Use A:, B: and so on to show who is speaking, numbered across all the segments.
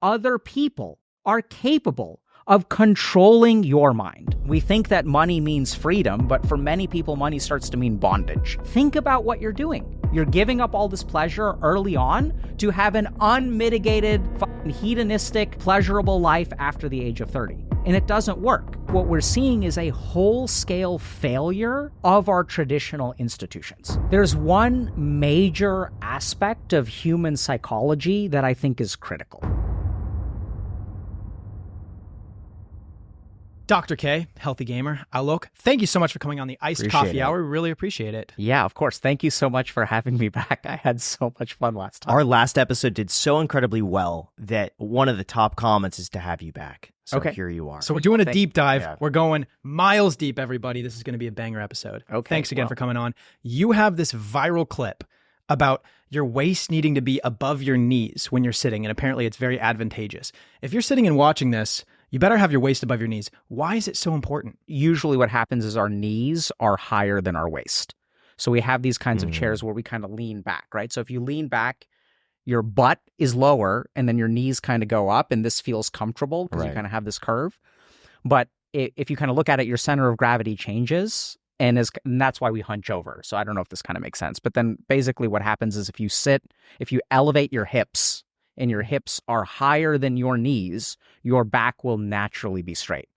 A: other people are capable of controlling your mind. We think that money means freedom, but for many people, money starts to mean bondage. Think about what you're doing. You're giving up all this pleasure early on to have an unmitigated, hedonistic, pleasurable life after the age of 30. And it doesn't work. What we're seeing is a whole-scale failure of our traditional institutions. There's one major aspect of human psychology that I think is critical.
B: Dr. K, healthy gamer, Outlook, thank you so much for coming on the Iced Coffee Hour. We really appreciate it.
A: Yeah, of course. Thank you so much for having me back. I had so much fun last time.
C: Our last episode did so incredibly well that one of the top comments is to have you back. So here you are.
B: So we're doing a deep dive. Yeah. We're going miles deep, everybody. This is going to be a banger episode. Thanks again for coming on. You have this viral clip about your waist needing to be above your knees when you're sitting, and apparently it's very advantageous. If you're sitting and watching this, you better have your waist above your knees. Why is it so important?
A: Usually what happens is our knees are higher than our waist. So we have these kinds of chairs where we kind of lean back, right? So if you lean back, your butt is lower and then your knees kind of go up, and this feels comfortable because you kind of have this curve. But if you kind of look at it, your center of gravity changes, and that's why we hunch over. So I don't know if this kind of makes sense. But then basically what happens is if you elevate your hips, and your hips are higher than your knees, your back will naturally be straight.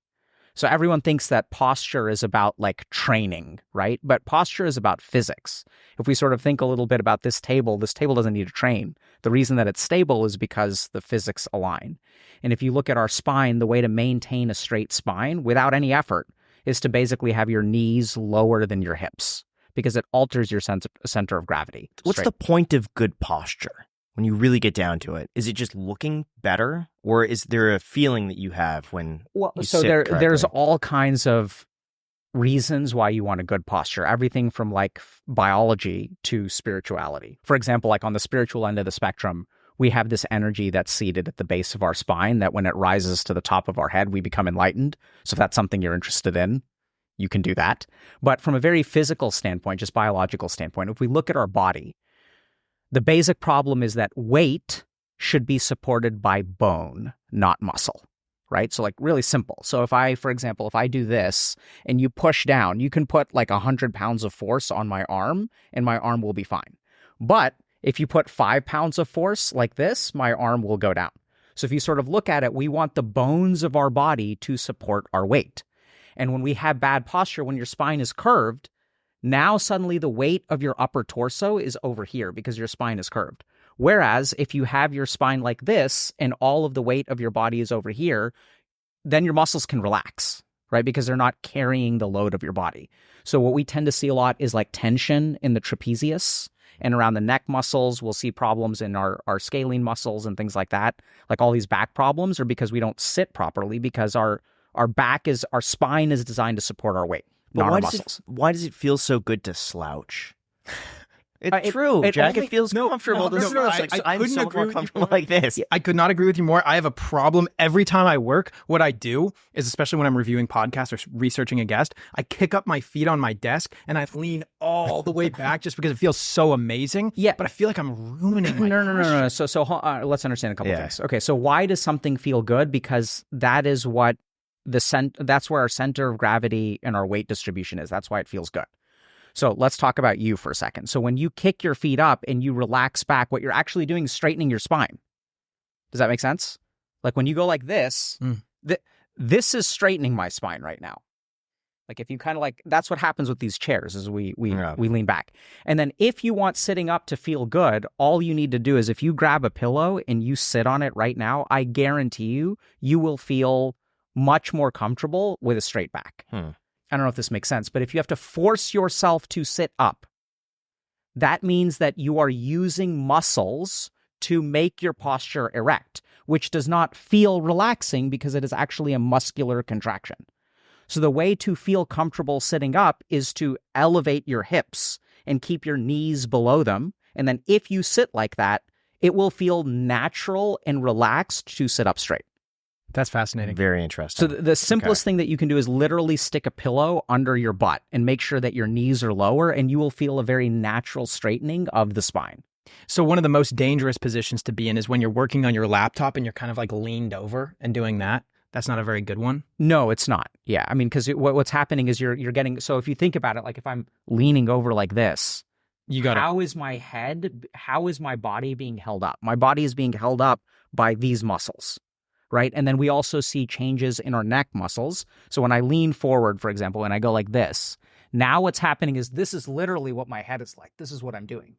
A: So everyone thinks that posture is about like training, right? But posture is about physics. If we sort of think a little bit about this table doesn't need to train. The reason that it's stable is because the physics align. And if you look at our spine, the way to maintain a straight spine without any effort is to basically have your knees lower than your hips, because it alters your center of gravity.
C: What's the point of good posture? When you really get down to it, is it just looking better, or is there a feeling that you have when you sit correctly?
A: There's all kinds of reasons why you want a good posture, everything from like biology to spirituality. For example, like on the spiritual end of the spectrum, we have this energy that's seated at the base of our spine that when it rises to the top of our head, we become enlightened. So if that's something you're interested in, you can do that. But from a very physical standpoint, just biological standpoint, if we look at our body, the basic problem is that weight should be supported by bone, not muscle, right? So like really simple. So for example, if I do this and you push down, you can put like 100 pounds of force on my arm and my arm will be fine. But if you put 5 pounds of force like this, my arm will go down. So if you sort of look at it, we want the bones of our body to support our weight. And when we have bad posture, when your spine is curved, now suddenly the weight of your upper torso is over here because your spine is curved. Whereas if you have your spine like this and all of the weight of your body is over here, then your muscles can relax, right? Because they're not carrying the load of your body. So what we tend to see a lot is like tension in the trapezius and around the neck muscles. We'll see problems in our scalene muscles and things like that. Like all these back problems are because we don't sit properly because our spine is designed to support our weight.
C: But
A: not our muscles.
C: Why does it feel so good to slouch? It's true, Jack. It feels comfortable to slouch. I'm so more comfortable like this.
B: I could not agree with you more. I have a problem every time I work. What I do is, especially when I'm reviewing podcasts or researching a guest, I kick up my feet on my desk and I lean all the way back just because it feels so amazing. Yeah, but I feel like I'm ruining my
A: No. So let's understand a couple of things. Okay, so why does something feel good? Because that is what that's where our center of gravity and our weight distribution is. That's why it feels good. So let's talk about you for a second. So when you kick your feet up and you relax back, what you're actually doing is straightening your spine. Does that make sense? Like when you go like this, this is straightening my spine right now. Like if you kind of like, that's what happens with these chairs is we lean back. And then if you want sitting up to feel good, all you need to do is if you grab a pillow and you sit on it right now, I guarantee you will feel much more comfortable with a straight back. I don't know if this makes sense, but if you have to force yourself to sit up, that means that you are using muscles to make your posture erect, which does not feel relaxing because it is actually a muscular contraction. So the way to feel comfortable sitting up is to elevate your hips and keep your knees below them. And then if you sit like that, it will feel natural and relaxed to sit up straight.
B: That's fascinating.
C: Very interesting.
A: So the simplest thing that you can do is literally stick a pillow under your butt and make sure that your knees are lower, and you will feel a very natural straightening of the spine.
B: So one of the most dangerous positions to be in is when you're working on your laptop and you're kind of like leaned over and doing that. That's not a very good one.
A: No, it's not. Yeah. I mean, because what's happening is you're getting, so if you think about it, like if I'm leaning over like this, how is my body being held up? My body is being held up by these muscles, right? And then we also see changes in our neck muscles. So when I lean forward, for example, and I go like this, now what's happening is this is literally what my head is like. This is what I'm doing.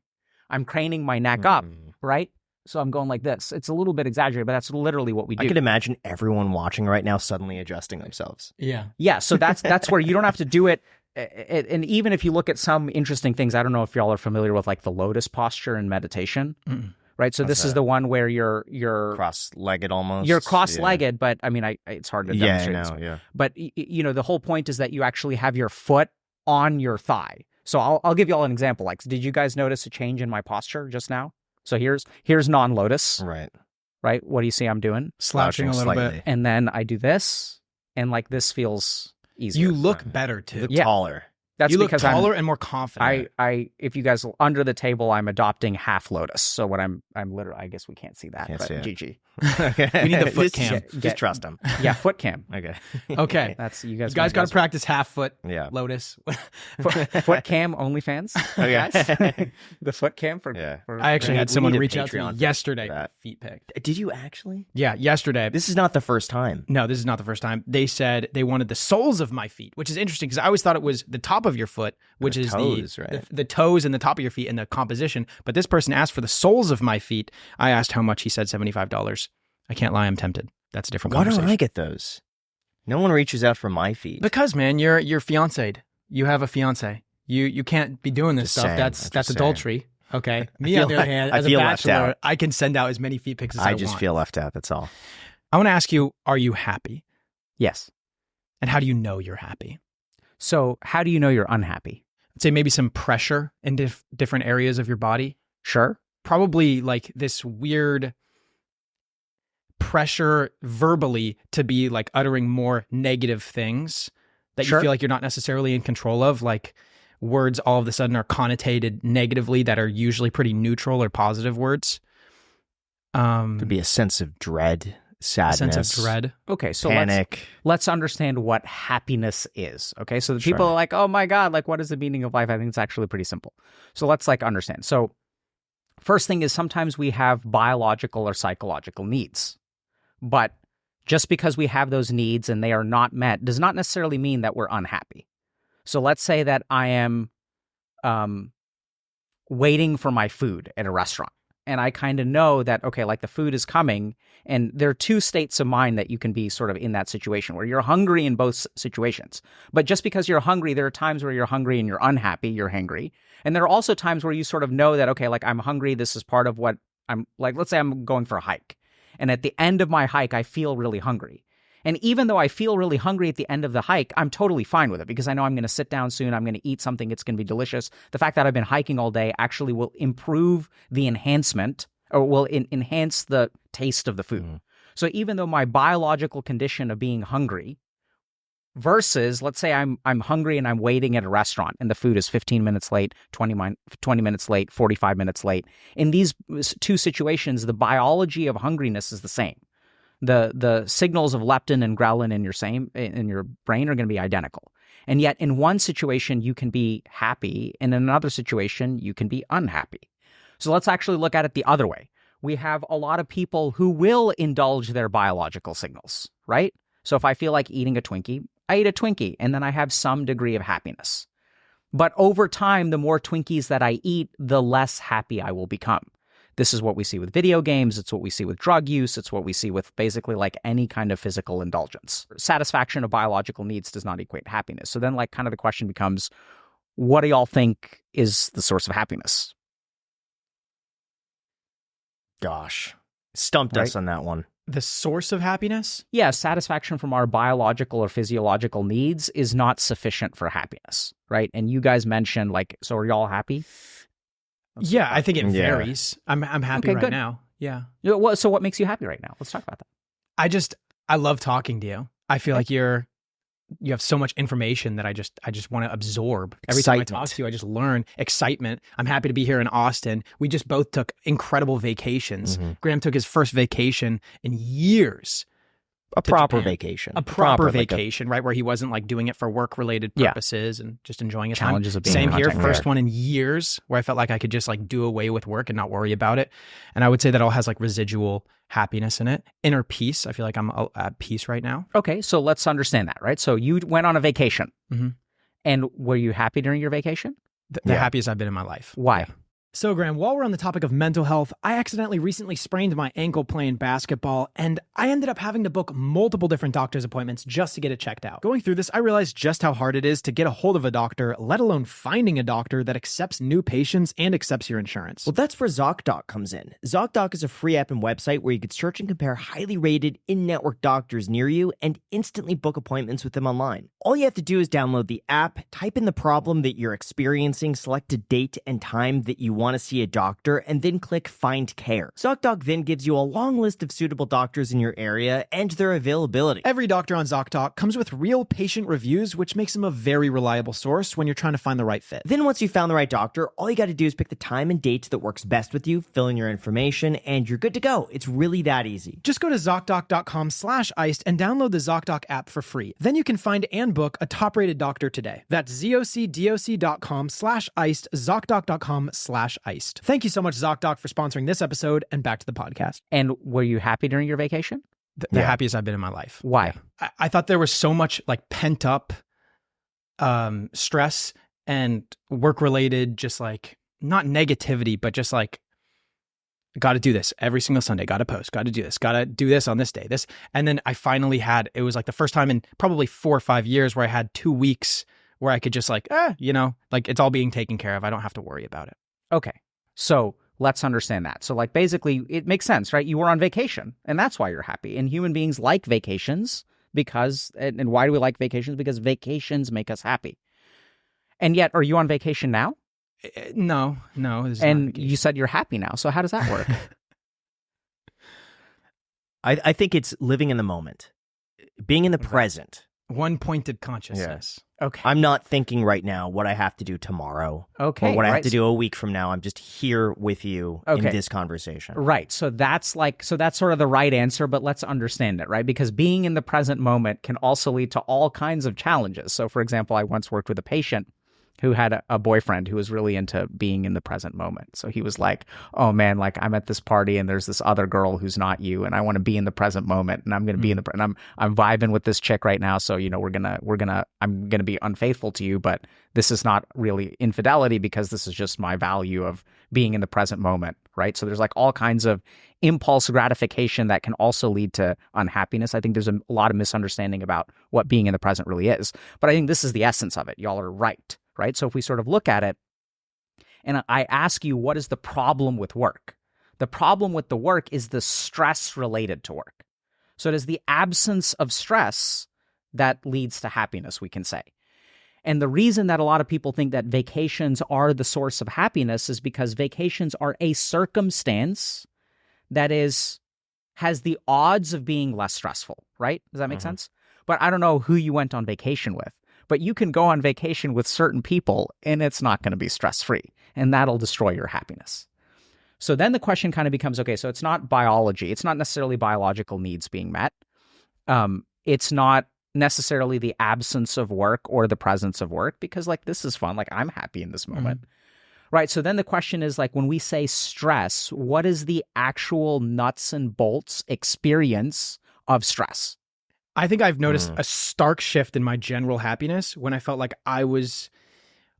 A: I'm craning my neck up, right? So I'm going like this. It's a little bit exaggerated, but that's literally what we do.
C: I could imagine everyone watching right now suddenly adjusting themselves.
B: Yeah.
A: Yeah. So that's where you don't have to do it. And even if you look at some interesting things, I don't know if y'all are familiar with like the lotus posture in meditation, right? So this is the one where you're
C: cross-legged almost.
A: You're cross-legged, but I mean, it's hard to demonstrate.
C: Yeah.
A: But the whole point is that you actually have your foot on your thigh. So I'll give you all an example. Like, did you guys notice a change in my posture just now? So here's non-lotus. Right. What do you see I'm doing?
B: Slouching a little bit.
A: And then I do this, and like this feels easier.
B: You look better too.
C: You look taller.
A: That's
B: you look
A: because
B: taller and more confident.
A: If you guys under the table, I'm adopting half lotus. So what I'm literally, I guess we can't see that, but GG.
C: Okay.
B: We need the foot cam.
C: Just trust him.
A: Yeah, foot cam.
B: Okay.
A: That's
B: you guys got to practice half foot.
C: Yeah.
B: Lotus.
A: foot cam OnlyFans.
C: Okay.
A: The foot cam for.
B: I actually had someone reach out to me yesterday. Feet pic.
C: Did you actually?
B: Yeah, yesterday.
C: This is not the first time.
B: No, this is not the first time. They said they wanted the soles of my feet, which is interesting because I always thought it was the top of your foot, which is
C: toes,
B: the toes and the top of your feet and the composition. But this person asked for the soles of my feet. I asked how much. He said $75. I can't lie, I'm tempted. That's a different conversation.
C: Why don't I get those? No one reaches out for my feet.
B: Because, man, you're fiancéed. You have a fiancé. You can't be doing this stuff. That's adultery. Okay. Me, on the other hand, as a bachelor, I can send out as many feet pics as I want.
C: I just feel left out. That's all.
B: I want to ask you, are you happy?
A: Yes.
B: And how do you know you're happy?
A: So how do you know you're unhappy?
B: I'd say maybe some pressure in different areas of your body.
A: Sure.
B: Probably like this weird pressure verbally to be like uttering more negative things that you feel like you're not necessarily in control of, like words all of a sudden are connotated negatively that are usually pretty neutral or positive words.
C: Could be a sense of dread, sadness.
B: A sense of dread.
A: Okay, so
C: panic.
A: Let's understand what happiness is. Okay, so the people are like, oh my God, like what is the meaning of life? I think it's actually pretty simple. So let's like understand. So first thing is sometimes we have biological or psychological needs. But just because we have those needs and they are not met does not necessarily mean that we're unhappy. So let's say that I am waiting for my food at a restaurant. And I kind of know that, okay, like the food is coming. And there are two states of mind that you can be sort of in that situation where you're hungry in both situations. But just because you're hungry, there are times where you're hungry and you're unhappy, you're hangry. And there are also times where you sort of know that, okay, like I'm hungry. This is part of what I'm like, let's say I'm going for a hike. And at the end of my hike, I feel really hungry. And even though I feel really hungry at the end of the hike, I'm totally fine with it because I know I'm going to sit down soon. I'm going to eat something. It's going to be delicious. The fact that I've been hiking all day actually will improve the enhancement or will enhance the taste of the food. So even though my biological condition of being hungry versus, let's say I'm hungry and I'm waiting at a restaurant and the food is 15 minutes late, 20 minutes late, 45 minutes late. In these two situations, the biology of hungriness is the same. The signals of leptin and ghrelin in your brain are going to be identical. And yet in one situation, you can be happy, and in another situation, you can be unhappy. So let's actually look at it the other way. We have a lot of people who will indulge their biological signals, right? So if I feel like eating a Twinkie, I eat a Twinkie, and then I have some degree of happiness. But over time, the more Twinkies that I eat, the less happy I will become. This is what we see with video games. It's what we see with drug use. It's what we see with basically like any kind of physical indulgence. Satisfaction of biological needs does not equate happiness. So then like kind of the question becomes, what do y'all think is the source of happiness?
C: Gosh, stumped us on that one.
B: The source of happiness?
A: Yeah, satisfaction from our biological or physiological needs is not sufficient for happiness, right? And you guys mentioned like, so are y'all happy?
B: Yeah, I think it varies. I'm happy right now. Yeah.
A: So what makes you happy right now? Let's talk about that.
B: I love talking to you. I feel like you're you have so much information that I just want to absorb. Every time I talk to you, I just learn. Excitement. I'm happy to be here in Austin. We just both took incredible vacations. Graham took his first vacation in years.
C: A proper vacation.
B: A proper vacation, right? Where he wasn't like doing it for work-related purposes and just enjoying his
A: challenges
B: time.
A: Of being
B: Same here, first
A: care.
B: one in years where I felt like I could just like do away with work and not worry about it. And I would say that all has like residual happiness in it. Inner peace. I feel like I'm at peace right now.
A: Okay, so let's understand that, right? So you went on a vacation. And were you happy during your vacation?
B: The happiest I've been in my life.
A: Why?
B: Yeah. So, Graham, while we're on the topic of mental health, I accidentally recently sprained my ankle playing basketball, and I ended up having to book multiple different doctor's appointments just to get it checked out. Going through this, I realized just how hard it is to get a hold of a doctor, let alone finding a doctor that accepts new patients and accepts your insurance.
C: Well, that's where ZocDoc comes in. ZocDoc is a free app and website where you can search and compare highly rated in-network doctors near you and instantly book appointments with them online. All you have to do is download the app, type in the problem that you're experiencing, select a date and time that you want to see a doctor, and then click Find Care. ZocDoc then gives you a long list of suitable doctors in your area and their availability.
B: Every doctor on ZocDoc comes with real patient reviews, which makes them a very reliable source when you're trying to find the right fit.
C: Then once you've found the right doctor, all you got to do is pick the time and date that works best with you, fill in your information, and you're good to go. It's really that easy.
B: Just go to ZocDoc.com/iced and download the ZocDoc app for free. Then you can find and book a top-rated doctor today. That's ZocDoc.com/iced, ZocDoc.com/iced. Thank you so much, ZocDoc, for sponsoring this episode, and back to the podcast.
A: And were you happy during your vacation?
B: The happiest I've been in my life.
A: Why?
B: I thought there was so much like pent up stress and work-related, just like, not negativity, but just like, got to do this every single Sunday, got to post, got to do this on this day, this. And then I finally had, it was like the first time in probably 4 or 5 years where I had 2 weeks where I could just like, like it's all being taken care of. I don't have to worry about it.
A: Okay. So let's understand that. So like basically it makes sense, right? You were on vacation and that's why you're happy. And human beings like vacations because, and why do we like vacations? Because vacations make us happy. And yet, are you on vacation now?
B: No.
A: And you said you're happy now. So how does that work?
C: I think it's living in the moment, being in the present.
B: One-pointed consciousness.
C: Yeah.
B: Okay.
C: I'm not thinking right now what I have to do tomorrow.
A: Okay.
C: Or what I have to do a week from now. I'm just here with you in this conversation.
A: Right. So that's sort of the right answer, but let's understand it, right? Because being in the present moment can also lead to all kinds of challenges. So for example, I once worked with a patient who had a boyfriend who was really into being in the present moment. So he was like, oh man, like I'm at this party and there's this other girl who's not you and I want to be in the present moment and I'm going to be in the and I'm vibing with this chick right now. So, I'm going to be unfaithful to you, but this is not really infidelity because this is just my value of being in the present moment, right? So there's like all kinds of impulse gratification that can also lead to unhappiness. I think there's a lot of misunderstanding about what being in the present really is, but I think this is the essence of it. Y'all are right. Right? So if we sort of look at it, and I ask you, what is the problem with work? The problem with the work is the stress related to work. So it is the absence of stress that leads to happiness, we can say. And the reason that a lot of people think that vacations are the source of happiness is because vacations are a circumstance that has the odds of being less stressful, right? Does that make sense? But I don't know who you went on vacation with. But you can go on vacation with certain people and it's not going to be stress-free, and that'll destroy your happiness. So then the question kind of becomes, okay, so it's not biology. It's not necessarily biological needs being met. It's not necessarily the absence of work or the presence of work because like this is fun. Like I'm happy in this moment. Right. So then the question is like when we say stress, what is the actual nuts and bolts experience of stress?
B: I think I've noticed a stark shift in my general happiness when I felt like I was,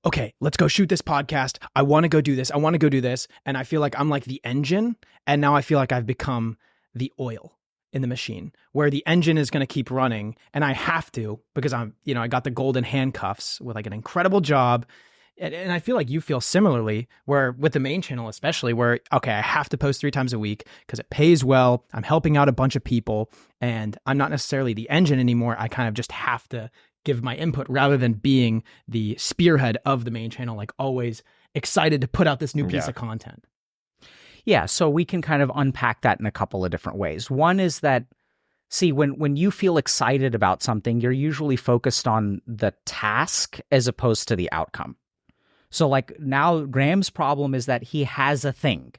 B: okay, let's go shoot this podcast. I want to go do this. I want to go do this. And I feel like I'm like the engine. And now I feel like I've become the oil in the machine where the engine is going to keep running. And I have to because I got the golden handcuffs with like an incredible job. And I feel like you feel similarly where with the main channel, especially where, okay, I have to post 3 times a week because it pays well. I'm helping out a bunch of people and I'm not necessarily the engine anymore. I kind of just have to give my input rather than being the spearhead of the main channel, like always excited to put out this new piece of content.
A: Yeah. So we can kind of unpack that in a couple of different ways. One is that See, when you feel excited about something, you're usually focused on the task as opposed to the outcome. So like now Graham's problem is that he has a thing.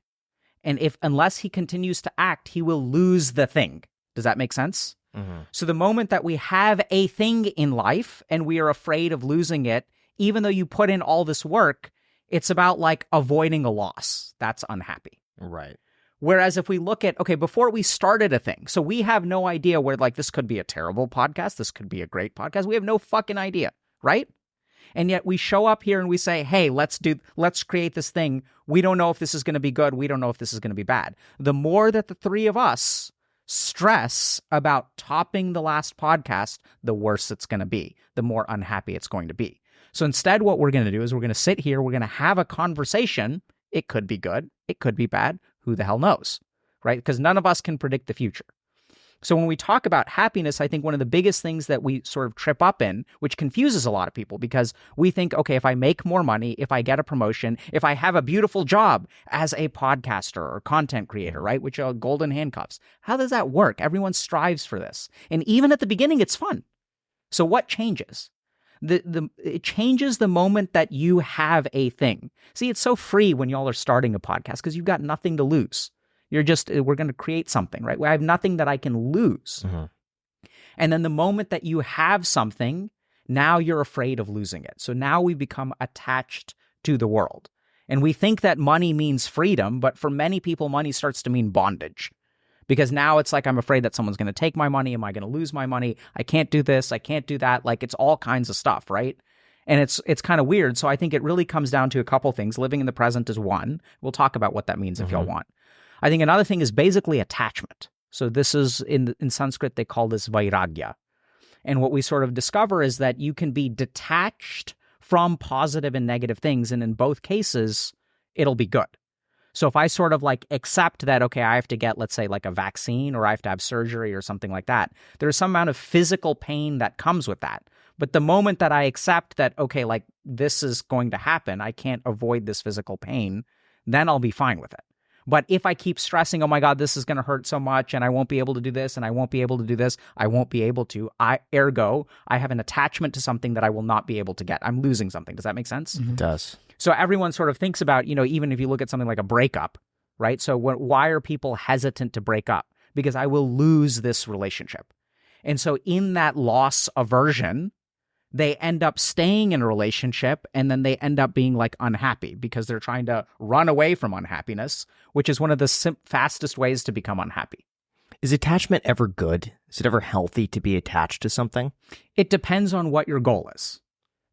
A: And unless he continues to act, he will lose the thing. Does that make sense? Mm-hmm. So the moment that we have a thing in life and we are afraid of losing it, even though you put in all this work, it's about like avoiding a loss. That's unhappy.
C: Right.
A: Whereas if we look at, okay, before we started a thing, so we have no idea where like this could be a terrible podcast, this could be a great podcast. We have no fucking idea, right? And yet we show up here and we say, hey, let's create this thing. We don't know if this is going to be good. We don't know if this is going to be bad. The more that the three of us stress about topping the last podcast, the worse it's going to be, the more unhappy it's going to be. So instead, what we're going to do is we're going to sit here, we're going to have a conversation. It could be good. It could be bad. Who the hell knows, right? Because none of us can predict the future. So when we talk about happiness, I think one of the biggest things that we sort of trip up in, which confuses a lot of people, because we think, okay, if I make more money, if I get a promotion, if I have a beautiful job as a podcaster or content creator, right, which are golden handcuffs, how does that work? Everyone strives for this. And even at the beginning, it's fun. So what changes? It changes the moment that you have a thing. See, it's so free when y'all are starting a podcast because you've got nothing to lose. We're going to create something, right? I have nothing that I can lose. Mm-hmm. And then the moment that you have something, now you're afraid of losing it. So now we become attached to the world. And we think that money means freedom, but for many people, money starts to mean bondage. Because now it's like, I'm afraid that someone's going to take my money. Am I going to lose my money? I can't do this. I can't do that. Like, it's all kinds of stuff, right? And it's kind of weird. So I think it really comes down to a couple things. Living in the present is one. We'll talk about what that means if y'all want. I think another thing is basically attachment. So this is, in Sanskrit, they call this vairagya. And what we sort of discover is that you can be detached from positive and negative things. And in both cases, it'll be good. So if I sort of like accept that, okay, I have to get, let's say, like a vaccine or I have to have surgery or something like that, there's some amount of physical pain that comes with that. But the moment that I accept that, okay, like this is going to happen, I can't avoid this physical pain, then I'll be fine with it. But if I keep stressing, oh my God, this is going to hurt so much and I won't be able to do this and I won't be able to do this, I won't be able to, ergo, I have an attachment to something that I will not be able to get. I'm losing something. Does that make sense?
C: It does.
A: So everyone sort of thinks about, even if you look at something like a breakup, right? So why are people hesitant to break up? Because I will lose this relationship. And so in that loss aversion, they end up staying in a relationship and then they end up being like unhappy because they're trying to run away from unhappiness, which is one of the fastest ways to become unhappy.
C: Is attachment ever good? Is it ever healthy to be attached to something?
A: It depends on what your goal is.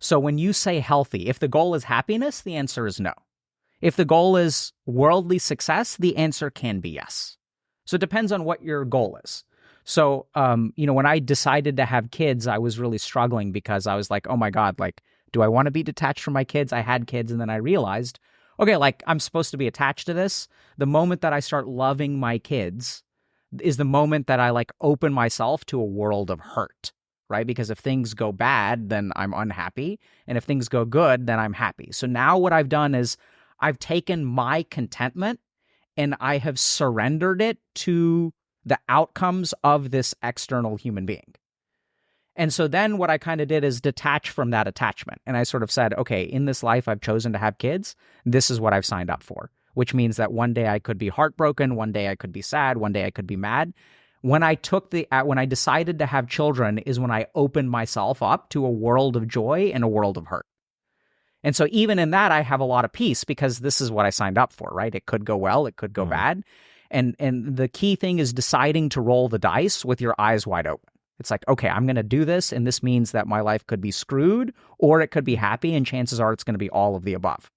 A: So when you say healthy, if the goal is happiness, the answer is no. If the goal is worldly success, the answer can be yes. So it depends on what your goal is. So, when I decided to have kids, I was really struggling because I was like, oh my God, like, do I want to be detached from my kids? I had kids and then I realized, okay, like I'm supposed to be attached to this. The moment that I start loving my kids is the moment that I like open myself to a world of hurt. Right? Because if things go bad, then I'm unhappy. And if things go good, then I'm happy. So now what I've done is I've taken my contentment and I have surrendered it to the outcomes of this external human being. And so then what I kind of did is detach from that attachment. And I sort of said, okay, in this life, I've chosen to have kids. This is what I've signed up for, which means that one day I could be heartbroken. One day I could be sad. One day I could be mad. When I decided to have children is when I opened myself up to a world of joy and a world of hurt. And so even in that, I have a lot of peace because this is what I signed up for, right? It could go well, it could go bad. And the key thing is deciding to roll the dice with your eyes wide open. It's like, okay, I'm going to do this, and this means that my life could be screwed or it could be happy, and chances are it's going to be all of the above.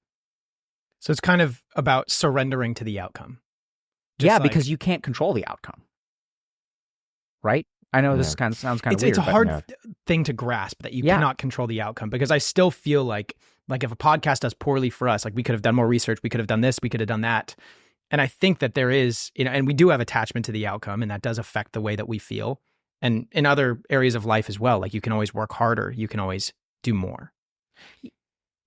B: So it's kind of about surrendering to the outcome.
A: Because you can't control the outcome. Right? I know this sounds kind of weird.
B: It's a hard thing to grasp that you cannot control the outcome, because I still feel like if a podcast does poorly for us, like we could have done more research, we could have done this, we could have done that. And I think that there is, and we do have attachment to the outcome, and that does affect the way that we feel. And in other areas of life as well, like you can always work harder, you can always do more.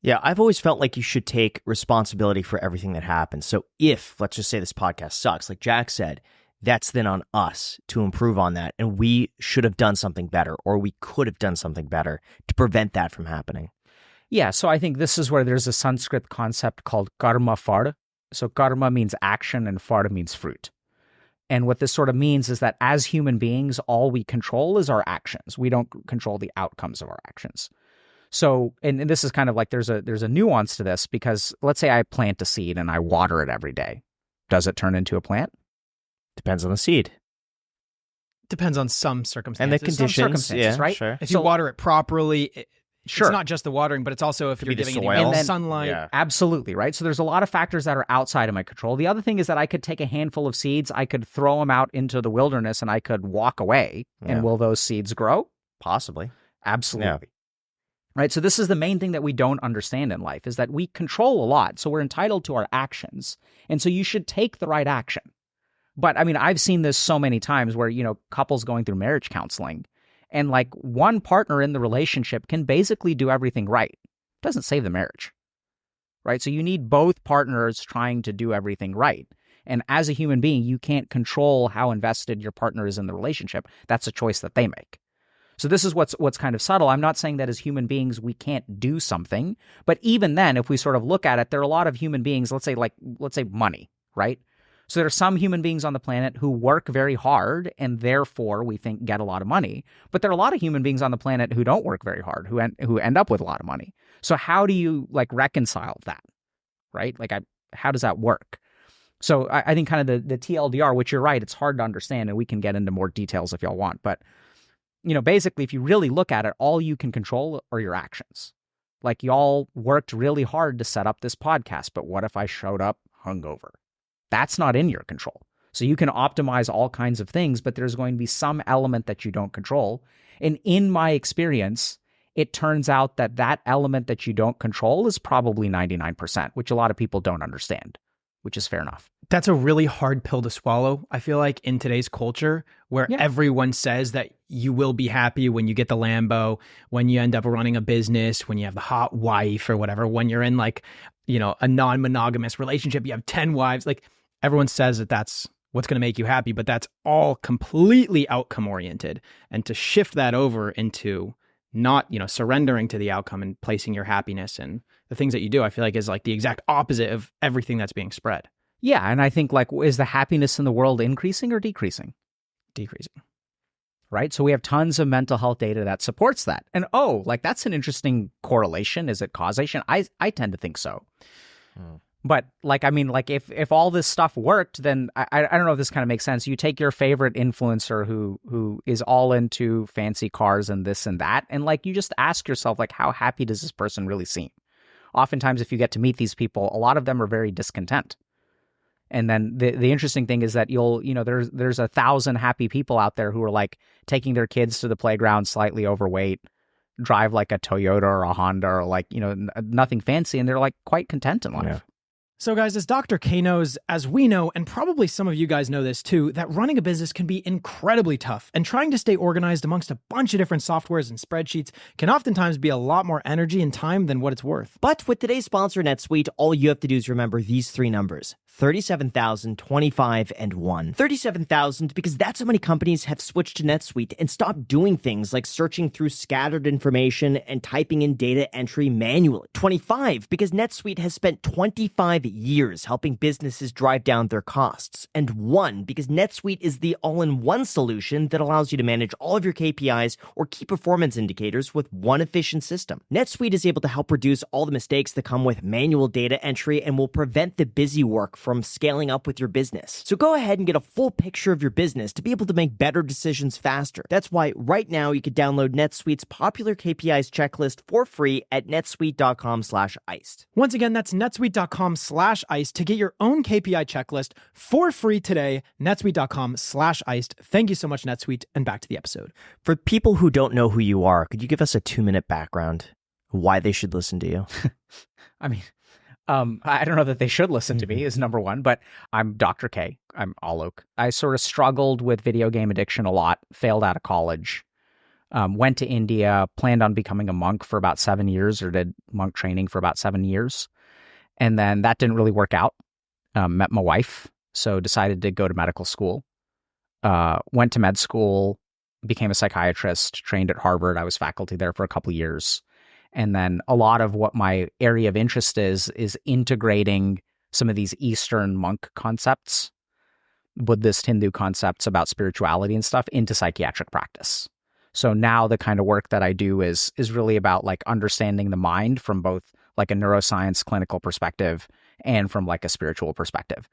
C: Yeah, I've always felt like you should take responsibility for everything that happens. So if, let's just say this podcast sucks, like Jack said, that's then on us to improve on that. And we should have done something better, or we could have done something better to prevent that from happening.
A: Yeah, so I think this is where there's a Sanskrit concept called karma far. So karma means action and far means fruit. And what this sort of means is that as human beings, all we control is our actions. We don't control the outcomes of our actions. So, and this is kind of like there's a nuance to this, because let's say I plant a seed and I water it every day. Does it turn into a plant?
C: Depends on the seed.
B: Depends on some circumstances.
C: And the conditions,
A: right?
C: Sure.
B: If you water it properly,
A: sure.
B: It's not just the watering, but it's also if you're giving it
C: soil.
B: sunlight.
C: Yeah.
A: Absolutely, right? So there's a lot of factors that are outside of my control. The other thing is that I could take a handful of seeds, I could throw them out into the wilderness, and I could walk away.
C: Yeah.
A: And will those seeds grow?
C: Possibly.
A: Absolutely.
C: Yeah.
A: Right? So this is the main thing that we don't understand in life, is that we control a lot. So we're entitled to our actions. And so you should take the right action. But I mean, I've seen this so many times where, couples going through marriage counseling, and like one partner in the relationship can basically do everything right. It doesn't save the marriage, right? So you need both partners trying to do everything right. And as a human being, you can't control how invested your partner is in the relationship. That's a choice that they make. So this is what's kind of subtle. I'm not saying that as human beings, we can't do something. But even then, if we sort of look at it, there are a lot of human beings, let's say money, right? So there are some human beings on the planet who work very hard and therefore we think get a lot of money. But there are a lot of human beings on the planet who don't work very hard, who end up with a lot of money. So how do you reconcile that, right? How does that work? So I think kind of the TLDR, which you're right, it's hard to understand, and we can get into more details if y'all want. But, basically, if you really look at it, all you can control are your actions. Like, y'all worked really hard to set up this podcast, but what if I showed up hungover? That's not in your control. So you can optimize all kinds of things, but there's going to be some element that you don't control. And in my experience, it turns out that element that you don't control is probably 99%, which a lot of people don't understand, which is fair enough.
B: That's a really hard pill to swallow. I feel like in today's culture where everyone says that you will be happy when you get the Lambo, when you end up running a business, when you have the hot wife or whatever, when you're in a non-monogamous relationship, you have 10 wives, everyone says that that's what's going to make you happy, but that's all completely outcome oriented. And to shift that over into not, surrendering to the outcome and placing your happiness and the things that you do, I feel like is the exact opposite of everything that's being spread.
A: Yeah. And I think is the happiness in the world increasing or decreasing?
B: Decreasing.
A: Right? So we have tons of mental health data that supports that. And that's an interesting correlation. Is it causation? I tend to think so. But if all this stuff worked, then I don't know if this kind of makes sense. You take your favorite influencer who is all into fancy cars and this and that, and you just ask yourself, how happy does this person really seem? Oftentimes, if you get to meet these people, a lot of them are very discontent. And then the interesting thing is that there's 1,000 happy people out there who are taking their kids to the playground slightly overweight, drive a Toyota or a Honda or nothing fancy, and they're quite content in life.
B: Yeah. So guys, as Dr. K knows, as we know, and probably some of you guys know this too, that running a business can be incredibly tough, and trying to stay organized amongst a bunch of different softwares and spreadsheets can oftentimes be a lot more energy and time than what it's worth.
C: But with today's sponsor, NetSuite, all you have to do is remember these three numbers: 37,000, 25, and 1. 37,000 because that's how many companies have switched to NetSuite and stopped doing things like searching through scattered information and typing in data entry manually. 25 because NetSuite has spent 25 years helping businesses drive down their costs. And 1 because NetSuite is the all-in-one solution that allows you to manage all of your KPIs or key performance indicators with one efficient system. NetSuite is able to help reduce all the mistakes that come with manual data entry and will prevent the busy work from scaling up with your business. So go ahead and get a full picture of your business to be able to make better decisions faster. That's why right now you can download NetSuite's popular KPIs checklist for free at netsuite.com/iced.
B: Once again, that's netsuite.com/iced to get your own KPI checklist for free today. netsuite.com/iced. Thank you so much, NetSuite, and back to the episode.
C: For people who don't know who you are, could you give us a 2-minute background why they should listen to you?
A: I mean, I don't know that they should listen to me is number one, but I'm Dr. K. I'm Alok. I sort of struggled with video game addiction a lot, failed out of college, went to India, planned on becoming a monk for about 7 years, or did monk training for about 7 years. And then that didn't really work out. Met my wife, so decided to go to medical school. went to med school, became a psychiatrist, trained at Harvard. I was faculty there for a couple of years. And then a lot of what my area of interest is integrating some of these Eastern monk concepts, Buddhist, Hindu concepts about spirituality and stuff into psychiatric practice. So now the kind of work that I do is really about like understanding the mind from both like a neuroscience clinical perspective and from like a spiritual perspective.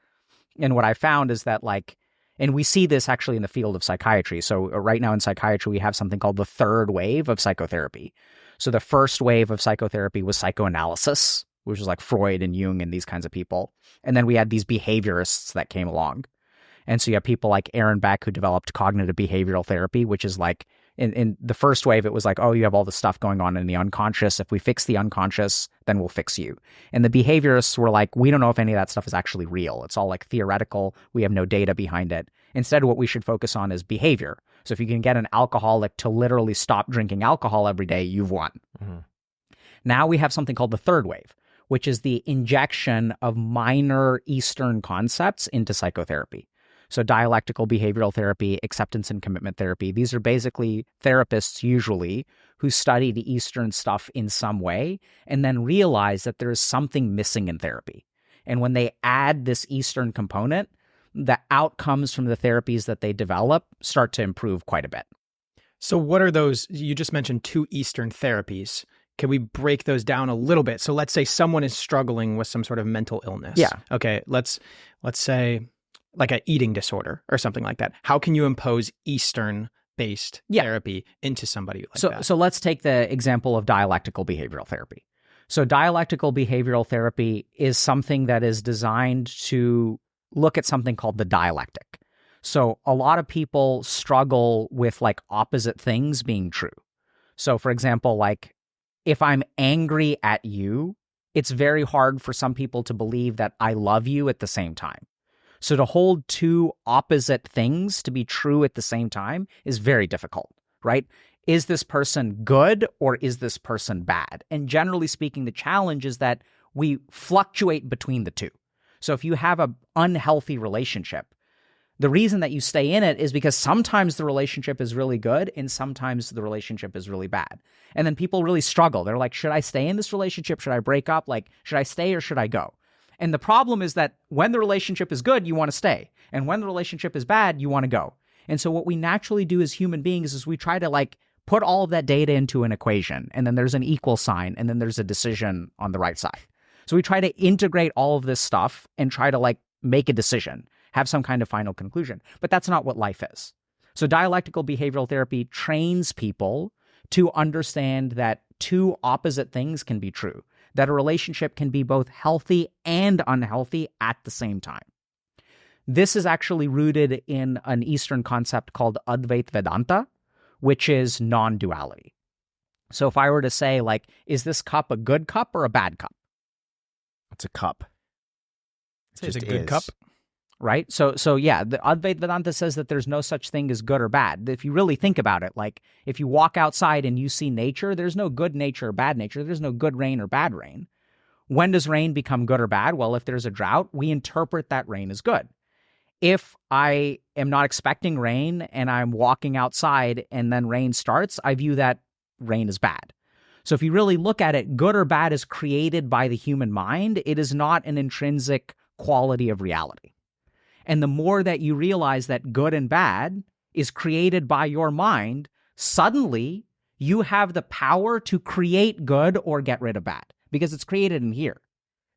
A: And what I found is that like, and we see this actually in the field of psychiatry. So right now in psychiatry, we have something called the third wave of psychotherapy. So the first wave of psychotherapy was psychoanalysis, which was like Freud and Jung and these kinds of people. And then we had these behaviorists that came along. And so you have people like Aaron Beck who developed cognitive behavioral therapy, which is like in the first wave, it was like, oh, you have all this stuff going on in the unconscious. If we fix the unconscious, then we'll fix you. And the behaviorists were like, we don't know if any of that stuff is actually real. It's all like theoretical. We have no data behind it. Instead, what we should focus on is behavior. So if you can get an alcoholic to literally stop drinking alcohol every day, you've won. Mm-hmm. Now we have something called the third wave, which is the injection of minor Eastern concepts into psychotherapy. So dialectical behavioral therapy, acceptance and commitment therapy, these are basically therapists usually who study the Eastern stuff in some way and then realize that there is something missing in therapy. And when they add this Eastern component, the outcomes from the therapies that they develop start to improve quite a bit.
B: So what are those? You just mentioned 2 Eastern therapies. Can we break those down a little bit? So let's say someone is struggling with some sort of mental illness.
A: Yeah.
B: Okay. Let's say like an eating disorder or something like that. How can you impose Eastern-based therapy into somebody like that?
A: So let's take the example of dialectical behavioral therapy. So dialectical behavioral therapy is something that is designed to look at something called the dialectic. So a lot of people struggle with like opposite things being true. So for example, like if I'm angry at you, it's very hard for some people to believe that I love you at the same time. So to hold 2 opposite things to be true at the same time is very difficult, right? Is this person good or is this person bad? And generally speaking, the challenge is that we fluctuate between the two. So if you have an unhealthy relationship, the reason that you stay in it is because sometimes the relationship is really good and sometimes the relationship is really bad. And then people really struggle. They're like, should I stay in this relationship? Should I break up? Like, should I stay or should I go? And the problem is that when the relationship is good, you want to stay. And when the relationship is bad, you want to go. And so what we naturally do as human beings is we try to like put all of that data into an equation. And then there's an equal sign. And then there's a decision on the right side. So we try to integrate all of this stuff and try to like make a decision, have some kind of final conclusion. But that's not what life is. So dialectical behavioral therapy trains people to understand that 2 opposite things can be true, that a relationship can be both healthy and unhealthy at the same time. This is actually rooted in an Eastern concept called Advaita Vedanta, which is non-duality. So if I were to say, like, is this cup a good cup or a bad cup?
C: It's a cup.
B: It's a good cup.
A: Right? So yeah, the Advaita Vedanta says that there's no such thing as good or bad. If you really think about it, like if you walk outside and you see nature, there's no good nature or bad nature. There's no good rain or bad rain. When does rain become good or bad? Well, if there's a drought, we interpret that rain as good. If I am not expecting rain and I'm walking outside and then rain starts, I view that rain as bad. So if you really look at it, good or bad is created by the human mind. It is not an intrinsic quality of reality. And the more that you realize that good and bad is created by your mind, suddenly you have the power to create good or get rid of bad because it's created in here.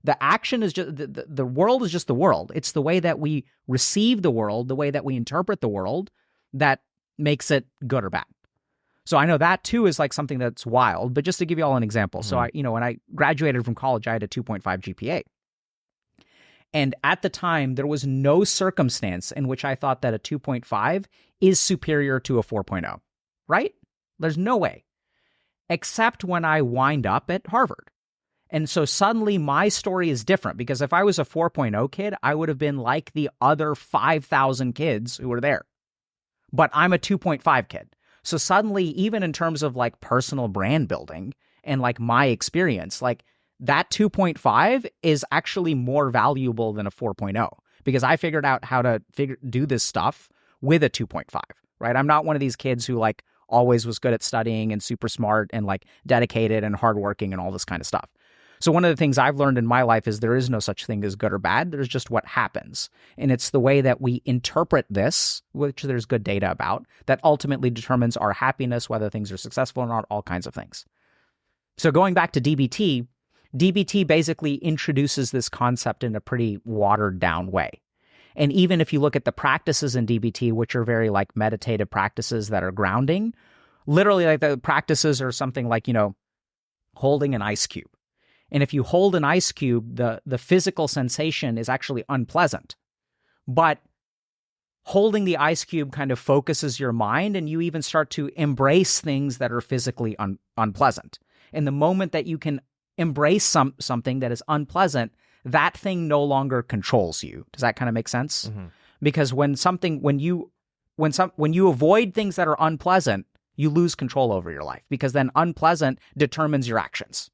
A: The action is just, the world is just the world. It's the way that we receive the world, the way that we interpret the world that makes it good or bad. So I know that too is like something that's wild, but just to give you all an example. So when I graduated from college, I had a 2.5 GPA. And at the time, there was no circumstance in which I thought that a 2.5 is superior to a 4.0, right? There's no way, except when I wind up at Harvard. And so suddenly my story is different because if I was a 4.0 kid, I would have been like the other 5,000 kids who were there. But I'm a 2.5 kid. So suddenly, even in terms of like personal brand building and like my experience, like that 2.5 is actually more valuable than a 4.0 because I figured out how to do this stuff with a 2.5, right? I'm not one of these kids who like always was good at studying and super smart and like dedicated and hardworking and all this kind of stuff. So one of the things I've learned in my life is there is no such thing as good or bad. There's just what happens. And it's the way that we interpret this, which there's good data about, that ultimately determines our happiness, whether things are successful or not, all kinds of things. So going back to DBT, DBT basically introduces this concept in a pretty watered down way. And even if you look at the practices in DBT, which are very like meditative practices that are grounding, literally like the practices are something like, holding an ice cube. And if you hold an ice cube, the physical sensation is actually unpleasant. But holding the ice cube kind of focuses your mind, and you even start to embrace things that are physically unpleasant. And the moment that you can embrace something that is unpleasant, that thing no longer controls you. Does that kind of make sense? Mm-hmm. Because when you avoid things that are unpleasant, you lose control over your life, because then unpleasant determines your actions.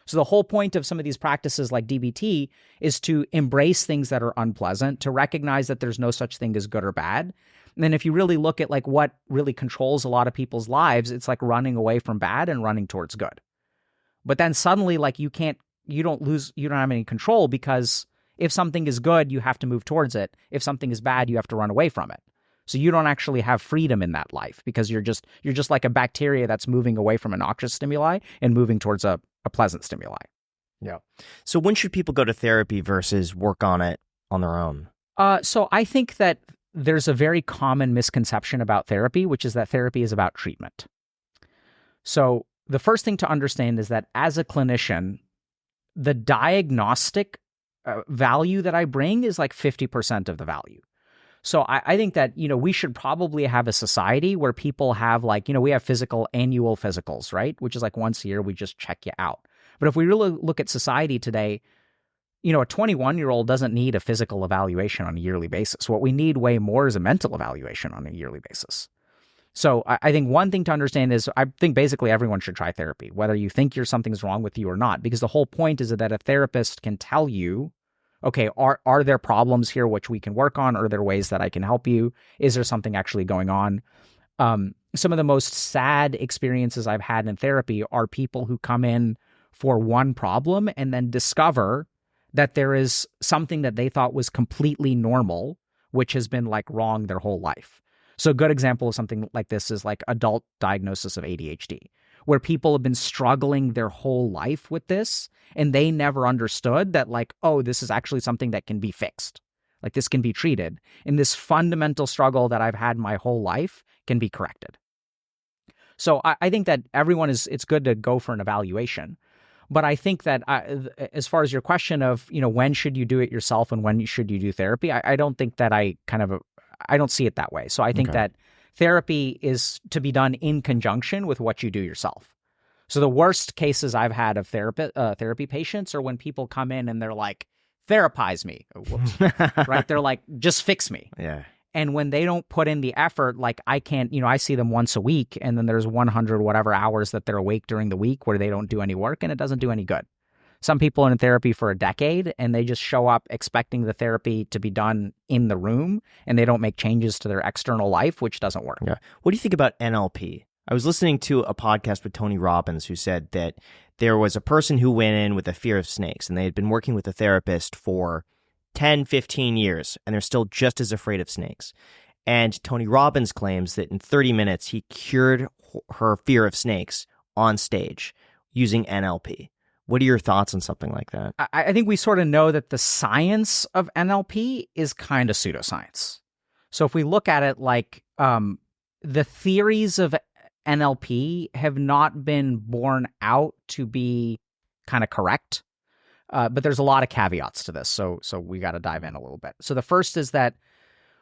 A: So the whole point of some of these practices like DBT is to embrace things that are unpleasant, to recognize that there's no such thing as good or bad. And then if you really look at like what really controls a lot of people's lives, it's like running away from bad and running towards good. But then suddenly like you don't have any control, because if something is good, you have to move towards it. If something is bad, you have to run away from it. So you don't actually have freedom in that life, because you're just like a bacteria that's moving away from a noxious stimuli and moving towards a pleasant stimuli.
C: Yeah. So when should people go to therapy versus work on it on their own?
A: So I think that there's a very common misconception about therapy, which is that therapy is about treatment. So the first thing to understand is that as a clinician, the diagnostic value that I bring is like 50% of the value. So I think that, we should probably have a society where people have like, we have annual physicals, right? Which is like once a year, we just check you out. But if we really look at society today, a 21-year-old doesn't need a physical evaluation on a yearly basis. What we need way more is a mental evaluation on a yearly basis. So I think one thing to understand is I think basically everyone should try therapy, whether you think something's wrong with you or not, because the whole point is that a therapist can tell you, okay, are there problems here which we can work on? Are there ways that I can help you? Is there something actually going on? Some of the most sad experiences I've had in therapy are people who come in for one problem and then discover that there is something that they thought was completely normal, which has been like wrong their whole life. So a good example of something like this is like adult diagnosis of ADHD, where people have been struggling their whole life with this, and they never understood that like, oh, this is actually something that can be fixed. Like this can be treated. And this fundamental struggle that I've had my whole life can be corrected. So I think that it's good to go for an evaluation. But I think that as far as your question of, when should you do it yourself and when should you do therapy, I don't think that I don't see it that way. So I think that therapy is to be done in conjunction with what you do yourself. So the worst cases I've had of therapy patients are when people come in and they're like, therapize me. Oh, whoops. Right? They're like, just fix me.
C: Yeah.
A: And when they don't put in the effort, like I can't, I see them once a week, and then there's 100 whatever hours that they're awake during the week where they don't do any work, and it doesn't do any good. Some people are in therapy for a decade and they just show up expecting the therapy to be done in the room, and they don't make changes to their external life, which doesn't work.
C: Yeah. What do you think about NLP? I was listening to a podcast with Tony Robbins, who said that there was a person who went in with a fear of snakes, and they had been working with a therapist for 10, 15 years, and they're still just as afraid of snakes. And Tony Robbins claims that in 30 minutes, he cured her fear of snakes on stage using NLP. What are your thoughts on something like that?
A: I think we sort of know that the science of NLP is kind of pseudoscience. So if we look at it like the theories of NLP have not been borne out to be kind of correct. But there's a lot of caveats to this, so we got to dive in a little bit. So the first is that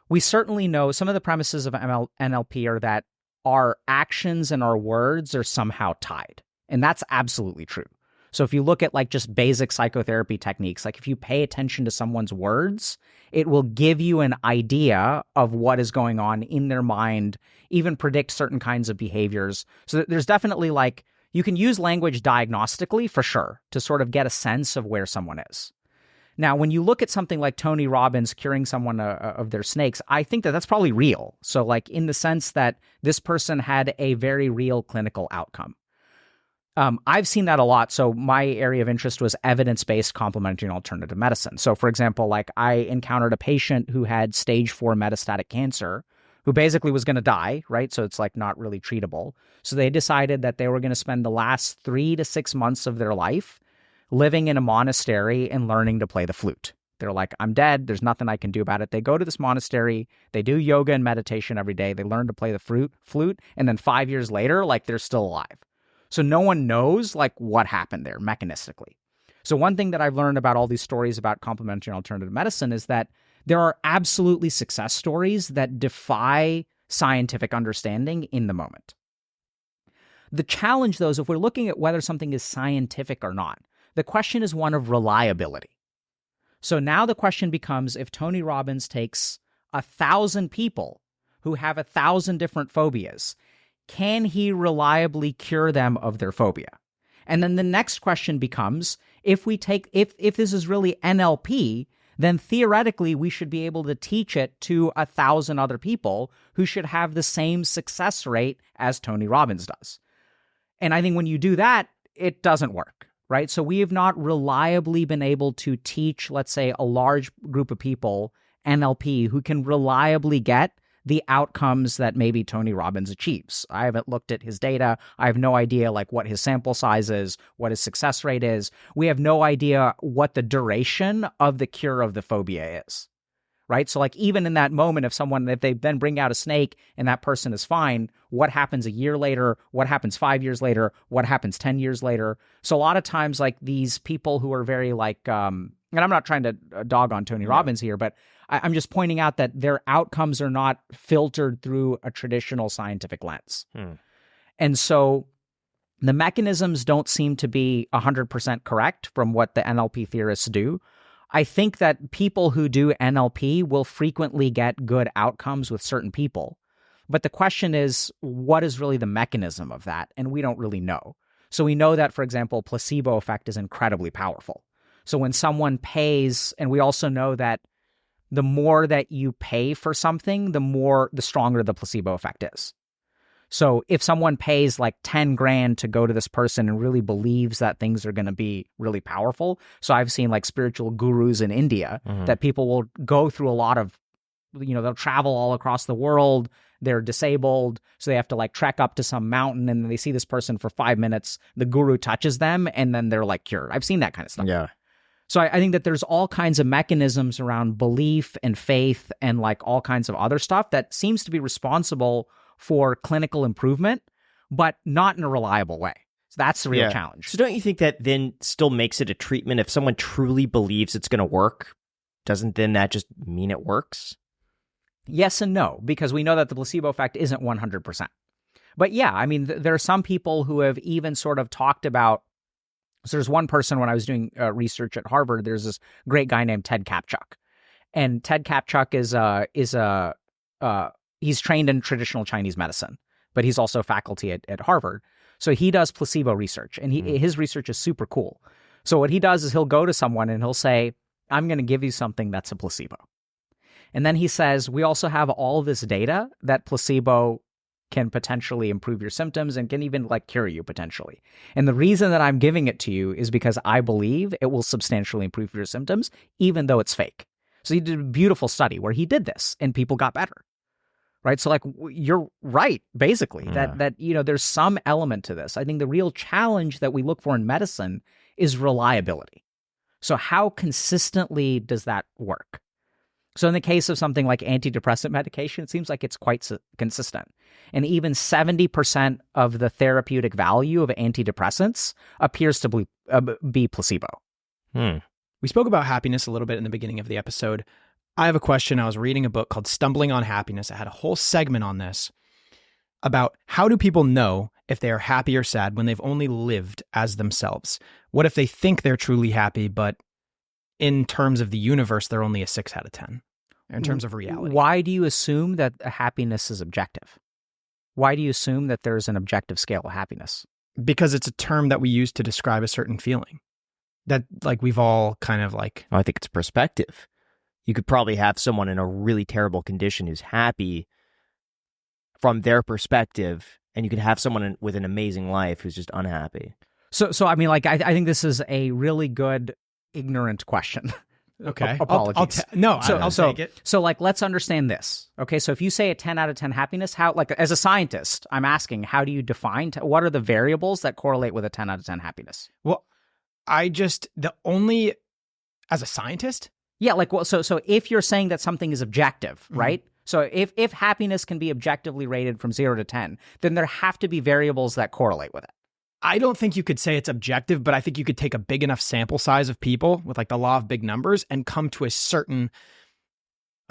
A: we certainly know some of the premises of NLP are that our actions and our words are somehow tied, and that's absolutely true. So if you look at like just basic psychotherapy techniques, like if you pay attention to someone's words, it will give you an idea of what is going on in their mind, even predict certain kinds of behaviors. So there's definitely like, you can use language diagnostically for sure to sort of get a sense of where someone is. Now, when you look at something like Tony Robbins curing someone of their snakes, I think that that's probably real. So like in the sense that this person had a very real clinical outcome. I've seen that a lot. So my area of interest was evidence-based complementary and alternative medicine. So for example, like I encountered a patient who had stage 4 metastatic cancer who basically was going to die, right? So it's like not really treatable. So they decided that they were going to spend the last 3 to 6 months of their life living in a monastery and learning to play the flute. They're like, I'm dead. There's nothing I can do about it. They go to this monastery. They do yoga and meditation every day. They learn to play the flute. And then 5 years later, like they're still alive. So no one knows like what happened there mechanistically. So one thing that I've learned about all these stories about complementary and alternative medicine is that there are absolutely success stories that defy scientific understanding in the moment. The challenge, though, is if we're looking at whether something is scientific or not, the question is one of reliability. So now the question becomes, if Tony Robbins takes 1,000 people who have 1,000 different phobias, can he reliably cure them of their phobia? And then the next question becomes, if this is really NLP, then theoretically we should be able to teach it to 1,000 other people who should have the same success rate as Tony Robbins does. And I think when you do that, it doesn't work, right? So we have not reliably been able to teach, let's say, a large group of people NLP who can reliably get the outcomes that maybe Tony Robbins achieves. I haven't looked at his data. I have no idea like what his sample size is, what his success rate is. We have no idea what the duration of the cure of the phobia is, right? So like even in that moment, if they then bring out a snake and that person is fine, what happens a year later? What happens 5 years later? What happens 10 years later? So a lot of times like these people who are very like, and I'm not trying to dog on Tony Robbins here, but I'm just pointing out that their outcomes are not filtered through a traditional scientific lens. And so the mechanisms don't seem to be 100% correct from what the NLP theorists do. I think that people who do NLP will frequently get good outcomes with certain people. But the question is, what is really the mechanism of that? And we don't really know. So we know that, for example, placebo effect is incredibly powerful. So when someone pays, and we also know that the more that you pay for something, the stronger the placebo effect is. So if someone pays like 10 grand to go to this person and really believes that things are going to be really powerful. So I've seen like spiritual gurus in India that people will go through a lot of, they'll travel all across the world. They're disabled. So they have to like trek up to some mountain and then they see this person for 5 minutes. The guru touches them and then they're like cured. I've seen that kind of stuff.
C: Yeah.
A: So I think that there's all kinds of mechanisms around belief and faith and like all kinds of other stuff that seems to be responsible for clinical improvement, but not in a reliable way. So that's the real challenge.
C: So don't you think that then still makes it a treatment? If someone truly believes it's going to work, doesn't then that just mean it works?
A: Yes and no, because we know that the placebo effect isn't 100%. But yeah, I mean, there are some people who have even sort of talked about. So there's one person when I was doing research at Harvard, there's this great guy named Ted Kapchuk. And Ted Kapchuk he's trained in traditional Chinese medicine, but he's also faculty at Harvard. So he does placebo research and his research is super cool. So what he does is he'll go to someone and he'll say, I'm going to give you something that's a placebo. And then he says, we also have all this data that placebo can potentially improve your symptoms and can even like cure you potentially. And the reason that I'm giving it to you is because I believe it will substantially improve your symptoms, even though it's fake. So he did a beautiful study where he did this and people got better, right? So like you're right, basically, that there's some element to this. I think the real challenge that we look for in medicine is reliability. So how consistently does that work? So in the case of something like antidepressant medication, it seems like it's quite consistent. And even 70% of the therapeutic value of antidepressants appears to be placebo.
B: We spoke about happiness a little bit in the beginning of the episode. I have a question. I was reading a book called Stumbling on Happiness. I had a whole segment on this about how do people know if they are happy or sad when they've only lived as themselves? What if they think they're truly happy, but in terms of the universe, they're only a 6 out of 10 in terms of reality?
A: Why do you assume that happiness is objective? Why do you assume that there's an objective scale of happiness?
B: Because it's a term that we use to describe a certain feeling. that like we've all kind of like...
C: I think it's perspective. You could probably have someone in a really terrible condition who's happy from their perspective, and you could have someone with an amazing life who's just unhappy.
A: So I mean, like, I think this is a really good ignorant question.
B: Okay.
A: Apologies.
B: I'll take it.
A: So, like, let's understand this. Okay, so if you say a 10 out of 10 happiness, how, like, as a scientist, I'm asking, how do you define, what are the variables that correlate with a 10 out of 10 happiness?
B: Well, as a scientist?
A: Yeah, like, well, so if you're saying that something is objective, right? So if happiness can be objectively rated from 0 to 10, then there have to be variables that correlate with it.
B: I don't think you could say it's objective, but I think you could take a big enough sample size of people with like the law of big numbers and come to a certain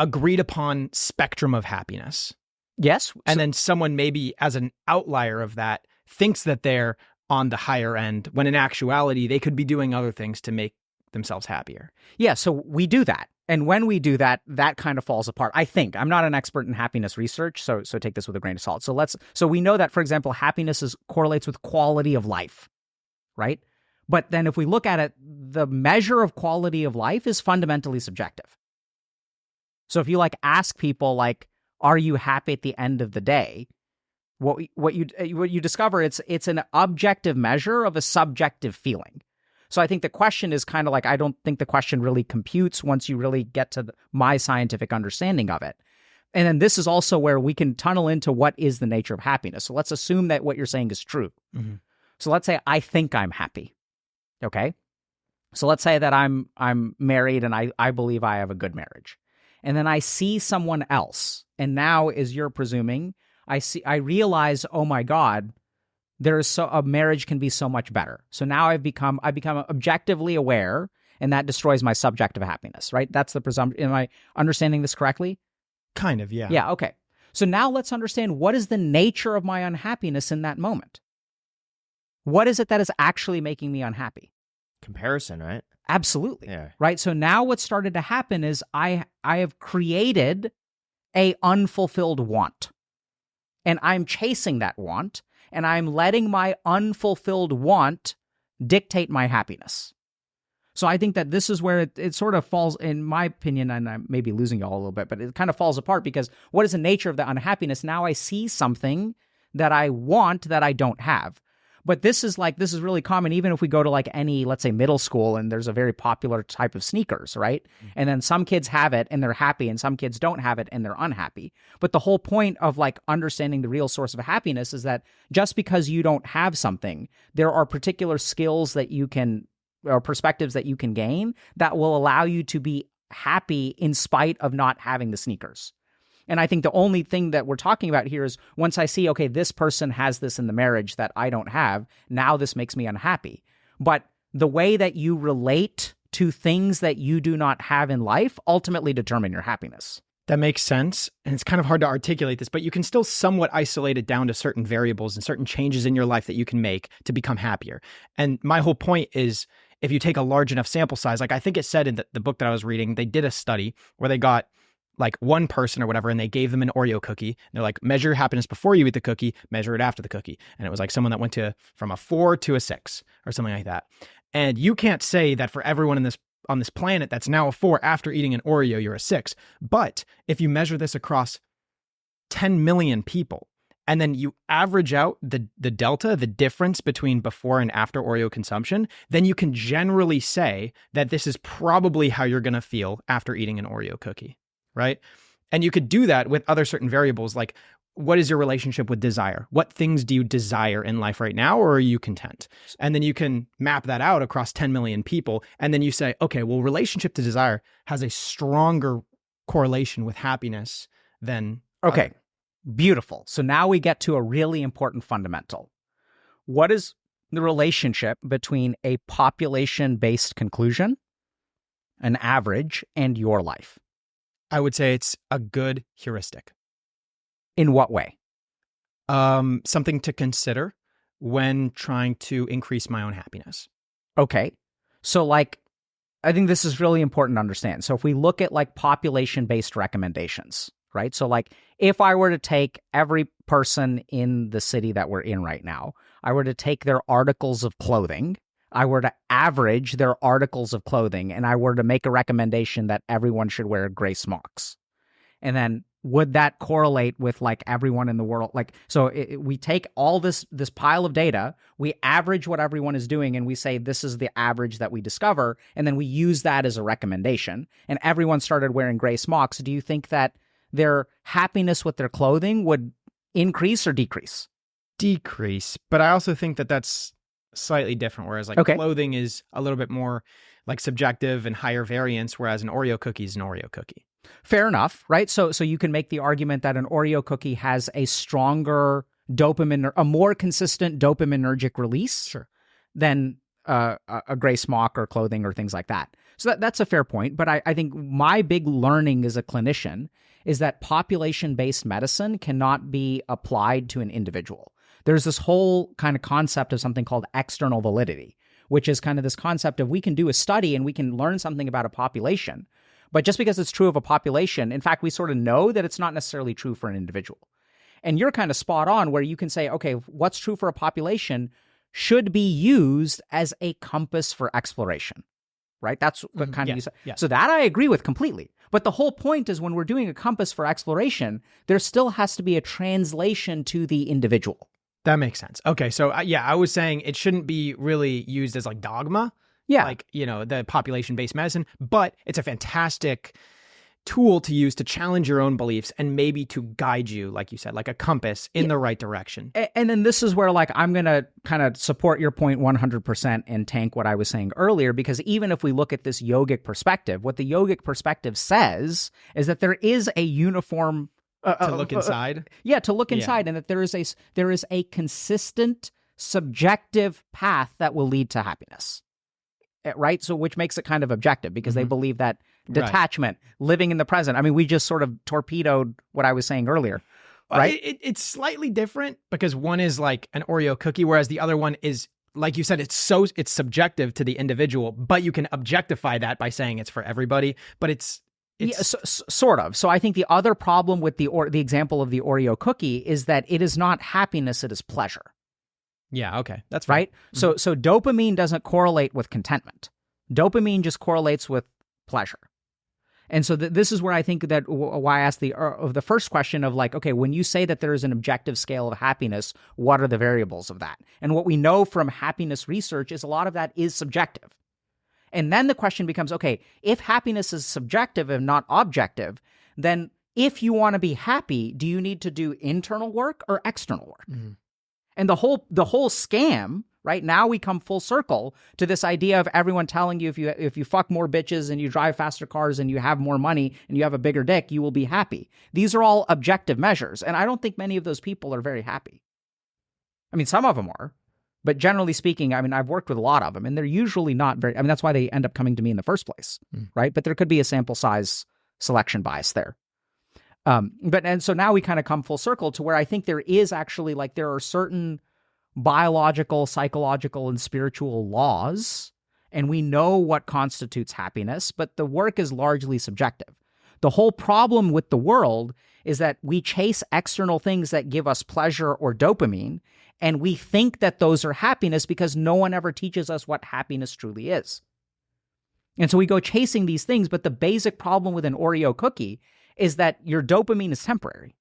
B: agreed upon spectrum of happiness.
A: Yes.
B: And then someone maybe as an outlier of that thinks that they're on the higher end, when in actuality, they could be doing other things to make themselves happier.
A: Yeah, so we do that. And when we do that, that kind of falls apart. I think I'm not an expert in happiness research, so take this with a grain of salt. So we know that, for example, happiness correlates with quality of life, right? But then if we look at it, the measure of quality of life is fundamentally subjective. So if you like ask people like, are you happy at the end of the day? What you discover, it's an objective measure of a subjective feeling. So I think the question is kind of like, I don't think the question really computes once you really get to my scientific understanding of it. And then this is also where we can tunnel into what is the nature of happiness. So let's assume that what you're saying is true. Mm-hmm. So let's say I think I'm happy. Okay. So let's say that I'm married and I believe I have a good marriage. And then I see someone else. And now, as you're presuming, I realize, oh my God, a marriage can be so much better. So now I become objectively aware, and that destroys my subjective happiness, right? That's the presumption. Am I understanding this correctly?
B: Kind of, yeah.
A: Yeah, okay. So now let's understand, what is the nature of my unhappiness in that moment? What is it that is actually making me unhappy?
C: Comparison, right?
A: Absolutely.
C: Yeah.
A: Right? So now what started to happen is I have created a unfulfilled want. And I'm chasing that want, and I'm letting my unfulfilled want dictate my happiness. So I think that this is where it sort of falls, in my opinion, and I may be losing y'all a little bit, but it kind of falls apart, because what is the nature of the unhappiness? Now I see something that I want that I don't have. But this is really common, even if we go to like any, let's say, middle school, and there's a very popular type of sneakers, right? Mm-hmm. And then some kids have it and they're happy, and some kids don't have it and they're unhappy. But the whole point of like understanding the real source of happiness is that just because you don't have something, there are particular skills that you can, or perspectives that you can gain that will allow you to be happy in spite of not having the sneakers. And I think the only thing that we're talking about here is, once I see, okay, this person has this in the marriage that I don't have, now this makes me unhappy. But the way that you relate to things that you do not have in life ultimately determine your happiness.
B: That makes sense. And it's kind of hard to articulate this, but you can still somewhat isolate it down to certain variables and certain changes in your life that you can make to become happier. And my whole point is, if you take a large enough sample size, like I think it said in the book that I was reading, they did a study where they got like one person or whatever, and they gave them an Oreo cookie. And they're like, measure your happiness before you eat the cookie, measure it after the cookie. And it was like someone that went from a 4 to a 6 or something like that. And you can't say that for everyone on this planet that's now a 4 after eating an Oreo, you're a 6. But if you measure this across 10 million people, and then you average out the delta, the difference between before and after Oreo consumption, then you can generally say that this is probably how you're going to feel after eating an Oreo cookie. Right? And you could do that with other certain variables, like, what is your relationship with desire? What things do you desire in life right now, or are you content? And then you can map that out across 10 million people. And then you say, okay, well, relationship to desire has a stronger correlation with happiness than...
A: Okay, beautiful. So now we get to a really important fundamental. What is the relationship between a population-based conclusion, an average, and your life?
B: I would say it's a good heuristic.
A: In what way?
B: Something to consider when trying to increase my own happiness.
A: Okay. So like, I think this is really important to understand. So if we look at like population-based recommendations, right? So like, if I were to take every person in the city that we're in right now, I were to take their articles of clothing, I were to average their articles of clothing and I were to make a recommendation that everyone should wear gray smocks, and then would that correlate with like everyone in the world? Like, so we take all this pile of data, we average what everyone is doing, and we say this is the average that we discover, and then we use that as a recommendation, and everyone started wearing gray smocks. Do you think that their happiness with their clothing would increase or decrease?
B: Decrease, but I also think that that's slightly different, whereas like clothing is a little bit more like subjective and higher variance, whereas an Oreo cookie is an Oreo cookie.
A: Fair enough, right? So you can make the argument that an Oreo cookie has a stronger dopamine, a more consistent dopaminergic release than a gray smock or clothing or things like that. So that's a fair point. But I think my big learning as a clinician is that population-based medicine cannot be applied to an individual. There's this whole kind of concept of something called external validity, which is kind of this concept of we can do a study and we can learn something about a population, but just because it's true of a population, in fact, we sort of know that it's not necessarily true for an individual. And you're kind of spot on where you can say, okay, what's true for a population should be used as a compass for exploration, right? That's what kind of you said. Yeah. So that I agree with completely. But the whole point is when we're doing a compass for exploration, there still has to be a translation to the individual.
B: That makes sense. Okay, so I was saying it shouldn't be really used as like dogma, like, you know, the population-based medicine, but it's a fantastic tool to use to challenge your own beliefs and maybe to guide you, like you said, like a compass in the right direction.
A: And then this is where like I'm going to kind of support your point 100% and tank what I was saying earlier, because even if we look at this yogic perspective, what the yogic perspective says is that there is a uniform
B: to look inside?
A: To look inside, and that there is a consistent subjective path that will lead to happiness, right? So which makes it kind of objective because they believe that detachment, living in the present. I mean, we just sort of torpedoed what I was saying earlier, right?
B: It's slightly different because one is like an Oreo cookie, whereas the other one is, like you said, it's subjective to the individual, but you can objectify that by saying it's for everybody, but it's
A: sort of. So I think the other problem with the example of the Oreo cookie is that it is not happiness, it is pleasure.
B: Yeah, okay. That's
A: right. So dopamine doesn't correlate with contentment. Dopamine just correlates with pleasure. And so this is where I think that why I asked the first question of like, okay, when you say that there is an objective scale of happiness, what are the variables of that? And what we know from happiness research is a lot of that is subjective. And then the question becomes, okay, if happiness is subjective and not objective, then if you want to be happy, do you need to do internal work or external work? Mm-hmm. And the whole scam, right? Now we come full circle to this idea of everyone telling you if you fuck more bitches and you drive faster cars and you have more money and you have a bigger dick, you will be happy. These are all objective measures. And I don't think many of those people are very happy. I mean, some of them are. But generally speaking, I mean, I've worked with a lot of them, and they're usually not very, I mean, that's why they end up coming to me in the first place, right? But there could be a sample size selection bias there. And so now we kind of come full circle to where I think there is actually, like, there are certain biological, psychological, and spiritual laws, and we know what constitutes happiness, but the work is largely subjective. The whole problem with the world is that we chase external things that give us pleasure or dopamine, and we think that those are happiness because no one ever teaches us what happiness truly is. And so we go chasing these things, but the basic problem with an Oreo cookie is that your dopamine is temporary,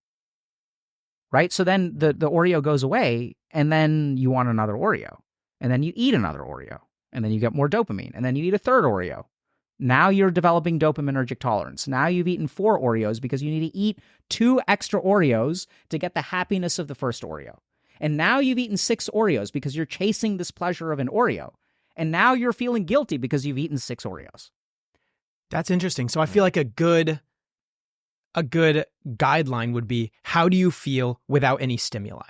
A: right? So then the Oreo goes away, and then you want another Oreo, and then you eat another Oreo, and then you get more dopamine, and then you eat a third Oreo. Now you're developing dopaminergic tolerance. Now you've eaten 4 Oreos because you need to eat 2 extra Oreos to get the happiness of the first Oreo. And now you've eaten 6 Oreos because you're chasing this pleasure of an Oreo. And now you're feeling guilty because you've eaten 6 Oreos.
B: That's interesting. So I feel like a good guideline would be, how do you feel without any stimuli?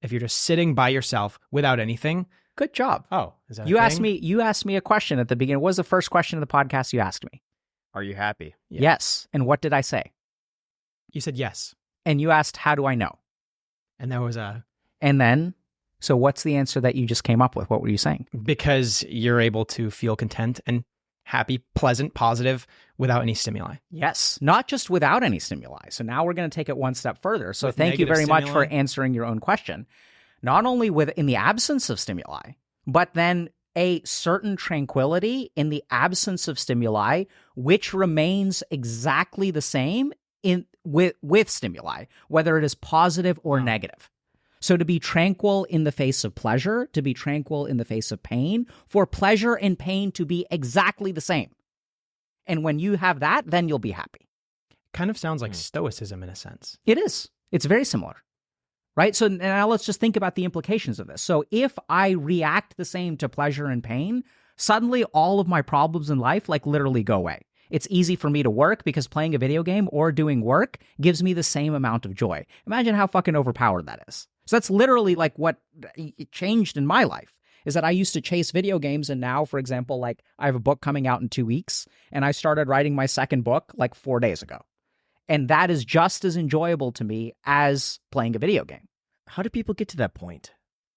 B: If you're just sitting by yourself without anything.
A: Good job.
B: Oh, is that
A: you asked me a question at the beginning. What was the first question of the podcast you asked me?
D: Are you happy?
A: Yeah. Yes. And what did I say?
B: You said yes.
A: And you asked, how do I know?
B: And there was a...
A: And then, so what's the answer that you just came up with? What were you saying?
B: Because you're able to feel content and happy, pleasant, positive without any stimuli.
A: Yes, not just without any stimuli. So now we're going to take it one step further. So thank you very much for answering your own question. Not only in the absence of stimuli, but then a certain tranquility in the absence of stimuli, which remains exactly the same with stimuli, whether it is positive or negative. So to be tranquil in the face of pleasure, to be tranquil in the face of pain, for pleasure and pain to be exactly the same. And when you have that, then you'll be happy.
B: Kind of sounds like stoicism in a sense.
A: It is. It's very similar. Right? So now let's just think about the implications of this. So if I react the same to pleasure and pain, suddenly all of my problems in life like literally go away. It's easy for me to work because playing a video game or doing work gives me the same amount of joy. Imagine how fucking overpowered that is. So that's literally like what changed in my life, is that I used to chase video games, and now, for example, like I have a book coming out in 2 weeks, and I started writing my second book like 4 days ago. And that is just as enjoyable to me as playing a video game.
C: How do people get to that point?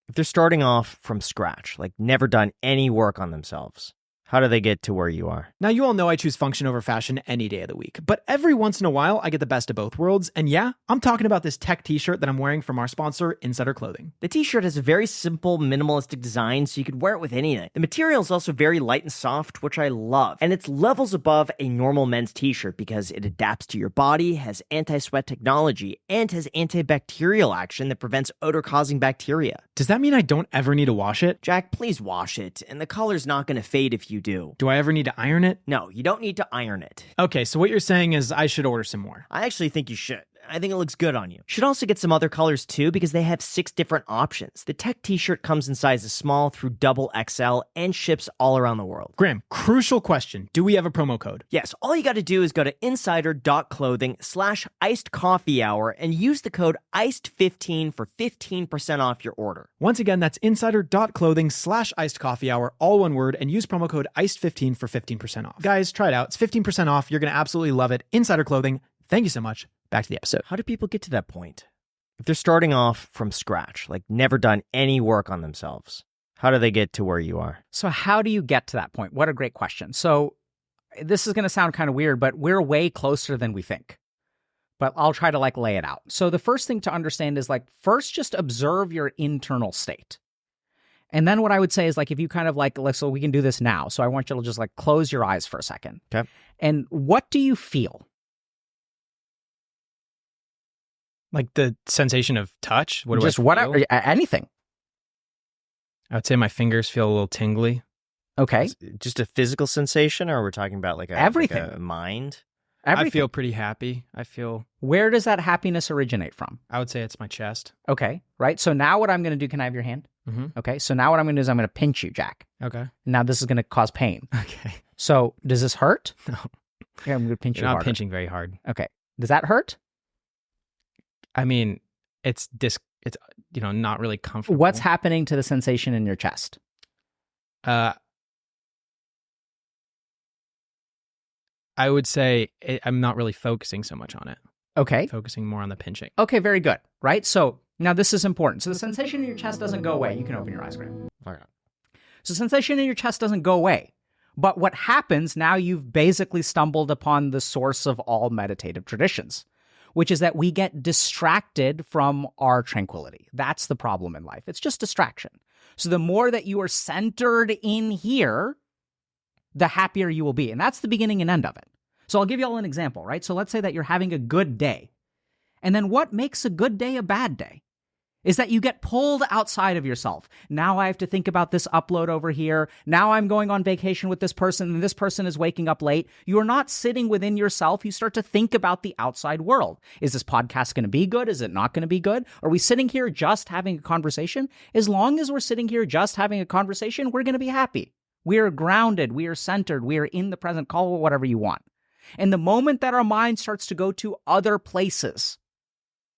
C: If they're starting off from scratch, like never done any work on themselves, how do they get to where you are?
B: Now, you all know I choose function over fashion any day of the week, but every once in a while, I get the best of both worlds. And yeah, I'm talking about this tech t-shirt that I'm wearing from our sponsor, Insider Clothing.
C: The t-shirt has a very simple, minimalistic design, so you could wear it with anything. The material is also very light and soft, which I love. And it's levels above a normal men's t-shirt because it adapts to your body, has anti-sweat technology, and has antibacterial action that prevents odor-causing bacteria.
B: Does that mean I don't ever need to wash it?
C: Jack, please wash it, and the color's not going to fade if you do.
B: Do I ever need to iron it?
C: No, you don't need to iron it.
B: Okay, so what you're saying is I should order some more.
C: I actually think you should. I think it looks good on you. Should also get some other colors too, because they have 6 different options. The tech t-shirt comes in sizes small through double XL and ships all around the world.
B: Graham, crucial question. Do we have a promo code?
C: Yes, all you got to do is go to insider.clothing/icedcoffeehour and use the code ICED15 for 15% off your order.
B: Once again, that's insider.clothing/icedcoffeehour, all one word, and use promo code ICED15 for 15% off. Guys, try it out. It's 15% off. You're going to absolutely love it. Insider Clothing. Thank you so much. Back to the episode.
C: How do people get to that point? If they're starting off from scratch, like never done any work on themselves, how do they get to where you are?
A: So how do you get to that point? What a great question. So this is going to sound kind of weird, but we're way closer than we think. But I'll try to like lay it out. So the first thing to understand is like, first just observe your internal state. And then what I would say is like, if you kind of like, so we can do this now. So I want you to just like close your eyes for a second.
C: Okay.
A: And what do you feel?
B: Like the sensation of touch? What do
A: just
B: I feel?
A: Whatever, anything.
B: I would say my fingers feel a little tingly.
A: Okay.
C: Just a physical sensation, or we're talking about like
A: everything?
C: Like a mind?
B: Everything. I feel pretty happy.
A: Where does that happiness originate from?
B: I would say it's my chest.
A: Okay, right? So now what I'm going to do, can I have your hand?
B: Mm-hmm.
A: Okay, so now what I'm going to do is I'm going to pinch you, Jack.
B: Okay.
A: Now this is going to cause pain.
B: Okay.
A: So does this hurt?
B: No.
A: Okay, I'm going to pinch you
B: harder.
A: harder.
B: Not pinching very hard.
A: Okay. Does that hurt?
B: I mean, it's not really comfortable.
A: What's happening to the sensation in your chest?
B: I would say I'm not really focusing so much on it.
A: Okay.
B: Focusing more on the pinching.
A: Okay, very good. Right? So now this is important. So the sensation in your chest doesn't go away. You can open your eyes, Graham.
C: Okay.
A: So sensation in your chest doesn't go away. But what happens now, you've basically stumbled upon the source of all meditative traditions, which is that we get distracted from our tranquility. That's the problem in life. It's just distraction. So the more that you are centered in here, the happier you will be. And that's the beginning and end of it. So I'll give you all an example, right? So let's say that you're having a good day. And then what makes a good day a bad day? Is that you get pulled outside of yourself. Now I have to think about this upload over here. Now I'm going on vacation with this person, and this person is waking up late. You are not sitting within yourself. You start to think about the outside world. Is this podcast going to be good? Is it not going to be good? Are we sitting here just having a conversation? As long as we're sitting here just having a conversation, we're going to be happy. We are grounded. We are centered. We are in the present. Call it whatever you want. And the moment that our mind starts to go to other places,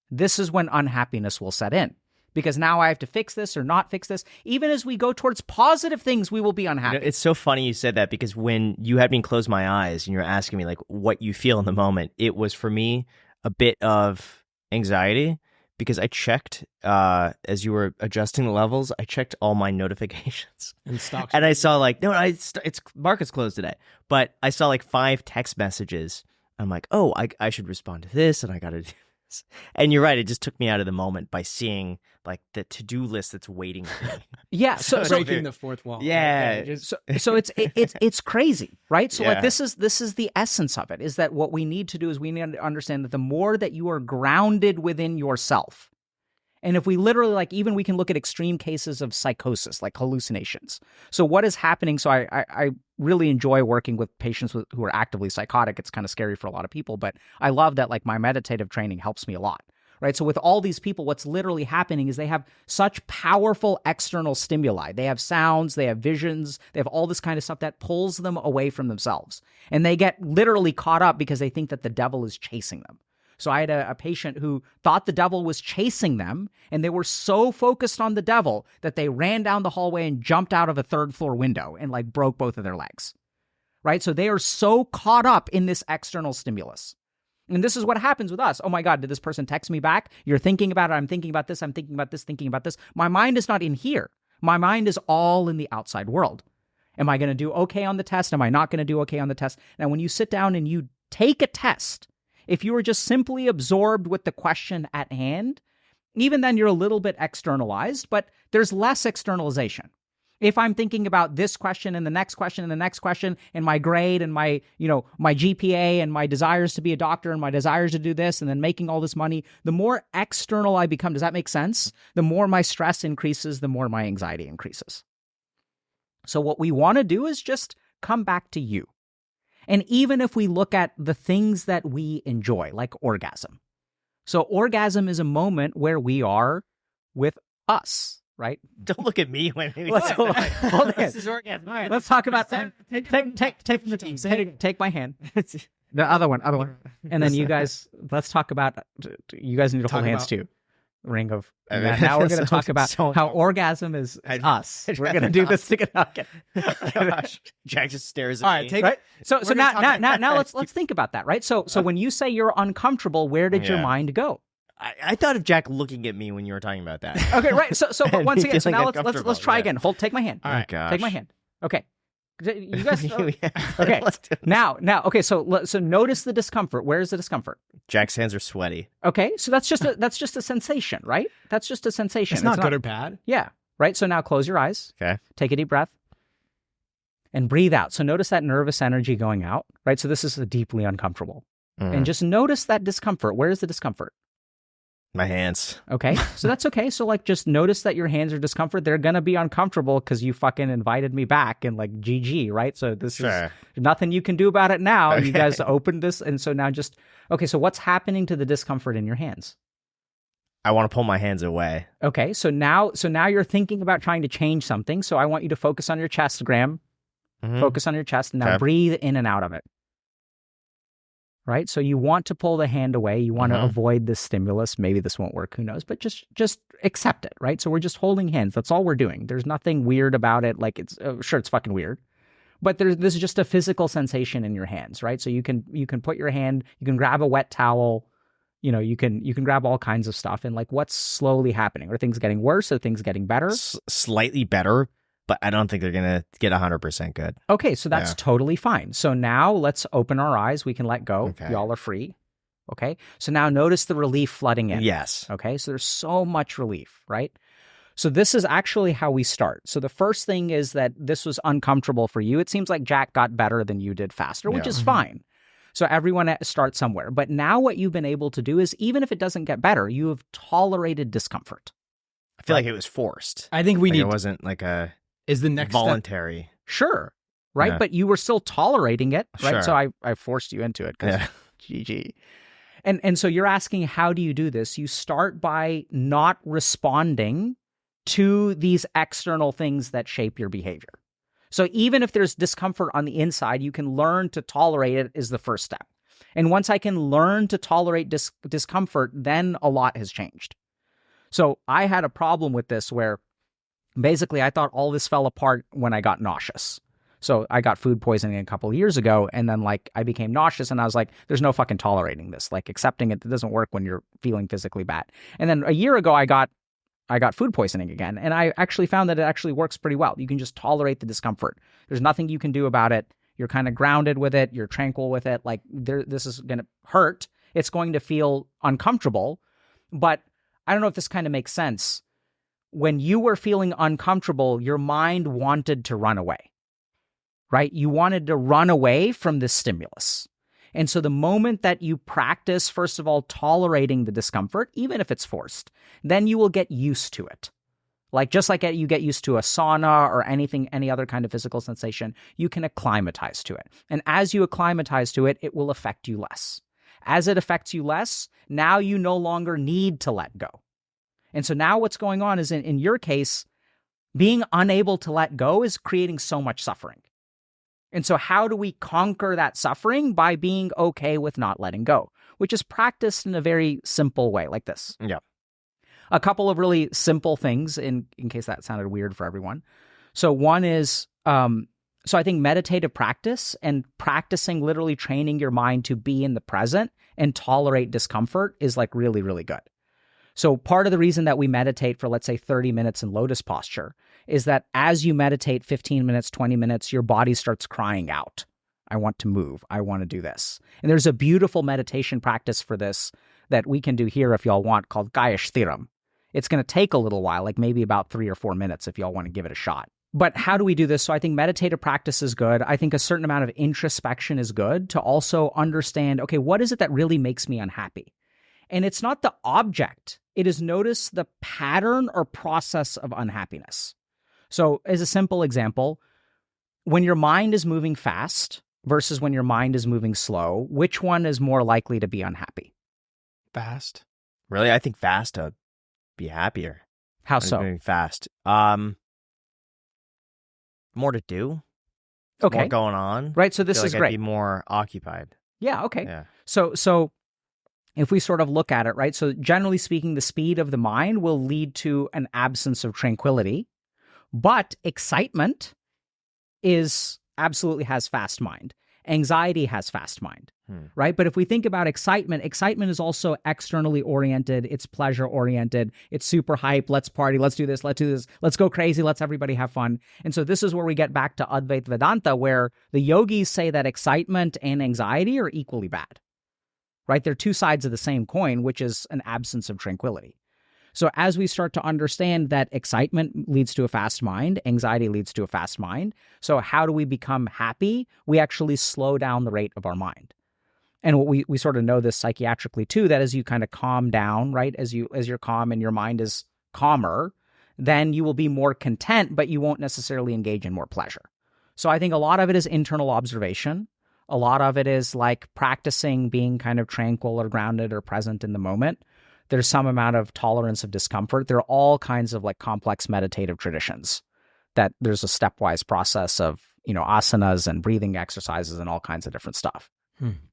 A: this is when unhappiness will set in. Because now I have to fix this or not fix this. Even as we go towards positive things, we will be unhappy.
C: You know, it's so funny you said that, because when you had me close my eyes and you're asking me like what you feel in the moment, it was for me a bit of anxiety, because I checked as you were adjusting the levels, I checked all my notifications. And I saw like, it's market's closed today. But I saw like 5 text messages. I'm like, oh, I should respond to this, and I got to And you're right. It just took me out of the moment by seeing like the to-do list that's waiting for me.
A: Yeah. So
B: breaking the fourth wall.
C: Yeah.
A: So it's crazy, right? So like this is the essence of it, is that what we need to do is we need to understand that the more that you are grounded within yourself, and if we literally, like, even we can look at extreme cases of psychosis, like hallucinations. So what is happening? So I really enjoy working with patients who are actively psychotic. It's kind of scary for a lot of people, but I love that, like, my meditative training helps me a lot, right? So with all these people, what's literally happening is they have such powerful external stimuli. They have sounds, they have visions, they have all this kind of stuff that pulls them away from themselves. And they get literally caught up because they think that the devil is chasing them. So I had a patient who thought the devil was chasing them, and they were so focused on the devil that they ran down the hallway and jumped out of a third-floor window and, like, broke both of their legs, right? So they are so caught up in this external stimulus. And this is what happens with us. Oh my God, did this person text me back? You're thinking about it. I'm thinking about this. I'm thinking about this, thinking about this. My mind is not in here. My mind is all in the outside world. Am I going to do okay on the test? Am I not going to do okay on the test? Now, when you sit down and you take a test, if you were just simply absorbed with the question at hand, even then you're a little bit externalized, but there's less externalization. If I'm thinking about this question and the next question and the next question and my grade and my GPA and my desires to be a doctor and my desires to do this and then making all this money, the more external I become, does that make sense? The more my stress increases, the more my anxiety increases. So what we want to do is just come back to you. And even if we look at the things that we enjoy, like orgasm. So orgasm is a moment where we are with us, right?
C: Don't look at me when
A: hold on.
C: This is orgasm. All right.
A: Let's talk about that. Take from the team. Take my hand. The other one. And then you guys, let's talk about, you guys need to hold hands too. Ring of. Now we're going to talk about how orgasm is us. We're going to do this together. Okay.
C: Gosh. Jack just stares at me.
A: Right? So now let's think about that, right? So when you say you're uncomfortable, where did your mind go?
C: I thought of Jack looking at me when you were talking about that.
A: Okay, right. So but once again, so now let's try again. Take my hand.
C: All right, gosh.
A: Take my hand. Okay. You guys. Okay. Now. Okay. So notice the discomfort. Where's the discomfort?
C: Jack's hands are sweaty.
A: Okay. So that's just a sensation, right? That's just a sensation.
B: It's not good or bad.
A: Yeah. Right. So now close your eyes.
C: Okay.
A: Take a deep breath. And breathe out. So notice that nervous energy going out. Right. So this is deeply uncomfortable. And just notice that discomfort. Where is the discomfort?
C: My hands.
A: Okay. So that's okay. So, like, just notice that your hands are discomfort. They're going to be uncomfortable because you fucking invited me back and, like, GG, right? So this is nothing you can do about it now. Okay. You guys opened this. And so now okay. So what's happening to the discomfort in your hands?
C: I want to pull my hands away.
A: Okay. So now you're thinking about trying to change something. So I want you to focus on your chest, Graham. Focus on your chest. And now breathe in and out of it. Right? So you want to pull the hand away. You want to avoid this stimulus. Maybe this won't work. Who knows? But just accept it, right? So we're just holding hands. That's all we're doing. There's nothing weird about it. Like, it's sure, it's fucking weird. But this is just a physical sensation in your hands, right? So you can put your hand, you can grab a wet towel, you can grab all kinds of stuff. And, like, what's slowly happening? Are things getting worse? Are things getting better?
C: Slightly better. But I don't think they're going to get 100% good.
A: Okay, so that's totally fine. So now let's open our eyes. We can let go. Okay. Y'all are free. Okay, so now notice the relief flooding in.
C: Yes.
A: Okay, so there's so much relief, right? So this is actually how we start. So the first thing is that this was uncomfortable for you. It seems like Jack got better than you did faster, which is fine. So everyone starts somewhere. But now what you've been able to do is, even if it doesn't get better, you have tolerated discomfort.
C: I feel like it was forced.
B: I think it
C: wasn't like a...
B: Is the next
C: voluntary
B: step.
A: Sure, right? Yeah. But you were still tolerating it, right?
C: Sure.
A: So I forced you into it because GG. And so you're asking, how do you do this? You start by not responding to these external things that shape your behavior. So even if there's discomfort on the inside, you can learn to tolerate it is the first step. And once I can learn to tolerate discomfort, then a lot has changed. So I had a problem with this where basically I thought all this fell apart when I got nauseous. So I got food poisoning a couple of years ago, and then, like, I became nauseous, and I was like, there's no fucking tolerating this. Like, accepting it doesn't work when you're feeling physically bad. And then a year ago, I got food poisoning again, and I actually found that it actually works pretty well. You can just tolerate the discomfort. There's nothing you can do about it. You're kind of grounded with it. You're tranquil with it. Like, this is going to hurt, It's going to feel uncomfortable, but I don't know if this kind of makes sense. When you were feeling uncomfortable, your mind wanted to run away, right? You wanted to run away from this stimulus. And so the moment that you practice, first of all, tolerating the discomfort, even if it's forced, then you will get used to it. Like just like you get used to a sauna or anything, any other kind of physical sensation, you can acclimatize to it. And as you acclimatize to it, it will affect you less. As it affects you less, now you no longer need to let go. And so now what's going on is in your case, being unable to let go is creating so much suffering. And so how do we conquer that suffering? By being okay with not letting go, which is practiced in a very simple way like this.
C: Yeah.
A: A couple of really simple things in case that sounded weird for everyone. So one is, so I think meditative practice and practicing literally training your mind to be in the present and tolerate discomfort is like really, really good. So part of the reason that we meditate for, let's say, 30 minutes in lotus posture is that as you meditate 15 minutes, 20 minutes, your body starts crying out. I want to move. I want to do this. And there's a beautiful meditation practice for this that we can do here if y'all want called Kaya Sthiram. It's going to take a little while, like maybe about 3 or 4 minutes if y'all want to give it a shot. But how do we do this? So I think meditative practice is good. I think a certain amount of introspection is good to also understand, okay, what is it that really makes me unhappy? And it's not the object. It is notice the pattern or process of unhappiness. So as a simple example, when your mind is moving fast versus when your mind is moving slow, which one is more likely to be unhappy?
B: Fast.
C: Really? I think fast to be happier.
A: How so?
C: Moving fast. More to do.
A: Okay.
C: More going on.
A: Right. So this is
C: I'd
A: great.
C: be more occupied.
A: Yeah. Okay.
C: Yeah.
A: So if we sort of look at it, right? So generally speaking, the speed of the mind will lead to an absence of tranquility, but excitement absolutely has fast mind. Anxiety has fast mind, right? But if we think about excitement is also externally oriented. It's pleasure oriented. It's super hype. Let's party. Let's do this. Let's go crazy. Let's everybody have fun. And so this is where we get back to Advaita Vedanta, where the yogis say that excitement and anxiety are equally bad, right? They're two sides of the same coin, which is an absence of tranquility. So as we start to understand that excitement leads to a fast mind, anxiety leads to a fast mind. So how do we become happy? We actually slow down the rate of our mind. And what we sort of know this psychiatrically too, that as you kind of calm down, right? As you're calm and your mind is calmer, then you will be more content, but you won't necessarily engage in more pleasure. So I think a lot of it is internal observation. A lot of it is like practicing being kind of tranquil or grounded or present in the moment. There's some amount of tolerance of discomfort. There are all kinds of like complex meditative traditions that there's a stepwise process of, asanas and breathing exercises and all kinds of different stuff.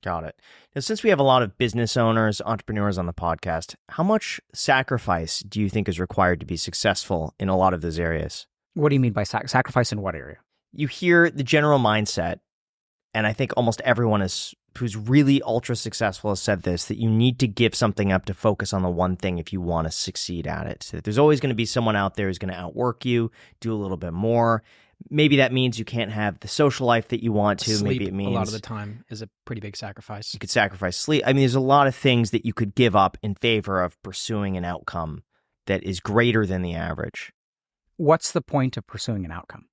C: Got it. Now, since we have a lot of business owners, entrepreneurs on the podcast, how much sacrifice do you think is required to be successful in a lot of those areas?
A: What do you mean by sacrifice in what area?
C: You hear the general mindset, and I think almost everyone who's really ultra successful has said this, that you need to give something up to focus on the one thing if you want to succeed at it. So there's always going to be someone out there who's going to outwork you, do a little bit more. Maybe that means you can't have the social life that you want to.
B: Sleep,
C: maybe it means
B: a lot of the time is a pretty big sacrifice.
C: You could sacrifice sleep. I mean, there's a lot of things that you could give up in favor of pursuing an outcome that is greater than the average.
A: What's the point of pursuing an outcome?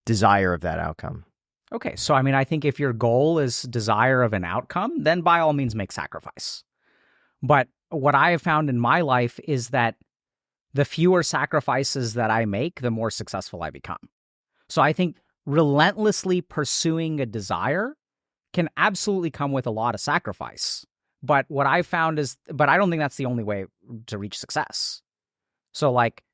C: Desire of that outcome.
A: Okay, so I mean, I think if your goal is desire of an outcome, then by all means make sacrifice. But what I have found in my life is that the fewer sacrifices that I make, the more successful I become. So I think relentlessly pursuing a desire can absolutely come with a lot of sacrifice. But what I found is, but I don't think that's the only way to reach success. So like,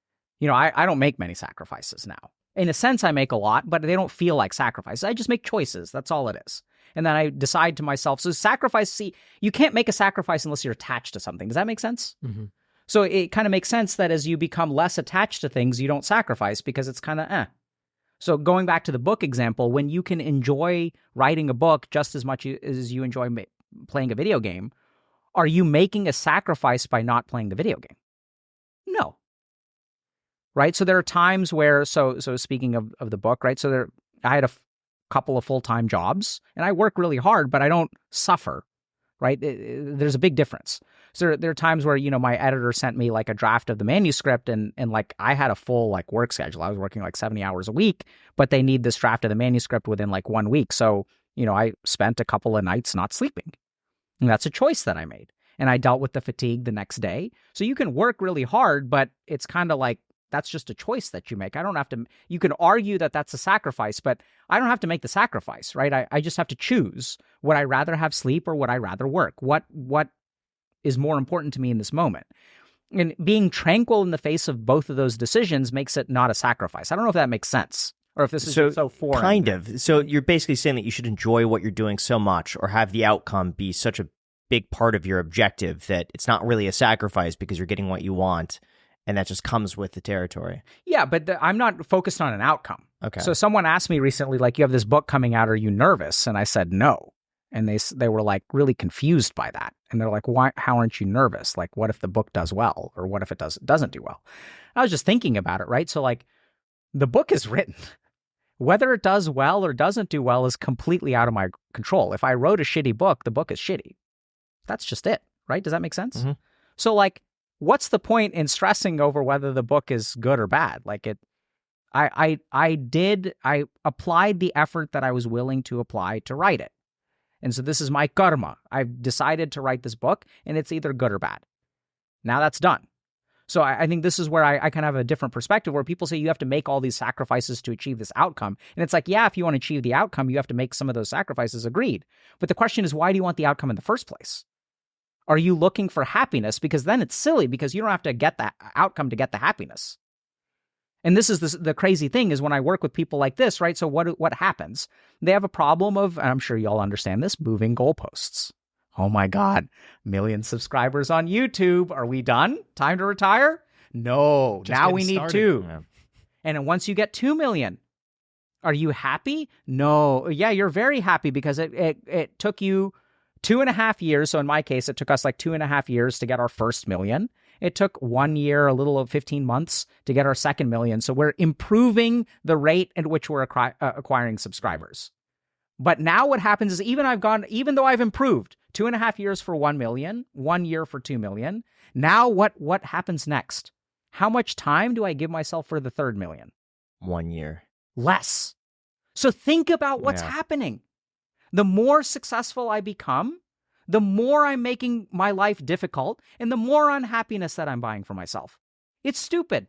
A: I don't make many sacrifices now. In a sense, I make a lot, but they don't feel like sacrifices. I just make choices. That's all it is. And then I decide to myself, so sacrifice, see, you can't make a sacrifice unless you're attached to something. Does that make sense? Mm-hmm. So it kind of makes sense that as you become less attached to things, you don't sacrifice because it's kind of So going back to the book example, when you can enjoy writing a book just as much as you enjoy playing a video game, are you making a sacrifice by not playing the video game? No. Right? So there are times where, so speaking of the book, right? So I had a couple of full-time jobs and I work really hard, but I don't suffer, right? There's a big difference. So there are times where, my editor sent me like a draft of the manuscript and like I had a full like work schedule. I was working like 70 hours a week, but they need this draft of the manuscript within like 1 week. So, I spent a couple of nights not sleeping. And that's a choice that I made. And I dealt with the fatigue the next day. So you can work really hard, but it's kind of like, that's just a choice that you make. I don't have to, you can argue that that's a sacrifice, but I don't have to make the sacrifice, right? I just have to choose. Would I rather have sleep or would I rather work? What is more important to me in this moment? And being tranquil in the face of both of those decisions makes it not a sacrifice. I don't know if that makes sense or if this is so foreign.
C: Kind of. So you're basically saying that you should enjoy what you're doing so much or have the outcome be such a big part of your objective that it's not really a sacrifice because you're getting what you want. And that just comes with the territory.
A: Yeah, but I'm not focused on an outcome.
C: Okay.
A: So someone asked me recently, like, you have this book coming out, are you nervous? And I said, no. And they were like really confused by that. And they're like, why? How aren't you nervous? Like, what if the book does well? Or what if it doesn't do well? I was just thinking about it, right? So like, the book is written. Whether it does well or doesn't do well is completely out of my control. If I wrote a shitty book, the book is shitty. That's just it, right? Does that make sense?
C: Mm-hmm.
A: So like, what's the point in stressing over whether the book is good or bad? Like I applied the effort that I was willing to apply to write it. And so this is my karma. I've decided to write this book and it's either good or bad. Now that's done. So I think this is where I kind of have a different perspective where people say you have to make all these sacrifices to achieve this outcome. And it's like, yeah, if you want to achieve the outcome, you have to make some of those sacrifices, agreed. But the question is, why do you want the outcome in the first place? Are you looking for happiness? Because then it's silly because you don't have to get that outcome to get the happiness. And this is the crazy thing is when I work with people like this, right? So what happens? They have a problem of, and I'm sure you all understand this, moving goalposts. Oh my God, 1 million subscribers on YouTube. Are we done? Time to retire? No, just now we need started. 2. Yeah. And once you get 2 million, are you happy? No. Yeah, you're very happy because it took you 2.5 years. So in my case, it took us like 2.5 years to get our first 1 million. It took 1 year, a little of 15 months to get our second 1 million. So we're improving the rate at which we're acquiring subscribers. But now what happens is even though I've improved 2.5 years for 1 million, 1 year for 2 million. Now what happens next? How much time do I give myself for the third 1 million?
C: 1 year.
A: Less. So think about what's happening. The more successful I become, the more I'm making my life difficult and the more unhappiness that I'm buying for myself. It's stupid,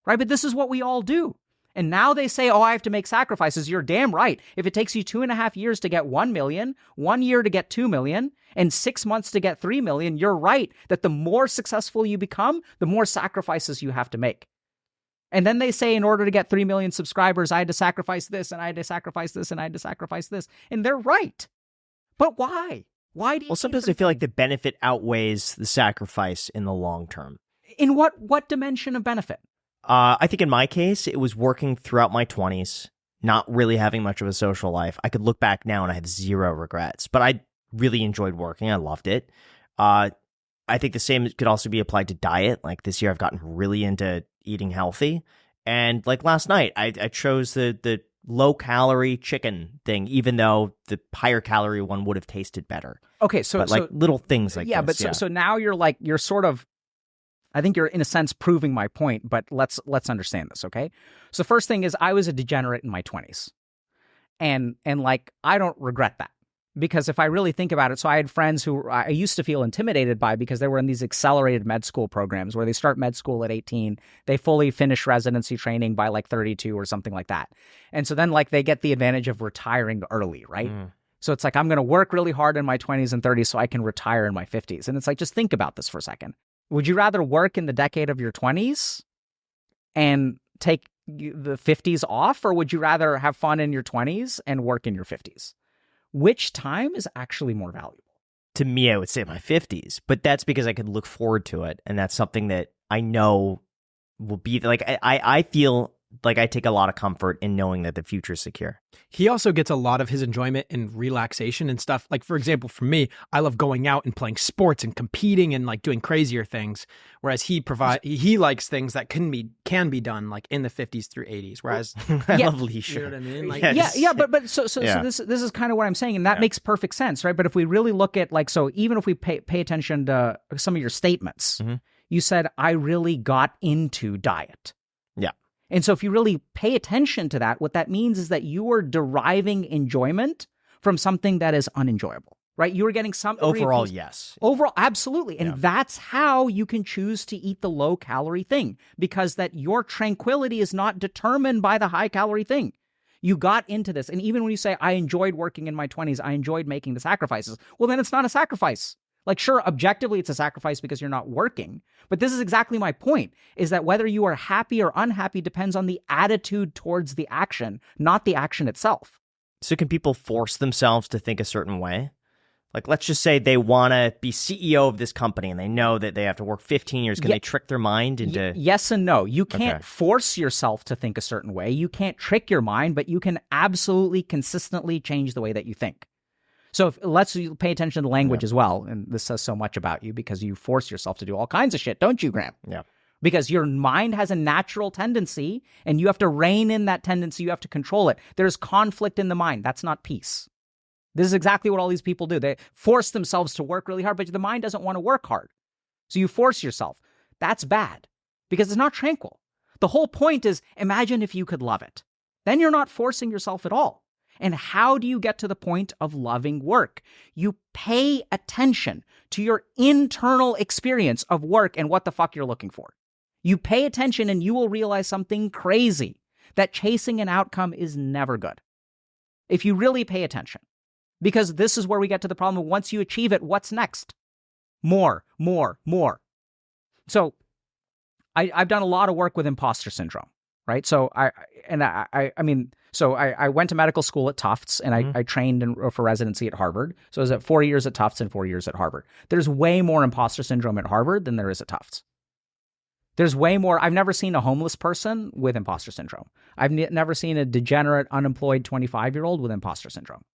A: right? But this is what we all do. And now they say, oh, I have to make sacrifices. You're damn right. If it takes you 2.5 years to get 1 million, 1 year to get 2 million, and 6 months to get 3 million, you're right that the more successful you become, the more sacrifices you have to make. And then they say, in order to get 3 million subscribers, I had to sacrifice this, and I had to sacrifice this, and I had to sacrifice this. And they're right. But why? Why do you?
C: Well, sometimes I feel like the benefit outweighs the sacrifice in the long term.
A: In what dimension of benefit?
C: I think in my case, it was working throughout my 20s, not really having much of a social life. I could look back now and I have zero regrets, but I really enjoyed working. I loved it. I think the same could also be applied to diet. Like this year, I've gotten really into eating healthy. And like last night, I chose the low-calorie chicken thing, even though the higher-calorie one would have tasted better.
A: Okay, so
C: like little things like this.
A: But so now you're sort of, I think you're in a sense proving my point, but let's understand this, okay? So first thing is I was a degenerate in my 20s. And like I don't regret that. Because if I really think about it, so I had friends who I used to feel intimidated by because they were in these accelerated med school programs where they start med school at 18, they fully finish residency training by like 32 or something like that. And so then like they get the advantage of retiring early, right? So it's like I'm going to work really hard in my 20s and 30s so I can retire in my 50s. And it's like, just think about this for a second. Would you rather work in the decade of your 20s and take the 50s off, or would you rather have fun in your 20s and work in your 50s? Which time is actually more valuable?
C: To me, I would say my 50s, but that's because I could look forward to it. And that's something that I know will be like, I feel I take a lot of comfort in knowing that the future is secure.
B: He also gets a lot of his enjoyment in relaxation and stuff. Like, for example, for me, I love going out and playing sports and competing and like doing crazier things. Whereas he likes things that can be done like in the 50s through 80s. Whereas
C: I love leisure.
B: You know what I mean? Like,
A: but so this is kind of what I'm saying, and that makes perfect sense, right? But if we really look at like, so even if we pay attention to some of your statements, you said, I really got into diet.
C: Yeah.
A: And so if you really pay attention to that, what that means is that you are deriving enjoyment from something that is unenjoyable, right? You are getting some...
C: Overall, yes.
A: Overall, absolutely. And that's how you can choose to eat the low-calorie thing, because that your tranquility is not determined by the high-calorie thing. You got into this. And even when you say, I enjoyed working in my 20s, I enjoyed making the sacrifices, well, then it's not a sacrifice. Like, sure, objectively, it's a sacrifice because you're not working. But this is exactly my point, is that whether you are happy or unhappy depends on the attitude towards the action, not the action itself.
C: So can people force themselves to think a certain way? Like, let's just say they want to be CEO of this company and they know that they have to work 15 years. Can they trick their mind into...
A: Yes and no. You can't force yourself to think a certain way. You can't trick your mind, but you can absolutely consistently change the way that you think. So let's pay attention to the language as well. And this says so much about you because you force yourself to do all kinds of shit, don't you, Graham?
C: Yeah.
A: Because your mind has a natural tendency and you have to rein in that tendency. You have to control it. There's conflict in the mind. That's not peace. This is exactly what all these people do. They force themselves to work really hard, but the mind doesn't want to work hard. So you force yourself. That's bad because it's not tranquil. The whole point is imagine if you could love it. Then you're not forcing yourself at all. And how do you get to the point of loving work? You pay attention to your internal experience of work and what the fuck you're looking for. You pay attention and you will realize something crazy, that chasing an outcome is never good. If you really pay attention. Because this is where we get to the problem of once you achieve it, what's next? More. So I've done a lot of work with imposter syndrome, right? So I went to medical school at Tufts and I trained for residency at Harvard. So I was at 4 years at Tufts and 4 years at Harvard. There's way more imposter syndrome at Harvard than there is at Tufts. There's way more. I've never seen a homeless person with imposter syndrome. I've never seen a degenerate, unemployed 25-year-old with imposter syndrome.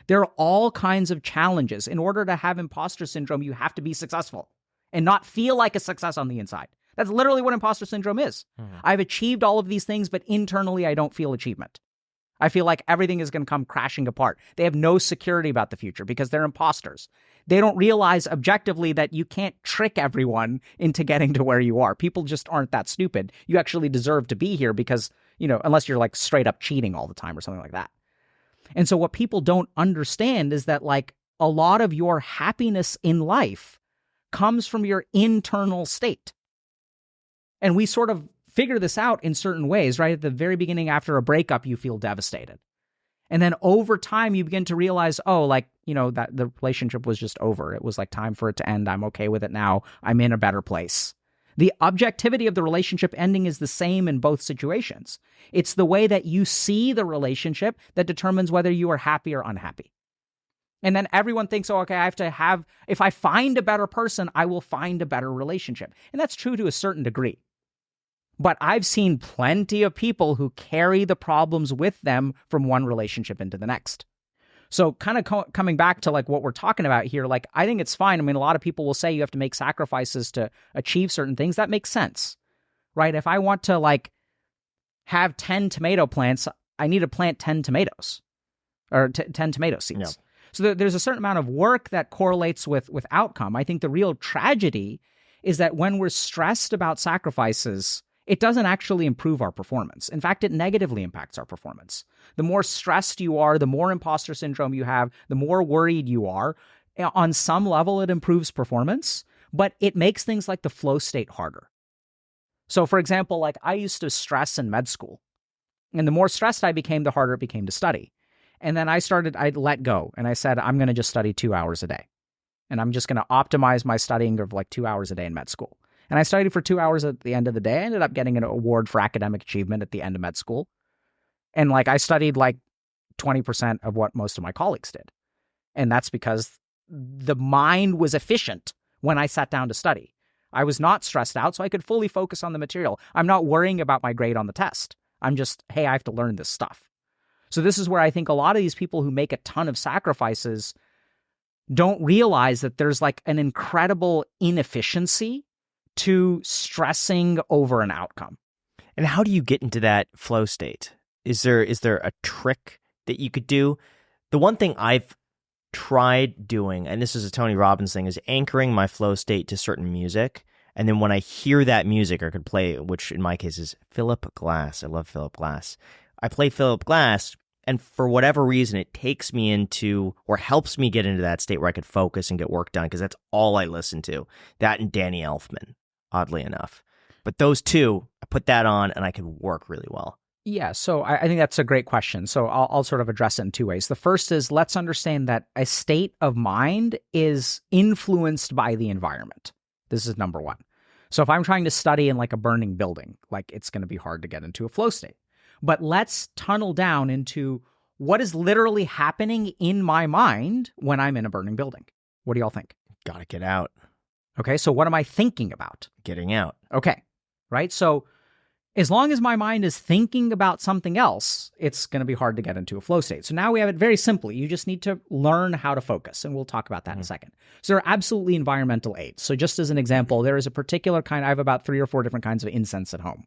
A: There are all kinds of challenges. In order to have imposter syndrome, you have to be successful and not feel like a success on the inside. That's literally what imposter syndrome is. I've achieved all of these things, but internally I don't feel achievement. I feel like everything is going to come crashing apart. They have no security about the future because they're imposters. They don't realize objectively that you can't trick everyone into getting to where you are. People just aren't that stupid. You actually deserve to be here because, unless you're like straight up cheating all the time or something like that. And so what people don't understand is that like a lot of your happiness in life comes from your internal state. And we sort of figure this out in certain ways, right? At the very beginning, after a breakup, you feel devastated. And then over time, you begin to realize, that the relationship was just over. It was like time for it to end. I'm okay with it now. I'm in a better place. The objectivity of the relationship ending is the same in both situations. It's the way that you see the relationship that determines whether you are happy or unhappy. And then everyone thinks, if I find a better person, I will find a better relationship. And that's true to a certain degree. But I've seen plenty of people who carry the problems with them from one relationship into the next. So kind of coming back to like what we're talking about here, like I think it's fine. I mean, a lot of people will say you have to make sacrifices to achieve certain things. That makes sense, right? If I want to like have 10 tomato plants, I need to plant 10 tomatoes or 10 tomato seeds. Yeah. So there's a certain amount of work that correlates with outcome. I think the real tragedy is that when we're stressed about sacrifices, it doesn't actually improve our performance. In fact, it negatively impacts our performance. The more stressed you are, the more imposter syndrome you have, the more worried you are. On some level, it improves performance, but it makes things like the flow state harder. So for example, like I used to stress in med school, and the more stressed I became, the harder it became to study. And then I let go, and I said, I'm going to just study 2 hours a day. And I'm just going to optimize my studying of like 2 hours a day in med school. And I studied for 2 hours at the end of the day. I ended up getting an award for academic achievement at the end of med school. And like I studied like 20% of what most of my colleagues did. And that's because the mind was efficient when I sat down to study. I was not stressed out, so I could fully focus on the material. I'm not worrying about my grade on the test. I'm just, hey, I have to learn this stuff. So this is where I think a lot of these people who make a ton of sacrifices don't realize that there's like an incredible inefficiency to stressing over an outcome.
C: And how do you get into that flow state? Is there a trick that you could do? The one thing I've tried doing, and this is a Tony Robbins thing, is anchoring my flow state to certain music. And then when I hear that music or could play, which in my case is Philip Glass. I love Philip Glass. I play Philip Glass, and for whatever reason, it takes me into, or helps me get into that state where I could focus and get work done, because that's all I listen to. That and Danny Elfman, oddly enough. But those two, I put that on and I could work really well.
A: Yeah, so I think that's a great question. So I'll sort of address it in two ways. The first is, let's understand that a state of mind is influenced by the environment. This is number one. So if I'm trying to study in like a burning building, like it's going to be hard to get into a flow state. But let's tunnel down into what is literally happening in my mind when I'm in a burning building. What do y'all think?
C: Gotta get out.
A: Okay, so what am I thinking about?
C: Getting out.
A: Okay, right? So as long as my mind is thinking about something else, it's going to be hard to get into a flow state. So now we have it very simply. You just need to learn how to focus, and we'll talk about that in a second. So there are absolutely environmental aids. So just as an example, there is a particular kind, I have about 3 or 4 different kinds of incense at home.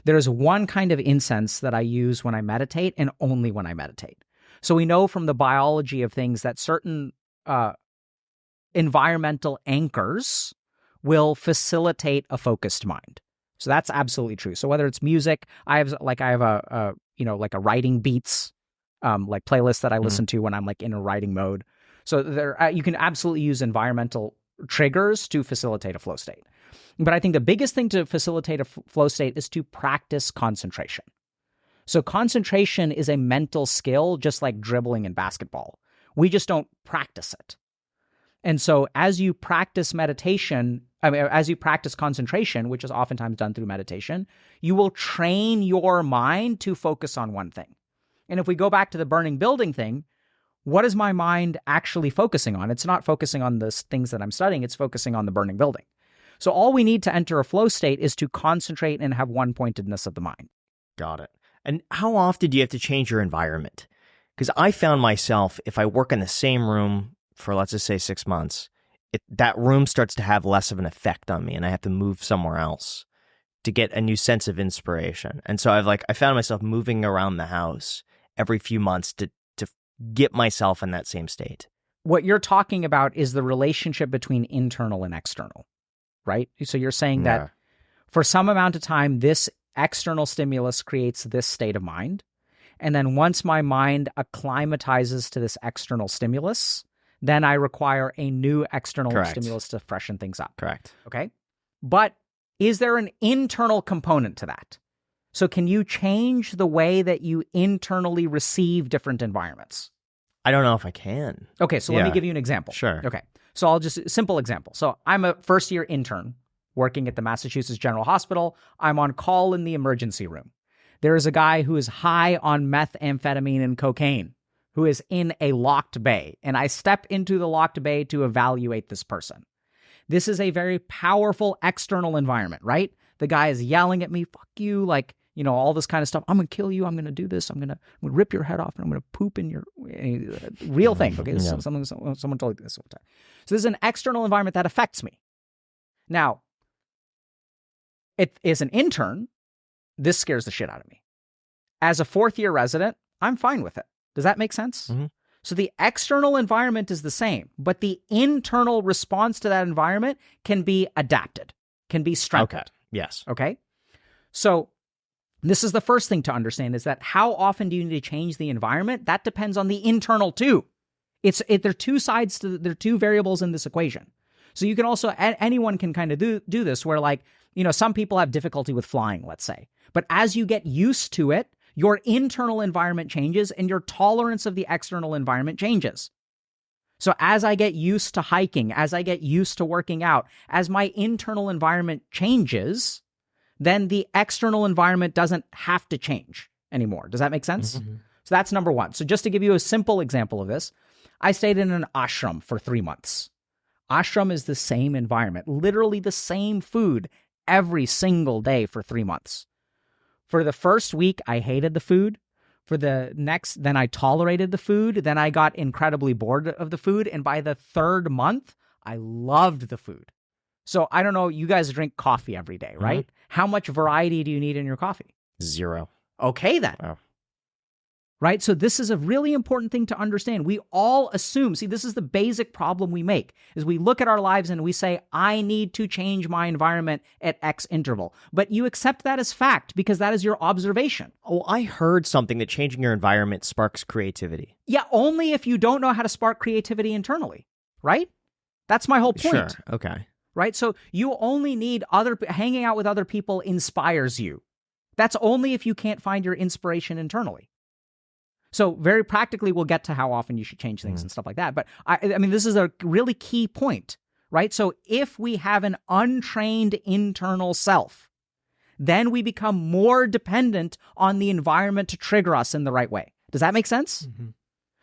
A: There is one kind of incense that I use when I meditate, and only when I meditate. So we know from the biology of things that certain environmental anchors will facilitate a focused mind. So that's absolutely true. So whether it's music, I have a writing beats, like playlist that I listen to when I'm like in a writing mode. So there, you can absolutely use environmental triggers to facilitate a flow state. But I think the biggest thing to facilitate a flow state is to practice concentration. So concentration is a mental skill, just like dribbling in basketball. We just don't practice it. And so as you practice meditation, as you practice concentration, which is oftentimes done through meditation, you will train your mind to focus on one thing. And if we go back to the burning building thing, what is my mind actually focusing on? It's not focusing on the things that I'm studying, it's focusing on the burning building. So all we need to enter a flow state is to concentrate and have one-pointedness of the mind.
C: Got it. And how often do you have to change your environment? Because I found myself, if I work in the same room for, let's just say, 6 months, that room starts to have less of an effect on me, and I have to move somewhere else to get a new sense of inspiration. And so I found myself moving around the house every few months to get myself in that same state.
A: What you're talking about is the relationship between internal and external, right? So you're saying that for some amount of time, this external stimulus creates this state of mind. And then once my mind acclimatizes to this external stimulus, then I require a new external stimulus to freshen things up.
C: Correct.
A: Okay. But is there an internal component to that? So can you change the way that you internally receive different environments?
C: I don't know if I can.
A: Okay. So let me give you an example.
C: Sure.
A: Okay. So simple example. So I'm a first-year intern working at the Massachusetts General Hospital. I'm on call in the emergency room. There is a guy who is high on methamphetamine and cocaine, who is in a locked bay, and I step into the locked bay to evaluate this person. This is a very powerful external environment, right? The guy is yelling at me, fuck you, like, all this kind of stuff. I'm going to kill you. I'm going to do this. I'm going to rip your head off, and I'm going to poop in your real thing. Okay, someone told me this one time. So this is an external environment that affects me. Now, it is an intern. This scares the shit out of me. As a fourth-year resident, I'm fine with it. Does that make sense? Mm-hmm. So the external environment is the same, but the internal response to that environment can be adapted, can be strengthened.
C: Okay. Yes.
A: Okay. So this is the first thing to understand, is that how often do you need to change the environment? That depends on the internal too. There are two sides to, there are two variables in this equation. So you can also, anyone can kind of do this where, like, some people have difficulty with flying, let's say, but as you get used to it, your internal environment changes and your tolerance of the external environment changes. So as I get used to hiking, as I get used to working out, as my internal environment changes, then the external environment doesn't have to change anymore. Does that make sense? Mm-hmm. So that's number one. So just to give you a simple example of this, I stayed in an ashram for 3 months. Ashram is the same environment, literally the same food every single day for 3 months. For the first week, I hated the food. For the next, then I tolerated the food. Then I got incredibly bored of the food. And by the third month, I loved the food. So I don't know, you guys drink coffee every day, right? Mm-hmm. How much variety do you need in your coffee?
C: 0.
A: Okay, then.
C: Oh.
A: Right? So this is a really important thing to understand. We all assume, see, this is the basic problem we make, is we look at our lives and we say, I need to change my environment at X interval. But you accept that as fact because that is your observation.
C: Oh, I heard something that changing your environment sparks creativity.
A: Yeah, only if you don't know how to spark creativity internally, right? That's my whole point.
C: Sure, okay.
A: Right? So you only need hanging out with other people inspires you. That's only if you can't find your inspiration internally. So very practically, we'll get to how often you should change things and stuff like that. But I mean, this is a really key point, right? So if we have an untrained internal self, then we become more dependent on the environment to trigger us in the right way. Does that make sense? Mm-hmm.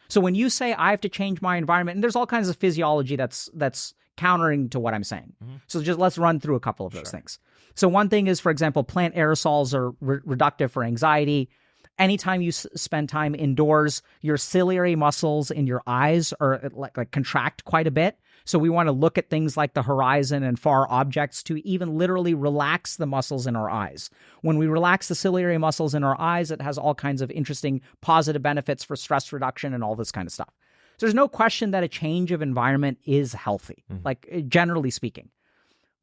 A: So when you say I have to change my environment, and there's all kinds of physiology that's countering to what I'm saying. Mm-hmm. So just let's run through a couple of those things. So one thing is, for example, plant aerosols are reductive for anxiety. Anytime you spend time indoors, your ciliary muscles in your eyes are like contract quite a bit. So we want to look at things like the horizon and far objects to even literally relax the muscles in our eyes. When we relax the ciliary muscles in our eyes, it has all kinds of interesting positive benefits for stress reduction and all this kind of stuff. So there's no question that a change of environment is healthy, like generally speaking.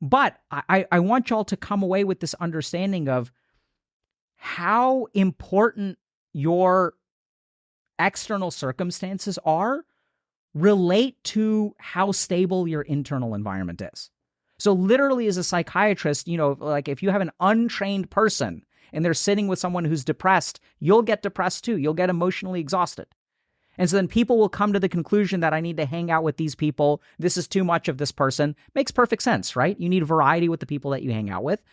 A: But I want y'all to come away with this understanding of how important your external circumstances are relate to how stable your internal environment is. So literally as a psychiatrist, like if you have an untrained person and they're sitting with someone who's depressed, you'll get depressed too. You'll get emotionally exhausted. And so then people will come to the conclusion that I need to hang out with these people. This is too much of this person. Makes perfect sense, right? You need variety with the people that you hang out with.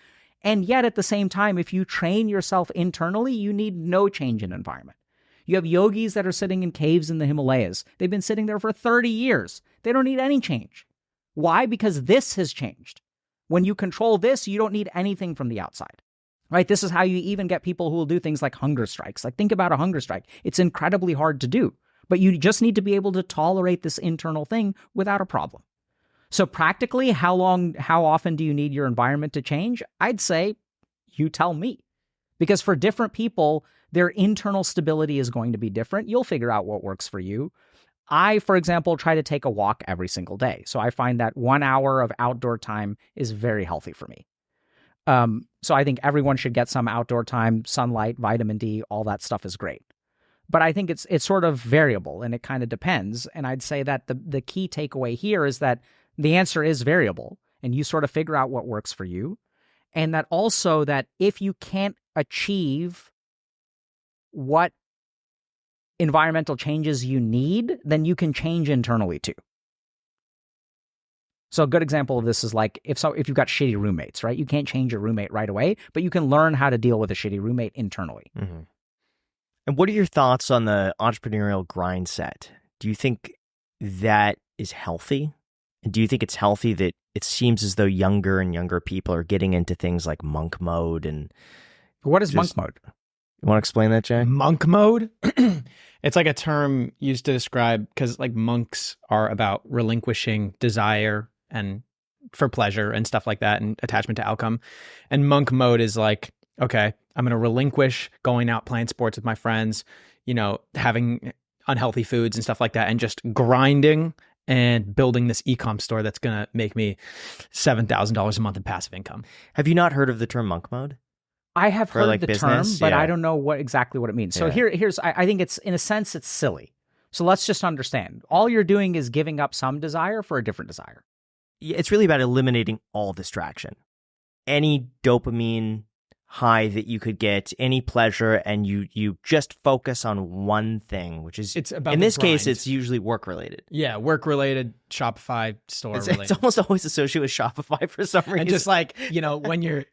A: And yet at the same time, if you train yourself internally, you need no change in environment. You have yogis that are sitting in caves in the Himalayas. They've been sitting there for 30 years. They don't need any change. Why? Because this has changed. When you control this, you don't need anything from the outside, right? This is how you even get people who will do things like hunger strikes. Like think about a hunger strike. It's incredibly hard to do, but you just need to be able to tolerate this internal thing without a problem. So practically, how often do you need your environment to change? I'd say you tell me. Because for different people, their internal stability is going to be different. You'll figure out what works for you. I, for example, try to take a walk every single day. So I find that 1 hour of outdoor time is very healthy for me. So I think everyone should get some outdoor time, sunlight, vitamin D, all that stuff is great. But I think it's sort of variable and it kind of depends. And I'd say that the key takeaway here is that the answer is variable and you sort of figure out what works for you. And that also that if you can't achieve what environmental changes you need, then you can change internally too. So a good example of this is like if you've got shitty roommates, right? You can't change your roommate right away, but you can learn how to deal with a shitty roommate internally.
C: Mm-hmm. And what are your thoughts on the entrepreneurial grind set? Do you think that is healthy? And do you think it's healthy that it seems as though younger and younger people are getting into things like monk mode? And
A: what is monk mode?
C: You want to explain that, Jay?
B: Monk mode? It's like a term used to describe, because like monks are about relinquishing desire and for pleasure and stuff like that and attachment to outcome. And monk mode is like, okay, I'm going to relinquish going out playing sports with my friends, having unhealthy foods and stuff like that, and just grinding and building this e-com store that's going to make me $7,000 a month in passive income.
C: Have you not heard of the term monk mode?
A: I have heard
C: like
A: the
C: business?
A: term, but I don't know exactly what it means. So I think it's, in a sense, it's silly. So let's just understand. All you're doing is giving up some desire for a different desire.
C: It's really about eliminating all distraction. Any dopamine high that you could get, any pleasure, and you just focus on one thing, which is,
B: it's about
C: in this
B: grind.
C: Case, it's usually work-related.
B: Yeah, work-related, Shopify store related.
C: It's almost always associated with Shopify for some reason.
B: And just like, when you're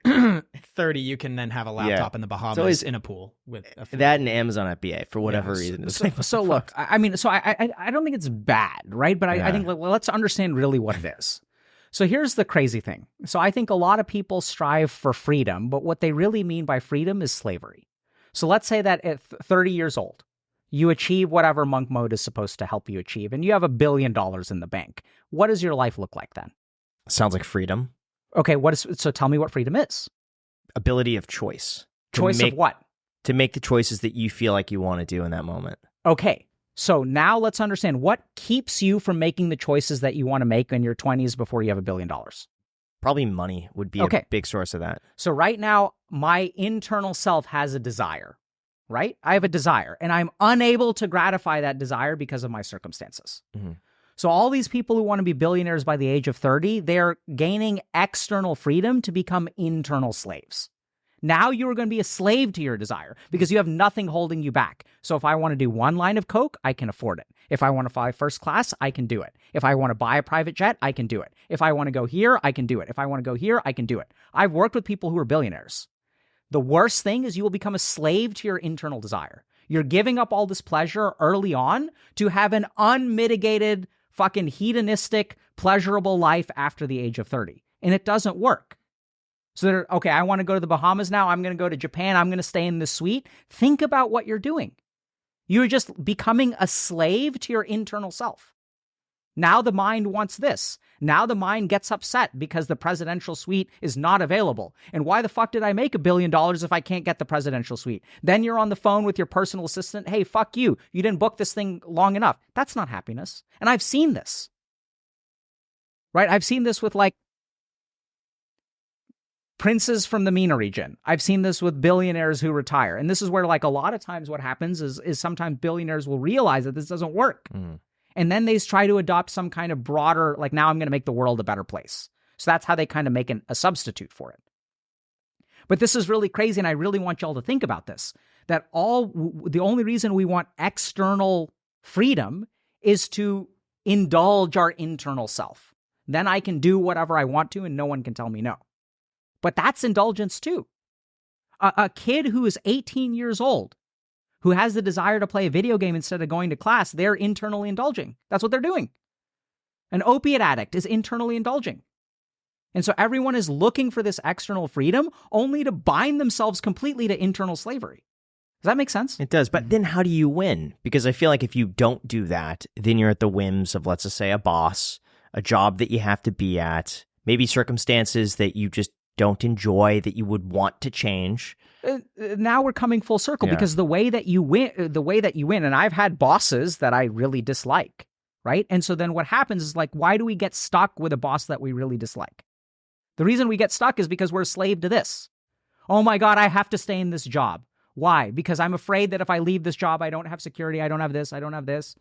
B: 30, you can then have a laptop in the Bahamas in a pool with a food.
C: That and Amazon FBA for whatever reason.
A: So look, I mean, I don't think it's bad, right? But I think let's understand really what it is. So here's the crazy thing. So I think a lot of people strive for freedom, but what they really mean by freedom is slavery. So let's say that at 30 years old, you achieve whatever monk mode is supposed to help you achieve, and you have $1 billion in the bank. What does your life look like then?
C: Sounds like freedom.
A: Okay, so tell me what freedom is.
C: Ability of choice.
A: Choice of what?
C: To make the choices that you feel like you want to do in that moment.
A: Okay, so now let's understand what keeps you from making the choices that you want to make in your 20s before you have $1 billion.
C: Probably money would be a big source of that.
A: So right now, my internal self has a desire, right? I have a desire, and I'm unable to gratify that desire because of my circumstances. Mm-hmm. So all these people who want to be billionaires by the age of 30, they're gaining external freedom to become internal slaves. Now you are going to be a slave to your desire because you have nothing holding you back. So if I want to do one line of coke, I can afford it. If I want to fly first class, I can do it. If I want to buy a private jet, I can do it. If I want to go here, I can do it. If I want to go here, I can do it. I've worked with people who are billionaires. The worst thing is you will become a slave to your internal desire. You're giving up all this pleasure early on to have an unmitigated, fucking hedonistic, pleasurable life after the age of 30. And it doesn't work. So they're, okay, I want to go to the Bahamas now. I'm going to go to Japan. I'm going to stay in this suite. Think about what you're doing. You're just becoming a slave to your internal self. Now the mind wants this. Now the mind gets upset because the presidential suite is not available. And why the fuck did I make $1 billion if I can't get the presidential suite? Then you're on the phone with your personal assistant. Hey, fuck you. You didn't book this thing long enough. That's not happiness. And I've seen this. Right? I've seen this with like princes from the MENA region. I've seen this with billionaires who retire. And this is where like a lot of times what happens is sometimes billionaires will realize that this doesn't work. Mm. And then they try to adopt some kind of broader, like now I'm going to make the world a better place. So that's how they kind of make a substitute for it. But this is really crazy. And I really want y'all to think about this, that the only reason we want external freedom is to indulge our internal self. Then I can do whatever I want to and no one can tell me no. But that's indulgence too. A kid who is 18 years old, who has the desire to play a video game instead of going to class, they're internally indulging. That's what they're doing. An opiate addict is internally indulging. And so everyone is looking for this external freedom only to bind themselves completely to internal slavery. Does that make sense?
C: It does. But then how do you win? Because I feel like if you don't do that, then you're at the whims of, let's just say, a boss, a job that you have to be at, maybe circumstances that you just don't enjoy, that you would want to change.
A: Now we're coming full circle because the way that you win, and I've had bosses that I really dislike, right? And so then what happens is like, why do we get stuck with a boss that we really dislike? The reason we get stuck is because we're a slave to this. Oh my God, I have to stay in this job. Why? Because I'm afraid that if I leave this job, I don't have security, I don't have this, I don't have this.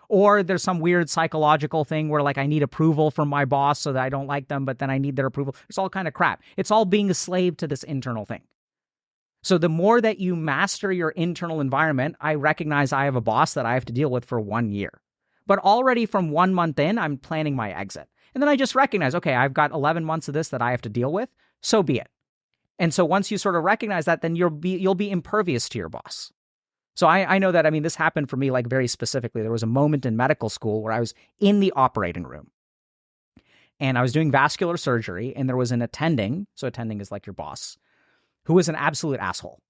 A: Or there's some weird psychological thing where like I need approval from my boss so that I don't like them, but then I need their approval. It's all kind of crap. It's all being a slave to this internal thing. So the more that you master your internal environment, I recognize I have a boss that I have to deal with for 1 year. But already from 1 month in, I'm planning my exit. And then I just recognize, okay, I've got 11 months of this that I have to deal with. So be it. And so once you sort of recognize that, then you'll be impervious to your boss. So I know that, I mean, this happened for me like very specifically. There was a moment in medical school where I was in the operating room and I was doing vascular surgery and there was an attending. So attending is like your boss, who was an absolute asshole.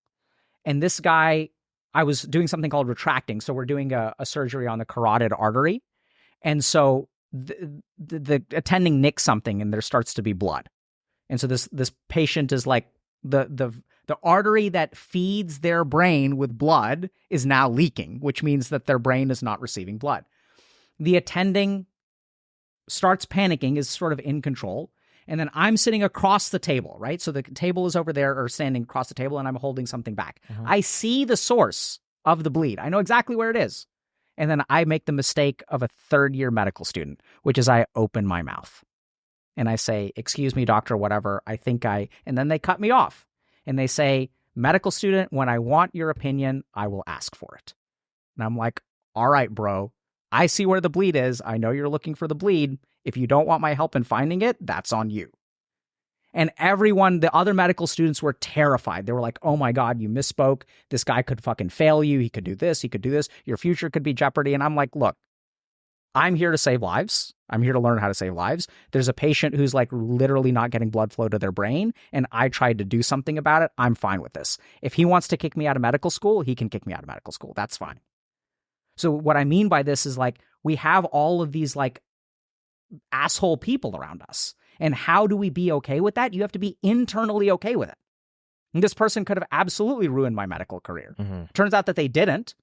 A: And this guy, I was doing something called retracting. So we're doing a surgery on the carotid artery. And so the attending nicks something and there starts to be blood. And so this patient is like, the artery that feeds their brain with blood is now leaking, which means that their brain is not receiving blood. The attending starts panicking, is sort of in control. And then I'm sitting across the table, right? So the table is over there or standing across the table and I'm holding something back. Mm-hmm. I see the source of the bleed. I know exactly where it is. And then I make the mistake of a third-year medical student, which is I open my mouth. And I say, excuse me, doctor, whatever, and then they cut me off. And they say, medical student, when I want your opinion, I will ask for it. And I'm like, all right, bro, I see where the bleed is. I know you're looking for the bleed. If you don't want my help in finding it, that's on you. And the other medical students were terrified. They were like, oh my God, you misspoke. This guy could fucking fail you. He could do this. He could do this. Your future could be jeopardy. And I'm like, look, I'm here to save lives. I'm here to learn how to save lives. There's a patient who's like literally not getting blood flow to their brain, and I tried to do something about it. I'm fine with this. If he wants to kick me out of medical school, he can kick me out of medical school. That's fine. So what I mean by this is like we have all of these like asshole people around us. And how do we be okay with that? You have to be internally okay with it. And this person could have absolutely ruined my medical career. Turns out that they didn't.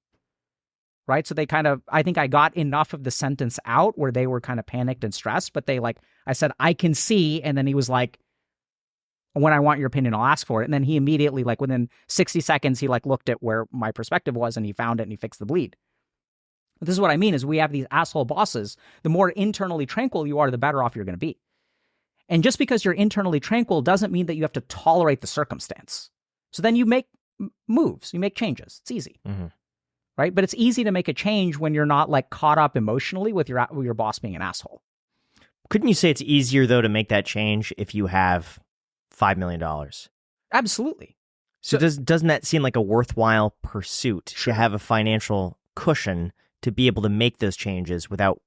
A: Right? So they kind of, I think I got enough of the sentence out where they were kind of panicked and stressed, but they like, I said, I can see. And then he was like, when I want your opinion, I'll ask for it. And then he immediately, like within 60 seconds, he like looked at where my perspective was and he found it and he fixed the bleed. But this is what I mean is we have these asshole bosses. The more internally tranquil you are, the better off you're going to be. And just because you're internally tranquil doesn't mean that you have to tolerate the circumstance. So then you make moves, you make changes. It's easy. Right? But it's easy to make a change when you're not like caught up emotionally with your boss being an asshole.
C: Couldn't you say it's easier though to make that change if you have $5 million?
A: Absolutely.
C: So doesn't that seem like a worthwhile pursuit to have a financial cushion to be able to make those changes without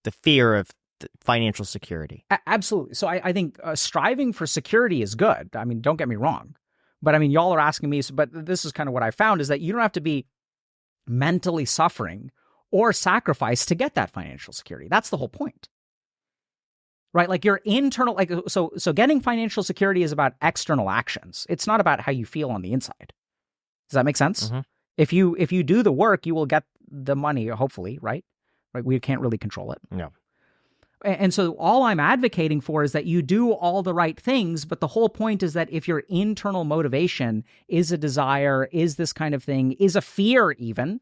C: the fear of financial security?
A: Absolutely. So I think striving for security is good. I mean, don't get me wrong. But I mean, y'all are asking me, but this is kind of what I found is that you don't have to be mentally suffering or sacrifice to get that financial security. That's the whole point. Right? Like your internal, like, so getting financial security is about external actions. It's not about how you feel on the inside. Does that make sense? If you do the work, you will get the money, hopefully, right? Right? We can't really control it.
C: No.
A: And so all I'm advocating for is that you do all the right things, but the whole point is that if your internal motivation is a desire, is this kind of thing, is a fear even,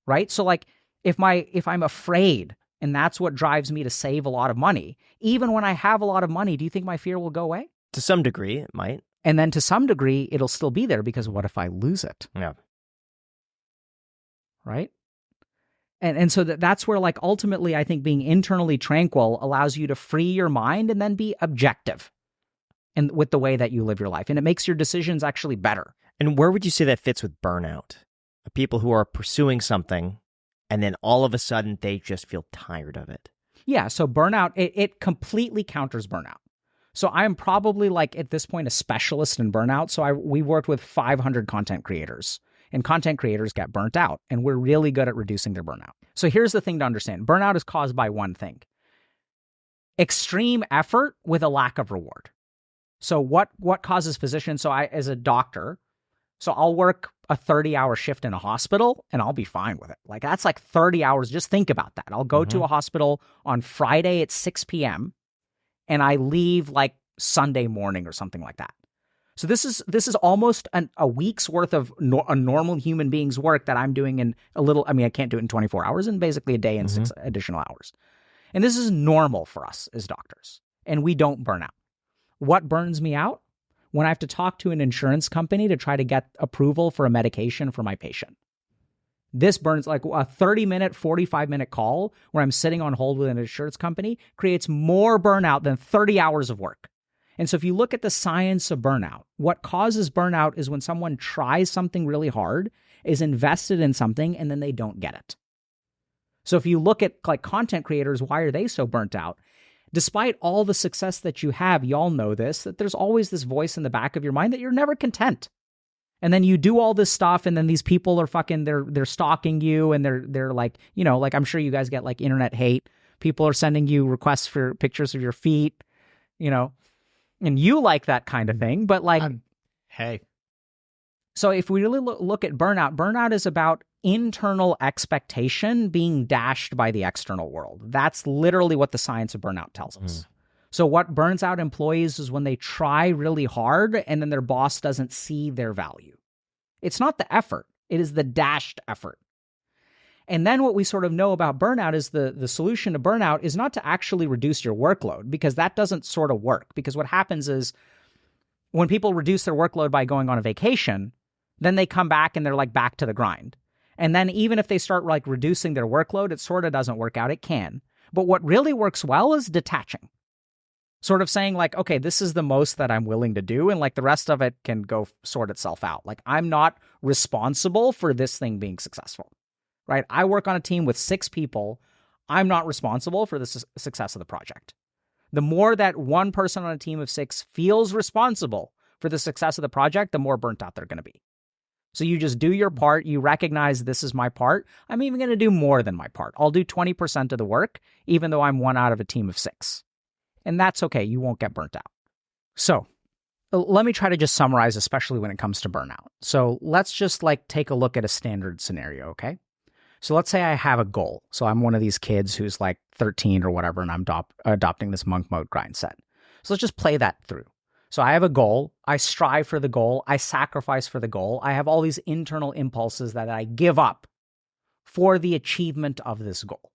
A: right? So like if I'm afraid and that's what drives me to save a lot of money, even when I have a lot of money, do you think my fear will go away?
C: To some degree, it might.
A: And then to some degree, it'll still be there because what if I lose it?
C: Yeah.
A: Right? And so that's where, like, ultimately, I think being internally tranquil allows you to free your mind and then be objective and with the way that you live your life. And it makes your decisions actually better.
C: And where would you say that fits with burnout? People who are pursuing something and then all of a sudden they just feel tired of it.
A: Yeah. So burnout, it completely counters burnout. So I'm probably like at this point a specialist in burnout. So we worked with 500 content creators. And content creators get burnt out, and we're really good at reducing their burnout. So here's the thing to understand. Burnout is caused by one thing: extreme effort with a lack of reward. So what causes physicians? So I, as a doctor, so I'll work a 30-hour shift in a hospital, and I'll be fine with it. Like, that's like 30 hours. Just think about that. I'll go to a hospital on Friday at 6 p.m., and I leave like Sunday morning or something like that. So this is almost a week's worth of a normal human being's work that I'm doing in a little, I mean, I can't do it in 24 hours and basically a day and 6 additional hours. And this is normal for us as doctors, and we don't burn out. What burns me out? When I have to talk to an insurance company to try to get approval for a medication for my patient. This burns, like a 30-minute, 45-minute call where I'm sitting on hold with an insurance company creates more burnout than 30 hours of work. And so if you look at the science of burnout, what causes burnout is when someone tries something really hard, is invested in something, and then they don't get it. So if you look at like content creators, why are they so burnt out? Despite all the success that you have, y'all know this, that there's always this voice in the back of your mind that you're never content. And then you do all this stuff, and then these people are fucking, they're stalking you, and they're like, you know, like I'm sure you guys get like internet hate. People are sending you requests for pictures of your feet, you know. And you like that kind of thing, but like,
B: hey.
A: So if we really look at burnout, burnout is about internal expectation being dashed by the external world. That's literally what the science of burnout tells us. So what burns out employees is when they try really hard and then their boss doesn't see their value. It's not the effort. It is the dashed effort. And then what we sort of know about burnout is the solution to burnout is not to actually reduce your workload, because that doesn't sort of work. Because what happens is when people reduce their workload by going on a vacation, then they come back and they're like back to the grind. And then even if they start like reducing their workload, it sort of doesn't work out. It can. But what really works well is detaching. Sort of saying like, okay, this is the most that I'm willing to do, and like the rest of it can go sort itself out. Like, I'm not responsible for this thing being successful. Right? I work on a team with 6 people. I'm not responsible for the success of the project. The more that one person on a team of 6 feels responsible for the success of the project, the more burnt out they're going to be. So you just do your part. You recognize this is my part. I'm even going to do more than my part. I'll do 20% of the work, even though I'm one out of a team of 6. And that's okay. You won't get burnt out. So let me try to just summarize, especially when it comes to burnout. So let's just take a look at a standard scenario, okay? So let's say I have a goal. So I'm one of these kids who's 13 or whatever, and I'm adopting this monk mode grind set. So let's just play that through. So I have a goal. I strive for the goal. I sacrifice for the goal. I have all these internal impulses that I give up for the achievement of this goal.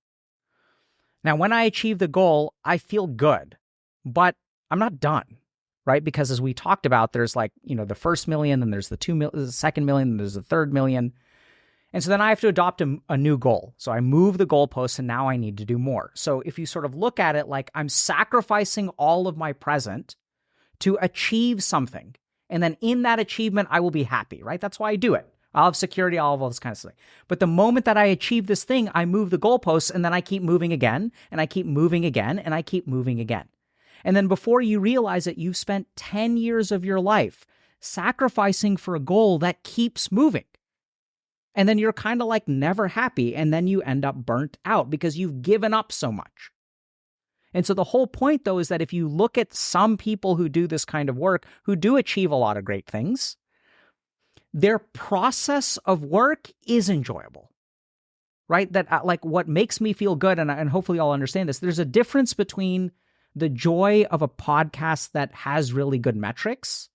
A: Now, when I achieve the goal, I feel good, but I'm not done, right? Because as we talked about, there's the first million, then there's the second million, then there's the third million. And so then I have to adopt a new goal. So I move the goalpost, and now I need to do more. So if you sort of look at it like I'm sacrificing all of my present to achieve something, and then in that achievement, I will be happy, right? That's why I do it. I'll have security, I'll have all this kind of stuff. But the moment that I achieve this thing, I move the goalposts, and then I keep moving again, and I keep moving again, and I keep moving again. And then before you realize it, you've spent 10 years of your life sacrificing for a goal that keeps moving. And then you're kind of never happy, and then you end up burnt out because you've given up so much. And so the whole point, though, is that if you look at some people who do this kind of work, who do achieve a lot of great things, their process of work is enjoyable, right? That what makes me feel good, and hopefully I'll understand this, there's a difference between the joy of a podcast that has really good metrics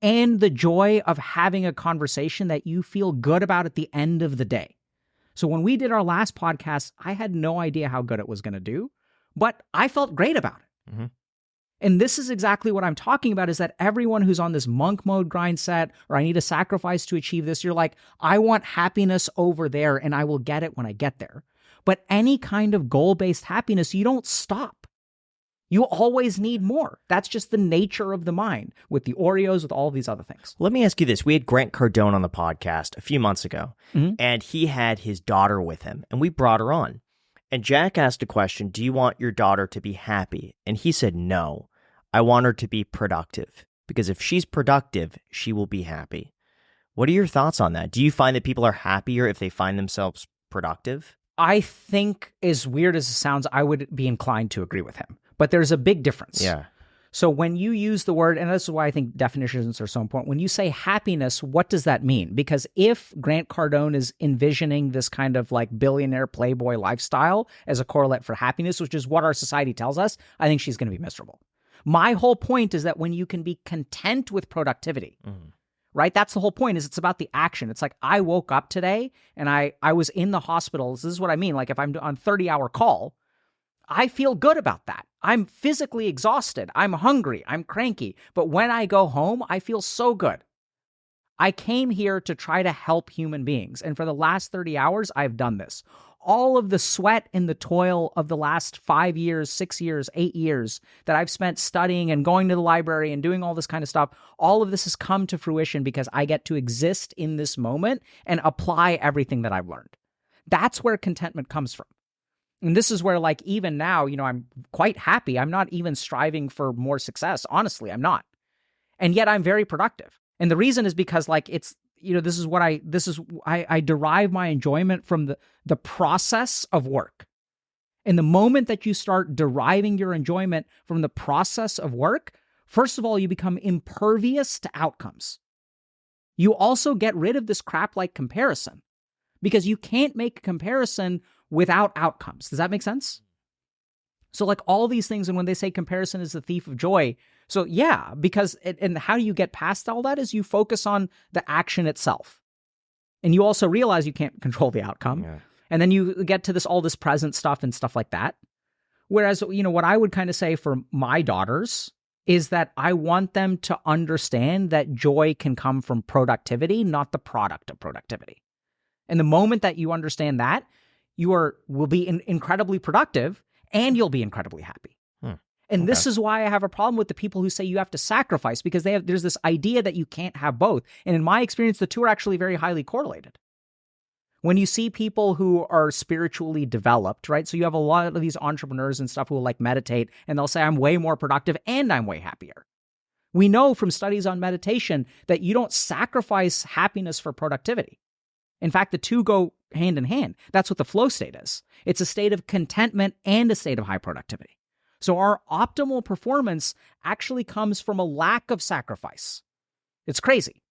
A: and the joy of having a conversation that you feel good about at the end of the day. So when we did our last podcast, I had no idea how good it was going to do, but I felt great about it. Mm-hmm. And this is exactly what I'm talking about, is that everyone who's on this monk mode grind set, or I need a sacrifice to achieve this, you're like, I want happiness over there, and I will get it when I get there. But any kind of goal-based happiness, you don't stop. You always need more. That's just the nature of the mind, with the Oreos, with all these other things.
C: Let me ask you this. We had Grant Cardone on the podcast a few months ago, and he had his daughter with him, and we brought her on. And Jack asked a question, do you want your daughter to be happy? And he said, no, I want her to be productive, because if she's productive, she will be happy. What are your thoughts on that? Do you find that people are happier if they find themselves productive?
A: I think, as weird as it sounds, I would be inclined to agree with him. But there's a big difference.
C: Yeah.
A: So when you use the word, and this is why I think definitions are so important, when you say happiness, what does that mean? Because if Grant Cardone is envisioning this kind of billionaire playboy lifestyle as a correlate for happiness, which is what our society tells us, I think she's going to be miserable. My whole point is that when you can be content with productivity, right? That's the whole point, is it's about the action. It's I woke up today and I was in the hospital. This is what I mean. If I'm on 30-hour call, I feel good about that. I'm physically exhausted. I'm hungry. I'm cranky. But when I go home, I feel so good. I came here to try to help human beings. And for the last 30 hours, I've done this. All of the sweat and the toil of the last 5 years, 6 years, 8 years that I've spent studying and going to the library and doing all this kind of stuff, all of this has come to fruition because I get to exist in this moment and apply everything that I've learned. That's where contentment comes from. And this is where, even now, I'm quite happy. I'm not even striving for more success. Honestly, I'm not. And yet I'm very productive. And the reason is because, it's, I derive my enjoyment from the process of work. And the moment that you start deriving your enjoyment from the process of work, first of all, you become impervious to outcomes. You also get rid of this crap like comparison, because you can't make a comparison without outcomes. Does that make sense? So all these things, and when they say comparison is the thief of joy, so yeah, because, and how do you get past all that is you focus on the action itself. And you also realize you can't control the outcome. Yeah. And then you get to all this present stuff and stuff like that. Whereas, what I would kind of say for my daughters is that I want them to understand that joy can come from productivity, not the product of productivity. And the moment that you understand that, you will be incredibly productive and you'll be incredibly happy. And this is why I have a problem with the people who say you have to sacrifice, because there's this idea that you can't have both. And in my experience, the two are actually very highly correlated. When you see people who are spiritually developed, right? So you have a lot of these entrepreneurs and stuff who will like meditate and they'll say, I'm way more productive and I'm way happier. We know from studies on meditation that you don't sacrifice happiness for productivity. In fact, the two go hand in hand. That's what the flow state is. It's a state of contentment and a state of high productivity. So our optimal performance actually comes from a lack of sacrifice. It's crazy.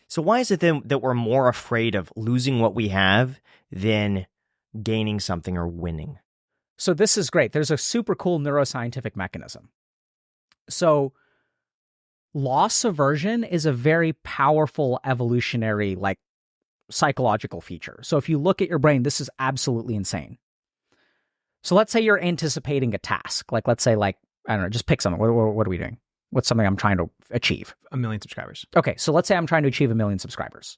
C: So why is it then that we're more afraid of losing what we have than gaining something or winning?
A: So this is great. There's a super cool neuroscientific mechanism. So loss aversion is a very powerful evolutionary, like, psychological feature. So if you look at your brain, this is absolutely insane. So let's say you're anticipating a task. Like, let's say, like, I don't know, just pick something. What are we doing? What's something I'm trying to achieve?
B: 1 million subscribers.
A: Okay, so let's say I'm trying to achieve 1 million subscribers.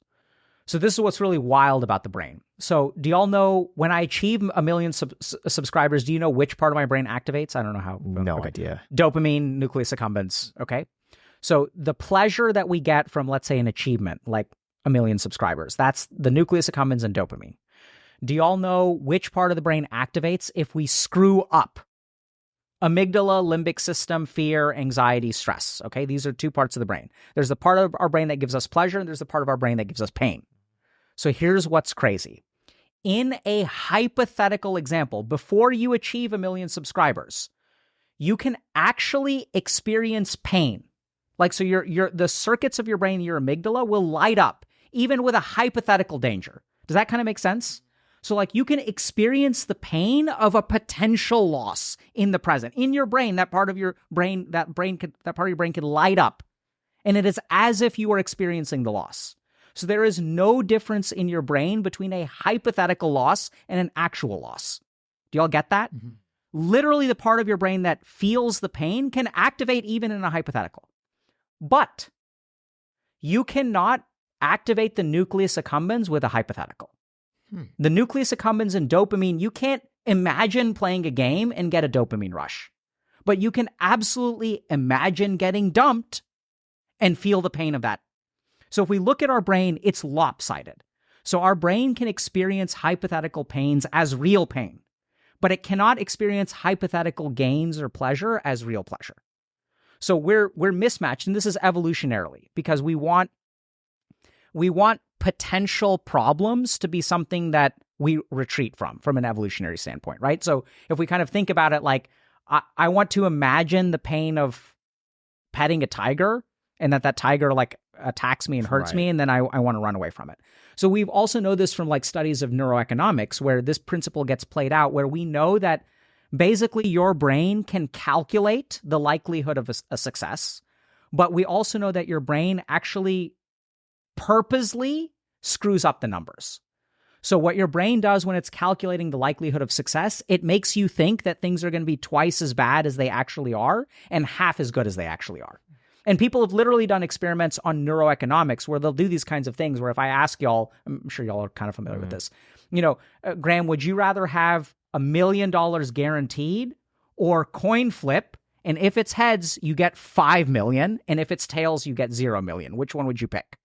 A: So this is what's really wild about the brain. So do y'all know when I achieve 1 million subscribers, do you know which part of my brain activates? I don't know how.
C: No idea.
A: Dopamine, nucleus accumbens, okay? So the pleasure that we get from, let's say, an achievement, like 1 million subscribers, that's the nucleus accumbens and dopamine. Do y'all know which part of the brain activates if we screw up? Amygdala, limbic system, fear, anxiety, stress. Okay, these are two parts of the brain. There's the part of our brain that gives us pleasure, and there's the part of our brain that gives us pain. So here's what's crazy. In a hypothetical example, before you achieve 1 million subscribers, you can actually experience pain. Like, so the circuits of your brain, your amygdala, will light up, even with a hypothetical danger. Does that kind of make sense? So like you can experience the pain of a potential loss in the present. In your brain, that part of your brain, that part of your brain could light up. And it is as if you are experiencing the loss. So there is no difference in your brain between a hypothetical loss and an actual loss. Do y'all get that? Mm-hmm. Literally the part of your brain that feels the pain can activate even in a hypothetical. But you cannot activate the nucleus accumbens with a hypothetical. The nucleus accumbens and dopamine, you can't imagine playing a game and get a dopamine rush. But you can absolutely imagine getting dumped and feel the pain of that. So if we look at our brain, it's lopsided. So our brain can experience hypothetical pains as real pain, but it cannot experience hypothetical gains or pleasure as real pleasure. So we're mismatched, and this is evolutionarily because we want potential problems to be something that we retreat from an evolutionary standpoint, right? So if we kind of think about it like, I want to imagine the pain of petting a tiger and that tiger like attacks me and hurts me, and then I want to run away from it. So we also know this from like studies of neuroeconomics where this principle gets played out, where we know that basically your brain can calculate the likelihood of a success, but we also know that your brain actually purposely screws up the numbers. So what your brain does when it's calculating the likelihood of success, it makes you think that things are going to be twice as bad as they actually are and half as good as they actually are. And people have literally done experiments on neuroeconomics where they'll do these kinds of things where if I ask y'all, I'm sure y'all are kind of familiar with this, Graham, would you rather have $1 million guaranteed or coin flip? And if it's heads, you get 5 million. And if it's tails, you get 0 million. Which one would you pick?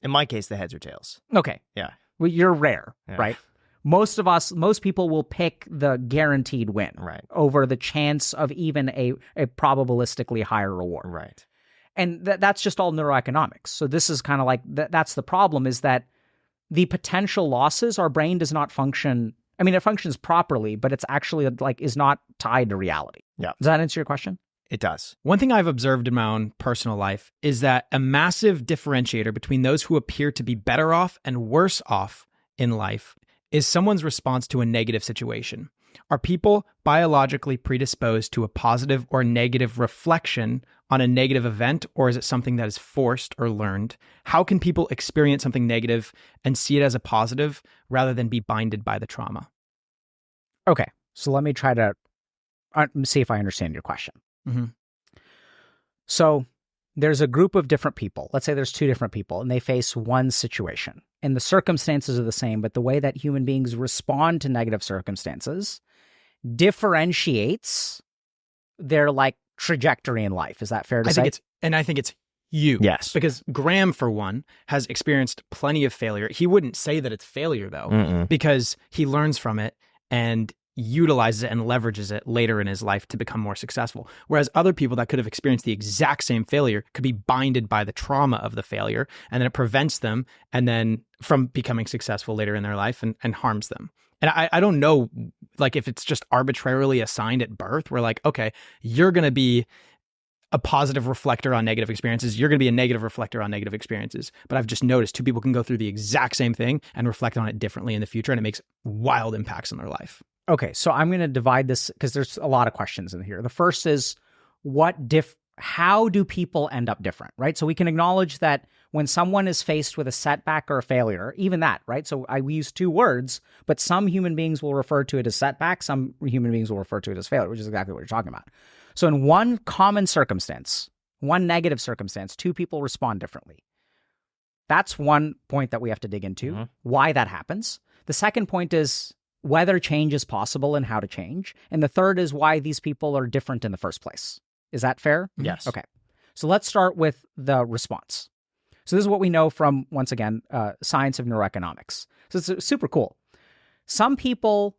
C: In my case, the heads or tails.
A: Okay.
C: Yeah.
A: Well, you're rare, right? Most people will pick the guaranteed win over the chance of even a probabilistically higher reward.
C: Right.
A: And that's just all neuroeconomics. So this is kind of like, that's the problem, is that the potential losses, our brain does not function. I mean, it functions properly, but it's actually like is not tied to reality.
C: Yeah.
A: Does that answer your question?
C: It does.
B: One thing I've observed in my own personal life is that a massive differentiator between those who appear to be better off and worse off in life is someone's response to a negative situation. Are people biologically predisposed to a positive or negative reflection on a negative event, or is it something that is forced or learned? How can people experience something negative and see it as a positive rather than be binded by the trauma?
A: Okay, so let me try to see if I understand your question. Mm-hmm. So there's a group of different people. Let's say there's 2 different people and they face one situation and the circumstances are the same, but the way that human beings respond to negative circumstances differentiates their like trajectory in life. Is that fair to say?
B: I think it's you.
C: Yes.
B: Because Graham, for one, has experienced plenty of failure. He wouldn't say that it's failure, though, because he learns from it and utilizes it and leverages it later in his life to become more successful. Whereas other people that could have experienced the exact same failure could be binded by the trauma of the failure, and then it prevents them and then from becoming successful later in their life and harms them. And I don't know, like, if it's just arbitrarily assigned at birth, we're like, okay, you're going to be a positive reflector on negative experiences. You're going to be a negative reflector on negative experiences. But I've just noticed two people can go through the exact same thing and reflect on it differently in the future, and it makes wild impacts on their life.
A: Okay, so I'm going to divide this because there's a lot of questions in here. The first is how do people end up different, right? So we can acknowledge that when someone is faced with a setback or a failure, even that, right? So we use two words, but some human beings will refer to it as setback. Some human beings will refer to it as failure, which is exactly what you're talking about. So in one common circumstance, one negative circumstance, two people respond differently. That's one point that we have to dig into, why that happens. The second point is whether change is possible and how to change. And the third is why these people are different in the first place. Is that fair?
C: Yes.
A: Okay. So let's start with the response. So this is what we know from, once again, science of neuroeconomics. So it's super cool. Some people,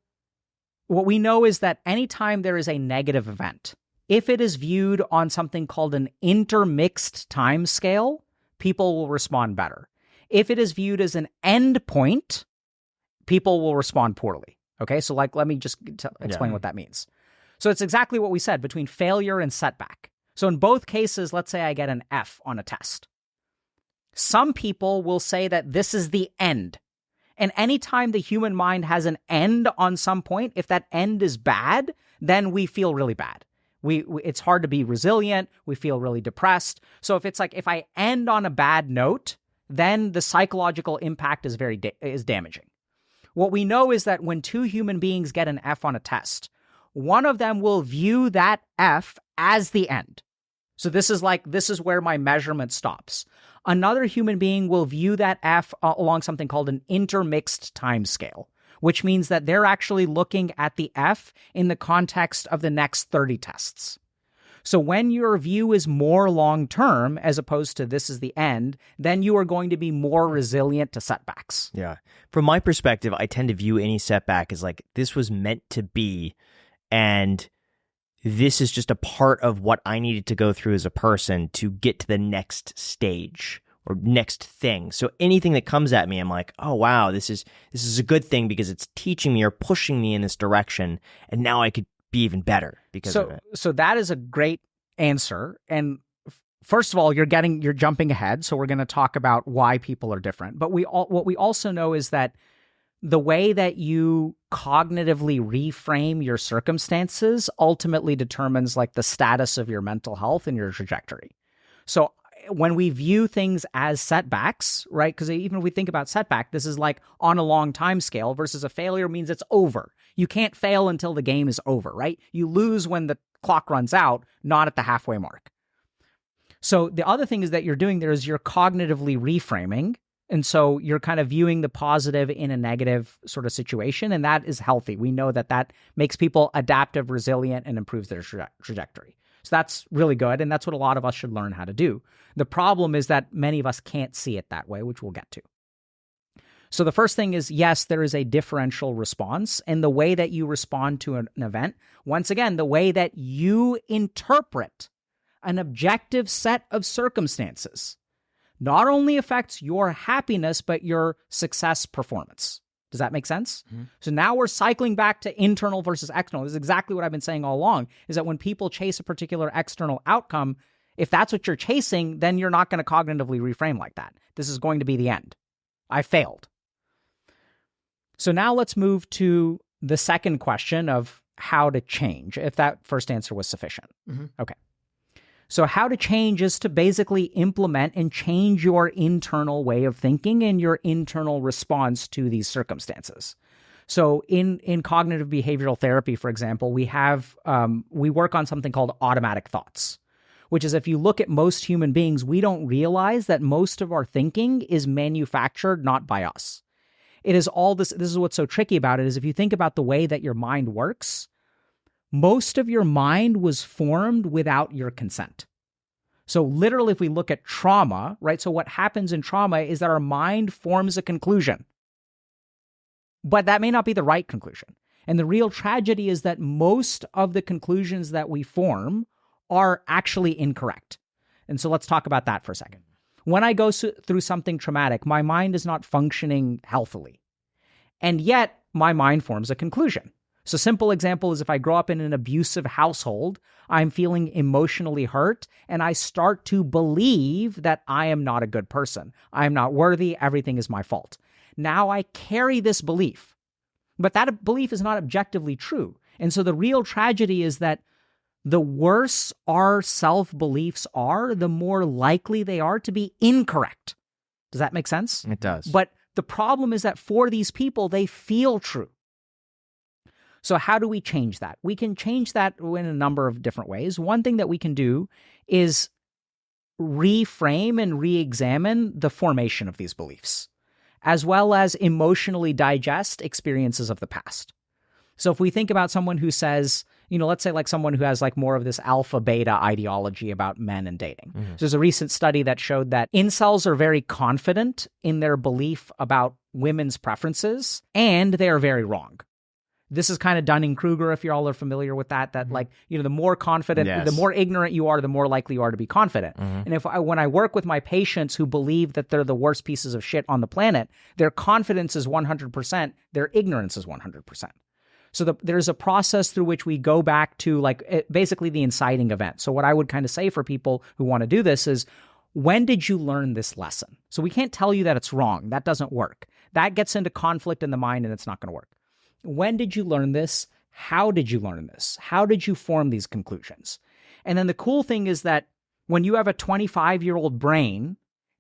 A: what we know is that anytime there is a negative event, if it is viewed on something called an intermixed time scale, people will respond better. If it is viewed as an end point, people will respond poorly. Okay, so let me just explain what that means. So it's exactly what we said between failure and setback. So in both cases, let's say I get an F on a test. Some people will say that this is the end. And anytime the human mind has an end on some point, if that end is bad, then we feel really bad. It's hard to be resilient. We feel really depressed. So if it's like, if I end on a bad note, then the psychological impact is is damaging. What we know is that when two human beings get an F on a test, one of them will view that F as the end. So this is where my measurement stops. Another human being will view that F along something called an intermixed time scale, which means that they're actually looking at the F in the context of the next 30 tests. So when your view is more long-term, as opposed to this is the end, then you are going to be more resilient to setbacks.
C: Yeah. From my perspective, I tend to view any setback as like, this was meant to be, and this is just a part of what I needed to go through as a person to get to the next stage or next thing. So anything that comes at me, I'm like, oh, wow, this is a good thing because it's teaching me or pushing me in this direction, and now I could be even better because of it.
A: So that is a great answer. And first of all, you're jumping ahead. So we're going to talk about why people are different. But what we also know is that the way that you cognitively reframe your circumstances ultimately determines like the status of your mental health and your trajectory. So when we view things as setbacks, right? Because even if we think about setback, this is like on a long time scale versus a failure means it's over. You can't fail until the game is over, right? You lose when the clock runs out, not at the halfway mark. So the other thing is that you're doing there is you're cognitively reframing. And so you're kind of viewing the positive in a negative sort of situation, and that is healthy. We know that that makes people adaptive, resilient, and improves their trajectory. So that's really good, and that's what a lot of us should learn how to do. The problem is that many of us can't see it that way, which we'll get to. So the first thing is, yes, there is a differential response, and the way that you respond to an event, once again, the way that you interpret an objective set of circumstances not only affects your happiness, but your success performance. Does that make sense? Mm-hmm. So now we're cycling back to internal versus external. This is exactly what I've been saying all along, is that when people chase a particular external outcome, if that's what you're chasing, then you're not going to cognitively reframe like that. This is going to be the end. I failed. So now let's move to the second question of how to change, if that first answer was sufficient. Mm-hmm. Okay. So how to change is to basically implement and change your internal way of thinking and your internal response to these circumstances. So in cognitive behavioral therapy, for example, we work on something called automatic thoughts, which is if you look at most human beings, we don't realize that most of our thinking is manufactured not by us. It is all this is what's so tricky about it, is if you think about the way that your mind works, most of your mind was formed without your consent. So literally, if we look at trauma, right? So what happens in trauma is that our mind forms a conclusion, but that may not be the right conclusion. And the real tragedy is that most of the conclusions that we form are actually incorrect. And so let's talk about that for a second. When I go through something traumatic, my mind is not functioning healthily. And yet my mind forms a conclusion. So simple example is if I grow up in an abusive household, I'm feeling emotionally hurt and I start to believe that I am not a good person. I am not worthy. Everything is my fault. Now I carry this belief, but that belief is not objectively true. And so the real tragedy is that the worse our self-beliefs are, the more likely they are to be incorrect. Does that make sense?
C: It does.
A: But the problem is that for these people, they feel true. So how do we change that? We can change that in a number of different ways. One thing that we can do is reframe and re-examine the formation of these beliefs, as well as emotionally digest experiences of the past. So if we think about someone who says, let's say like someone who has like more of this alpha beta ideology about men and dating. So there's a recent study that showed that incels are very confident in their belief about women's preferences, and they are very wrong. This is kind of Dunning-Kruger, if you all are familiar with that, like, the more confident, the more ignorant you are, the more likely you are to be confident. And when I work with my patients who believe that they're the worst pieces of shit on the planet, their confidence is 100%, their ignorance is 100%. So there's a process through which we go back to basically the inciting event. So what I would kind of say for people who want to do this is, when did you learn this lesson? So we can't tell you that it's wrong. That doesn't work. That gets into conflict in the mind and it's not going to work. When did you learn this? How did you learn this? How did you form these conclusions? And then the cool thing is that when you have a 25-year-old brain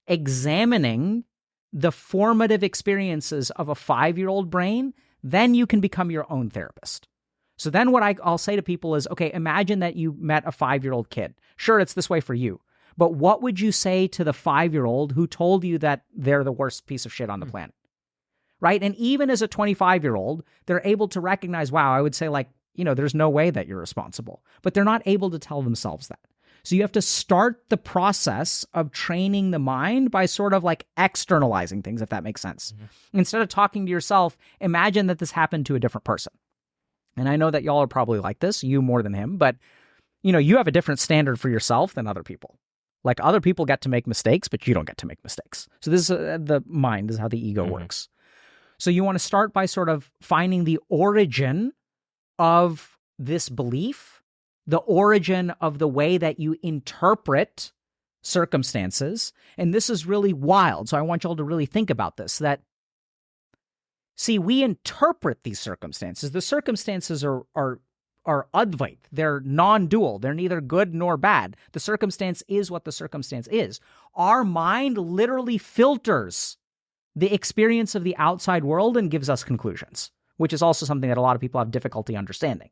A: examining the formative experiences of a 5-year-old brain, then you can become your own therapist. So then what I'll say to people is, okay, imagine that you met a 5-year-old kid. Sure, it's this way for you. But what would you say to the 5-year-old who told you that they're the worst piece of shit on the planet? Right? And even as a 25-year-old, they're able to recognize, wow, I would say there's no way that you're responsible. But they're not able to tell themselves that. So you have to start the process of training the mind by sort of like externalizing things, if that makes sense. Instead of talking to yourself, imagine that this happened to a different person. And I know that y'all are probably like this, you more than him, but you have a different standard for yourself than other people. Like other people get to make mistakes, but you don't get to make mistakes. So this is the mind, this is how the ego works. So you want to start by sort of finding the origin of this belief, the origin of the way that you interpret circumstances. And this is really wild. So I want y'all to really think about this, we interpret these circumstances. The circumstances are advait. They're non-dual. They're neither good nor bad. The circumstance is what the circumstance is. Our mind literally filters the experience of the outside world and gives us conclusions, which is also something that a lot of people have difficulty understanding.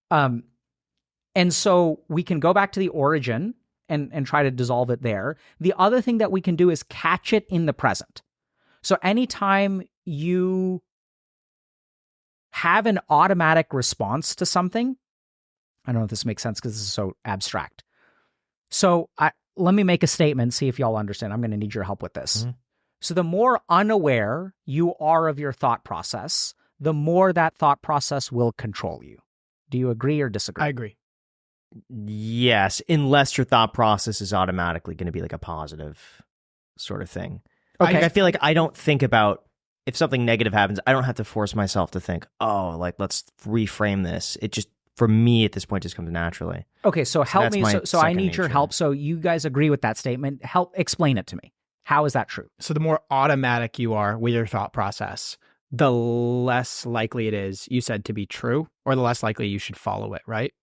A: And so we can go back to the origin and try to dissolve it there. The other thing that we can do is catch it in the present. So anytime you have an automatic response to something, I don't know if this makes sense because this is so abstract. So let me make a statement, see if y'all understand. I'm going to need your help with this. So the more unaware you are of your thought process, the more that thought process will control you. Do you agree or disagree?
B: I agree.
C: Yes, unless your thought process is automatically going to be like a positive sort of thing. Okay. I feel like I don't think about, if something negative happens, I don't have to force myself to think, let's reframe this. It just, for me at this point, just comes naturally. Okay, so help me. So I need your help. So you guys agree with that statement. Help explain it to me. How is that true?
B: So the more automatic you are with your thought process, the less likely it is, you said, to be true, or the less likely you should follow it, right?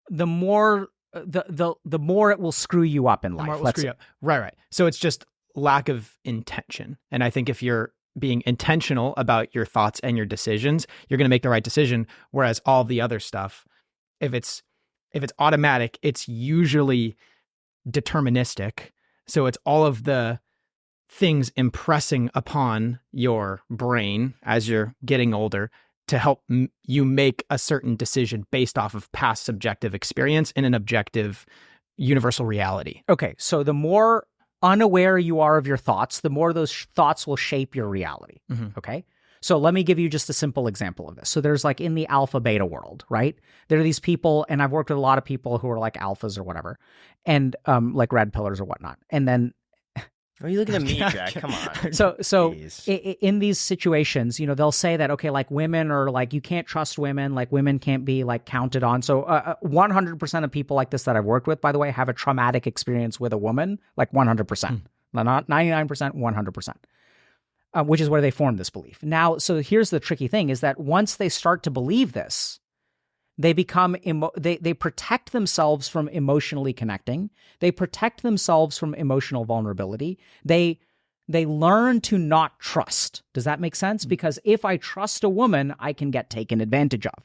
A: The more the more it will screw you up in life.
B: The more it will screw you up. Right. So it's just lack of intention. And I think if you're being intentional about your thoughts and your decisions, you're going to make the right decision. Whereas all the other stuff, if it's automatic, it's usually deterministic. So it's all of the things impressing upon your brain as you're getting older to help you make a certain decision based off of past subjective experience in an objective, universal reality?
A: Okay, so the more unaware you are of your thoughts, the more those thoughts will shape your reality. Okay? So let me give you just a simple example of this. So there's like in the alpha beta world, right? There are these people, and I've worked with a lot of people who are like alphas or whatever, and like red pillars or whatnot. And then
C: are you looking at me, Jack? Come on.
A: So in these situations, you know, they'll say that, okay, like women are like, you can't trust women, like women can't be like counted on. So 100% of people like this that I've worked with, by the way, have a traumatic experience with a woman, like 100%, not 99%, 100%. Which is where they form this belief. Now, so here's the tricky thing is that once they start to believe this, they become, they protect themselves from emotionally connecting. They protect themselves from emotional vulnerability. They learn to not trust. Does that make sense? Because if I trust a woman, I can get taken advantage of.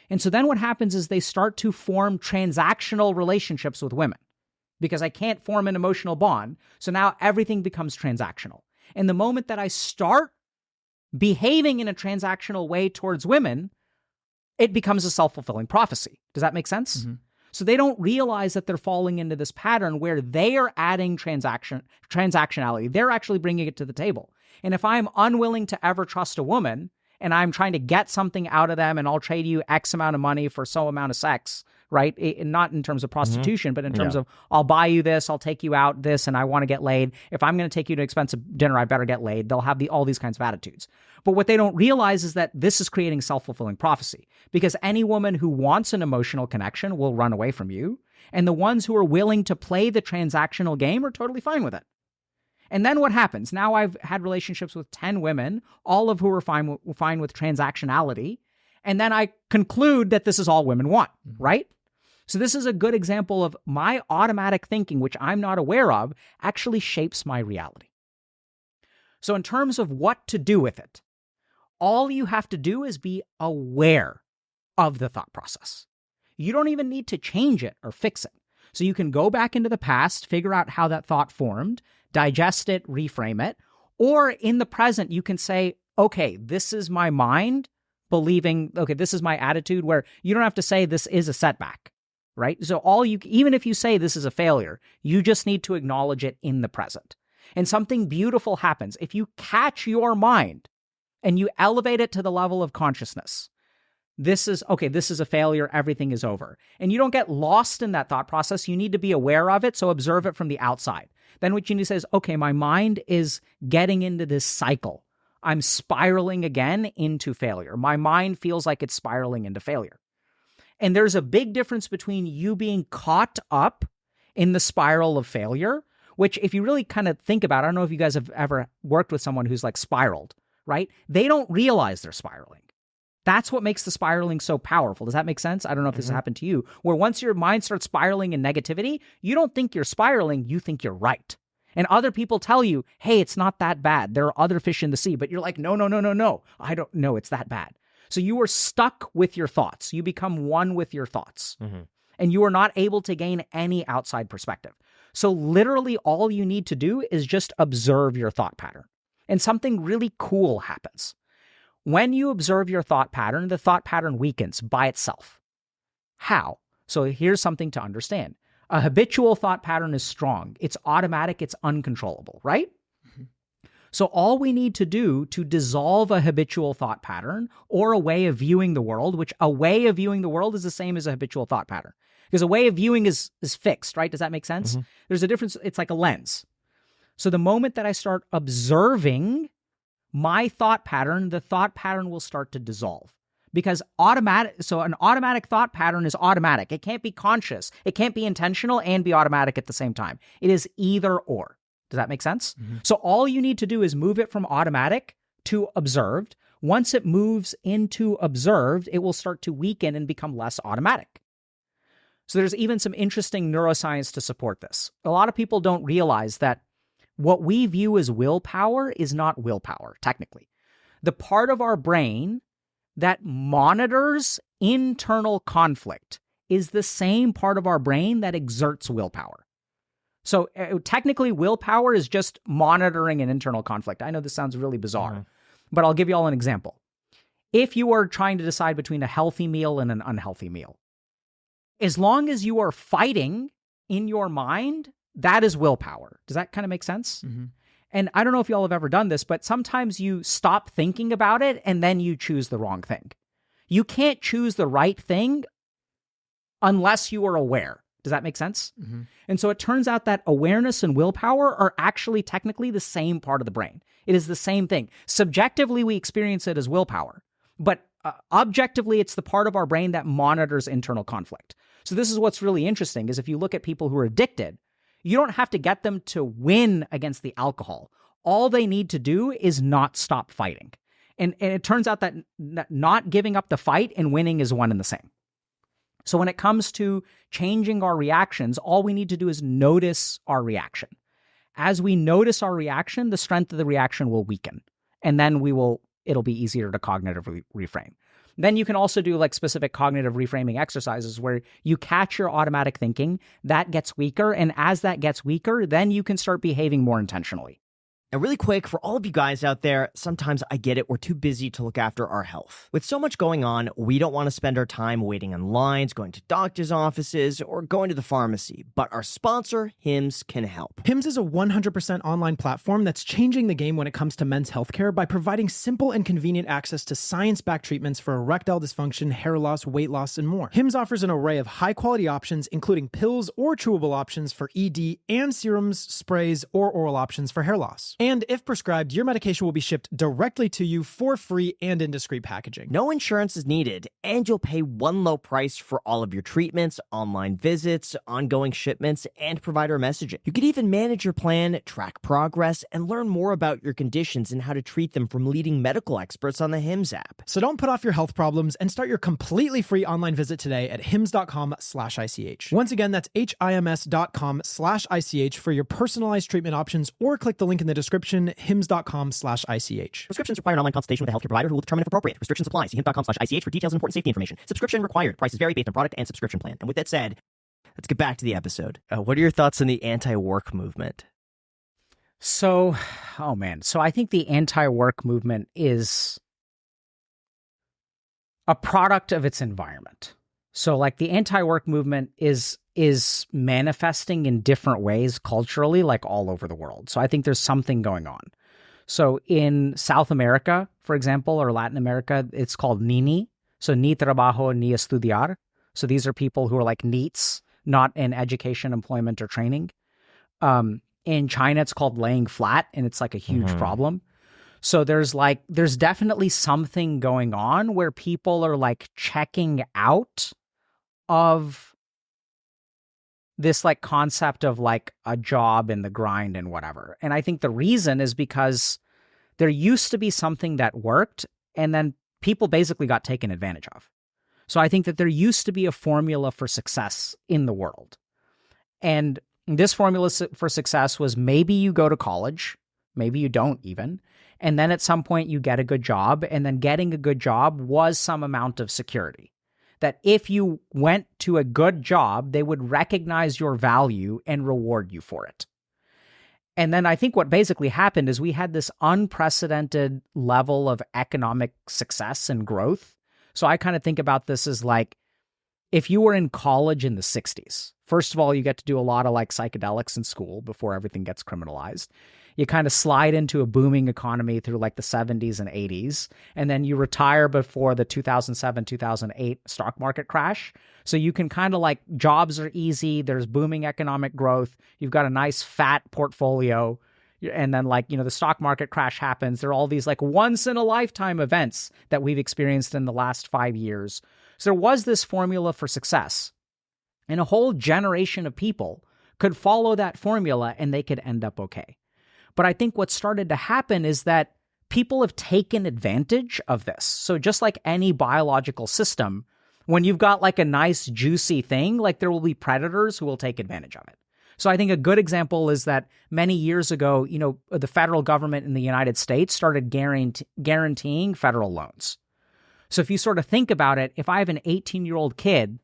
A: And so then what happens is they start to form transactional relationships with women because I can't form an emotional bond. So now everything becomes transactional. And the moment that I start behaving in a transactional way towards women, it becomes a self-fulfilling prophecy. Does that make sense? So they don't realize that they're falling into this pattern where they are adding transactionality. They're actually bringing it to the table. And if I'm unwilling to ever trust a woman and I'm trying to get something out of them and I'll trade you X amount of money for so amount of sex, right? Not in terms of prostitution, but in terms of I'll buy you this, I'll take you out this, and I want to get laid. If I'm going to take you to an expensive dinner, I better get laid. They'll have all these kinds of attitudes. But what they don't realize is that this is creating self-fulfilling prophecy because any woman who wants an emotional connection will run away from you. And the ones who are willing to play the transactional game are totally fine with it. And then what happens? Now I've had relationships with 10 women, all of who are fine with transactionality. And then I conclude that this is all women want, right? So this is a good example of my automatic thinking, which I'm not aware of, actually shapes my reality. So in terms of what to do with it, all you have to do is be aware of the thought process. You don't even need to change it or fix it. So you can go back into the past, figure out how that thought formed, digest it, reframe it, or in the present, you can say, okay, this is my mind believing, okay, this is my attitude, where you don't have to say this is a setback. Right? So even if you say this is a failure, you just need to acknowledge it in the present. And something beautiful happens. If you catch your mind and you elevate it to the level of consciousness, this is a failure, everything is over. And you don't get lost in that thought process. You need to be aware of it, so observe it from the outside. Then what you need to say is, okay, my mind is getting into this cycle. I'm spiraling again into failure. My mind feels like it's spiraling into failure. And there's a big difference between you being caught up in the spiral of failure, which if you really kind of think about it, I don't know if you guys have ever worked with someone who's like spiraled, right? They don't realize they're spiraling. That's what makes the spiraling so powerful. Does that make sense? I don't know if this has happened to you, where once your mind starts spiraling in negativity, you don't think you're spiraling, you think you're right. And other people tell you, hey, it's not that bad. There are other fish in the sea. But you're like, no. I don't know it's that bad. So you are stuck with your thoughts. You become one with your thoughts. And you are not able to gain any outside perspective. So literally all you need to do is just observe your thought pattern. And something really cool happens. When you observe your thought pattern, the thought pattern weakens by itself. How? So here's something to understand. A habitual thought pattern is strong. It's automatic. It's uncontrollable, right? So all we need to do to dissolve a habitual thought pattern or a way of viewing the world, which a way of viewing the world is the same as a habitual thought pattern. Because a way of viewing is fixed, right? Does that make sense? There's a difference. It's like a lens. So the moment that I start observing my thought pattern, the thought pattern will start to dissolve. Because an automatic thought pattern is automatic. It can't be conscious. It can't be intentional and be automatic at the same time. It is either or. Does that make sense? So all you need to do is move it from automatic to observed. Once it moves into observed, it will start to weaken and become less automatic. So there's even some interesting neuroscience to support this. A lot of people don't realize that what we view as willpower is not willpower, technically. The part of our brain that monitors internal conflict is the same part of our brain that exerts willpower. So technically, willpower is just monitoring an internal conflict. I know this sounds really bizarre, but I'll give you all an example. If you are trying to decide between a healthy meal and an unhealthy meal, as long as you are fighting in your mind, that is willpower. Does that kind of make sense? And I don't know if y'all have ever done this, but sometimes you stop thinking about it and then you choose the wrong thing. You can't choose the right thing unless you are aware. Does that make sense? And so it turns out that awareness and willpower are actually technically the same part of the brain. It is the same thing. Subjectively, we experience it as willpower, but objectively, it's the part of our brain that monitors internal conflict. So this is what's really interesting is if you look at people who are addicted, you don't have to get them to win against the alcohol. All they need to do is not stop fighting. And it turns out that not giving up the fight and winning is one and the same. So when it comes to changing our reactions, all we need to do is notice our reaction. As we notice our reaction, the strength of the reaction will weaken. And then it'll be easier to cognitively reframe. Then you can also do like specific cognitive reframing exercises where you catch your automatic thinking, that gets weaker. And as that gets weaker, then you can start behaving more intentionally.
C: And really quick, for all of you guys out there, sometimes I get it, we're too busy to look after our health. With so much going on, we don't want to spend our time waiting in lines, going to doctor's offices, or going to the pharmacy. But our sponsor, Hims, can help.
B: Hims is a 100% online platform that's changing the game when it comes to men's healthcare by providing simple and convenient access to science-backed treatments for erectile dysfunction, hair loss, weight loss, and more. Hims offers an array of high-quality options, including pills or chewable options for ED, and serums, sprays, or oral options for hair loss. And if prescribed, your medication will be shipped directly to you for free and in discreet packaging.
C: No insurance is needed, and you'll pay one low price for all of your treatments, online visits, ongoing shipments, and provider messaging. You could even manage your plan, track progress, and learn more about your conditions and how to treat them from leading medical experts on the Hims app.
B: So don't put off your health problems and start your completely free online visit today at hims.com/ICH. Once again, that's HIMS.com/ICH for your personalized treatment options, or click the link in the description, hims.com/ICH.
C: Prescriptions require an online consultation with a healthcare provider who will determine if appropriate. Restrictions apply. See hims.com/ICH for details and important safety information. Subscription required. Prices vary based on product and subscription plan. And with that said, let's get back to the episode. What are your thoughts on the anti-work movement?
A: So I think the anti-work movement is a product of its environment. So like the anti-work movement is manifesting in different ways culturally, like all over the world. So I think there's something going on. So in South America, for example, or Latin America, it's called NINI. So ni trabajo ni estudiar. So these are people who are like NEETs, not in education, employment, or training. In China, it's called laying flat, and it's like a huge problem. So there's definitely something going on where people are like checking out of this like concept of like a job and the grind and whatever. And I think the reason is because there used to be something that worked and then people basically got taken advantage of. So I think that there used to be a formula for success in the world. And this formula for success was maybe you go to college, maybe you don't even, and then at some point you get a good job, and then getting a good job was some amount of security. That if you went to a good job, they would recognize your value and reward you for it. And then I think what basically happened is we had this unprecedented level of economic success and growth. So I kind of think about this as like, if you were in college in the 60s, first of all, you get to do a lot of like psychedelics in school before everything gets criminalized. You kind of slide into a booming economy through like the 70s and 80s, and then you retire before the 2007, 2008 stock market crash. So you can kind of like, jobs are easy, there's booming economic growth, you've got a nice fat portfolio, and then like, the stock market crash happens. There are all these like once in a lifetime events that we've experienced in the last 5 years. So there was this formula for success, and a whole generation of people could follow that formula and they could end up okay. But I think what started to happen is that people have taken advantage of this. So just like any biological system, when you've got like a nice juicy thing, like there will be predators who will take advantage of it. So I think a good example is that many years ago, the federal government in the United States started guaranteeing federal loans. So if you sort of think about it, if I have an 18-year-old kid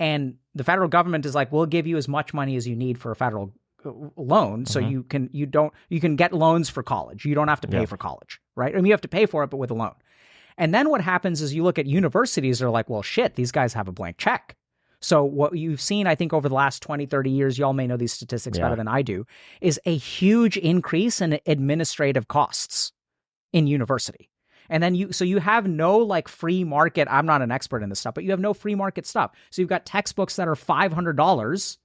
A: and the federal government is like, we'll give you as much money as you need for a federal loan, so you can get loans for college. You don't have to pay for college, right? I mean, you have to pay for it, but with a loan. And then what happens is you look at universities, they're like, well, shit, these guys have a blank check. So what you've seen, I think, over the last 20, 30 years, y'all may know these statistics better than I do, is a huge increase in administrative costs in university. And then you have no like free market. I'm not an expert in this stuff, but you have no free market stuff. So you've got textbooks that are $500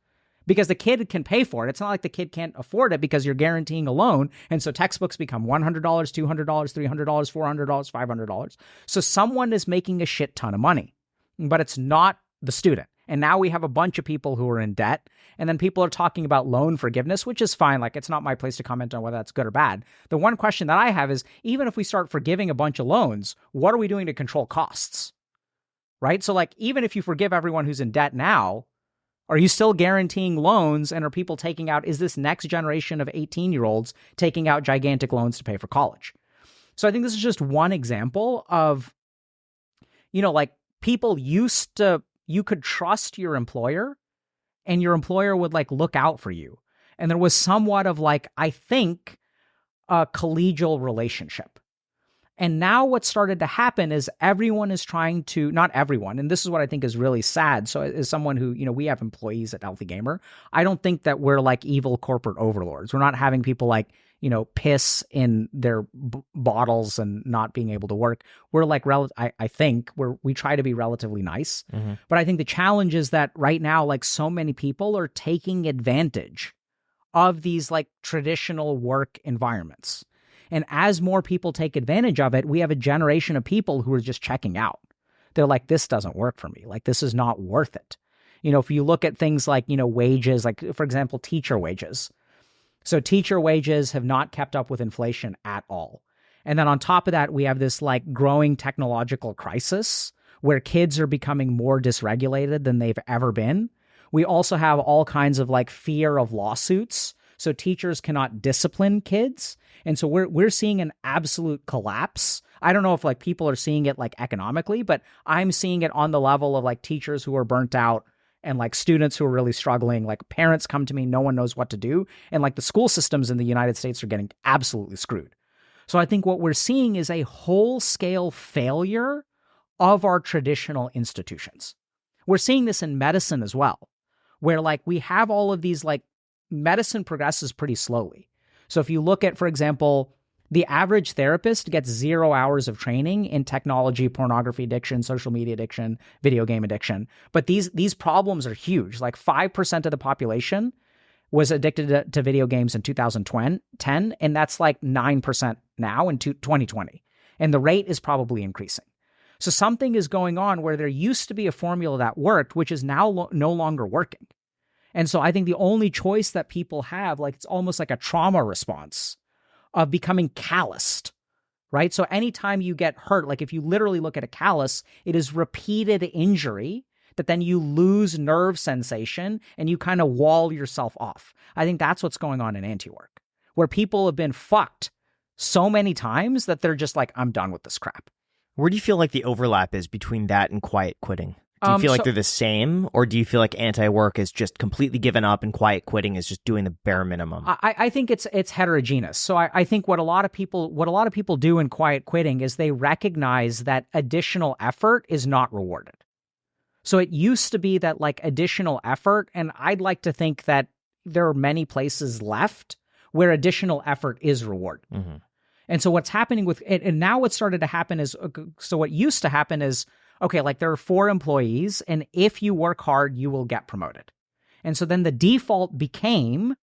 A: because the kid can pay for it. It's not like the kid can't afford it because you're guaranteeing a loan. And so textbooks become $100, $200, $300, $400, $500. So someone is making a shit ton of money, but it's not the student. And now we have a bunch of people who are in debt. And then people are talking about loan forgiveness, which is fine. Like, it's not my place to comment on whether that's good or bad. The one question that I have is, even if we start forgiving a bunch of loans, what are we doing to control costs? Right? So like, even if you forgive everyone who's in debt now, are you still guaranteeing loans? And are people taking out, is this next generation of 18-year-olds taking out gigantic loans to pay for college? So I think this is just one example of, like people used to, you could trust your employer and your employer would like look out for you. And there was somewhat of like, I think, a collegial relationship. And now what started to happen is everyone is trying to, not everyone, and this is what I think is really sad. So as someone who, we have employees at Healthy Gamer, I don't think that we're like evil corporate overlords. We're not having people like, piss in their bottles and not being able to work. We're like, I think we try to be relatively nice. Mm-hmm. But I think the challenge is that right now, like so many people are taking advantage of these like traditional work environments. And as more people take advantage of it, we have a generation of people who are just checking out. They're like, this doesn't work for me. Like, this is not worth it. If you look at things like, wages, like, for example, teacher wages. So teacher wages have not kept up with inflation at all. And then on top of that, we have this like growing technological crisis where kids are becoming more dysregulated than they've ever been. We also have all kinds of like fear of lawsuits. So teachers cannot discipline kids. And so we're seeing an absolute collapse. I don't know if like people are seeing it like economically, but I'm seeing it on the level of like teachers who are burnt out and like students who are really struggling. Like parents come to me, no one knows what to do. And like the school systems in the United States are getting absolutely screwed. So I think what we're seeing is a whole-scale failure of our traditional institutions. We're seeing this in medicine as well, where like we have all of these like medicine progresses pretty slowly. So if you look at, for example, the average therapist gets 0 hours of training in technology, pornography addiction, social media addiction, video game addiction. But these problems are huge. Like 5% of the population was addicted to video games in 2010, and that's like 9% now in 2020. And the rate is probably increasing. So something is going on where there used to be a formula that worked, which is now no longer working. And so I think the only choice that people have, like it's almost like a trauma response of becoming calloused, right? So anytime you get hurt, like if you literally look at a callus, it is repeated injury that then you lose nerve sensation and you kind of wall yourself off. I think that's what's going on in anti-work, where people have been fucked so many times that they're just like, I'm done with this crap.
C: Where do you feel like the overlap is between that and quiet quitting? Do you feel like they're the same, or do you feel like anti-work is just completely given up and quiet quitting is just doing the bare minimum?
A: I think it's heterogeneous. So I think what a lot of people do in quiet quitting is they recognize that additional effort is not rewarded. So it used to be that like additional effort, and I'd like to think that there are many places left where additional effort is rewarded. Mm-hmm. And so what's happening with it, and now what started to happen is, so what used to happen is, okay, like there are 4 employees, and if you work hard, you will get promoted. And so then the default became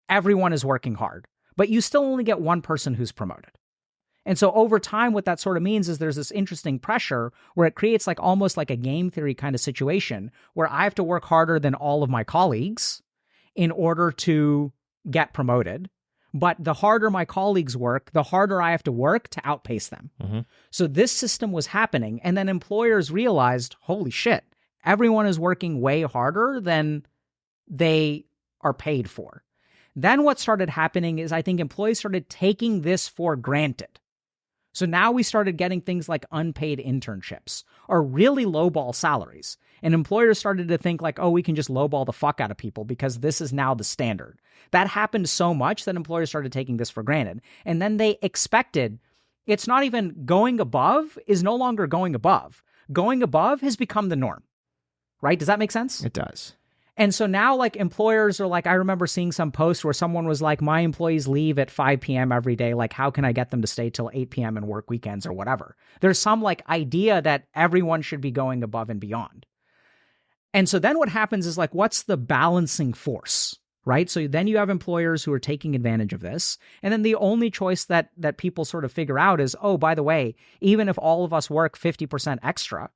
A: everyone is working hard, but you still only get one person who's promoted. And so over time, what that sort of means is there's this interesting pressure where it creates like almost like a game theory kind of situation where I have to work harder than all of my colleagues in order to get promoted. But the harder my colleagues work, the harder I have to work to outpace them. Mm-hmm. So this system was happening. And then employers realized, holy shit, everyone is working way harder than they are paid for. Then what started happening is I think employees started taking this for granted. So now we started getting things like unpaid internships or really lowball salaries. And employers started to think like, oh, we can just lowball the fuck out of people because this is now the standard. That happened so much that employers started taking this for granted. And then they expected, it's not even going above is no longer going above. Going above has become the norm, right? Does that make sense?
C: It does.
A: And so now like employers are like, I remember seeing some post where someone was like, my employees leave at 5 p.m. every day. Like, how can I get them to stay till 8 p.m. and work weekends or whatever? There's some like idea that everyone should be going above and beyond. And so then what happens is like, what's the balancing force, right? So then you have employers who are taking advantage of this. And then the only choice that people sort of figure out is, oh, by the way, even if all of us work 50% extra,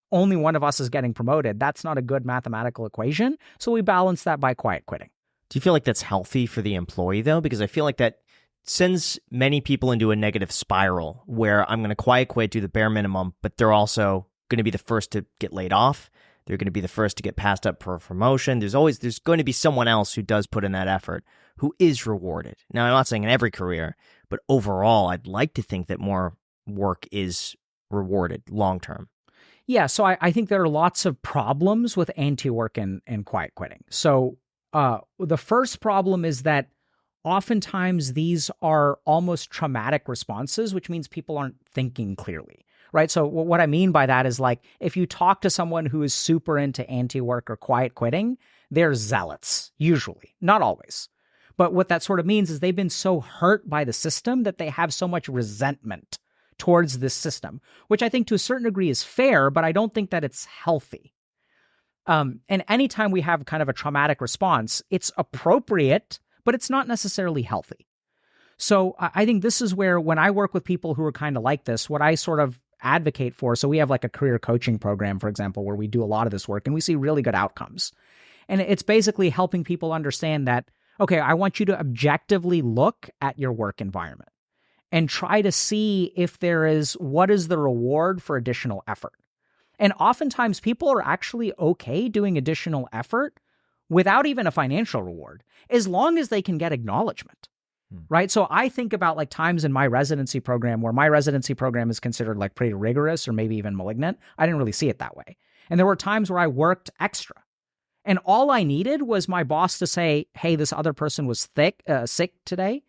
A: only one of us is getting promoted. That's not a good mathematical equation. So we balance that by quiet quitting.
C: Do you feel like that's healthy for the employee, though? Because I feel like that sends many people into a negative spiral where I'm going to quiet quit, do the bare minimum, but they're also going to be the first to get laid off. They're going to be the first to get passed up for a promotion. There's going to be someone else who does put in that effort who is rewarded. Now, I'm not saying in every career, but overall, I'd like to think that more work is rewarded long term.
A: Yeah, so I think there are lots of problems with anti-work and quiet quitting. So the first problem is that oftentimes these are almost traumatic responses, which means people aren't thinking clearly, right? So what I mean by that is like, if you talk to someone who is super into anti-work or quiet quitting, they're zealots, usually, not always. But what that sort of means is they've been so hurt by the system that they have so much resentment towards this system, which I think to a certain degree is fair, but I don't think that it's healthy. And anytime we have kind of a traumatic response, it's appropriate, but it's not necessarily healthy. So I think this is where when I work with people who are kind of like this, what I sort of advocate for, so we have like a career coaching program, for example, where we do a lot of this work and we see really good outcomes. And it's basically helping people understand that, okay, I want you to objectively look at your work environment and try to see if what is the reward for additional effort. And oftentimes people are actually okay doing additional effort without even a financial reward, as long as they can get acknowledgement, right? So I think about like times in my residency program where my residency program is considered like pretty rigorous or maybe even malignant. I didn't really see it that way. And there were times where I worked extra. And all I needed was my boss to say, hey, this other person was sick today.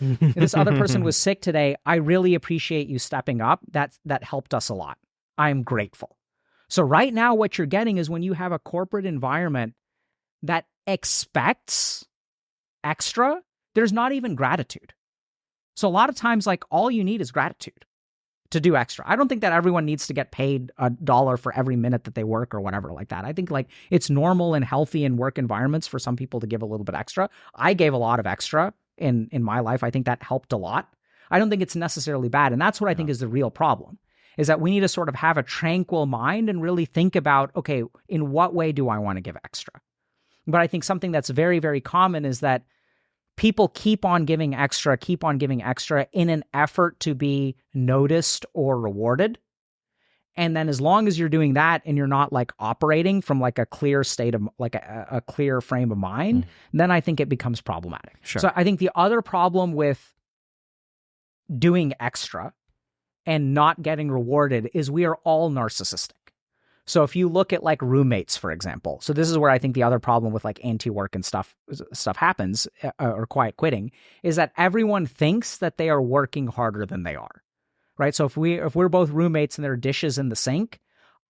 A: This other person was sick today. I really appreciate you stepping up. That helped us a lot. I'm grateful. So right now, what you're getting is when you have a corporate environment that expects extra, there's not even gratitude. So a lot of times, like all you need is gratitude to do extra. I don't think that everyone needs to get paid $1 for every minute that they work or whatever like that. I think like it's normal and healthy in work environments for some people to give a little bit extra. I gave a lot of extra in my life. I think that helped a lot. I don't think it's necessarily bad. And that's what I think is the real problem, is that we need to sort of have a tranquil mind and really think about, okay, in what way do I want to give extra? But I think something that's very, very common is that people keep on giving extra in an effort to be noticed or rewarded. And then as long as you're doing that and you're not like operating from like a clear state of like a clear frame of mind, then I think it becomes problematic.
C: Sure.
A: So I think the other problem with doing extra and not getting rewarded is we are all narcissistic. So if you look at like roommates, for example, so this is where I think the other problem with like anti-work and stuff happens, or quiet quitting, is that everyone thinks that they are working harder than they are, right? So if we're both roommates and there are dishes in the sink,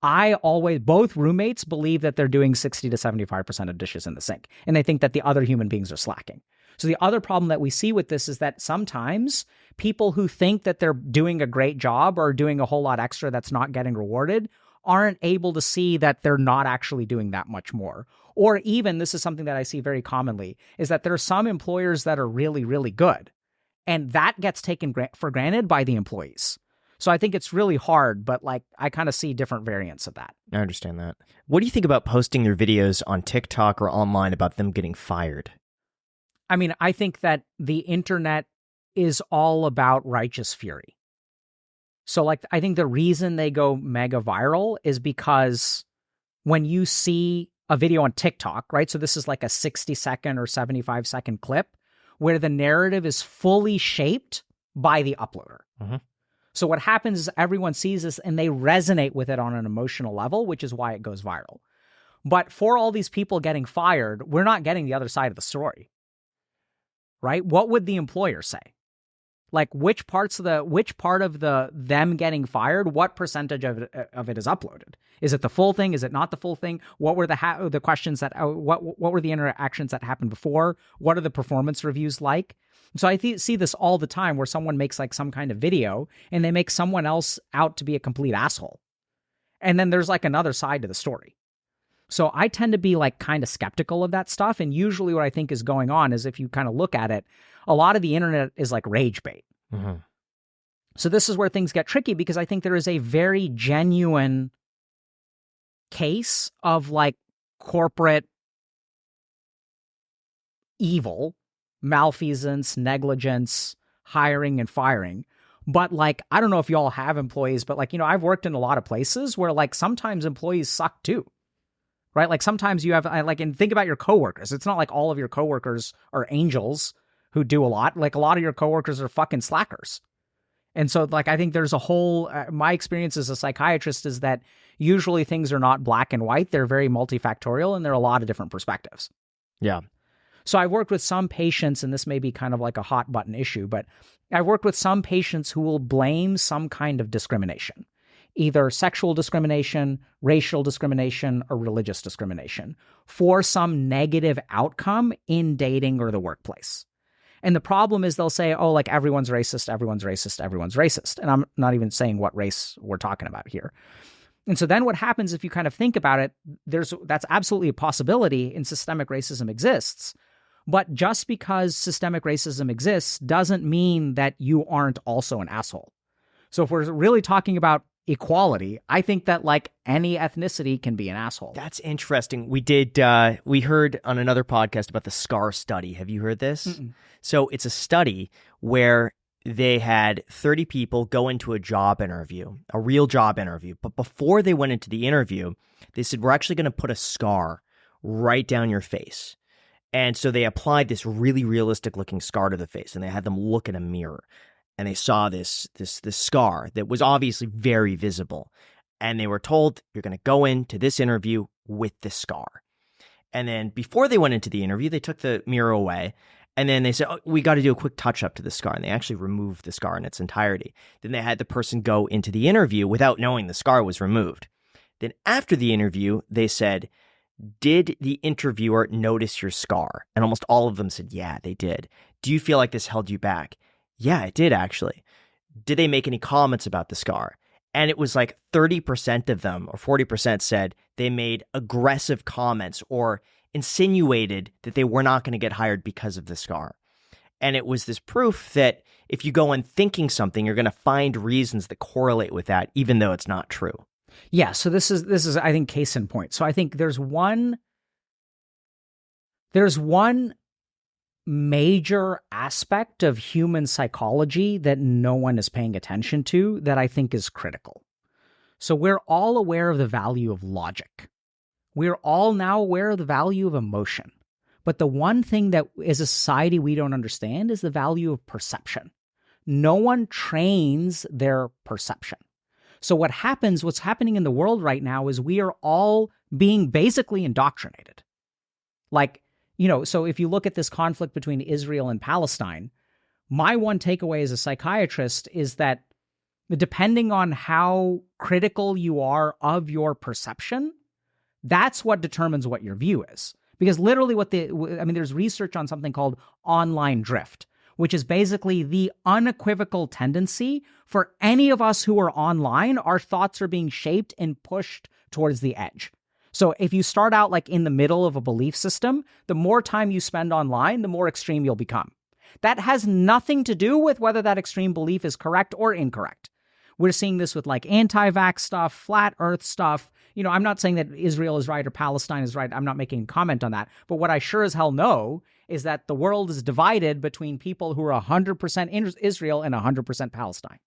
A: both roommates believe that they're doing 60 to 75% of dishes in the sink, and they think that the other human beings are slacking. So the other problem that we see with this is that sometimes people who think that they're doing a great job or doing a whole lot extra that's not getting rewarded aren't able to see that they're not actually doing that much more. Or even, this is something that I see very commonly, is that there are some employers that are really, really good, and that gets taken for granted by the employees. So I think it's really hard, but like I kind of see different variants of that.
C: I understand that. What do you think about posting their videos on TikTok or online about them getting fired?
A: I mean, I think that the internet is all about righteous fury. So like, I think the reason they go mega viral is because when you see a video on TikTok, right? So this is like a 60-second or 75-second clip where the narrative is fully shaped by the uploader. Mm-hmm. So what happens is everyone sees this and they resonate with it on an emotional level, which is why it goes viral. But for all these people getting fired, we're not getting the other side of the story, right? What would the employer say? Like which part of the them getting fired, what percentage of it is uploaded? Is it the full thing? Is it not the full thing? What were the questions that what were the interactions that happened before? What are the performance reviews like? So I see this all the time where someone makes like some kind of video and they make someone else out to be a complete asshole. And then there's like another side to the story. So I tend to be like kind of skeptical of that stuff. And usually what I think is going on is, if you kind of look at it, a lot of the internet is like rage bait. Mm-hmm. So this is where things get tricky, because I think there is a very genuine case of like corporate evil, malfeasance, negligence, hiring and firing. But like, I don't know if you all have employees, but like, I've worked in a lot of places where like sometimes employees suck too. Right? Like sometimes you have like, and think about your coworkers. It's not like all of your coworkers are angels who do a lot. Like a lot of your coworkers are fucking slackers. And so like, I think there's a whole, my experience as a psychiatrist is that usually things are not black and white. They're very multifactorial, and there are a lot of different perspectives.
C: Yeah.
A: So I've worked with some patients, and this may be kind of like a hot button issue, but I've worked with some patients who will blame some kind of discrimination, either sexual discrimination, racial discrimination, or religious discrimination, for some negative outcome in dating or the workplace. And the problem is they'll say, oh, like everyone's racist, everyone's racist, everyone's racist. And I'm not even saying what race we're talking about here. And so then what happens, if you kind of think about it, that's absolutely a possibility, and systemic racism exists. But just because systemic racism exists doesn't mean that you aren't also an asshole. So if we're really talking about equality, I think that like any ethnicity can be an asshole.
C: That's interesting. We heard on another podcast about the SCAR study. Have you heard this? Mm-mm. So it's a study where they had 30 people go into a job interview, a real job interview. But before they went into the interview, they said, we're actually going to put a scar right down your face. And so they applied this really realistic looking scar to the face, and they had them look in a mirror. And they saw this scar that was obviously very visible. And they were told, you're going to go into this interview with this scar. And then before they went into the interview, they took the mirror away. And then they said, oh, we got to do a quick touch up to the scar. And they actually removed the scar in its entirety. Then they had the person go into the interview without knowing the scar was removed. Then after the interview, they said, did the interviewer notice your scar? And almost all of them said, yeah, they did. Do you feel like this held you back? Yeah, it did, actually. Did they make any comments about the scar? And it was like 30% of them, or 40% said they made aggressive comments or insinuated that they were not going to get hired because of the scar. And it was this proof that if you go on thinking something, you're going to find reasons that correlate with that, even though it's not true.
A: Yeah, so this is I think case in point. So I think there's one major aspect of human psychology that no one is paying attention to that I think is critical. So we're all aware of the value of logic. We're all now aware of the value of emotion. But the one thing that as a society we don't understand is the value of perception. No one trains their perception. So what's happening in the world right now is we are all being basically indoctrinated. Like, so if you look at this conflict between Israel and Palestine, my one takeaway as a psychiatrist is that depending on how critical you are of your perception, that's what determines what your view is. Because literally there's research on something called online drift, which is basically the unequivocal tendency for any of us who are online, our thoughts are being shaped and pushed towards the edge. So if you start out like in the middle of a belief system, the more time you spend online, the more extreme you'll become. That has nothing to do with whether that extreme belief is correct or incorrect. We're seeing this with like anti-vax stuff, flat earth stuff. I'm not saying that Israel is right or Palestine is right. I'm not making a comment on that. But what I sure as hell know is that the world is divided between people who are 100% Israel and 100% Palestine.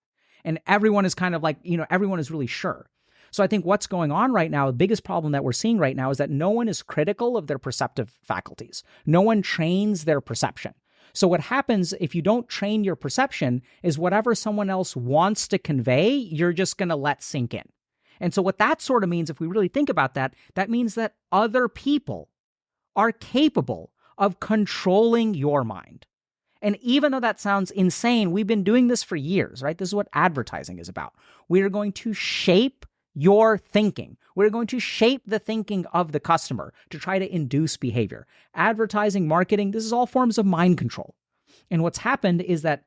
A: And everyone is kind of like, everyone is really sure. So I think what's going on right now, the biggest problem that we're seeing right now is that no one is critical of their perceptive faculties. No one trains their perception. So what happens if you don't train your perception is whatever someone else wants to convey, you're just going to let sink in. And so what that sort of means, if we really think about that, that means that other people are capable of controlling your mind. And even though that sounds insane, we've been doing this for years, right? This is what advertising is about. We are going to shape your thinking. We're going to shape the thinking of the customer to try to induce behavior. Advertising, marketing, this is all forms of mind control. And what's happened is that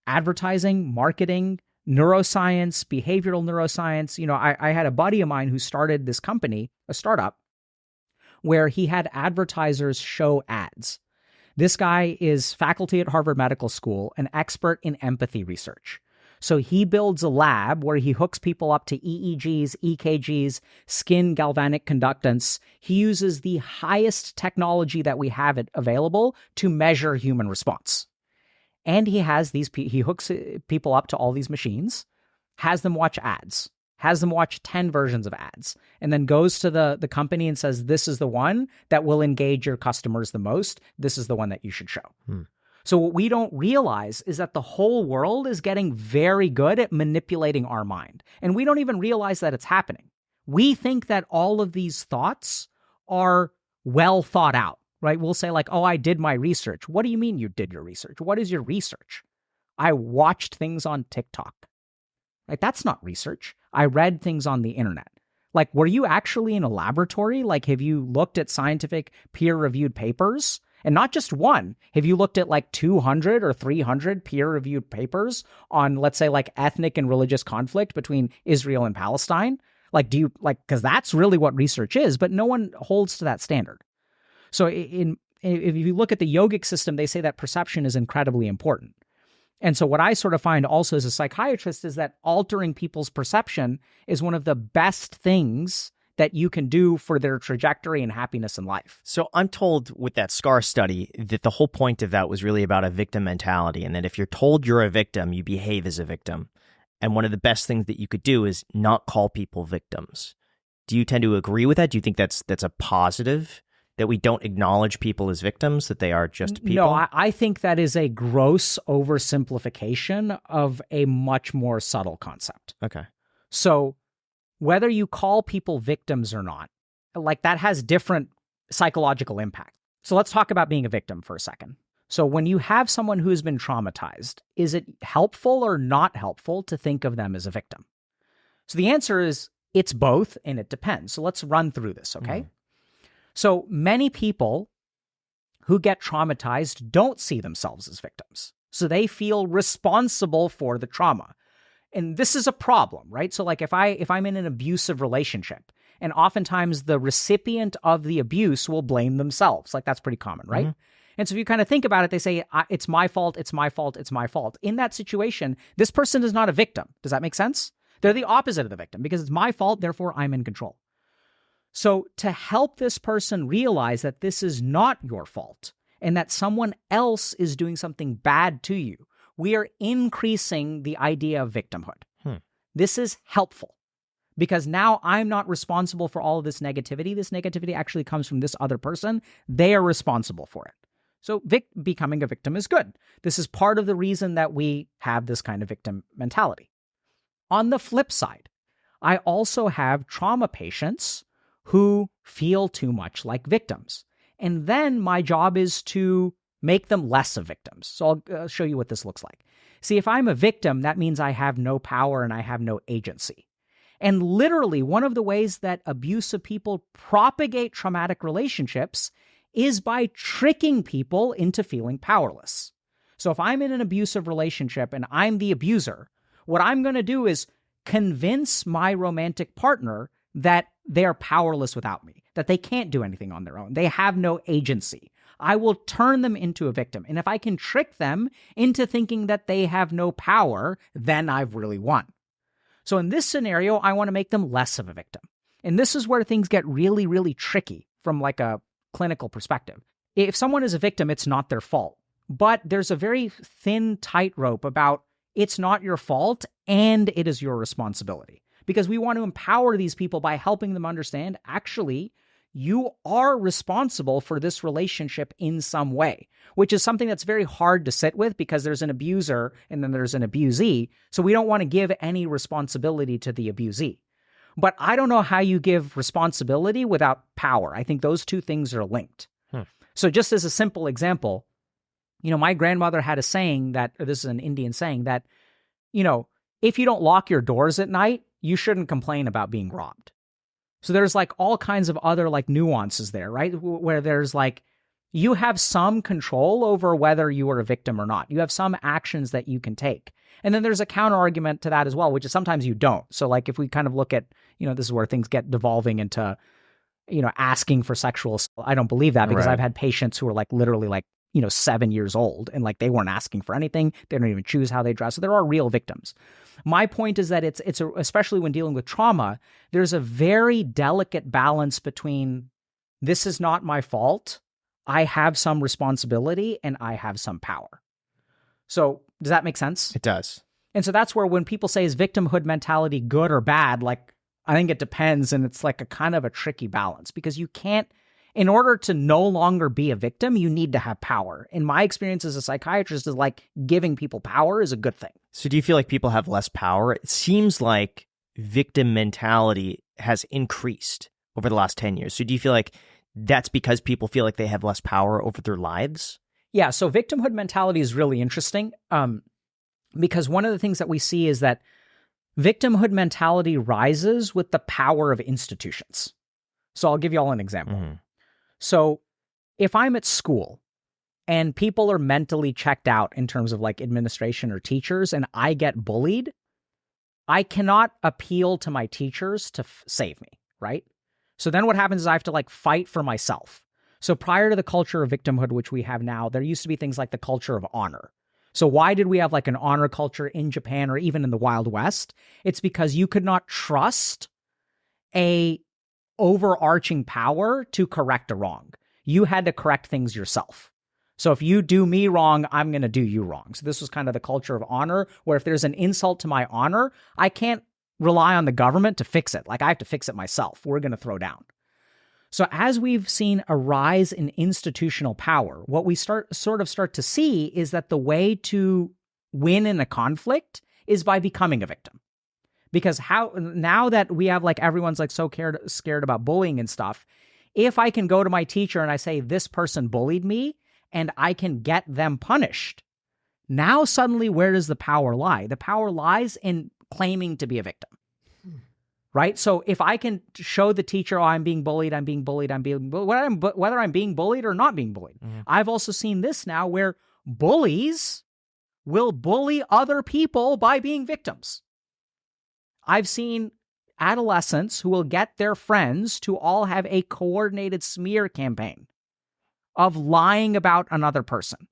A: advertising, marketing, neuroscience, behavioral neuroscience, I had a buddy of mine who started this company, a startup, where he had advertisers show ads. This guy is faculty at Harvard Medical School, an expert in empathy research. So he builds a lab where he hooks people up to EEGs, EKGs, skin galvanic conductance. He uses the highest technology that we have available to measure human response. And he hooks people up to all these machines, has them watch ads, has them watch 10 versions of ads, and then goes to the company and says, this is the one that will engage your customers the most. This is the one that you should show. So what we don't realize is that the whole world is getting very good at manipulating our mind. And we don't even realize that it's happening. We think that all of these thoughts are well thought out, right? We'll say like, oh, I did my research. What do you mean you did your research? What is your research? I watched things on TikTok. Like, that's not research. I read things on the internet. Like, were you actually in a laboratory? Like, have you looked at scientific peer-reviewed papers? And not just one. Have you looked at like 200 or 300 peer-reviewed papers on, let's say, like ethnic and religious conflict between Israel and Palestine? Like, because that's really what research is, but no one holds to that standard. So if you look at the yogic system, they say that perception is incredibly important. And so what I sort of find also as a psychiatrist is that altering people's perception is one of the best things that you can do for their trajectory and happiness in life.
C: So I'm told with that SCAR study that the whole point of that was really about a victim mentality, and that if you're told you're a victim, you behave as a victim. And one of the best things that you could do is not call people victims. Do you tend to agree with that? Do you think that's a positive, that we don't acknowledge people as victims, that they are just people?
A: No, I think that is a gross oversimplification of a much more subtle concept.
C: Okay.
A: So whether you call people victims or not, like that has different psychological impact. So let's talk about being a victim for a second. So when you have someone who's been traumatized, is it helpful or not helpful to think of them as a victim? So the answer is it's both, and it depends. So let's run through this, okay? So many people who get traumatized don't see themselves as victims. So they feel responsible for the trauma. And this is a problem, right? So like if I'm in an abusive relationship, and oftentimes the recipient of the abuse will blame themselves. Like that's pretty common, right? And so if you kind of think about it, they say, it's my fault, it's my fault, it's my fault. In that situation, this person is not a victim. Does that make sense? They're the opposite of the victim because it's my fault, therefore I'm in control. So to help this person realize that this is not your fault and that someone else is doing something bad to you, we are increasing the idea of victimhood. This is helpful because now I'm not responsible for all of this negativity. This negativity actually comes from this other person. They are responsible for it. So becoming a victim is good. This is part of the reason that we have this kind of victim mentality. On the flip side, I also have trauma patients who feel too much like victims. And then my job is to make them less of victims. So I'll show you what this looks like. See, if I'm a victim, that means I have no power and I have no agency. And literally, one of the ways that abusive people propagate traumatic relationships is by tricking people into feeling powerless. So if I'm in an abusive relationship and I'm the abuser, what I'm going to do is convince my romantic partner that they are powerless without me, that they can't do anything on their own. They have no agency. I will turn them into a victim. And if I can trick them into thinking that they have no power, then I've really won. So in this scenario, I want to make them less of a victim. And this is where things get really, really tricky from like a clinical perspective. If someone is a victim, it's not their fault. But there's a very thin tightrope about it's not your fault and it is your responsibility. Because we want to empower these people by helping them understand, actually, you are responsible for this relationship in some way, which is something that's very hard to sit with because there's an abuser and then there's an abusee. So we don't want to give any responsibility to the abusee. But I don't know how you give responsibility without power. I think those two things are linked. So just as a simple example, my grandmother had a saying that, or this is an Indian saying that, if you don't lock your doors at night, you shouldn't complain about being robbed. So there's like all kinds of other like nuances there, right? Where there's like, you have some control over whether you are a victim or not. You have some actions that you can take. And then there's a counter argument to that as well, which is sometimes you don't. So like if we kind of look at, this is where things get devolving into, asking for sexual, I don't believe that because I've had patients who are like literally like, 7 years old and like they weren't asking for anything. They don't even choose how they dress. So there are real victims. My point is that especially when dealing with trauma, there's a very delicate balance between this is not my fault, I have some responsibility, and I have some power. So does that make sense?
C: It does.
A: And so that's where when people say, is victimhood mentality good or bad? Like, I think it depends. And it's like a kind of a tricky balance because you can't, in order to no longer be a victim, you need to have power. In my experience as a psychiatrist, is like giving people power is a good thing.
C: So do you feel like people have less power? It seems like victim mentality has increased over the last 10 years. So do you feel like that's because people feel like they have less power over their lives?
A: Yeah, so victimhood mentality is really interesting because one of the things that we see is that victimhood mentality rises with the power of institutions. So I'll give you all an example. Mm-hmm. So if I'm at school and people are mentally checked out in terms of like administration or teachers and I get bullied, I cannot appeal to my teachers to save me, right? So then what happens is I have to like fight for myself. So prior to the culture of victimhood, which we have now, there used to be things like the culture of honor. So why did we have like an honor culture in Japan or even in the Wild West? It's because you could not trust a overarching power to correct a wrong. You had to correct things yourself. So if you do me wrong, I'm going to do you wrong. So this was kind of the culture of honor, where if there's an insult to my honor, I can't rely on the government to fix it. Like I have to fix it myself. We're going to throw down. So as we've seen a rise in institutional power, what we start to see is that the way to win in a conflict is by becoming a victim. Because now that we have like everyone's like so scared about bullying and stuff, if I can go to my teacher and I say, this person bullied me and I can get them punished, now suddenly where does the power lie? The power lies in claiming to be a victim. Right? So if I can show the teacher, I'm being bullied, whether I'm being bullied or not being bullied. Mm-hmm. I've also seen this now where bullies will bully other people by being victims. I've seen adolescents who will get their friends to all have a coordinated smear campaign of lying about another person.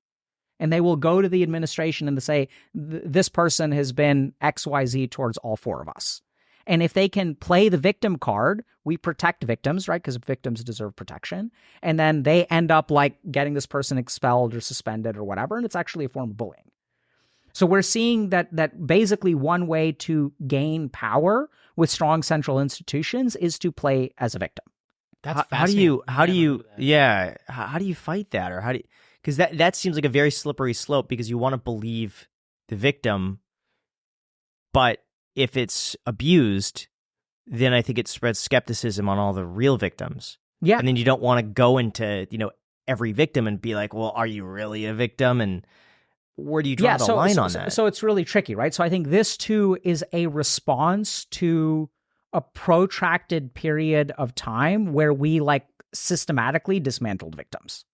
A: And they will go to the administration and say, this person has been XYZ towards all four of us. And if they can play the victim card, we protect victims, right? Because victims deserve protection. And then they end up like getting this person expelled or suspended or whatever. And it's actually a form of bullying. So we're seeing that basically one way to gain power with strong central institutions is to play as a victim.
C: That's fascinating. How do you fight that? Or because that seems like a very slippery slope because you want to believe the victim, but if it's abused, then I think it spreads skepticism on all the real victims.
A: Yeah.
C: And then you don't want to go into, every victim and be like, well, are you really a victim? And where do you draw the line on that?
A: So it's really tricky, right? So I think this too is a response to a protracted period of time where we like systematically dismantled victims.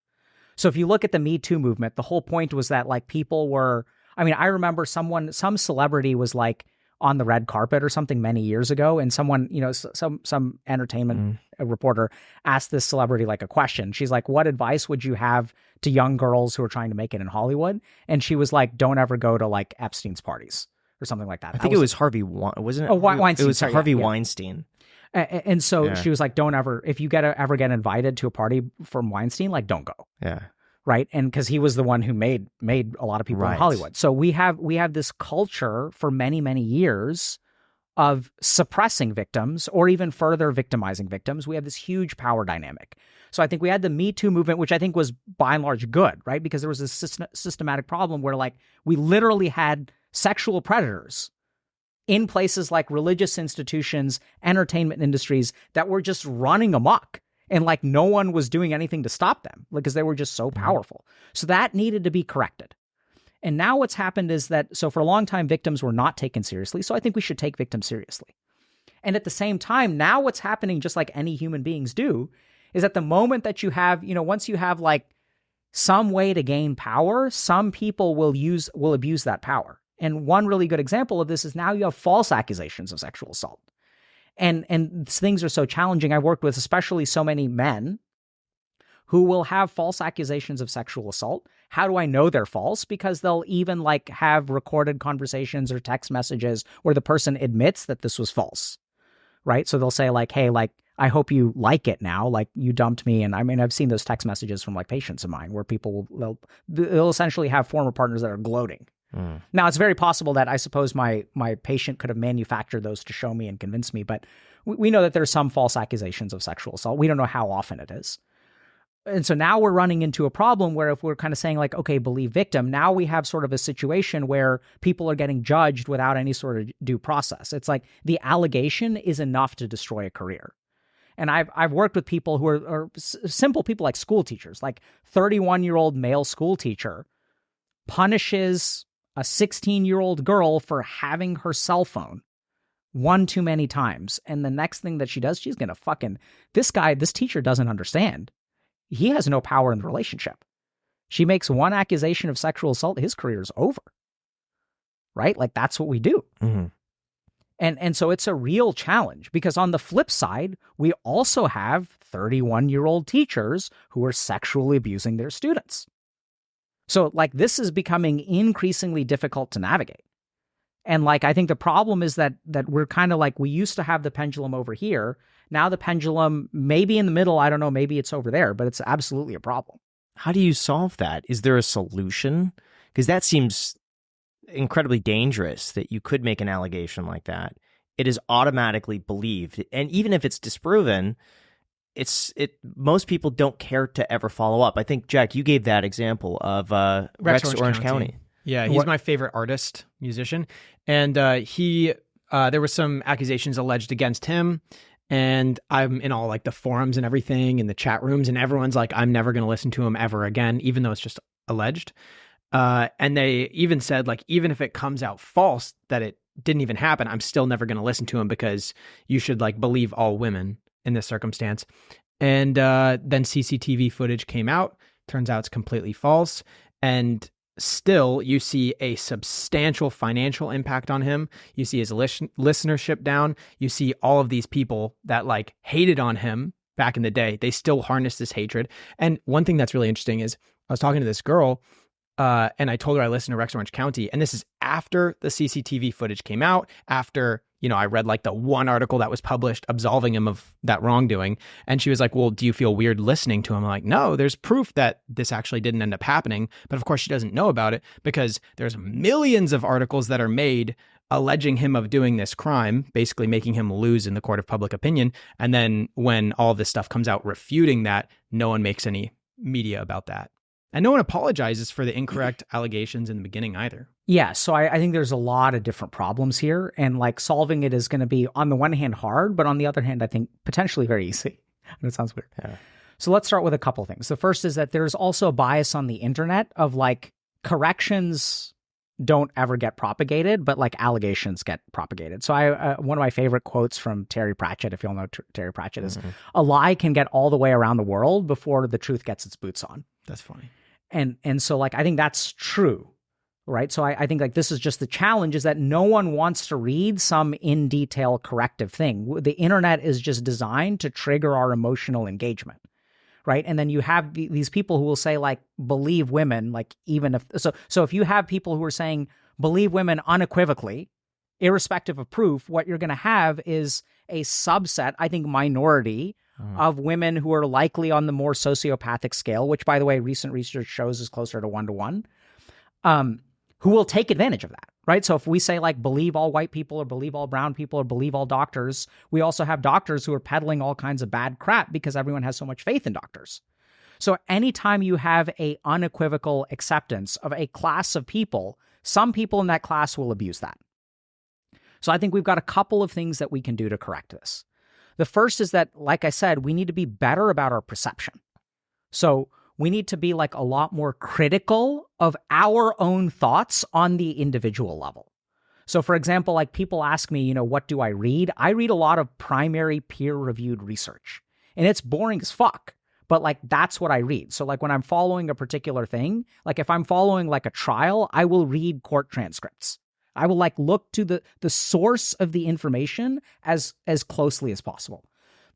A: So if you look at the Me Too movement, the whole point was that like people were, I remember some celebrity was like on the red carpet or something many years ago. And someone, some entertainment reporter asked this celebrity like a question. She's like, what advice would you have to young girls who are trying to make it in Hollywood? And she was like, don't ever go to like Epstein's parties or something like that.
C: I think it was Harvey, wasn't it?
A: Oh, Weinstein.
C: It was Harvey Weinstein.
A: And so she was like, don't ever, if you ever get invited to a party from Weinstein, like don't go.
C: Yeah.
A: Right. And because he was the one who made a lot of people in Hollywood. So we have this culture for many, many years of suppressing victims or even further victimizing victims. We have this huge power dynamic. So I think we had the Me Too movement, which I think was by and large good, right? Because there was this systematic problem where like we literally had sexual predators in places like religious institutions, entertainment industries that were just running amok. And like no one was doing anything to stop them because they were just so powerful. So that needed to be corrected. And now what's happened is that, so for a long time, victims were not taken seriously. So I think we should take victims seriously. And at the same time, now what's happening, just like any human beings do, is at the moment that you have, once you have like some way to gain power, some people will abuse that power. And one really good example of this is now you have false accusations of sexual assault. And things are so challenging. I've worked with especially so many men who will have false accusations of sexual assault. How do I know they're false? Because they'll even like have recorded conversations or text messages where the person admits that this was false, right? So they'll say like, hey, like, I hope you like it now. Like you dumped me. And I mean, I've seen those text messages from like patients of mine where people they'll essentially have former partners that are gloating. Now, it's very possible that I suppose my patient could have manufactured those to show me and convince me, but we know that there's some false accusations of sexual assault. We don't know how often it is. And so now we're running into a problem where if we're kind of saying like, okay, believe victim, now we have sort of a situation where people are getting judged without any sort of due process. It's like the allegation is enough to destroy a career. And I've worked with people who are simple people like school teachers, like 31-year-old male school teacher punishes a 16-year-old girl for having her cell phone one too many times. And the next thing that she does, she's going to this teacher doesn't understand. He has no power in the relationship. She makes one accusation of sexual assault, his career is over. Right? Like that's what we do. Mm-hmm. And so it's a real challenge because on the flip side, we also have 31-year-old teachers who are sexually abusing their students. So like this is becoming increasingly difficult to navigate. And like I think the problem is that we're kind of like we used to have the pendulum over here. Now the pendulum may be in the middle. I don't know. Maybe it's over there, but it's absolutely a problem.
C: How do you solve that? Is there a solution? Because that seems incredibly dangerous that you could make an allegation like that. It is automatically believed. And even if it's disproven, most people don't care to ever follow up. I think, Jack, you gave that example of Rex Orange County.
B: Yeah, he's my favorite artist, musician. And there were some accusations alleged against him. And I'm in all like the forums and everything in the chat rooms, and everyone's like, I'm never going to listen to him ever again, even though it's just alleged. And they even said, like, even if it comes out false that it didn't even happen, I'm still never going to listen to him because you should like believe all women in this circumstance. And then CCTV footage came out. Turns out it's completely false. And still, you see a substantial financial impact on him. You see his listenership down. You see all of these people that like hated on him back in the day. They still harness this hatred. And one thing that's really interesting is I was talking to this girl and I told her I listened to Rex Orange County. And this is after the CCTV footage came out, after, I read like the one article that was published absolving him of that wrongdoing. And she was like, well, do you feel weird listening to him? I'm like, no, there's proof that this actually didn't end up happening. But of course, she doesn't know about it because there's millions of articles that are made alleging him of doing this crime, basically making him lose in the court of public opinion. And then when all this stuff comes out refuting that, no one makes any media about that. And no one apologizes for the incorrect allegations in the beginning either.
A: Yeah, so I think there's a lot of different problems here. And like solving it is going to be, on the one hand, hard, but on the other hand, I think potentially very easy. It sounds weird. Yeah. So let's start with a couple things. The first is that there's also a bias on the internet of like corrections don't ever get propagated, but like allegations get propagated. So one of my favorite quotes from Terry Pratchett, if you all know Terry Pratchett, is a lie can get all the way around the world before the truth gets its boots on.
B: That's funny.
A: And so like, I think that's true, right? So I think like this is just the challenge is that no one wants to read some in detail corrective thing. The internet is just designed to trigger our emotional engagement, right? And then you have these people who will say like, believe women, like even if, so if you have people who are saying believe women unequivocally, irrespective of proof, what you're going to have is a subset, I think minority, of women who are likely on the more sociopathic scale, which, by the way, recent research shows is closer to 1-to-1, who will take advantage of that, right? So if we say, like, believe all white people or believe all brown people or believe all doctors, we also have doctors who are peddling all kinds of bad crap because everyone has so much faith in doctors. So anytime you have a unequivocal acceptance of a class of people, some people in that class will abuse that. So I think we've got a couple of things that we can do to correct this. The first is that, like I said, we need to be better about our perception. So we need to be like a lot more critical of our own thoughts on the individual level. So for example, like people ask me, what do I read? I read a lot of primary peer-reviewed research, and it's boring as fuck. But like, that's what I read. So like when I'm following a particular thing, like if I'm following like a trial, I will read court transcripts. I will like look to the source of the information as closely as possible.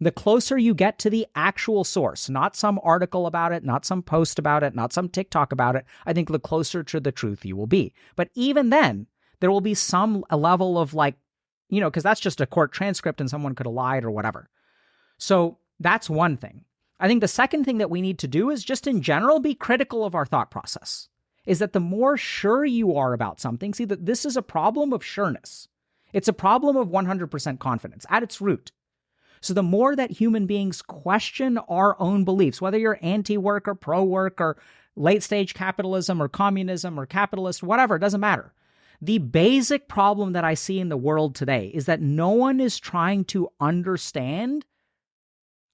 A: The closer you get to the actual source, not some article about it, not some post about it, not some TikTok about it, I think the closer to the truth you will be. But even then, there will be a level of like, because that's just a court transcript and someone could have lied or whatever. So that's one thing. I think the second thing that we need to do is just in general be critical of our thought process. Is that the more sure you are about something, see that this is a problem of sureness. It's a problem of 100% confidence at its root. So the more that human beings question our own beliefs, whether you're anti-work or pro-work or late-stage capitalism or communism or capitalist, whatever, it doesn't matter. The basic problem that I see in the world today is that no one is trying to understand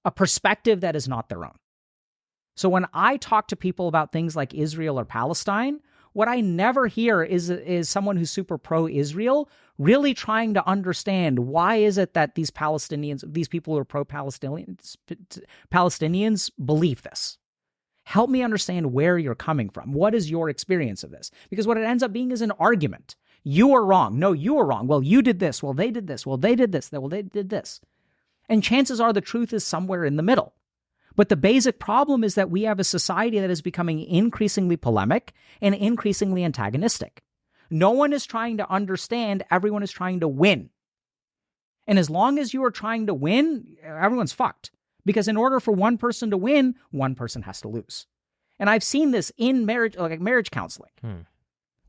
A: a perspective that is not their own. So when I talk to people about things like Israel or Palestine, what I never hear is someone who's super pro-Israel really trying to understand why is it that these people who are pro-Palestinians believe this. Help me understand where you're coming from. What is your experience of this? Because what it ends up being is an argument. You are wrong. No, you are wrong. Well, you did this. Well, they did this. Well, they did this. Well, they did this. And chances are the truth is somewhere in the middle. But the basic problem is that we have a society that is becoming increasingly polemic and increasingly antagonistic. No one is trying to understand. Everyone is trying to win. And as long as you are trying to win, everyone's fucked. Because in order for one person to win, one person has to lose. And I've seen this in marriage, like marriage counseling.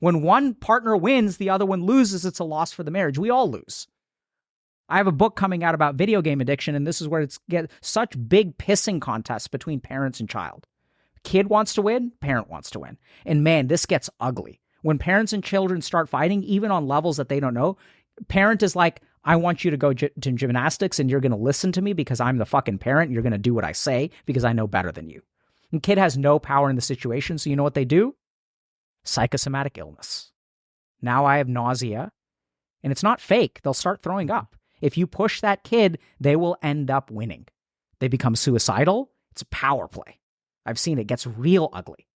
A: When one partner wins, the other one loses. It's a loss for the marriage. We all lose. I have a book coming out about video game addiction, and this is where it's get such big pissing contests between parents and child. Kid wants to win, parent wants to win. And man, this gets ugly. When parents and children start fighting, even on levels that they don't know, parent is like, I want you to go to gymnastics and you're going to listen to me because I'm the fucking parent. You're going to do what I say because I know better than you. And kid has no power in the situation, so you know what they do? Psychosomatic illness. Now I have nausea, and it's not fake. They'll start throwing up. If you push that kid, they will end up winning. They become suicidal. It's a power play. I've seen it gets real ugly.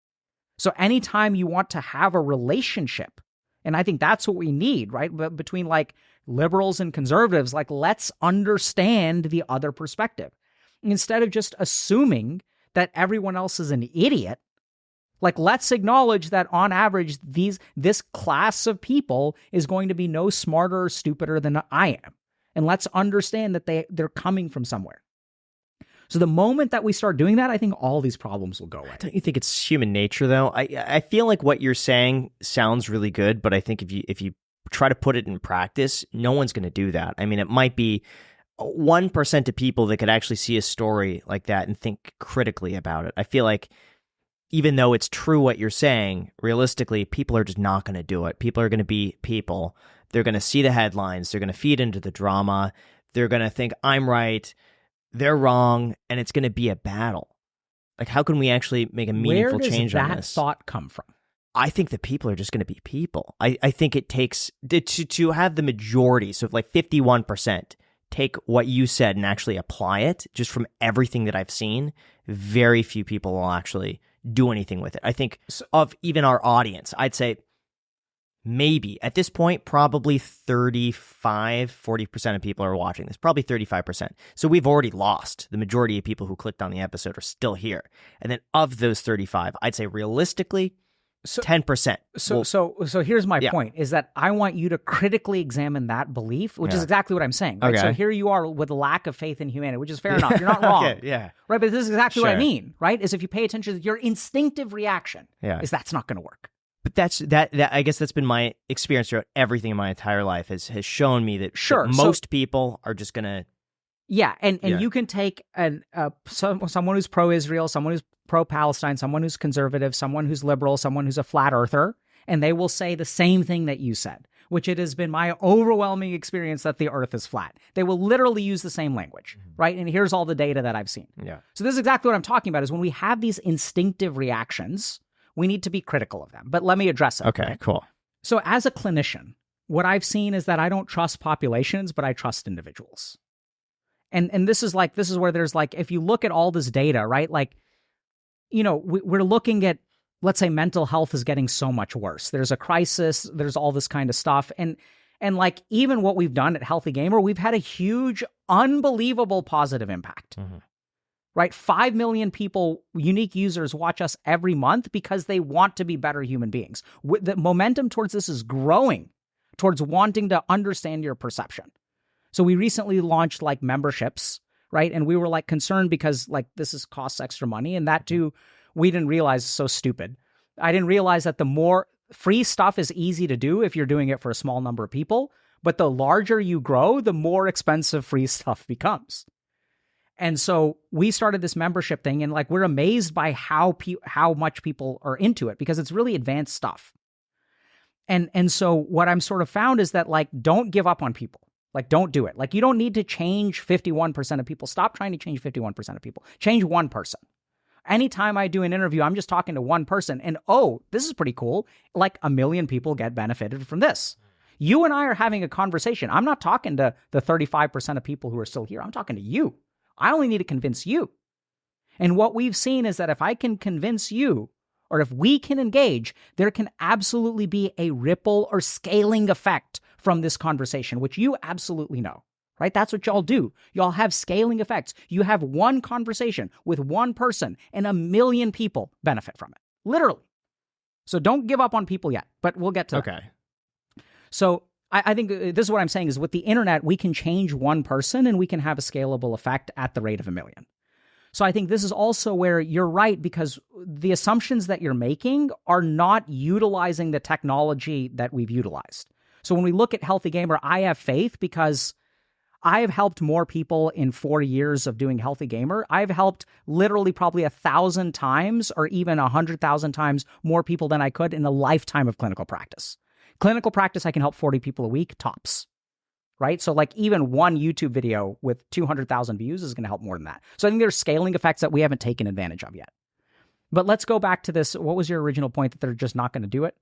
A: So anytime you want to have a relationship, and I think that's what we need, right? Between like liberals and conservatives, like let's understand the other perspective. Instead of just assuming that everyone else is an idiot, like let's acknowledge that on average, this class of people is going to be no smarter or stupider than I am. And let's understand that they're coming from somewhere. So the moment that we start doing that, I think all these problems will go away.
C: Don't you think it's human nature, though? I feel like what you're saying sounds really good, but I think if you try to put it in practice, no one's going to do that. I mean, it might be 1% of people that could actually see a story like that and think critically about it. I feel like even though it's true what you're saying, realistically, people are just not going to do it. People are going to be people. They're going to see the headlines. They're going to feed into the drama. They're going to think, I'm right, they're wrong, and it's going to be a battle. Like, how can we actually make a meaningful change on this?
A: Where does that thought come from?
C: I think that people are just going to be people. I think it takes to have the majority, so if like 51% take what you said and actually apply it, just from everything that I've seen, very few people will actually do anything with it. I think of even our audience, I'd say maybe at this point, probably 40% of people are watching this, probably 35%. So we've already lost. The majority of people who clicked on the episode are still here. And then of those 35, I'd say realistically, 10%.
A: So here's my point, is that I want you to critically examine that belief, which is exactly what I'm saying. Right? Okay. So here you are with a lack of faith in humanity, which is fair enough. You're not wrong.
C: Okay,
A: right, but this is exactly what I mean, right? Is if you pay attention, your instinctive reaction is that's not going to work.
C: But that I guess that's been my experience throughout everything in my entire life has shown me that most people are just going to...
A: Yeah, and you can take someone who's pro-Israel, someone who's pro-Palestine, someone who's conservative, someone who's liberal, someone who's a flat earther, and they will say the same thing that you said. which it has been my overwhelming experience that the earth is flat. They will literally use the same language, right? And here's all the data that I've seen.
C: Yeah.
A: So this is exactly what I'm talking about, is when we have these instinctive reactions, we need to be critical of them. But let me address it.
C: Okay,
A: right?
C: cool.
A: So as a clinician, what I've seen is that I don't trust populations, but I trust individuals. And this is where there's like, if you look at all this data, right? Like, you know, we're looking at, let's say mental health is getting so much worse. There's a crisis, there's all this kind of stuff. And like, even what we've done at Healthy Gamer, we've had a huge, unbelievable positive impact. Right? 5 million people, unique users, watch us every month because they want to be better human beings. The momentum towards this is growing, towards wanting to understand your perception. So we recently launched like memberships, right? And we were like concerned because like this costs extra money, and that too, we didn't realize is so stupid. I didn't realize that the more free stuff is easy to do if you're doing it for a small number of people, but the larger you grow, the more expensive free stuff becomes. And so we started this membership thing, and like we're amazed by how much people are into it because it's really advanced stuff. And so what I'm sort of found is that like don't give up on people. Like don't do it. Like you don't need to change 51% of people. Stop trying to change 51% of people. Change one person. Anytime I do an interview, I'm just talking to one person, and oh, this is pretty cool. Like 1 million people get benefited from this. You and I are having a conversation. I'm not talking to the 35% of people who are still here. I'm talking to you. I only need to convince you. And what we've seen is that if I can convince you, or if we can engage, there can absolutely be a ripple or scaling effect from this conversation, which you absolutely know, right? That's what y'all do. Y'all have scaling effects. You have one conversation with one person and 1 million people benefit from it, literally. So don't give up on people yet, but we'll get to that.
C: Okay.
A: So I think this is what I'm saying is with the internet, we can change one person and we can have a scalable effect at the rate of 1 million. So I think this is also where you're right, because the assumptions that you're making are not utilizing the technology that we've utilized. So when we look at Healthy Gamer, I have faith because I have helped more people in 4 years of doing Healthy Gamer. I've helped literally probably 1,000 times or even 100,000 times more people than I could in a lifetime of clinical practice. Clinical practice, I can help 40 people a week, tops. Right? So like even one YouTube video with 200,000 views is going to help more than that. So I think there's scaling effects that we haven't taken advantage of yet. But let's go back to this. What was your original point, that they're just not going to do it?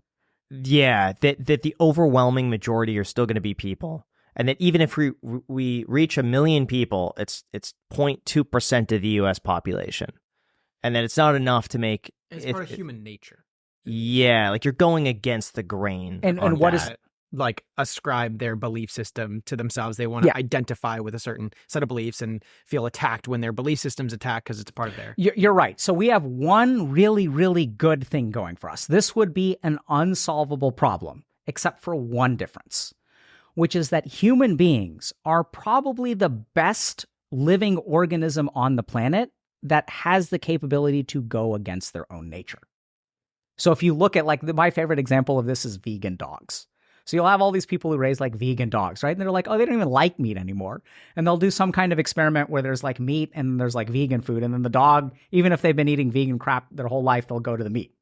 C: Yeah, that the overwhelming majority are still going to be people. And that even if we reach 1 million people, it's 0.2% of the U.S. population. And that it's not enough to make...
B: It's part of human nature.
C: Yeah, like you're going against the grain.
A: And what is...
B: Like ascribe their belief system to themselves. They want to identify with a certain set of beliefs and feel attacked when their belief system's attacked because it's a part of their...
A: You're right. So we have one really, really good thing going for us. This would be an unsolvable problem, except for one difference, which is that human beings are probably the best living organism on the planet that has the capability to go against their own nature. So if you look at like my favorite example of this is vegan dogs. So you'll have all these people who raise like vegan dogs, right? And they're like, oh, they don't even like meat anymore. And they'll do some kind of experiment where there's like meat and there's like vegan food. And then the dog, even if they've been eating vegan crap their whole life, they'll go to the meat.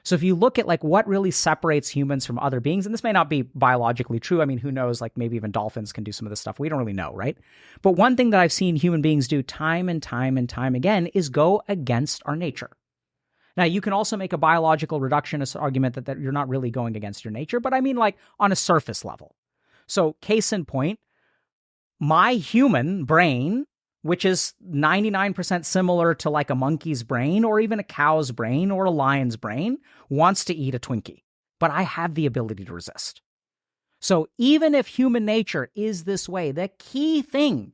A: So if you look at like what really separates humans from other beings, and this may not be biologically true. I mean, who knows? Like maybe even dolphins can do some of this stuff. We don't really know, right? But one thing that I've seen human beings do time and time and time again is go against our nature. Now, you can also make a biological reductionist argument that you're not really going against your nature, but I mean like on a surface level. So case in point, my human brain, which is 99% similar to like a monkey's brain or even a cow's brain or a lion's brain, wants to eat a Twinkie, but I have the ability to resist. So even if human nature is this way, the key thing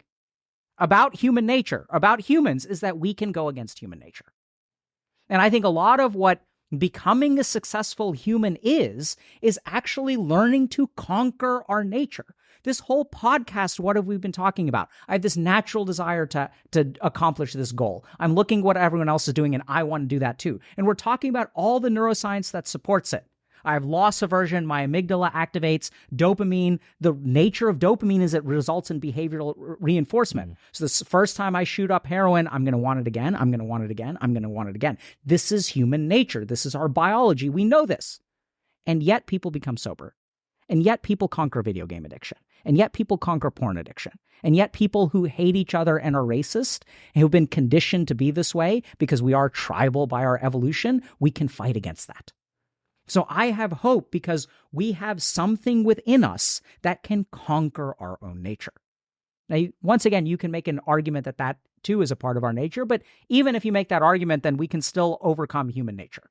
A: about human nature, about humans, is that we can go against human nature. And I think a lot of what becoming a successful human is actually learning to conquer our nature. This whole podcast, what have we been talking about? I have this natural desire to accomplish this goal. I'm looking what everyone else is doing, and I want to do that too. And we're talking about all the neuroscience that supports it. I have loss aversion, my amygdala activates, dopamine. The nature of dopamine is it results in behavioral reinforcement. So the first time I shoot up heroin, I'm going to want it again, I'm going to want it again, I'm going to want it again. This is human nature. This is our biology. We know this. And yet people become sober. And yet people conquer video game addiction. And yet people conquer porn addiction. And yet people who hate each other and are racist and who've been conditioned to be this way because we are tribal by our evolution, we can fight against that. So I have hope because we have something within us that can conquer our own nature. Now, once again, you can make an argument that that too is a part of our nature, but even if you make that argument, then we can still overcome human nature.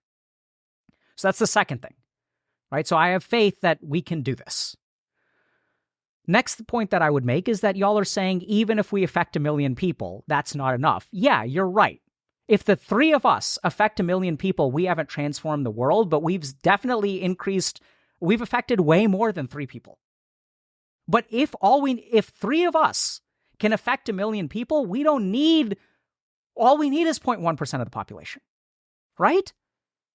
A: So that's the second thing, right? So I have faith that we can do this. Next point that I would make is that y'all are saying even if we affect 1 million people, that's not enough. Yeah, you're right. If the 3 of us affect 1 million people, we haven't transformed the world, but we've definitely we've affected way more than 3 people. But if 3 of us can affect 1 million people, all we need is 0.1% of the population, right?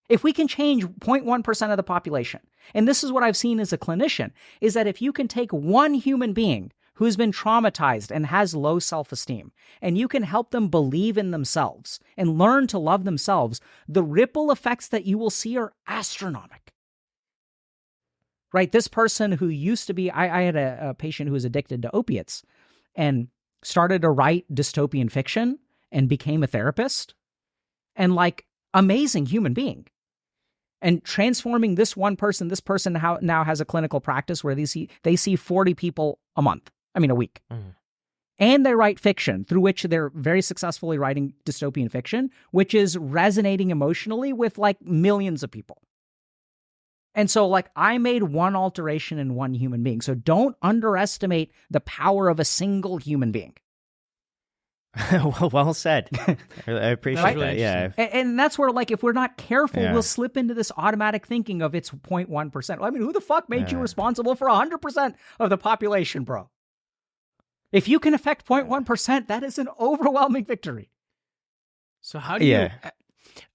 A: If we can change 0.1% of the population, and this is what I've seen as a clinician, is that if you can take one human being who's been traumatized and has low self-esteem, and you can help them believe in themselves and learn to love themselves, the ripple effects that you will see are astronomical. Right? This person who used to be, I had a patient who was addicted to opiates and started to write dystopian fiction and became a therapist and amazing human being. And transforming this person now has a clinical practice where they see 40 people a week. Mm. And they write fiction through which they're very successfully writing dystopian fiction, which is resonating emotionally with millions of people. And so I made one alteration in one human being. So don't underestimate the power of a single human being.
C: Well said. I appreciate that. Yeah.
A: And that's where if we're not careful, we'll slip into this automatic thinking of it's 0.1%. Well, who the fuck made you responsible for 100% of the population, bro? If you can affect 0.1%, that is an overwhelming victory.
B: So how do you...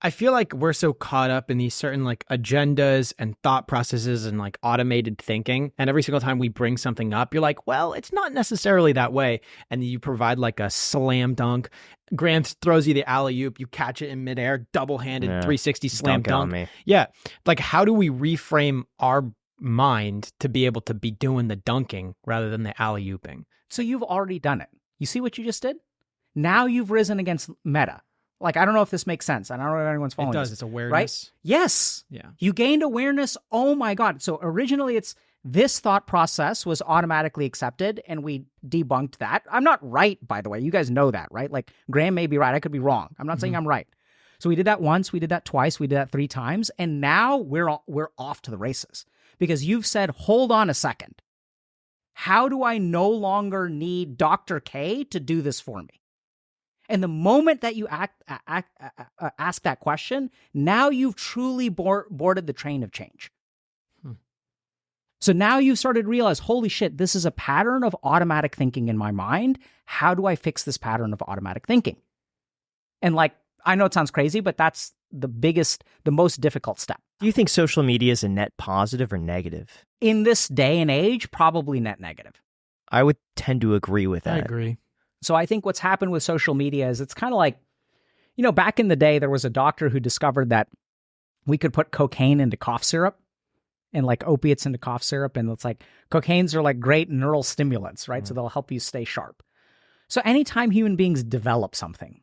B: I feel like we're so caught up in these certain agendas and thought processes and automated thinking. And every single time we bring something up, you're like, well, it's not necessarily that way. And you provide a slam dunk. Graham throws you the alley-oop, you catch it in midair, double-handed 360 slam dunk. Yeah. How do we reframe our mind to be able to be doing the dunking rather than the alley-ooping?
A: So you've already done it. You see what you just did? Now you've risen against meta. I don't know if this makes sense. I don't know if anyone's following.
B: It does.
A: This,
B: it's awareness.
A: Right? Yes.
B: Yeah.
A: You gained awareness. Oh my God. So originally this thought process was automatically accepted and we debunked that. I'm not right, by the way. You guys know that, right? Graham may be right. I could be wrong. I'm not saying I'm right. So we did that once. We did that twice. We did that 3 times. And now we're off to the races because you've said, hold on a second. How do I no longer need Dr. K to do this for me? And the moment that you ask that question, now you've truly boarded the train of change. So now you've started to realize, holy shit, this is a pattern of automatic thinking in my mind. How do I fix this pattern of automatic thinking? And I know it sounds crazy, but that's the most difficult step.
C: Do you think social media is a net positive or negative?
A: In this day and age, probably net negative.
C: I would tend to agree with that.
B: I agree.
A: So I think what's happened with social media is it's kind of back in the day, there was a doctor who discovered that we could put cocaine into cough syrup and opiates into cough syrup. And it's cocaines are great neural stimulants, right? So they'll help you stay sharp. So anytime human beings develop something,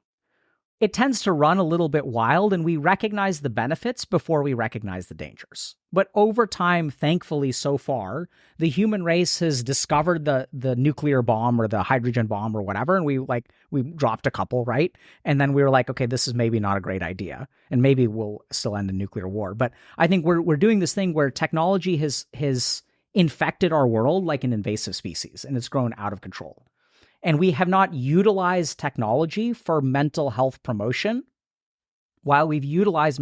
A: it tends to run a little bit wild and we recognize the benefits before we recognize the dangers. But over time, thankfully, so far, the human race has discovered the nuclear bomb or the hydrogen bomb or whatever. And we dropped a couple, right? And then we were okay, this is maybe not a great idea. And maybe we'll still end a nuclear war. But I think we're doing this thing where technology has infected our world like an invasive species and it's grown out of control. And we have not utilized technology for mental health promotion while we've utilized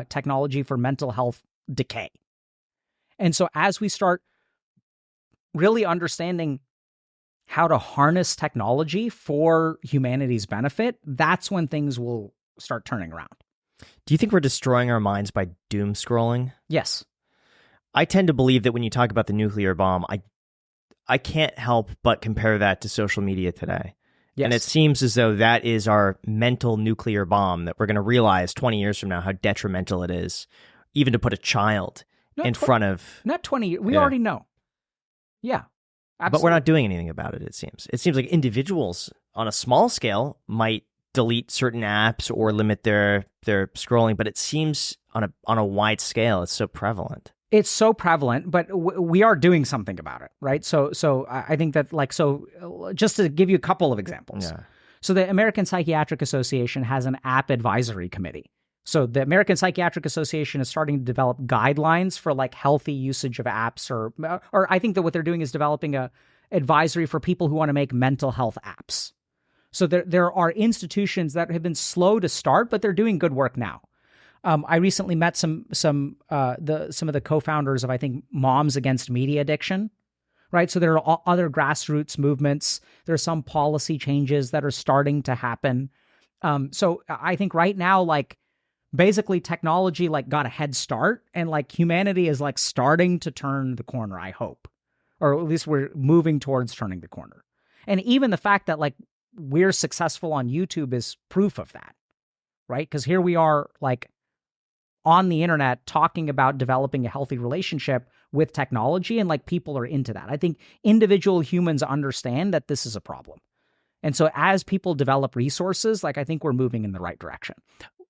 A: technology for mental health decay. And so as we start really understanding how to harness technology for humanity's benefit, that's when things will start turning around.
C: Do you think we're destroying our minds by doom scrolling?
A: Yes.
C: I tend to believe that when you talk about the nuclear bomb, I can't help but compare that to social media today. Yes. And it seems as though that is our mental nuclear bomb that we're going to realize 20 years from now how detrimental it is, even to put a child in front of...
A: Not 20 years. We already know. Yeah, absolutely.
C: But we're not doing anything about it, it seems. It seems like individuals on a small scale might delete certain apps or limit their scrolling, but it seems on a wide scale, it's so prevalent.
A: It's so prevalent, but we are doing something about it, right? So I think that just to give you a couple of examples.
C: Yeah.
A: So the American Psychiatric Association has an app advisory committee. So the American Psychiatric Association is starting to develop guidelines for like healthy usage of apps, or I think that what they're doing is developing a advisory for people who want to make mental health apps. So there are institutions that have been slow to start, but they're doing good work now. I recently met some of the co-founders of, I think, Moms Against Media Addiction, right? So there are other grassroots movements. There are some policy changes that are starting to happen. So I think right now, like, basically technology like got a head start, and like humanity is like starting to turn the corner, I hope. Or at least we're moving towards turning the corner. And even the fact that like we're successful on YouTube is proof of that, right? Because here we are like on the internet talking about developing a healthy relationship with technology, and like people are into that. I think individual humans understand that this is a problem. And so as people develop resources, like I think we're moving in the right direction.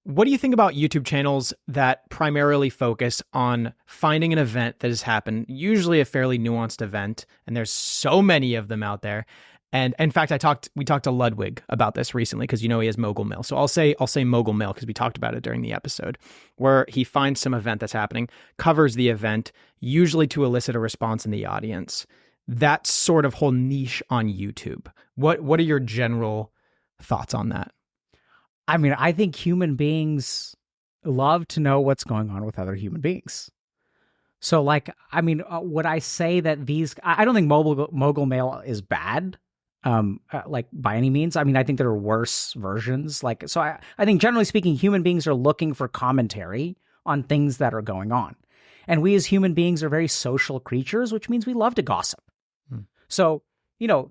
B: What do you think about YouTube channels that primarily focus on finding an event that has happened, usually a fairly nuanced event, and there's so many of them out there? And in fact, we talked to Ludwig about this recently, because he has Mogul Mail. So I'll say Mogul Mail because we talked about it during the episode, where he finds some event that's happening, covers the event, usually to elicit a response in the audience. That sort of whole niche on YouTube. What are your general thoughts on that?
A: I mean, I think human beings love to know what's going on with other human beings. So like, I mean, would I say that I don't think Mogul Mail is bad. Like by any means. I mean, I think there are worse versions. Like, so I think generally speaking, human beings are looking for commentary on things that are going on. And we as human beings are very social creatures, which means we love to gossip. So,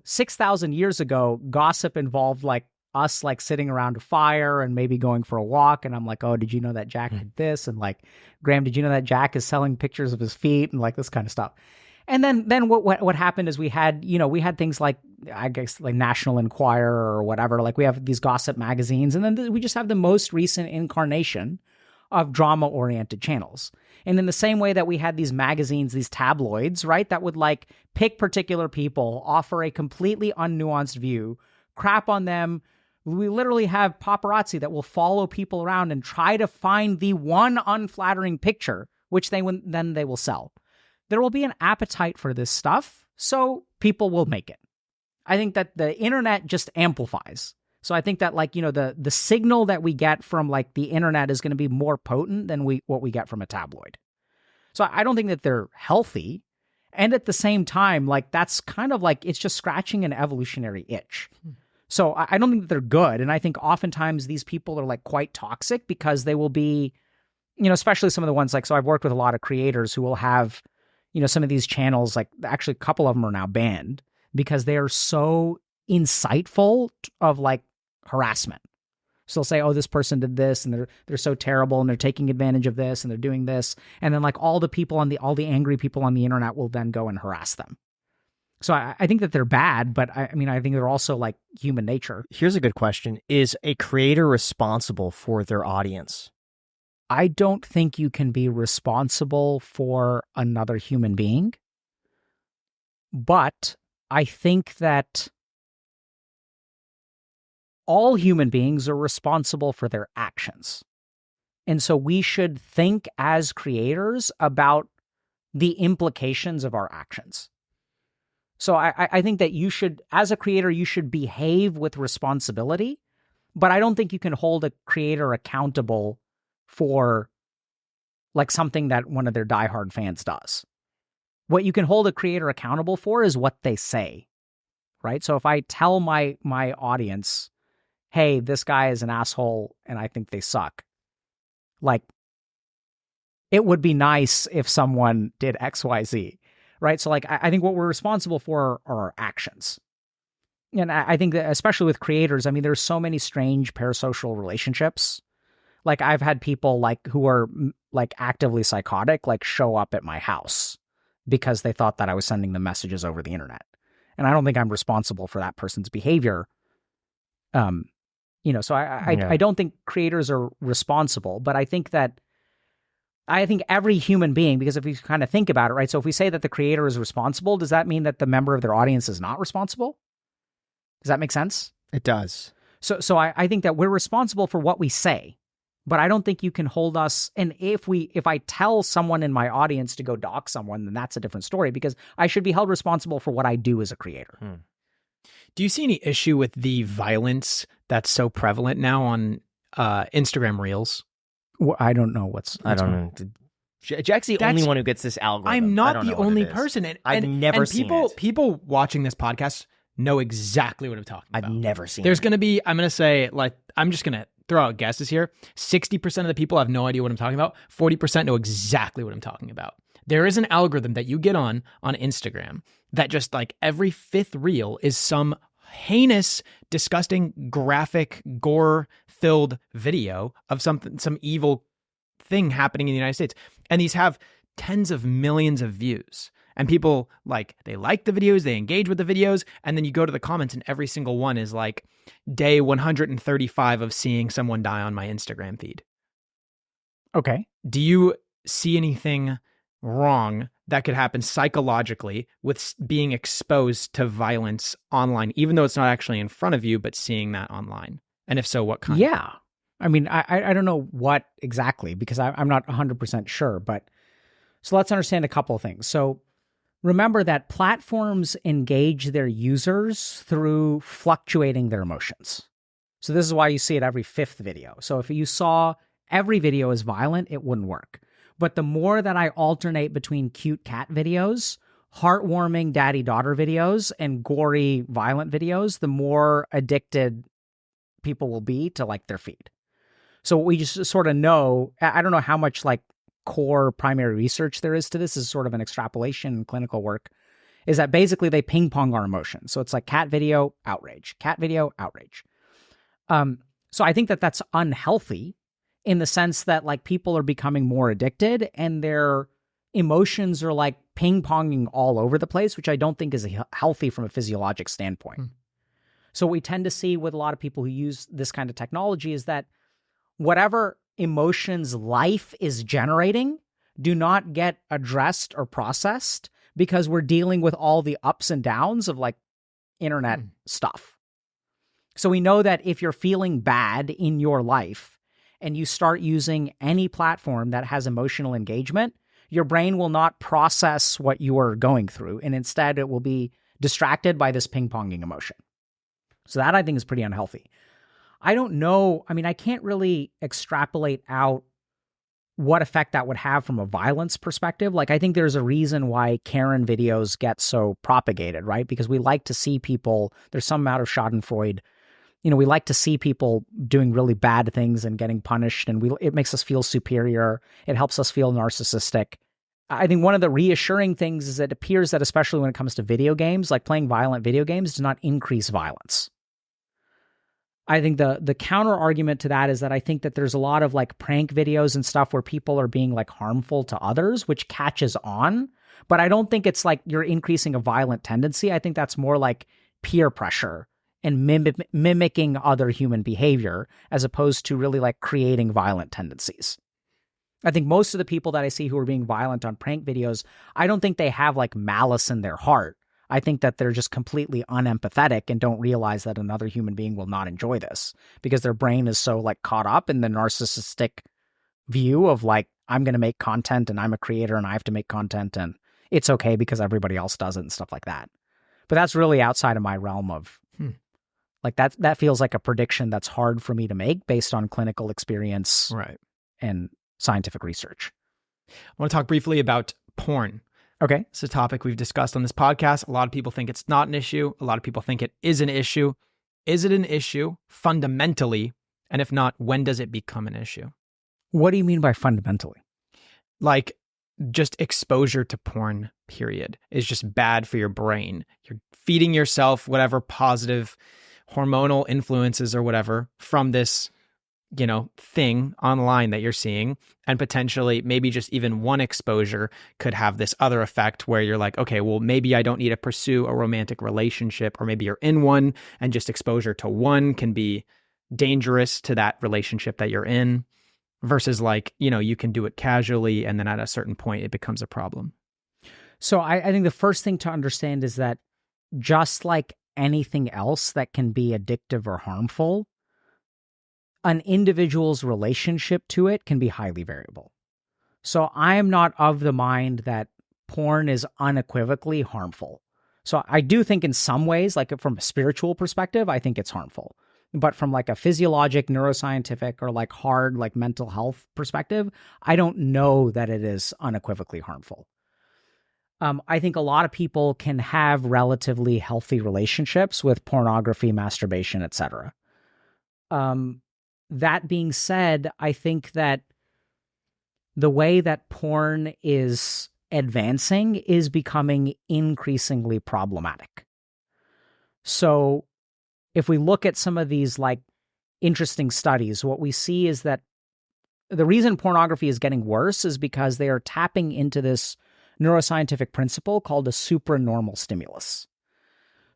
A: 6,000 years ago, gossip involved like us like sitting around a fire and maybe going for a walk. And I'm like, oh, did you know that Jack did this? And like, Graham, did you know that Jack is selling pictures of his feet and like this kind of stuff? And then what happened is we had things like, I guess, like National Enquirer or whatever. Like we have these gossip magazines, and then we just have the most recent incarnation of drama-oriented channels. And in the same way that we had these magazines, these tabloids, right, that would like pick particular people, offer a completely unnuanced view, crap on them. We literally have paparazzi that will follow people around and try to find the one unflattering picture, which they will sell. There will be an appetite for this stuff, so people will make it. I think that the internet just amplifies. So I think that like, the signal that we get from like the internet is going to be more potent than what we get from a tabloid. So I don't think that they're healthy. And at the same time, like that's kind of like, it's just scratching an evolutionary itch. So I don't think that they're good. And I think oftentimes these people are like quite toxic because they will be, especially some of the ones like, so I've worked with a lot of creators who will have, some of these channels, like actually a couple of them are now banned because they are so insightful of like harassment. So they'll say, oh, this person did this and they're so terrible and they're taking advantage of this and they're doing this. And then like all the angry people on the internet will then go and harass them. So I think that they're bad, but I think they're also like human nature.
C: Here's a good question. Is a creator responsible for their audience?
A: I don't think you can be responsible for another human being, but I think that all human beings are responsible for their actions. And so we should think as creators about the implications of our actions. So I think that you should, as a creator, you should behave with responsibility, but I don't think you can hold a creator accountable for like something that one of their diehard fans does. What you can hold a creator accountable for is what they say, right? So if I tell my audience, hey, this guy is an asshole and I think they suck, like it would be nice if someone did X, Y, Z, right? So like I think what we're responsible for are our actions. And I think that especially with creators, I mean, there's so many strange parasocial relationships. Like I've had people like who are like actively psychotic, like show up at my house because they thought that I was sending them messages over the internet. And I don't think I'm responsible for that person's behavior. So I don't think creators are responsible, but I think every human being, because if you kind of think about it, right? So if we say that the creator is responsible, does that mean that the member of their audience is not responsible? Does that make sense?
C: It does.
A: So I think that we're responsible for what we say, but I don't think you can hold us. And if I tell someone in my audience to go dock someone, then that's a different story, because I should be held responsible for what I do as a creator.
B: Do you see any issue with the violence that's so prevalent now on Instagram Reels?
A: Well, I don't know
C: I don't know. Jack's the only one who gets this algorithm.
B: I'm not the only person.
C: I've never seen it.
B: People watching this podcast know exactly what I'm talking about.
C: I've never seen
B: There's
C: it.
B: going to be, I'm going to say, like, I'm just going to throw out guesses here. 60% of the people have no idea what I'm talking about. 40% know exactly what I'm talking about. There is an algorithm that you get on Instagram that just like every fifth reel is some heinous, disgusting, graphic, gore-filled video of some evil thing happening in the United States. And these have tens of millions of views. And people they like the videos, they engage with the videos, and then you go to the comments and every single one is like day 135 of seeing someone die on my Instagram feed.
A: Okay.
B: Do you see anything wrong that could happen psychologically with being exposed to violence online, even though it's not actually in front of you, but seeing that online? And if so, what kind?
A: Yeah. I mean, I don't know what exactly, because I'm not 100% sure, but so let's understand a couple of things. So remember that platforms engage their users through fluctuating their emotions. So this is why you see it every fifth video. So if you saw every video is violent, it wouldn't work. But the more that I alternate between cute cat videos, heartwarming daddy-daughter videos, and gory violent videos, the more addicted people will be to their feed. So what we just sort of know, I don't know how much core primary research there is to this, is sort of an extrapolation in clinical work, is that basically they ping pong our emotions. So it's like cat video, outrage, cat video, outrage. So I think that that's unhealthy in the sense that people are becoming more addicted and their emotions are ping ponging all over the place, which I don't think is healthy from a physiologic standpoint. So what we tend to see with a lot of people who use this kind of technology is that whatever emotions life is generating do not get addressed or processed because we're dealing with all the ups and downs of internet stuff. So we know that if you're feeling bad in your life and you start using any platform that has emotional engagement, your brain will not process what you are going through, and instead it will be distracted by this ping-ponging emotion. So that I think is pretty unhealthy. I don't know. I mean, I can't really extrapolate out what effect that would have from a violence perspective. I think there's a reason why Karen videos get so propagated, right? Because we like to see people, there's some amount of schadenfreude. We like to see people doing really bad things and getting punished, and it makes us feel superior. It helps us feel narcissistic. I think one of the reassuring things is it appears that, especially when it comes to video games, playing violent video games does not increase violence. I think the counter argument to that is that I think that there's a lot of prank videos and stuff where people are being harmful to others, which catches on. But I don't think it's you're increasing a violent tendency. I think that's more peer pressure and mimicking other human behavior as opposed to really creating violent tendencies. I think most of the people that I see who are being violent on prank videos, I don't think they have malice in their heart. I think that they're just completely unempathetic and don't realize that another human being will not enjoy this because their brain is so caught up in the narcissistic view of I'm going to make content and I'm a creator and I have to make content and it's okay because everybody else does it and stuff like that. But that's really outside of my realm of that feels like a prediction that's hard for me to make based on clinical experience and scientific research.
B: I want to talk briefly about porn.
A: Okay.
B: It's a topic we've discussed on this podcast. A lot of people think it's not an issue. A lot of people think it is an issue. Is it an issue fundamentally? And if not, when does it become an issue?
A: What do you mean by fundamentally?
B: Just exposure to porn, period, is just bad for your brain. You're feeding yourself whatever positive hormonal influences or whatever from this thing online that you're seeing, and potentially maybe just even one exposure could have this other effect where you're like, okay, well, maybe I don't need to pursue a romantic relationship, or maybe you're in one and just exposure to one can be dangerous to that relationship that you're in, versus like, you can do it casually and then at a certain point it becomes a problem.
A: So I think the first thing to understand is that just like anything else that can be addictive or harmful, an individual's relationship to it can be highly variable. So I am not of the mind that porn is unequivocally harmful. So I do think in some ways, like from a spiritual perspective, I think it's harmful. But from like a physiologic, neuroscientific, or like hard, like mental health perspective, I don't know that it is unequivocally harmful. I think a lot of people can have relatively healthy relationships with pornography, masturbation, etc. That being said, I think that the way that porn is advancing is becoming increasingly problematic. So if we look at some of these like interesting studies, what we see is that the reason pornography is getting worse is because they are tapping into this neuroscientific principle called a supranormal stimulus.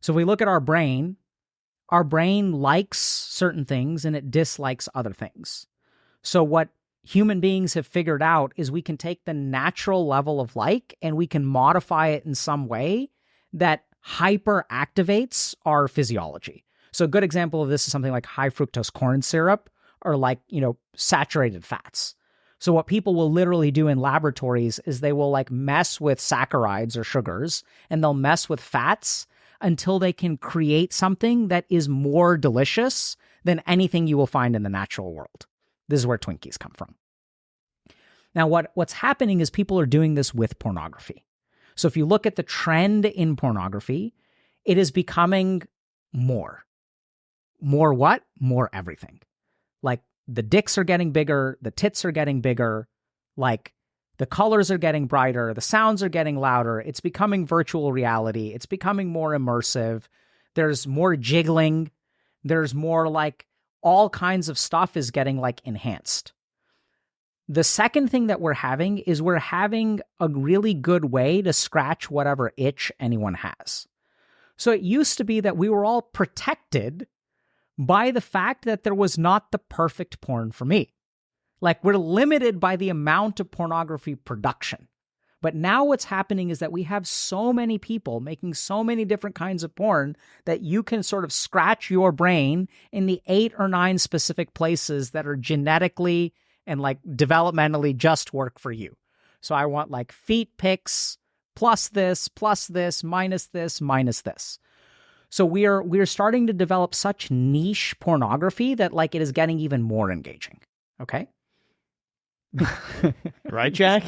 A: So if we look at our brain likes certain things and it dislikes other things. So what human beings have figured out is we can take the natural level of like and we can modify it in some way that hyperactivates our physiology. So a good example of this is something like high fructose corn syrup, or like, saturated fats. So what people will literally do in laboratories is they will like mess with saccharides or sugars, and they'll mess with fats until they can create something that is more delicious than anything you will find in the natural world. This is where Twinkies come from. Now, what's happening is people are doing this with pornography. So if you look at the trend in pornography, it is becoming more. More what? More everything. Like the dicks are getting bigger, the tits are getting bigger, like the colors are getting brighter, the sounds are getting louder. It's becoming virtual reality. It's becoming more immersive. There's more jiggling. There's more like all kinds of stuff is getting like enhanced. The second thing that we're having is we're having a really good way to scratch whatever itch anyone has. So it used to be that we were all protected by the fact that there was not the perfect porn for me. Like we're limited by the amount of pornography production. But now what's happening is that we have so many people making so many different kinds of porn that you can sort of scratch your brain in the 8 or 9 specific places that are genetically and like developmentally just work for you. So I want like feet pics, plus this, minus this, minus this. So we're starting to develop such niche pornography that like it is getting even more engaging. Okay?
C: Right, Jack?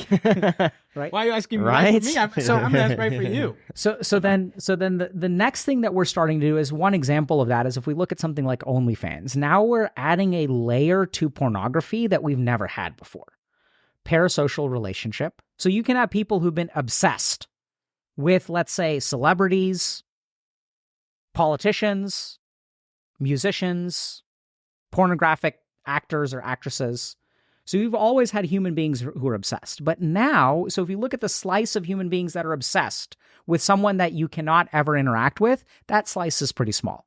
B: Right. Why are you asking me?
C: Right?
B: For me? I'm going to ask right for you.
A: So then the next thing that we're starting to do is, one example of that is if we look at something like OnlyFans. Now we're adding a layer to pornography that we've never had before. Parasocial relationship. So you can have people who've been obsessed with, let's say, celebrities, politicians, musicians, pornographic actors or actresses. So you've always had human beings who are obsessed. But now, so if you look at the slice of human beings that are obsessed with someone that you cannot ever interact with, that slice is pretty small.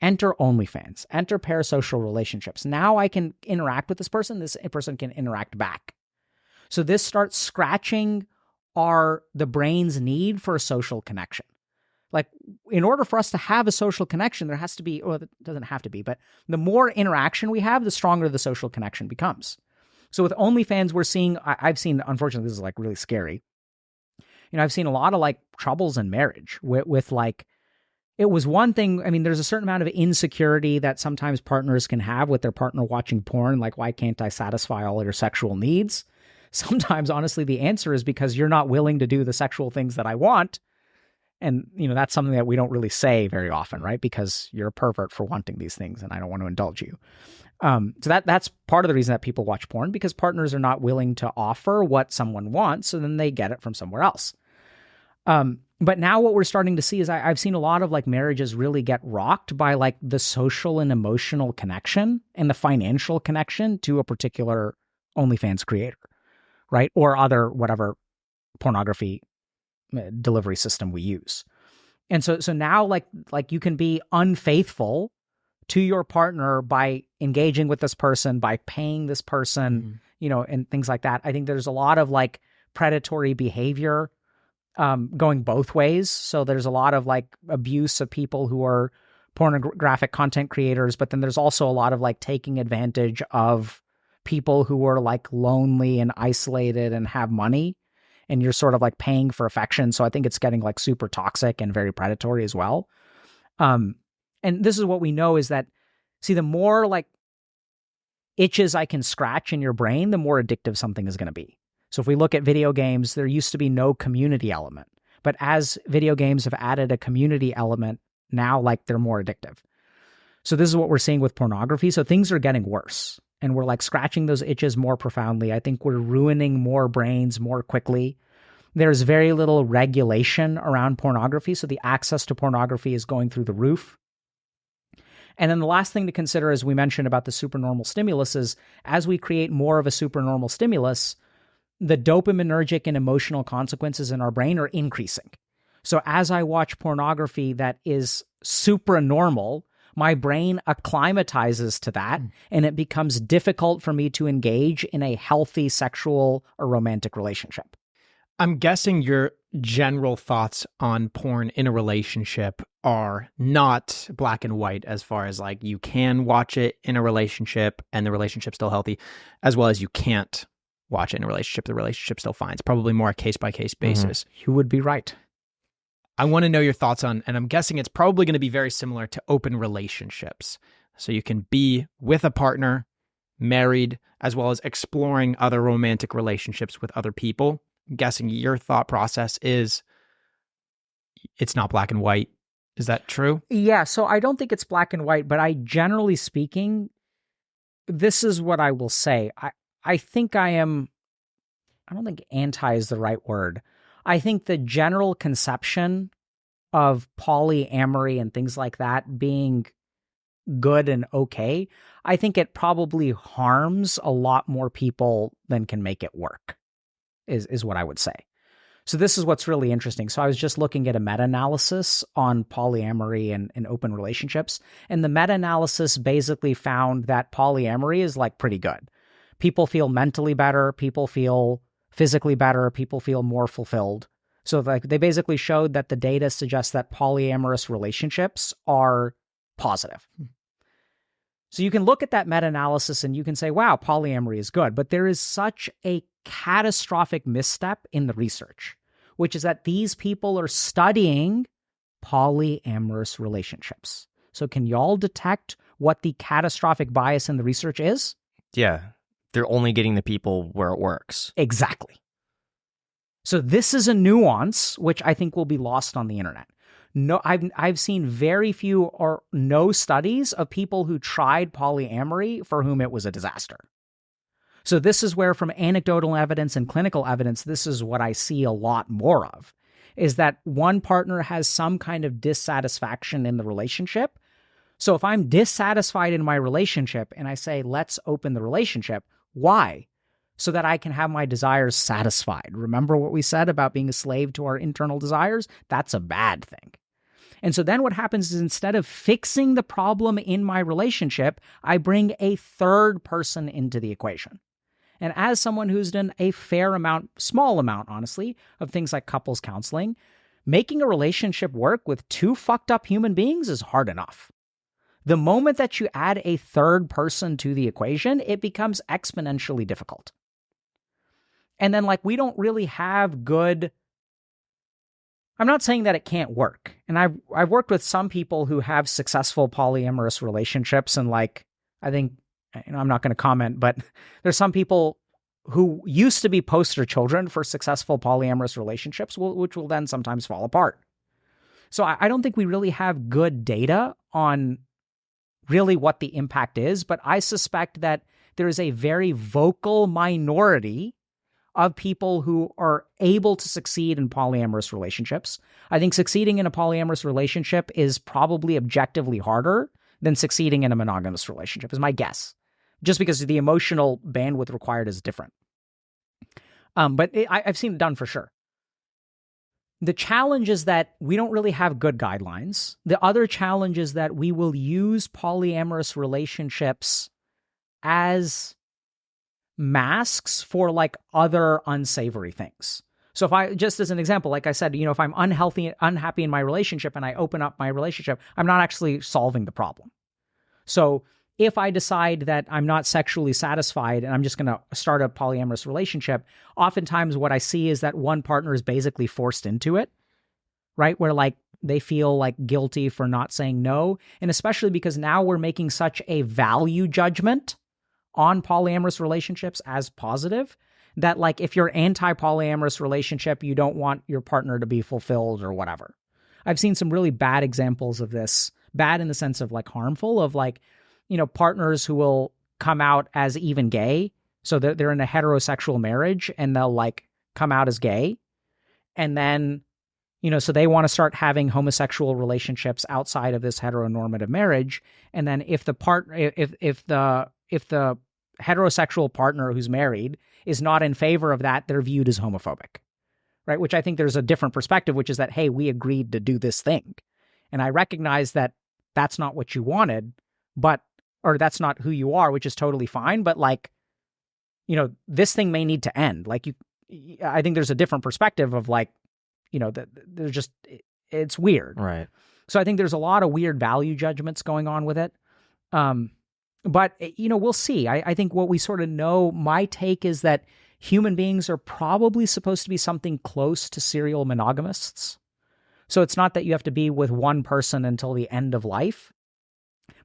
A: Enter OnlyFans, enter parasocial relationships. Now I can interact with this person can interact back. So this starts scratching the brain's need for a social connection. Like, in order for us to have a social connection, there has to be, or it doesn't have to be, but the more interaction we have, the stronger the social connection becomes. So with OnlyFans, we're seeing, I've seen, unfortunately, this is like really scary. I've seen a lot of like troubles in marriage with like, it was one thing, I mean, there's a certain amount of insecurity that sometimes partners can have with their partner watching porn. Like, why can't I satisfy all your sexual needs? Sometimes, honestly, the answer is because you're not willing to do the sexual things that I want. And, that's something that we don't really say very often, right? Because you're a pervert for wanting these things and I don't want to indulge you. So that's part of the reason that people watch porn, because partners are not willing to offer what someone wants, so then they get it from somewhere else. But now what we're starting to see is I've seen a lot of like marriages really get rocked by like the social and emotional connection and the financial connection to a particular OnlyFans creator, right? Or other whatever pornography delivery system we use. And so now like you can be unfaithful to your partner by engaging with this person, by paying this person, and things like that. I think there's a lot of like predatory behavior going both ways. So there's a lot of like abuse of people who are pornographic content creators, but then there's also a lot of like taking advantage of people who are like lonely and isolated and have money, and you're sort of like paying for affection. So I think it's getting like super toxic and very predatory as well. And this is what we know is that, see, the more like itches I can scratch in your brain, the more addictive something is going to be. So if we look at video games, there used to be no community element. But as video games have added a community element, now like they're more addictive. So this is what we're seeing with pornography. So things are getting worse. And we're like scratching those itches more profoundly. I think we're ruining more brains more quickly. There's very little regulation around pornography. So the access to pornography is going through the roof. And then the last thing to consider, as we mentioned about the supernormal stimulus, is as we create more of a supernormal stimulus, the dopaminergic and emotional consequences in our brain are increasing. So as I watch pornography that is supranormal, my brain acclimatizes to that, and it becomes difficult for me to engage in a healthy sexual or romantic relationship.
B: I'm guessing your general thoughts on porn in a relationship are not black and white, as far as like you can watch it in a relationship and the relationship's still healthy, as well as you can't watch it in a relationship, the relationship's still fine. It's probably more a case-by-case basis.
A: You would be right.
B: I want to know your thoughts on, and I'm guessing it's probably going to be very similar to open relationships. So you can be with a partner, married, as well as exploring other romantic relationships with other people. I'm guessing your thought process is it's not black and white. Is that true?
A: Yeah, so I don't think it's black and white, but generally speaking, this is what I will say. I think I don't think anti is the right word. I think the general conception of polyamory and things like that being good and okay, I think it probably harms a lot more people than can make it work, is what I would say. So this is what's really interesting. So I was just looking at a meta-analysis on polyamory and open relationships, and the meta-analysis basically found that polyamory is like pretty good. People feel mentally better, people feel physically better, people feel more fulfilled. So like they basically showed that the data suggests that polyamorous relationships are positive. So you can look at that meta-analysis and you can say, wow, polyamory is good. But there is such a catastrophic misstep in the research, which is that these people are studying polyamorous relationships. So can y'all detect what the catastrophic bias in the research is?
C: Yeah. They're only getting the people where it works.
A: Exactly. So this is a nuance which I think will be lost on the internet. No, I've seen very few or no studies of people who tried polyamory for whom it was a disaster. So this is where, from anecdotal evidence and clinical evidence, this is what I see a lot more of, is that one partner has some kind of dissatisfaction in the relationship. So if I'm dissatisfied in my relationship and I say, let's open the relationship, why? So that I can have my desires satisfied. Remember what we said about being a slave to our internal desires? That's a bad thing. And so then what happens is, instead of fixing the problem in my relationship, I bring a third person into the equation. And as someone who's done a fair amount, small amount, honestly, of things like couples counseling, making a relationship work with two fucked up human beings is hard enough. The moment that you add a third person to the equation, it becomes exponentially difficult. And then, like, we don't really have good... I'm not saying that it can't work. And I've worked with some people who have successful polyamorous relationships, and like, I think, I'm not going to comment, but there's some people who used to be poster children for successful polyamorous relationships, which will then sometimes fall apart. So I don't think we really have good data on really what the impact is, but I suspect that there is a very vocal minority of people who are able to succeed in polyamorous relationships. I think succeeding in a polyamorous relationship is probably objectively harder than succeeding in a monogamous relationship, is my guess, just because the emotional bandwidth required is different. But I've seen it done for sure. The challenge is that we don't really have good guidelines. The other challenge is that we will use polyamorous relationships as masks for like other unsavory things. So if I, just as an example, like I said, if I'm unhappy in my relationship and I open up my relationship, I'm not actually solving the problem. So if I decide that I'm not sexually satisfied and I'm just going to start a polyamorous relationship, oftentimes what I see is that one partner is basically forced into it, right? Where like they feel like guilty for not saying no. And especially because now we're making such a value judgment on polyamorous relationships as positive that like if you're anti-polyamorous relationship, you don't want your partner to be fulfilled or whatever. I've seen some really bad examples of this, bad in the sense of like harmful, of like, partners who will come out as even gay. So they're in a heterosexual marriage and they'll like come out as gay. And then, so they want to start having homosexual relationships outside of this heteronormative marriage. And then if the heterosexual partner who's married is not in favor of that, they're viewed as homophobic, right? Which I think there's a different perspective, which is that, hey, we agreed to do this thing. And I recognize that that's not what you wanted, or that's not who you are, which is totally fine. But like, this thing may need to end. Like I think there's a different perspective of like, there's just, it's weird.
C: Right.
A: So I think there's a lot of weird value judgments going on with it. But we'll see. I think what we sort of know, my take is that human beings are probably supposed to be something close to serial monogamists. So it's not that you have to be with one person until the end of life.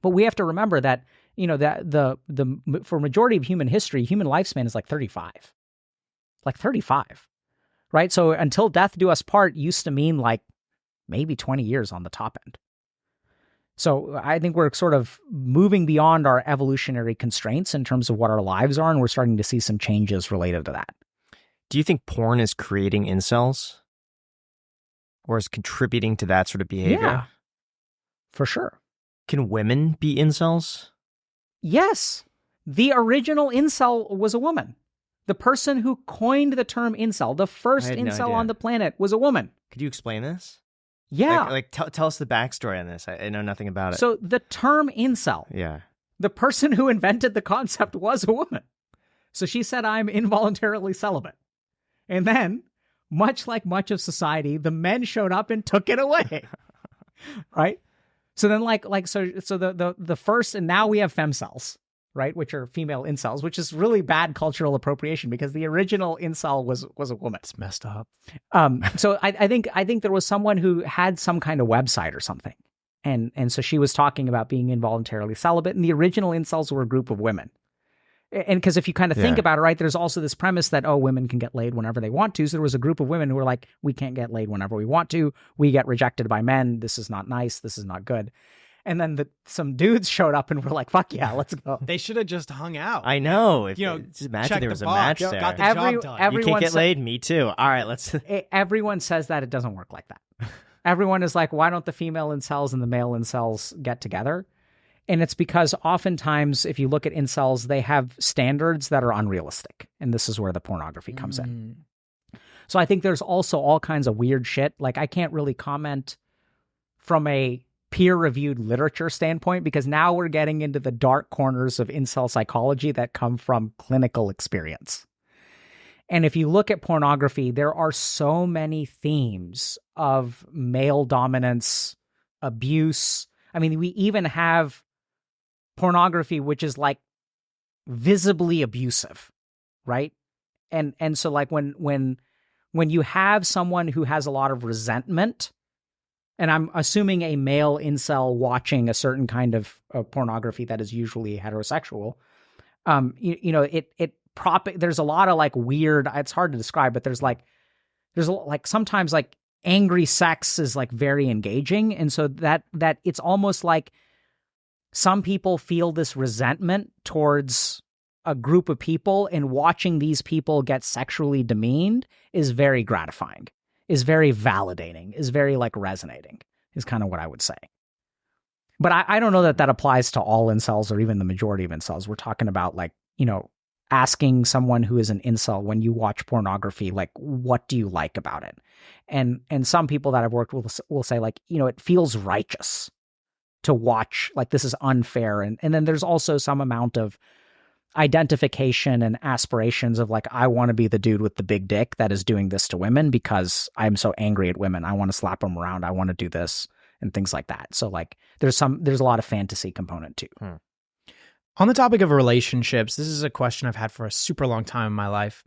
A: But we have to remember that, that the for majority of human history, human lifespan is like 35. Like 35, right? So until death do us part used to mean like maybe 20 years on the top end. So I think we're sort of moving beyond our evolutionary constraints in terms of what our lives are, and we're starting to see some changes related to that.
C: Do you think porn is creating incels? Or is contributing to that sort of behavior?
A: Yeah, for sure.
C: Can women be incels?
A: Yes. The original incel was a woman. The person who coined the term incel, the first incel on the planet, was a woman.
C: Could you explain this?
A: Yeah.
C: Tell us the backstory on this. I know nothing about it.
A: So the term incel, the person who invented the concept was a woman. So she said, I'm involuntarily celibate. And then, much like much of society, the men showed up and took it away. Right? So then so the first, and now we have femcells, right? Which are female incels, which is really bad cultural appropriation because the original incel was a woman.
B: It's messed up.
A: So I think there was someone who had some kind of website or something. And so she was talking about being involuntarily celibate, and the original incels were a group of women. And because if you kind of think about it, right, there's also this premise that, women can get laid whenever they want to. So there was a group of women who were like, we can't get laid whenever we want to. We get rejected by men. This is not nice. This is not good. And then some dudes showed up and were like, fuck yeah, let's go.
B: They should have just hung out.
C: I know. Just imagine there was a match there.
B: Got the job done.
C: You can't get laid? Me too. All right, let's...
A: Everyone says that. It doesn't work like that. Everyone is like, why don't the female incels and the male incels get together? And it's because oftentimes, if you look at incels, they have standards that are unrealistic. And this is where the pornography comes in. So I think there's also all kinds of weird shit. Like, I can't really comment from a peer-reviewed literature standpoint because now we're getting into the dark corners of incel psychology that come from clinical experience. And if you look at pornography, there are so many themes of male dominance, abuse. I mean, we even have pornography, which is like visibly abusive, right? And so like when you have someone who has a lot of resentment, and I'm assuming a male incel watching a certain kind of pornography that is usually heterosexual, there's a lot of like weird, it's hard to describe, but there's sometimes like angry sex is like very engaging. And so that it's almost like some people feel this resentment towards a group of people, and watching these people get sexually demeaned is very gratifying. is very validating, is very like resonating, is kind of what I would say. But I don't know that that applies to all incels or even the majority of incels. We're talking about like, you know, asking someone who is an incel when you watch pornography, like, what do you like about it? And some people that I've worked with will say like, you know, it feels righteous to watch, like this is unfair. And then there's also some amount of identification and aspirations of like, I want to be the dude with the big dick that is doing this to women because I'm so angry at women. I want to slap them around. I want to do this and things like that. So like there's a lot of fantasy component too.
B: On the topic of relationships, this is a question I've had for a super long time in my life.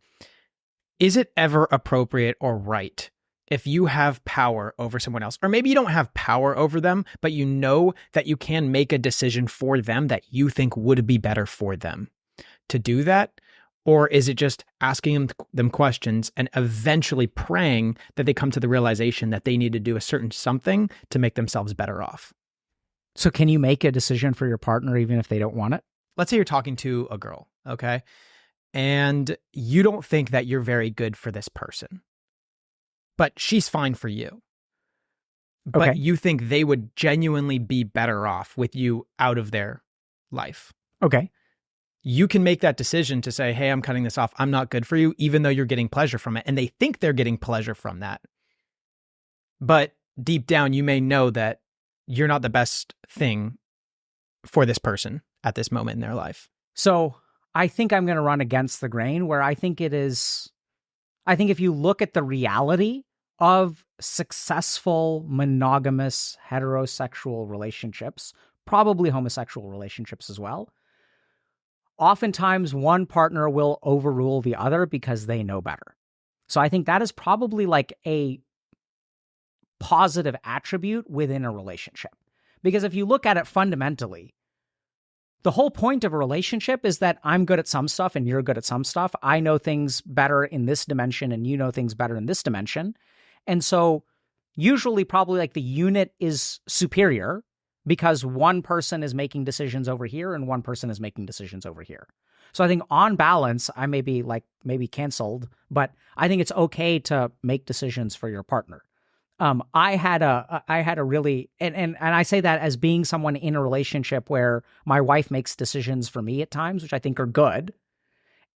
B: Is it ever appropriate or right if you have power over someone else, or maybe you don't have power over them, but you know that you can make a decision for them that you think would be better for them to do that? Or is it just asking them questions and eventually praying that they come to the realization that they need to do a certain something to make themselves better off?
A: So can you make a decision for your partner even if they don't want it?
B: Let's say you're talking to a girl, okay? And you don't think that you're very good for this person, but she's fine for you.
A: Okay.
B: But you think they would genuinely be better off with you out of their life.
A: Okay.
B: You can make that decision to say, hey, I'm cutting this off. I'm not good for you, even though you're getting pleasure from it. And they think they're getting pleasure from that. But deep down, you may know that you're not the best thing for this person at this moment in their life.
A: So I think I'm going to run against the grain where I think if you look at the reality of successful monogamous heterosexual relationships, probably homosexual relationships as well, oftentimes one partner will overrule the other because they know better. So I think that is probably like a positive attribute within a relationship. Because if you look at it fundamentally, the whole point of a relationship is that I'm good at some stuff and you're good at some stuff. I know things better in this dimension and you know things better in this dimension. And so usually probably like the unit is superior because one person is making decisions over here and one person is making decisions over here. So I think on balance, I may be maybe canceled, but I think it's okay to make decisions for your partner. I had a really, and I say that as being someone in a relationship where my wife makes decisions for me at times, which I think are good.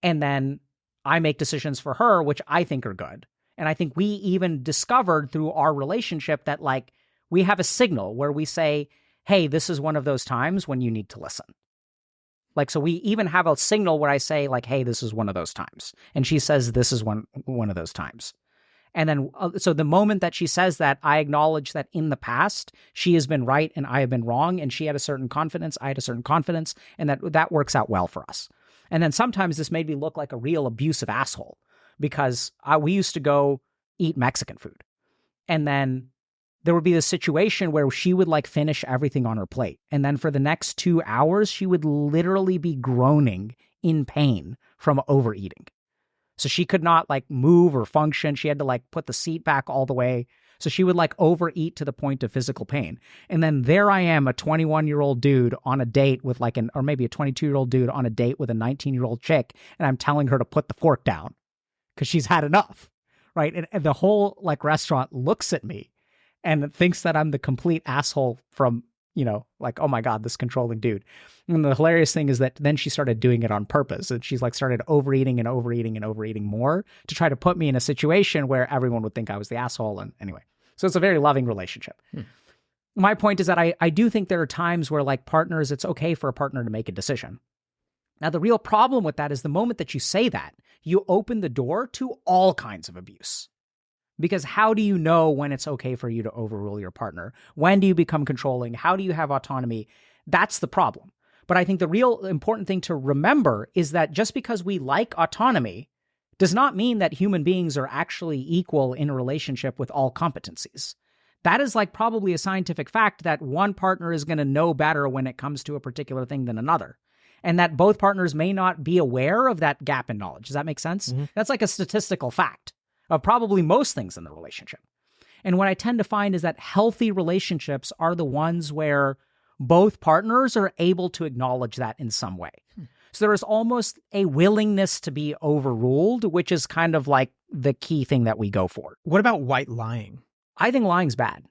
A: And then I make decisions for her, which I think are good. And I think we even discovered through our relationship that like we have a signal where we say, hey, this is one of those times when you need to listen. Like, so we even have a signal where I say like, hey, this is one of those times. And she says, this is one of those times. And then, so the moment that she says that, I acknowledge that in the past, she has been right and I have been wrong. And she had a certain confidence, I had a certain confidence, and that works out well for us. And then sometimes this made me look like a real abusive asshole because we used to go eat Mexican food. And then there would be this situation where she would like finish everything on her plate. And then for the next 2 hours, she would literally be groaning in pain from overeating. So she could not like move or function. She had to like put the seat back all the way. So she would like overeat to the point of physical pain. And then there I am, a 21-year-old dude on a date with like or maybe a 22-year-old dude on a date with a 19-year-old chick. And I'm telling her to put the fork down because she's had enough, right? And the whole like restaurant looks at me and thinks that I'm the complete asshole from, you know, like, oh my God, this controlling dude. And the hilarious thing is that then she started doing it on purpose. And she's like started overeating and overeating and overeating more to try to put me in a situation where everyone would think I was the asshole. And anyway, so it's a very loving relationship. My point is that I do think there are times where like partners, it's okay for a partner to make a decision. Now, the real problem with that is the moment that you say that, you open the door to all kinds of abuse. Because how do you know when it's okay for you to overrule your partner? When do you become controlling? How do you have autonomy? That's the problem. But I think the real important thing to remember is that just because we like autonomy does not mean that human beings are actually equal in a relationship with all competencies. That is like probably a scientific fact that one partner is going to know better when it comes to a particular thing than another. And that both partners may not be aware of that gap in knowledge. Does that make sense? Mm-hmm. That's like a statistical fact of probably most things in the relationship. And what I tend to find is that healthy relationships are the ones where both partners are able to acknowledge that in some way. So there is almost a willingness to be overruled, which is kind of like the key thing that we go for.
B: What about white lying?
A: I think lying's bad.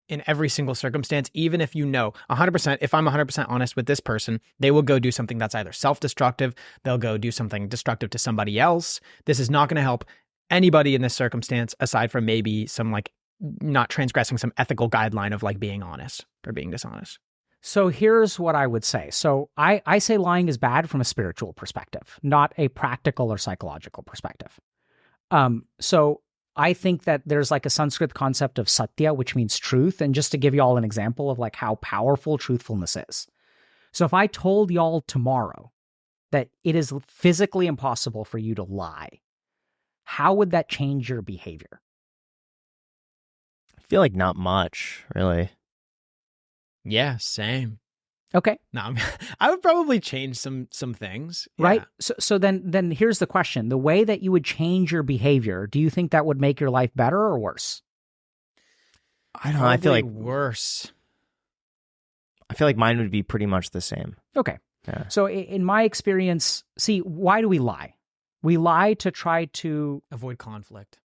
B: In every single circumstance, even if you know 100%, if I'm 100% honest with this person, they will go do something that's either self-destructive, they'll go do something destructive to somebody else. This is not going to help anybody in this circumstance aside from maybe some like not transgressing some ethical guideline of like being honest or being dishonest.
A: So here's what I would say. So I say lying is bad from a spiritual perspective, not a practical or psychological perspective. So I think that there's like a Sanskrit concept of satya, which means truth. And just to give you all an example of like how powerful truthfulness is. So if I told y'all tomorrow that it is physically impossible for you to lie, how would that change your behavior?
C: I feel like not much, really.
B: Yeah, same.
A: Okay.
B: No, I would probably change some things. Yeah.
A: Right? So then here's the question. The way that you would change your behavior, do you think that would make your life better or worse?
C: I don't know. I feel like
B: worse.
C: I feel like mine would be pretty much the same.
A: Okay.
C: Yeah.
A: So in my experience, see, why do we lie? We lie to try to
B: avoid conflict.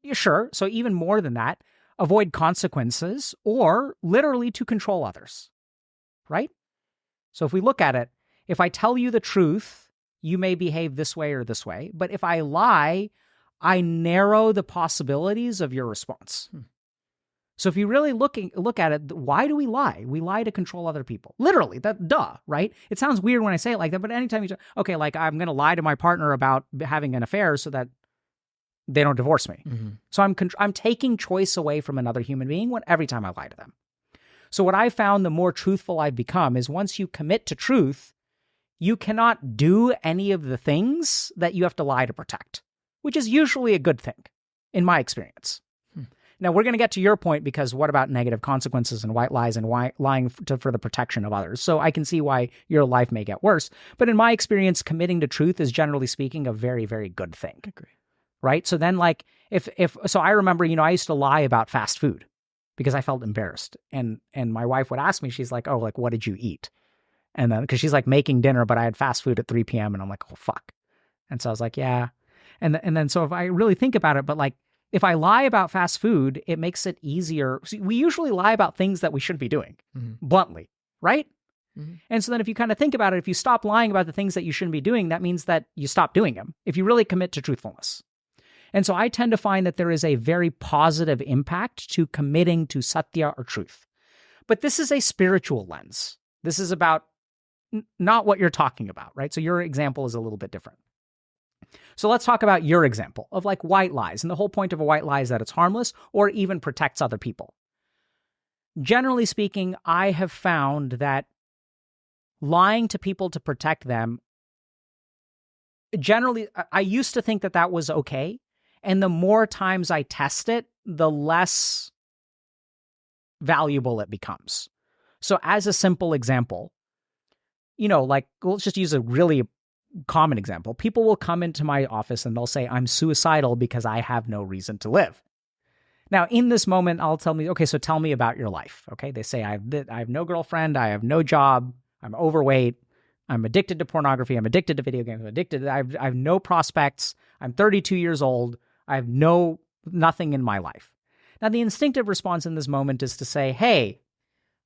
A: Yeah, sure. So even more than that, avoid consequences or literally to control others. Right? So if we look at it, if I tell you the truth, you may behave this way or this way. But if I lie, I narrow the possibilities of your response. So if you really look at it, why do we lie? We lie to control other people. Literally, duh, right? It sounds weird when I say it like that, but anytime you say, okay, like I'm going to lie to my partner about having an affair so that they don't divorce me. Mm-hmm. So I'm taking choice away from another human being every time I lie to them. So what I found, the more truthful I've become, is once you commit to truth, you cannot do any of the things that you have to lie to protect, which is usually a good thing, in my experience. Now, we're going to get to your point, because what about negative consequences and white lies and lying for the protection of others? So I can see why your life may get worse. But in my experience, committing to truth is, generally speaking, a very, very good thing. I agree. Right? So then, like, so I remember, I used to lie about fast food, because I felt embarrassed. And my wife would ask me, she's like, oh, like, what did you eat? And then, because she's like making dinner, but I had fast food at 3 p.m. And I'm like, oh, fuck. And so I was like, yeah. And then, so if I really think about it, but like, if I lie about fast food, it makes it easier. See, we usually lie about things that we shouldn't be doing, bluntly, right? Mm-hmm. And so then if you kind of think about it, if you stop lying about the things that you shouldn't be doing, that means that you stop doing them, if you really commit to truthfulness. And so I tend to find that there is a very positive impact to committing to satya or truth. But this is a spiritual lens. This is about not what you're talking about, right? So your example is a little bit different. So let's talk about your example of like white lies. And the whole point of a white lie is that it's harmless or even protects other people. Generally speaking, I have found that lying to people to protect them, generally, I used to think that was okay. And the more times I test it, the less valuable it becomes. So as a simple example, like, let's just use a really common example. People will come into my office and they'll say, I'm suicidal because I have no reason to live. Now, in this moment, I'll tell me, okay, so tell me about your life. Okay. They say, I have no girlfriend. I have no job. I'm overweight. I'm addicted to pornography. I'm addicted to video games. I have no prospects. I'm 32 years old. I have nothing in my life. Now, the instinctive response in this moment is to say, hey,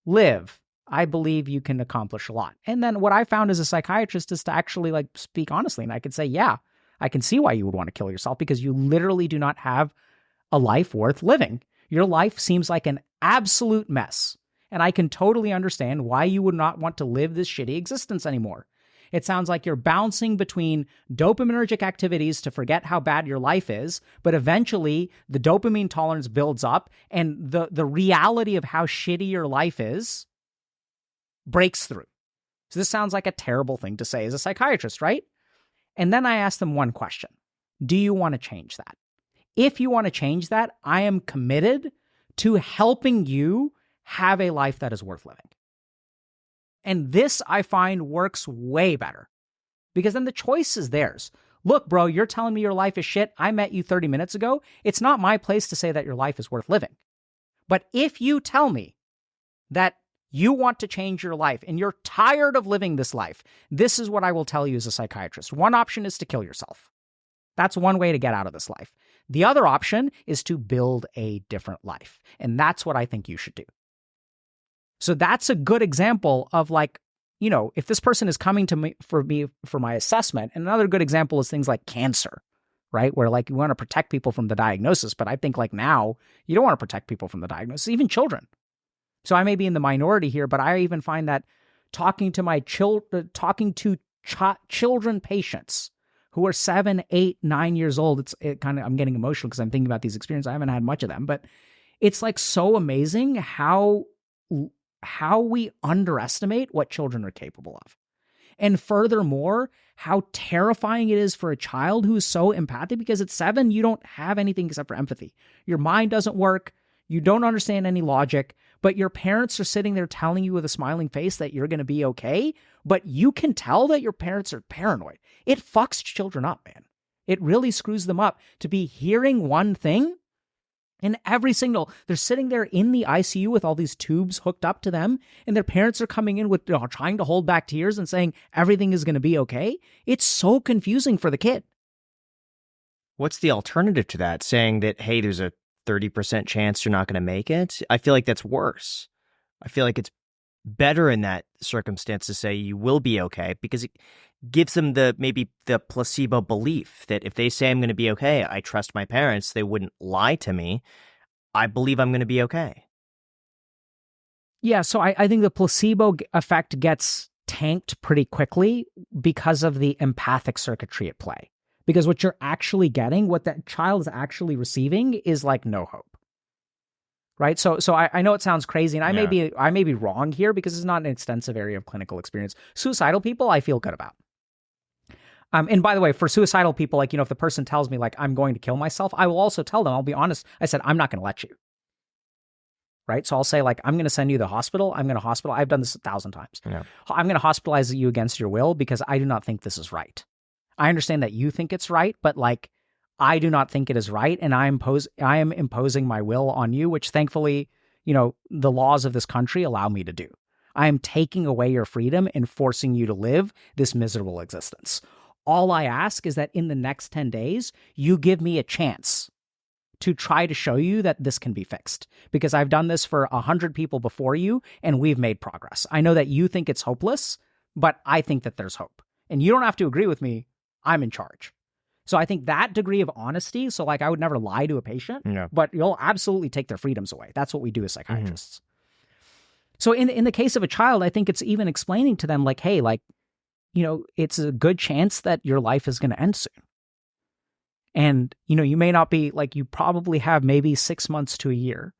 A: live. I believe you can accomplish a lot. And then what I found as a psychiatrist is to actually like speak honestly. And I could say, yeah, I can see why you would want to kill yourself, because you literally do not have a life worth living. Your life seems like an absolute mess. And I can totally understand why you would not want to live this shitty existence anymore. It sounds like you're bouncing between dopaminergic activities to forget how bad your life is, but eventually the dopamine tolerance builds up and the reality of how shitty your life is breaks through. So this sounds like a terrible thing to say as a psychiatrist, right? And then I ask them one question. Do you want to change that? If you want to change that, I am committed to helping you have a life that is worth living. And this, I find, works way better, because then the choice is theirs. Look, bro, you're telling me your life is shit. I met you 30 minutes ago. It's not my place to say that your life is worth living. But if you tell me that you want to change your life and you're tired of living this life, this is what I will tell you as a psychiatrist. One option is to kill yourself. That's one way to get out of this life. The other option is to build a different life. And that's what I think you should do. So that's a good example of like, you know, if this person is coming to me for my assessment. And another good example is things like cancer, right? Where like you want to protect people from the diagnosis. But I think like now you don't want to protect people from the diagnosis, even children. So I may be in the minority here, but I even find that talking to children patients who are 7, 8, 9 years old, I'm getting emotional because I'm thinking about these experiences. I haven't had much of them, but it's like so amazing how we underestimate what children are capable of. And furthermore, how terrifying it is for a child who is so empathic, because at 7, you don't have anything except for empathy. Your mind doesn't work. You don't understand any logic, but your parents are sitting there telling you with a smiling face that you're going to be okay, but you can tell that your parents are paranoid. It fucks children up, man. It really screws them up to be hearing one thing and every signal. They're sitting there in the ICU with all these tubes hooked up to them, and their parents are coming in with trying to hold back tears and saying everything is going to be okay. It's so confusing for the kid.
C: What's the alternative to that? Saying that, hey, there's a 30% chance you're not going to make it? I feel like that's worse. I feel like it's better in that circumstance to say you will be okay, because it gives them maybe the placebo belief that if they say I'm going to be okay, I trust my parents, they wouldn't lie to me. I believe I'm going to be okay.
A: Yeah, so I think the placebo effect gets tanked pretty quickly because of the empathic circuitry at play. Because what you're actually getting, what that child is actually receiving is like no hope. Right? So I know it sounds crazy, and I may be wrong here because it's not an extensive area of clinical experience. Suicidal people, I feel good about. And by the way, for suicidal people, like, you know, if the person tells me like I'm going to kill myself, I will also tell them, I'll be honest. I said, I'm not going to let you. Right? So I'll say like, I'm going to send you to the hospital. I'm going to hospital. I've done this 1,000 times. Yeah. I'm going to hospitalize you against your will because I do not think this is right. I understand that you think it's right, but like, I do not think it is right, and I am imposing my will on you, which thankfully, you know, the laws of this country allow me to do. I am taking away your freedom and forcing you to live this miserable existence. All I ask is that in the next 10 days, you give me a chance to try to show you that this can be fixed, because I've done this for 100 people before you, and we've made progress. I know that you think it's hopeless, but I think that there's hope, and you don't have to agree with me. I'm in charge. So I think that degree of honesty, so like I would never lie to a patient, but you'll absolutely take their freedoms away. That's what we do as psychiatrists. So in the case of a child, I think it's even explaining to them like, hey, like, you know, it's a good chance that your life is going to end soon. And, you know, you may not be like, you probably have maybe 6 months to a year.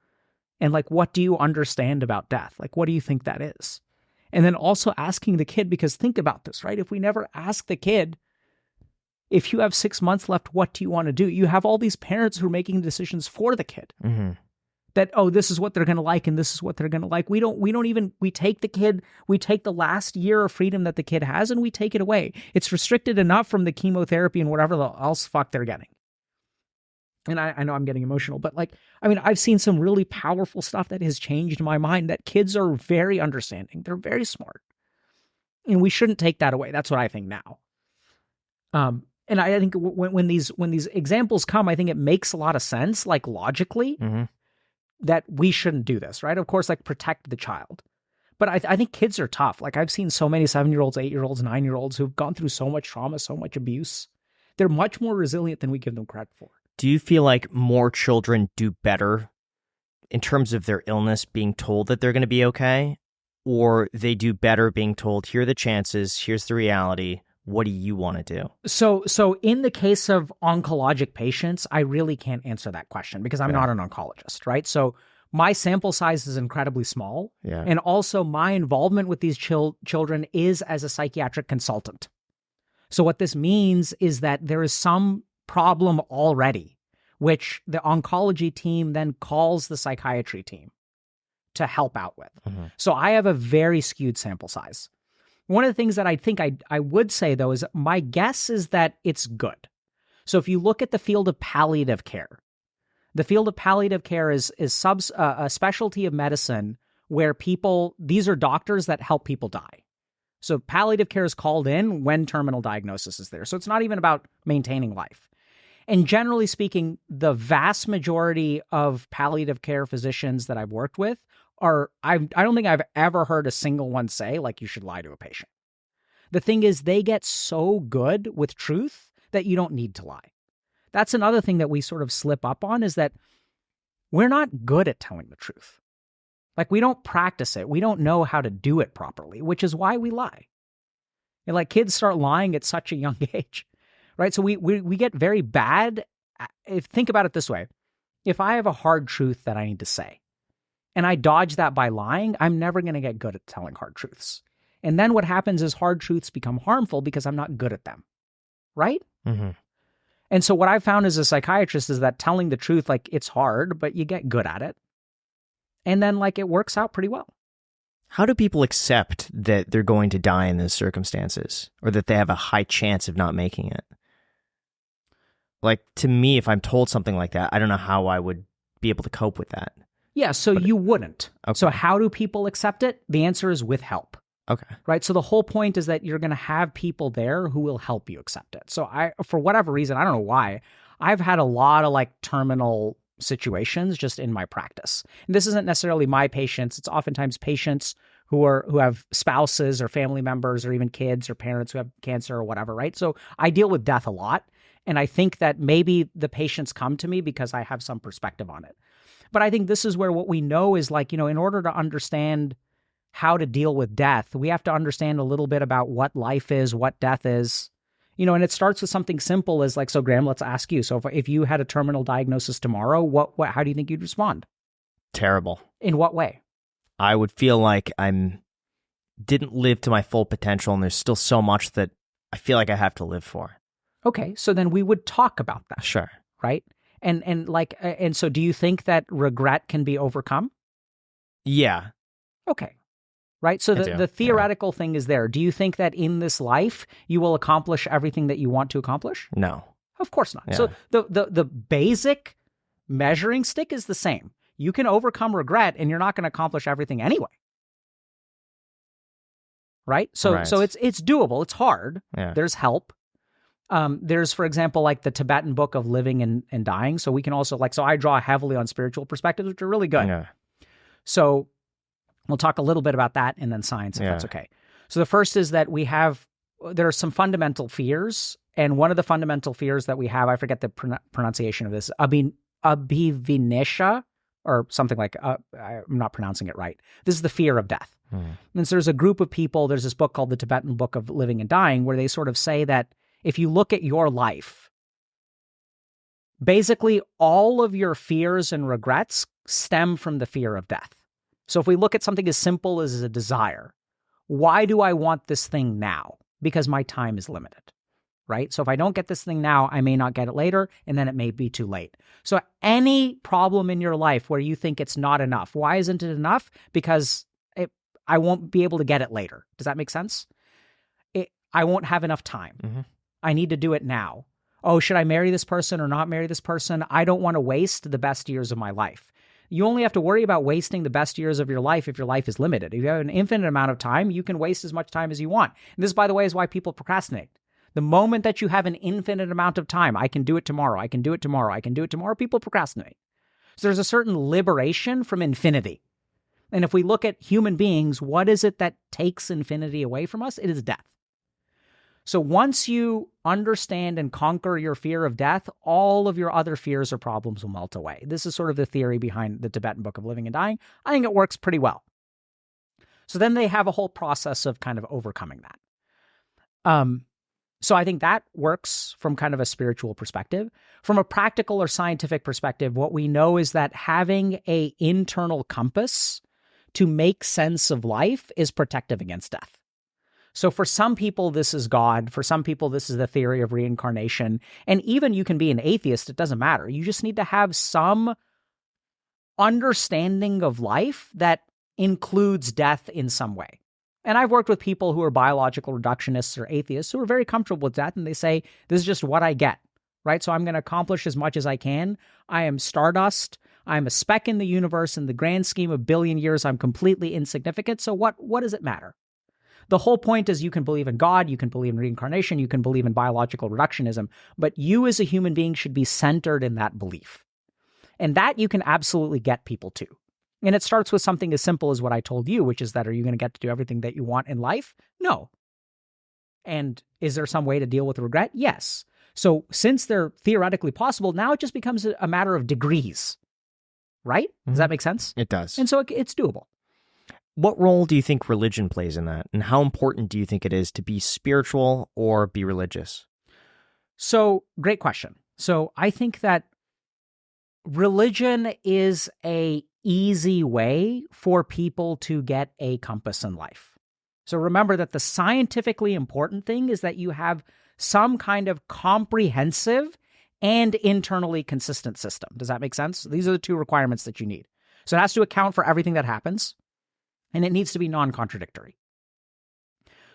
A: And like, what do you understand about death? Like, what do you think that is? And then also asking the kid, because think about this, right? If we never ask the kid, if you have 6 months left, what do you want to do? You have all these parents who are making decisions for the kid. That, oh, this is what they're going to like, and this is what they're going to like. We take the kid, we take the last year of freedom that the kid has, and we take it away. It's restricted enough from the chemotherapy and whatever else fuck they're getting. And I know I'm getting emotional, but like, I mean, I've seen some really powerful stuff that has changed my mind, that kids are very understanding. They're very smart. And we shouldn't take that away. That's what I think now. And I think when these examples come, I think it makes a lot of sense, like logically, that we shouldn't do this, right? Of course, like protect the child. But I think kids are tough. Like I've seen so many 7-year-olds, 8-year-olds, 9-year-olds who've gone through so much trauma, so much abuse. They're much more resilient than we give them credit for.
C: Do you feel like more children do better in terms of their illness being told that they're going to be okay? Or they do better being told, here are the chances, here's the reality, what do you want to do?
A: So in the case of oncologic patients, I really can't answer that question because I'm not an oncologist, right? So my sample size is incredibly small. Yeah. And also my involvement with these children is as a psychiatric consultant. So what this means is that there is some problem already, which the oncology team then calls the psychiatry team to help out with. So I have a very skewed sample size. One of the things that I think I would say, though, is my guess is that it's good. So if you look at the field of palliative care, the field of palliative care is a specialty of medicine where these are doctors that help people die. So palliative care is called in when terminal diagnosis is there. So it's not even about maintaining life. And generally speaking, the vast majority of palliative care physicians that I've worked with I don't think I've ever heard a single one say, like, you should lie to a patient. The thing is, they get so good with truth that you don't need to lie. That's another thing that we sort of slip up on, is that we're not good at telling the truth. Like, we don't practice it. We don't know how to do it properly, which is why we lie. And like, kids start lying at such a young age, right? So we get very bad. Think about it this way. If I have a hard truth that I need to say, and I dodge that by lying, I'm never going to get good at telling hard truths. And then what happens is hard truths become harmful because I'm not good at them, right?
C: Mm-hmm.
A: And so what I've found as a psychiatrist is that telling the truth, like, it's hard, but you get good at it. And then, like, it works out pretty well.
C: How do people accept that they're going to die in those circumstances, or that they have a high chance of not making it? Like, to me, if I'm told something like that, I don't know how I would be able to cope with that.
A: Yeah, so you wouldn't. Okay. So how do people accept it? The answer is with help.
C: Okay.
A: Right? So the whole point is that you're going to have people there who will help you accept it. So for whatever reason, I don't know why, I've had a lot of like terminal situations just in my practice. And this isn't necessarily my patients. It's oftentimes patients who have spouses or family members or even kids or parents who have cancer or whatever, right? So I deal with death a lot. And I think that maybe the patients come to me because I have some perspective on it. But I think this is where what we know is, like, in order to understand how to deal with death, we have to understand a little bit about what life is, what death is, and it starts with something simple as like, so Graham, let's ask you. So if you had a terminal diagnosis tomorrow, how do you think you'd respond?
C: Terrible.
A: In what way?
C: I would feel like didn't live to my full potential, and there's still so much that I feel like I have to live for.
A: Okay, so then we would talk about that.
C: Sure.
A: Right? And so do you think that regret can be overcome?
C: Yeah.
A: Okay. Right? So the theoretical thing is there. Do you think that in this life you will accomplish everything that you want to accomplish?
C: No.
A: Of course not.
C: Yeah.
A: So the basic measuring stick is the same. You can overcome regret and you're not going to accomplish everything anyway. Right? So it's doable. It's hard.
C: Yeah.
A: There's help. There's, for example, like the Tibetan book of living and dying. So we can also so I draw heavily on spiritual perspectives, which are really good.
C: Yeah.
A: So we'll talk a little bit about that and then science, if that's okay. So the first is that there are some fundamental fears. And one of the fundamental fears that we have, I forget the pronunciation of this, abhivinesha, or something like, I'm not pronouncing it right. This is the fear of death. And so there's a group of people, there's this book called the Tibetan Book of Living and Dying, where they sort of say that if you look at your life, basically all of your fears and regrets stem from the fear of death. So if we look at something as simple as a desire, why do I want this thing now? Because my time is limited, right? So if I don't get this thing now, I may not get it later, and then it may be too late. So any problem in your life where you think it's not enough, why isn't it enough? Because I won't be able to get it later. Does that make sense? I won't have enough time.
C: Mm-hmm.
A: I need to do it now. Oh, should I marry this person or not marry this person? I don't want to waste the best years of my life. You only have to worry about wasting the best years of your life if your life is limited. If you have an infinite amount of time, you can waste as much time as you want. And this, by the way, is why people procrastinate. The moment that you have an infinite amount of time, I can do it tomorrow, I can do it tomorrow, I can do it tomorrow, people procrastinate. So there's a certain liberation from infinity. And if we look at human beings, what is it that takes infinity away from us? It is death. So once you understand and conquer your fear of death, all of your other fears or problems will melt away. This is sort of the theory behind the Tibetan Book of Living and Dying. I think it works pretty well. So then they have a whole process of kind of overcoming that. So I think that works from kind of a spiritual perspective. From a practical or scientific perspective, what we know is that having an internal compass to make sense of life is protective against death. So for some people, this is God. For some people, this is the theory of reincarnation. And even you can be an atheist. It doesn't matter. You just need to have some understanding of life that includes death in some way. And I've worked with people who are biological reductionists or atheists who are very comfortable with death. And they say, this is just what I get, right? So I'm going to accomplish as much as I can. I am stardust. I'm a speck in the universe. In the grand scheme of billion years, I'm completely insignificant. So what does it matter? The whole point is you can believe in God, you can believe in reincarnation, you can believe in biological reductionism, but you as a human being should be centered in that belief. And that you can absolutely get people to. And it starts with something as simple as what I told you, which is that, are you going to get to do everything that you want in life? No. And is there some way to deal with regret? Yes. So since they're theoretically possible, now it just becomes a matter of degrees, right? Does that make sense?
C: It does.
A: And so it's doable.
C: What role do you think religion plays in that? And how important do you think it is to be spiritual or be religious?
A: So, great question. So I think that religion is a easy way for people to get a compass in life. So remember that the scientifically important thing is that you have some kind of comprehensive and internally consistent system. Does that make sense? These are the two requirements that you need. So it has to account for everything that happens, and it needs to be non-contradictory.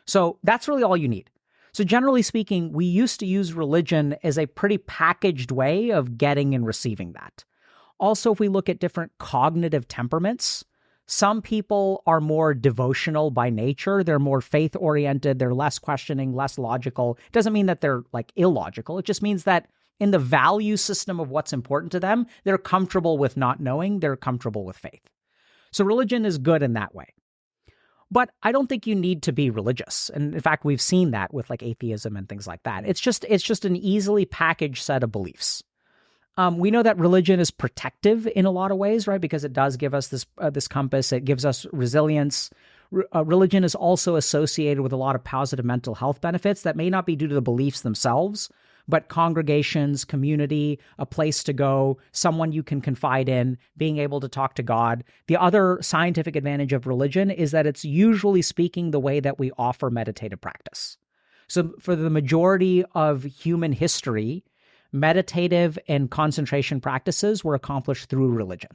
A: So that's really all you need. So generally speaking, we used to use religion as a pretty packaged way of getting and receiving that. Also, if we look at different cognitive temperaments, some people are more devotional by nature. They're more faith-oriented. They're less questioning, less logical. It doesn't mean that they're like illogical. It just means that in the value system of what's important to them, they're comfortable with not knowing. They're comfortable with faith. So religion is good in that way. But I don't think you need to be religious. And in fact, we've seen that with like atheism and things like that. It's just an easily packaged set of beliefs. We know that religion is protective in a lot of ways, right? Because it does give us this compass. It gives us resilience. Religion is also associated with a lot of positive mental health benefits that may not be due to the beliefs themselves, but congregations, community, a place to go, someone you can confide in, being able to talk to God. The other scientific advantage of religion is that it's usually speaking the way that we offer meditative practice. So for the majority of human history, meditative and concentration practices were accomplished through religion.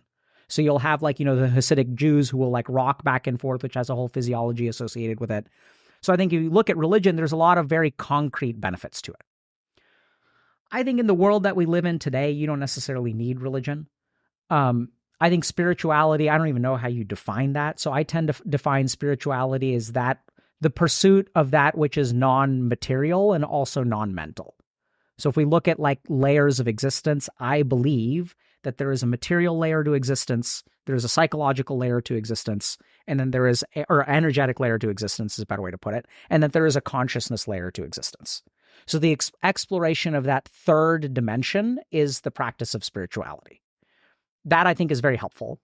A: So you'll have the Hasidic Jews who will like rock back and forth, which has a whole physiology associated with it. So I think if you look at religion, there's a lot of very concrete benefits to it. I think in the world that we live in today, you don't necessarily need religion. I think spirituality, I don't even know how you define that. So I tend to define spirituality as that the pursuit of that which is non-material and also non-mental. So if we look at like layers of existence, I believe that there is a material layer to existence, there's a psychological layer to existence, and then there is, or energetic layer to existence is a better way to put it, and that there is a consciousness layer to existence. So the exploration of that third dimension is the practice of spirituality. That I think is very helpful.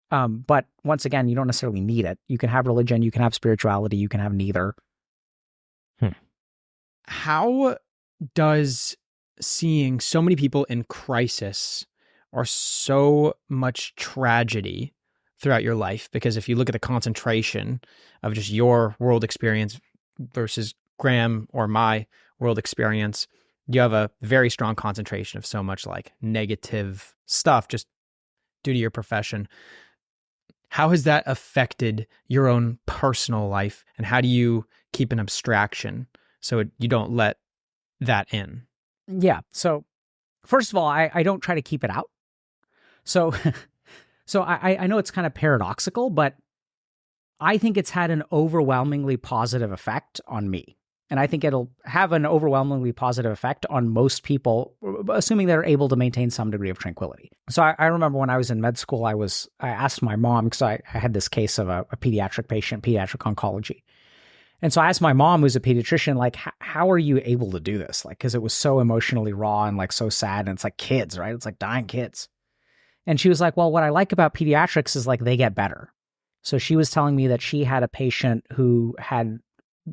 A: But once again, you don't necessarily need it. You can have religion, you can have spirituality, you can have neither.
B: How does seeing so many people in crisis or so much tragedy throughout your life, because if you look at the concentration of just your world experience versus Graham or my world experience, you have a very strong concentration of so much like negative stuff just due to your profession. How has that affected your own personal life, and how do you keep an abstraction so you don't let that in?
A: Yeah. So first of all, I don't try to keep it out. So I know it's kind of paradoxical, but I think it's had an overwhelmingly positive effect on me. And I think it'll have an overwhelmingly positive effect on most people, assuming they're able to maintain some degree of tranquility. So I remember when I was in med school, I asked my mom, because I had this case of a pediatric patient, pediatric oncology. And so I asked my mom, who's a pediatrician, like, how are you able to do this? Like, because it was so emotionally raw and like so sad. And it's like kids, right? It's like dying kids. And she was like, well, what I like about pediatrics is like they get better. So she was telling me that she had a patient who had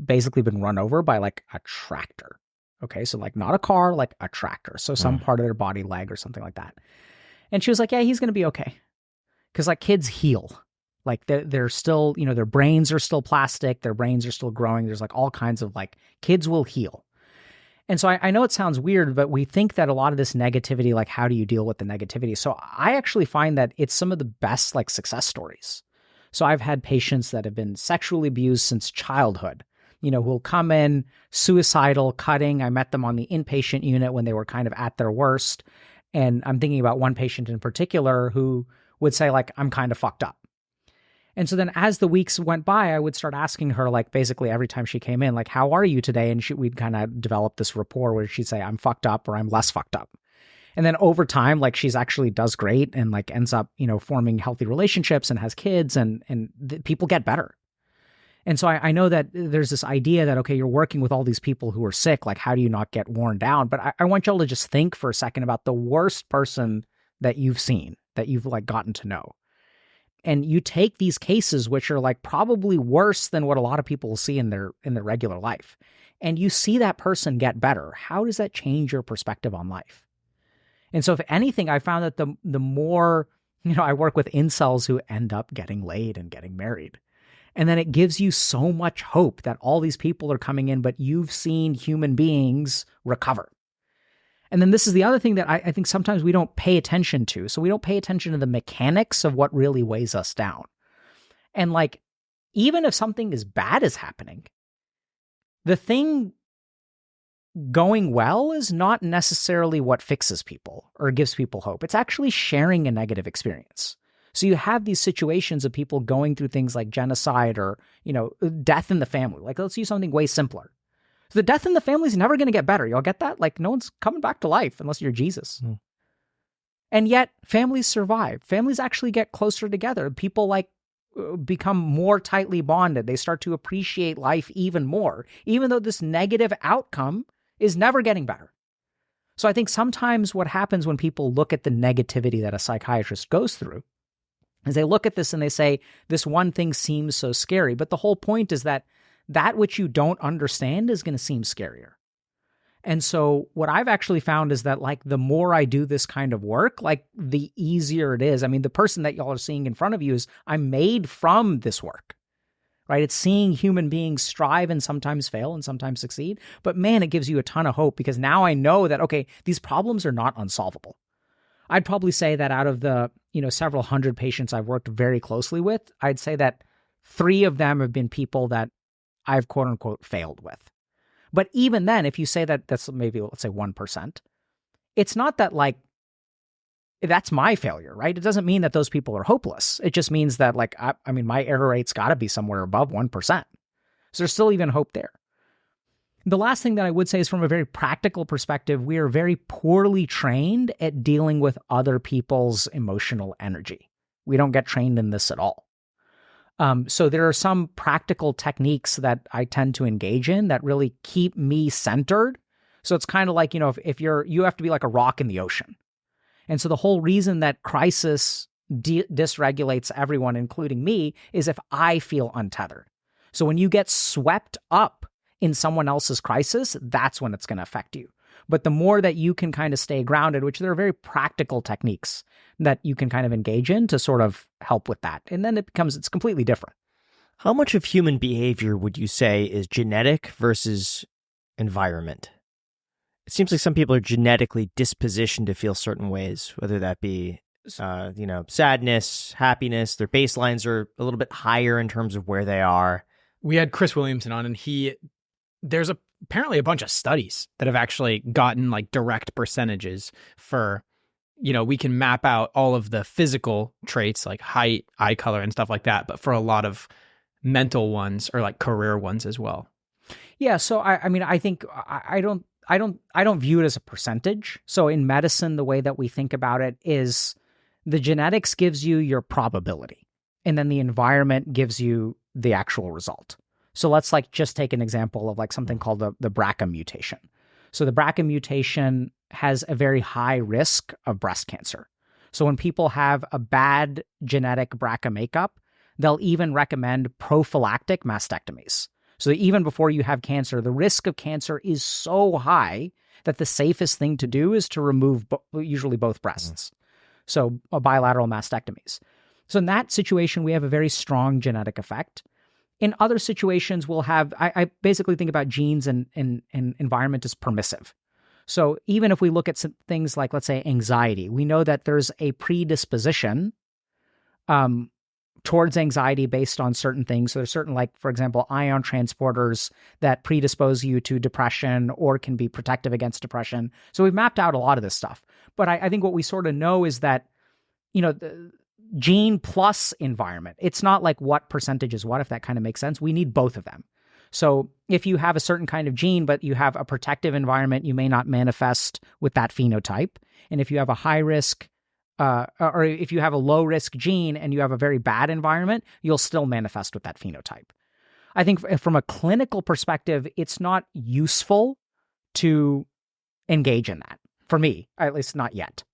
A: basically been run over by like a tractor. Okay. So like not a car, like a tractor. So some part of their body, leg or something like that. And she was like, yeah, he's going to be okay. Because like kids heal. Like they're still, their brains are still plastic. Their brains are still growing. There's like all kinds of like kids will heal. And so I know it sounds weird, but we think that a lot of this negativity, like how do you deal with the negativity? So I actually find that it's some of the best like success stories. So I've had patients that have been sexually abused since childhood, who'll come in suicidal, cutting. I met them on the inpatient unit when they were kind of at their worst. And I'm thinking about one patient in particular who would say, like, I'm kind of fucked up. And so then as the weeks went by, I would start asking her, like, basically every time she came in, like, how are you today? And we'd kind of develop this rapport where she'd say, I'm fucked up or I'm less fucked up. And then over time, like, she's actually does great and like ends up, forming healthy relationships and has kids and people get better. And so I know that there's this idea that, okay, you're working with all these people who are sick. Like, how do you not get worn down? But I want y'all to just think for a second about the worst person that you've seen, that you've like gotten to know. And you take these cases, which are like probably worse than what a lot of people will see in their regular life. And you see that person get better. How does that change your perspective on life? And so if anything, I found that the more, I work with incels who end up getting laid and getting married. And then it gives you so much hope that all these people are coming in, but you've seen human beings recover. And then this is the other thing that I think sometimes we don't pay attention to. So we don't pay attention to the mechanics of what really weighs us down. And like, even if something as bad is happening, the thing going well is not necessarily what fixes people or gives people hope. It's actually sharing a negative experience. So you have these situations of people going through things like genocide or, death in the family. Like, let's use something way simpler. So the death in the family is never going to get better. Y'all get that? Like, no one's coming back to life unless you're Jesus. Mm. And yet families survive. Families actually get closer together. People like become more tightly bonded. They start to appreciate life even more, even though this negative outcome is never getting better. So I think sometimes what happens when people look at the negativity that a psychiatrist goes through is they look at this and they say, this one thing seems so scary. But the whole point is that which you don't understand is going to seem scarier. And so what I've actually found is that like the more I do this kind of work, like the easier it is. I mean, the person that y'all are seeing in front of you is I'm made from this work, right? It's seeing human beings strive and sometimes fail and sometimes succeed. But man, it gives you a ton of hope because now I know that, okay, these problems are not unsolvable. I'd probably say that out of the, several hundred patients I've worked very closely with, I'd say that 3 of them have been people that I've quote unquote failed with. But even then, if you say that that's maybe, let's say 1%, it's not that like, that's my failure, right? It doesn't mean that those people are hopeless. It just means that like, I mean, my error rate's got to be somewhere above 1%. So there's still even hope there. The last thing that I would say is from a very practical perspective, we are very poorly trained at dealing with other people's emotional energy. We don't get trained in this at all. So there are some practical techniques that I tend to engage in that really keep me centered. So it's kind of like, if you have to be like a rock in the ocean. And so the whole reason that crisis dysregulates everyone, including me, is if I feel untethered. So when you get swept up in someone else's crisis, that's when it's going to affect you. But the more that you can kind of stay grounded, which there are very practical techniques that you can kind of engage in to sort of help with that. And then it's completely different.
C: How much of human behavior would you say is genetic versus environment? It seems like some people are genetically dispositioned to feel certain ways, whether that be, sadness, happiness. Their baselines are a little bit higher in terms of where they are.
B: We had Chris Williamson on, and there's apparently a bunch of studies that have actually gotten like direct percentages for, we can map out all of the physical traits like height, eye color, and stuff like that. But for a lot of mental ones or like career ones as well.
A: Yeah. So I think I don't view it as a percentage. So in medicine, the way that we think about it is the genetics gives you your probability, and then the environment gives you the actual result. So let's like just take an example of like something called the BRCA mutation. So the BRCA mutation has a very high risk of breast cancer. So when people have a bad genetic BRCA makeup, they'll even recommend prophylactic mastectomies. So that even before you have cancer, the risk of cancer is so high that the safest thing to do is to remove usually both breasts. So bilateral mastectomies. So in that situation, we have a very strong genetic effect. In other situations, we'll have, I basically think about genes and environment as permissive. So even if we look at some things like, let's say, anxiety, we know that there's a predisposition towards anxiety based on certain things. So there's certain, like, for example, ion transporters that predispose you to depression or can be protective against depression. So we've mapped out a lot of this stuff. But I think what we sort of know is that, the gene plus environment, it's not like what percentage is what, if that kind of makes sense. We need both of them. So if you have a certain kind of gene, but you have a protective environment, you may not manifest with that phenotype. And if you have a high risk, or if you have a low risk gene and you have a very bad environment, you'll still manifest with that phenotype. I think from a clinical perspective, it's not useful to engage in that, for me, at least not yet.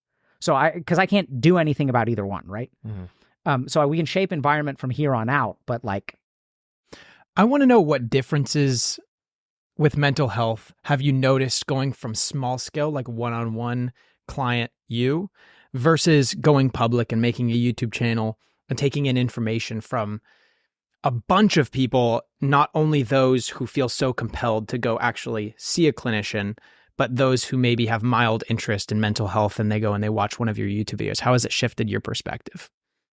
A: So because I can't do anything about either one, right? Mm-hmm. So we can shape environment from here on out, but like,
B: I want to know what differences with mental health have you noticed going from small scale, like one-on-one client you, versus going public and making a YouTube channel and taking in information from a bunch of people, not only those who feel so compelled to go actually see a clinician, but those who maybe have mild interest in mental health and they go and they watch one of your YouTube videos. How has it shifted your perspective?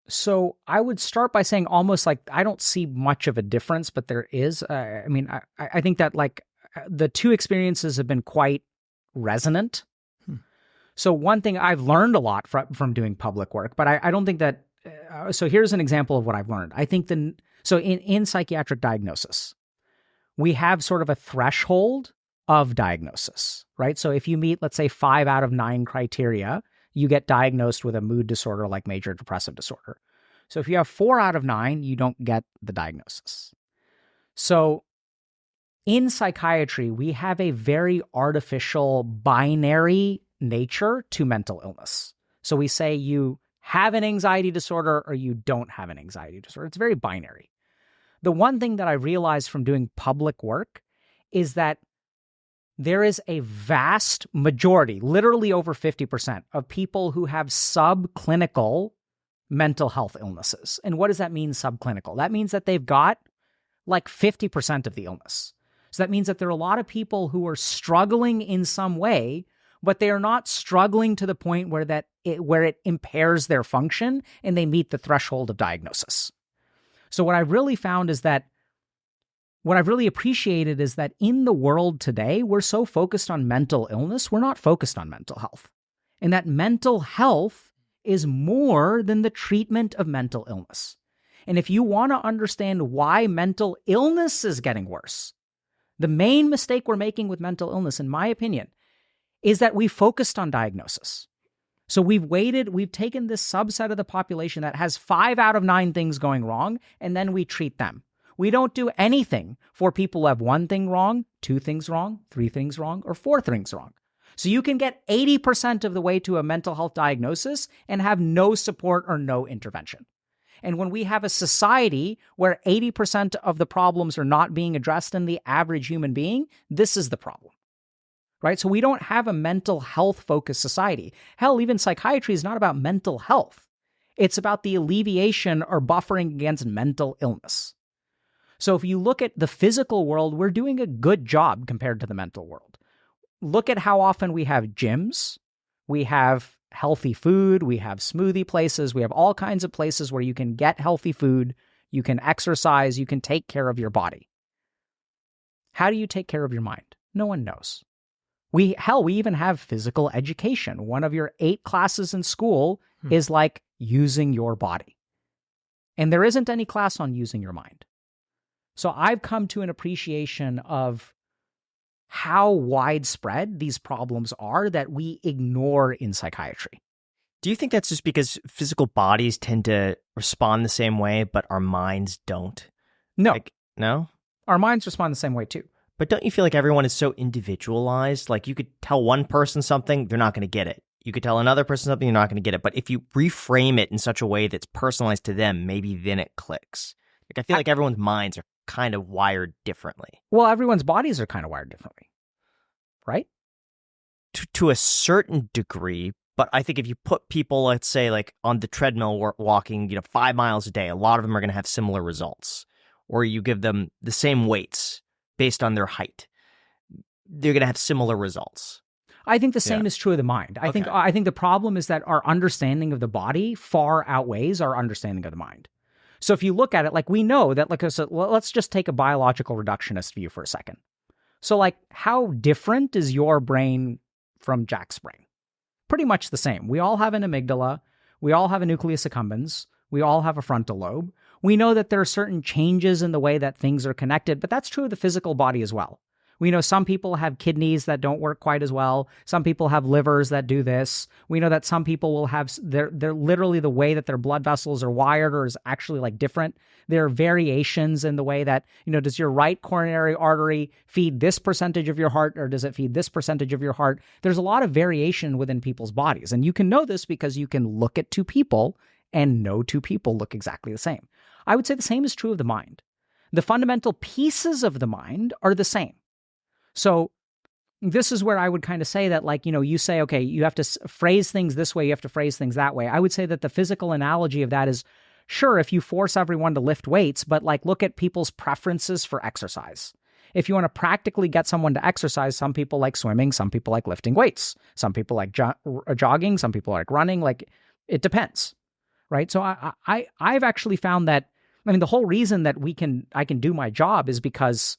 A: So I would start by saying almost like I don't see much of a difference, but there is. I think that like the two experiences have been quite resonant. So one thing I've learned a lot from doing public work, but I don't think that, so here's an example of what I've learned. I think in psychiatric diagnosis, we have sort of a threshold of diagnosis, right? So if you meet, let's say 5 out of 9 criteria, you get diagnosed with a mood disorder like major depressive disorder. So if you have 4 out of 9, you don't get the diagnosis. So in psychiatry, we have a very artificial binary nature to mental illness. So we say you have an anxiety disorder or you don't have an anxiety disorder. It's very binary. The one thing that I realized from doing public work is that there is a vast majority, literally over 50%, of people who have subclinical mental health illnesses. And what does that mean, subclinical? That means that they've got like 50% of the illness. So that means that there are a lot of people who are struggling in some way, but they are not struggling to the point where it impairs their function and they meet the threshold of diagnosis. So what I really found is that what I've really appreciated is that in the world today, we're so focused on mental illness, we're not focused on mental health. And that mental health is more than the treatment of mental illness. And if you want to understand why mental illness is getting worse, the main mistake we're making with mental illness, in my opinion, is that we focused on diagnosis. So we've taken this subset of the population that has 5 out of 9 things going wrong, and then we treat them. We don't do anything for people who have 1 thing wrong, 2 things wrong, 3 things wrong, or 4 things wrong. So you can get 80% of the way to a mental health diagnosis and have no support or no intervention. And when we have a society where 80% of the problems are not being addressed in the average human being, this is the problem. Right? So we don't have a mental health focused society. Hell, even psychiatry is not about mental health. It's about the alleviation or buffering against mental illness. So if you look at the physical world, we're doing a good job compared to the mental world. Look at how often we have gyms, we have healthy food, we have smoothie places, we have all kinds of places where you can get healthy food, you can exercise, you can take care of your body. How do you take care of your mind? No one knows. We even have physical education. One of your 8 classes in school is like using your body. And there isn't any class on using your mind. So I've come to an appreciation of how widespread these problems are that we ignore in psychiatry.
C: Do you think that's just because physical bodies tend to respond the same way, but our minds don't?
A: No.
C: No?
A: Our minds respond the same way too.
C: But don't you feel like everyone is so individualized? Like you could tell one person something, they're not going to get it. You could tell another person something, you're not going to get it. But if you reframe it in such a way that's personalized to them, maybe then it clicks. Like I feel like everyone's minds are kind of wired differently.
A: Well, everyone's bodies are kind of wired differently, right?
C: To a certain degree, but I think if you put people, let's say, like on the treadmill walking, 5 miles a day, a lot of them are going to have similar results. Or you give them the same weights based on their height, they're going to have similar results.
A: I think the same is true of the mind. I think the problem is that our understanding of the body far outweighs our understanding of the mind. So if you look at it, like we know that, like, so let's just take a biological reductionist view for a second. So like, how different is your brain from Jack's brain? Pretty much the same. We all have an amygdala. We all have a nucleus accumbens. We all have a frontal lobe. We know that there are certain changes in the way that things are connected, but that's true of the physical body as well. We know some people have kidneys that don't work quite as well. Some people have livers that do this. We know that some people will have, they're literally the way that their blood vessels are wired or is actually like different. There are variations in the way that, does your right coronary artery feed this percentage of your heart or does it feed this percentage of your heart? There's a lot of variation within people's bodies. And you can know this because you can look at two people and no two people look exactly the same. I would say the same is true of the mind. The fundamental pieces of the mind are the same. So this is where I would kind of say that, like, you say, okay, you have to phrase things this way, you have to phrase things that way. I would say that the physical analogy of that is, sure, if you force everyone to lift weights, but like look at people's preferences for exercise. If you want to practically get someone to exercise, some people like swimming, some people like lifting weights, some people like jogging, some people like running, like it depends, right? So I've actually found that, the whole reason that I can do my job is because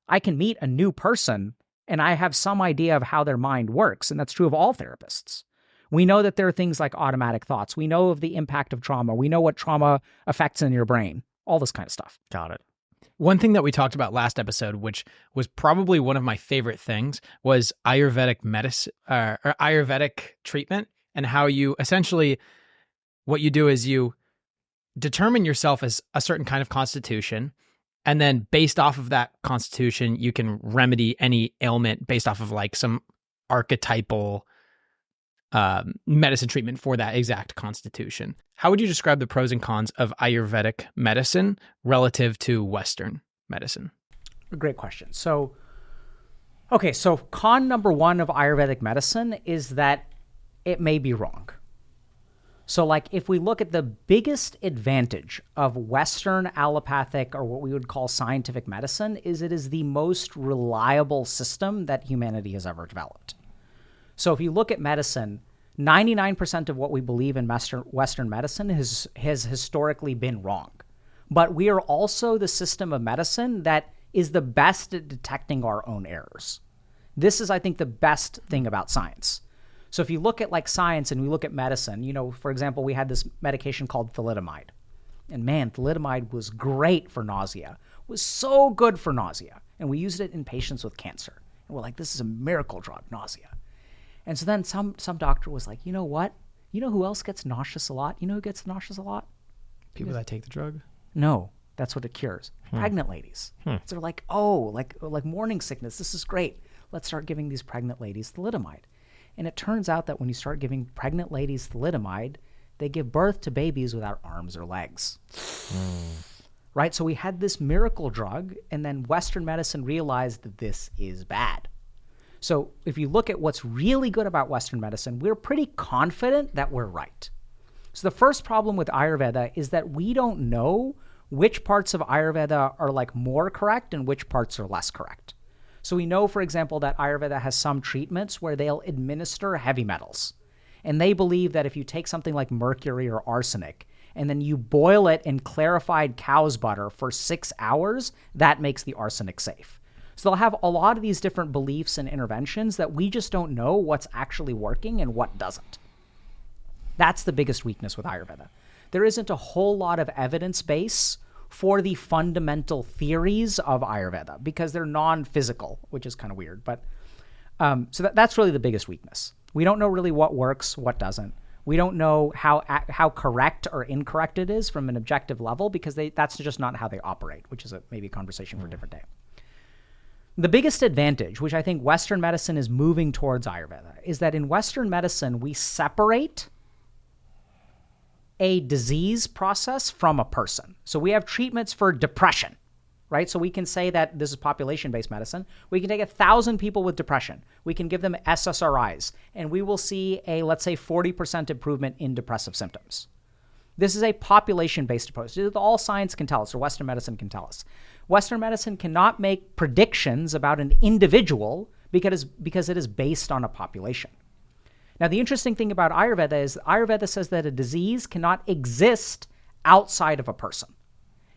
A: I can meet a new person and I have some idea of how their mind works. And that's true of all therapists. We know that there are things like automatic thoughts. We know of the impact of trauma. We know what trauma affects in your brain, all this kind of stuff.
C: Got it.
B: One thing that we talked about last episode, which was probably one of my favorite things, was Ayurvedic medicine or Ayurvedic treatment, and how you essentially, what you do is you determine yourself as a certain kind of constitution. And then based off of that constitution, you can remedy any ailment based off of like some archetypal medicine treatment for that exact constitution. How would you describe the pros and cons of Ayurvedic medicine relative to Western medicine?
A: Great question. So con number one of Ayurvedic medicine is that it may be wrong. So like if we look at the biggest advantage of Western allopathic, or what we would call scientific medicine, is it is the most reliable system that humanity has ever developed. So if you look at medicine, 99% of what we believe in Western medicine has historically been wrong. But we are also the system of medicine that is the best at detecting our own errors. This is, I think, the best thing about science. So if you look at like science and we look at medicine, for example, we had this medication called thalidomide. And man, thalidomide was great for nausea. It was so good for nausea. And we used it in patients with cancer. And we're like, this is a miracle drug, nausea. And so then some doctor was like, you know what? You know who else gets nauseous a lot? You know who gets nauseous a lot?
B: People that take the drug?
A: No, that's what it cures. Pregnant ladies. So they're like, oh, like morning sickness. This is great. Let's start giving these pregnant ladies thalidomide. And it turns out that when you start giving pregnant ladies thalidomide, they give birth to babies without arms or legs. Right? So we had this miracle drug, and then Western medicine realized that this is bad. So if you look at what's really good about Western medicine, we're pretty confident that we're right. So the first problem with Ayurveda is that we don't know which parts of Ayurveda are like more correct and which parts are less correct. So we know, for example, that Ayurveda has some treatments where they'll administer heavy metals. And they believe that if you take something like mercury or arsenic, and then you boil it in clarified cow's butter for 6 hours, that makes the arsenic safe. So they'll have a lot of these different beliefs and interventions that we just don't know what's actually working and what doesn't. That's the biggest weakness with Ayurveda. There isn't a whole lot of evidence base for the fundamental theories of Ayurveda because they're non-physical, which is kind of weird. But so that's really the biggest weakness. We don't know really what works, what doesn't. We don't know how correct or incorrect it is from an objective level because that's just not how they operate, which is maybe a conversation for a different day. The biggest advantage, which I think Western medicine is moving towards Ayurveda, is that in Western medicine, we separate a disease process from a person. So we have treatments for depression, right? So we can say that this is population-based medicine. We can take 1,000 people with depression. We can give them SSRIs, and we will see a, let's say, 40% improvement in depressive symptoms. This is a population-based approach. All science can tell us, or Western medicine can tell us. Western medicine cannot make predictions about an individual because it is based on a population. Now, the interesting thing about Ayurveda is Ayurveda says that a disease cannot exist outside of a person.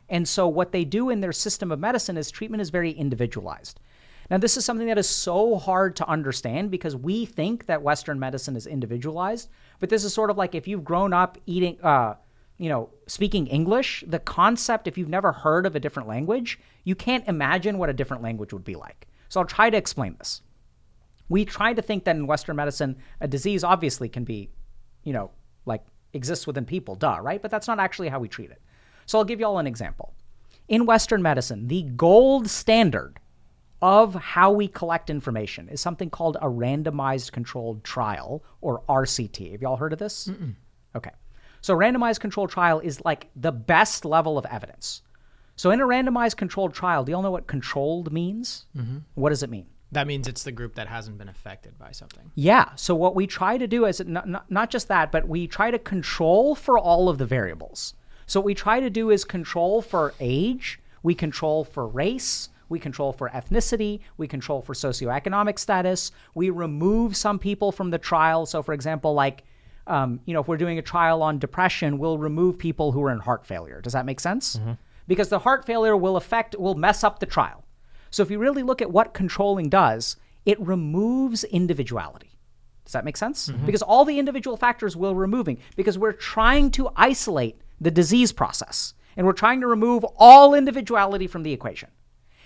A: And so what they do in their system of medicine is treatment is very individualized. Now, this is something that is so hard to understand because we think that Western medicine is individualized, but this is sort of like if you've grown up eating, speaking English, the concept, if you've never heard of a different language, you can't imagine what a different language would be like. So I'll try to explain this. We try to think that in Western medicine, a disease obviously can be, exists within people, right? But that's not actually how we treat it. So I'll give you all an example. In Western medicine, the gold standard of how we collect information is something called a randomized controlled trial, or RCT. Have y'all heard of this?
B: Mm-mm.
A: Okay. So randomized controlled trial is like the best level of evidence. So in a randomized controlled trial, do y'all know what controlled means?
B: Mm-hmm.
A: What does it mean?
B: That means it's the group that hasn't been affected by something.
A: Yeah. So what we try to do is not just that, but we try to control for all of the variables. So what we try to do is control for age, we control for race, we control for ethnicity, we control for socioeconomic status, we remove some people from the trial. So for example, if we're doing a trial on depression, we'll remove people who are in heart failure. Does that make sense? Mm-hmm. Because the heart failure will mess up the trial. So if you really look at what controlling does, it removes individuality. Does that make sense? Mm-hmm. Because all the individual factors we're removing, because we're trying to isolate the disease process, and we're trying to remove all individuality from the equation.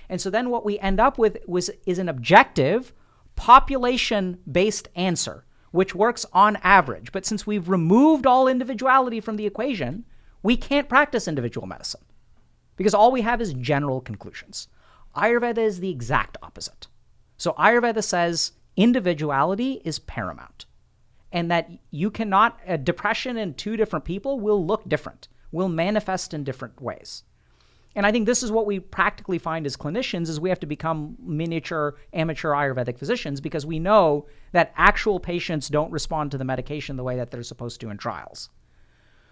A: And so then what we end up with is an objective, population-based answer, which works on average. But since we've removed all individuality from the equation, we can't practice individual medicine because all we have is general conclusions. Ayurveda is the exact opposite. So Ayurveda says individuality is paramount, and that you cannot, depression in two different people will look different, will manifest in different ways. And I think this is what we practically find as clinicians is we have to become miniature amateur Ayurvedic physicians because we know that actual patients don't respond to the medication the way that they're supposed to in trials.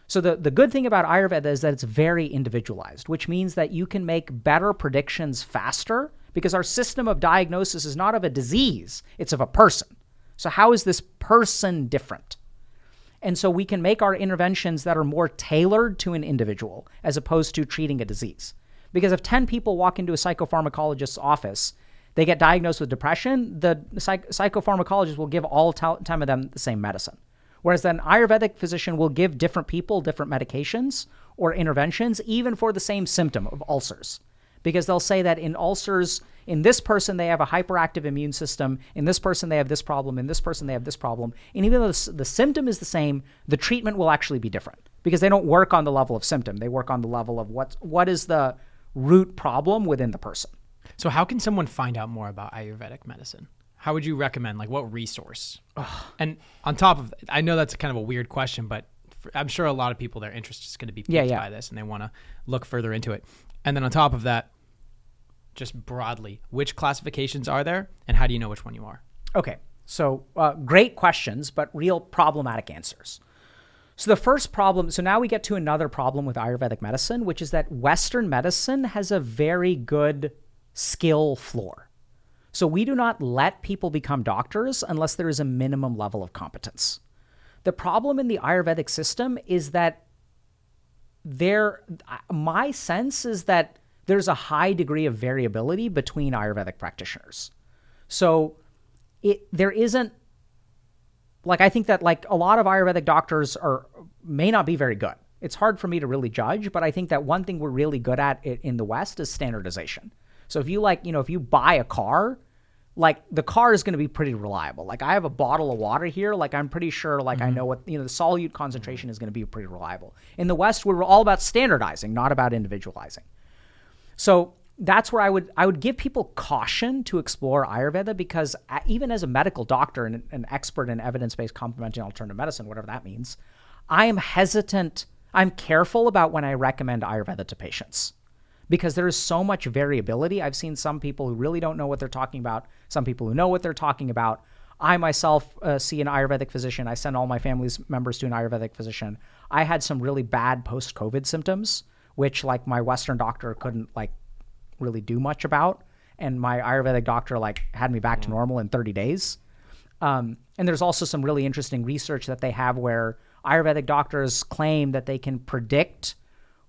A: So the good thing about Ayurveda is that it's very individualized, which means that you can make better predictions faster because our system of diagnosis is not of a disease, it's of a person. So how is this person different? And so we can make our interventions that are more tailored to an individual as opposed to treating a disease. Because if 10 people walk into a psychopharmacologist's office, they get diagnosed with depression, the psychopharmacologist will give all 10 of them the same medicine. Whereas an Ayurvedic physician will give different people different medications or interventions, even for the same symptom of ulcers. Because they'll say that in ulcers, in this person, they have a hyperactive immune system. In this person, they have this problem. In this person, they have this problem. And even though the symptom is the same, the treatment will actually be different because they don't work on the level of symptom. They work on the level of what is the root problem within the person.
B: So how can someone find out more about Ayurvedic medicine? How would you recommend, what resource? And on top of, I know that's kind of a weird question, but I'm sure a lot of people, their interest is going to be piqued by this and they want to look further into it. And then on top of that, just broadly, which classifications are there and how do you know which one you are?
A: Okay, so great questions, but real problematic answers. So the first problem, so now we get to another problem with Ayurvedic medicine, which is that Western medicine has a very good skill floor. So we do not let people become doctors unless there is a minimum level of competence. The problem in the Ayurvedic system is that my sense is that there's a high degree of variability between Ayurvedic practitioners. So there isn't, I think that a lot of Ayurvedic doctors may not be very good. It's hard for me to really judge, but I think that one thing we're really good at in the West is standardization. So if you if you buy a car, the car is going to be pretty reliable. I have a bottle of water here. I'm pretty sure, I know what, the solute concentration is going to be pretty reliable. In the West, we're all about standardizing, not about individualizing. So that's where I would give people caution to explore Ayurveda because even as a medical doctor and an expert in evidence-based complementary alternative medicine, whatever that means, I am hesitant. I'm careful about when I recommend Ayurveda to patients because there is so much variability. I've seen some people who really don't know what they're talking about, some people who know what they're talking about. I myself see an Ayurvedic physician. I send all my family's members to an Ayurvedic physician. I had some really bad post-COVID symptoms, which my Western doctor couldn't really do much about. And my Ayurvedic doctor had me back to normal in 30 days. And there's also some really interesting research that they have where Ayurvedic doctors claim that they can predict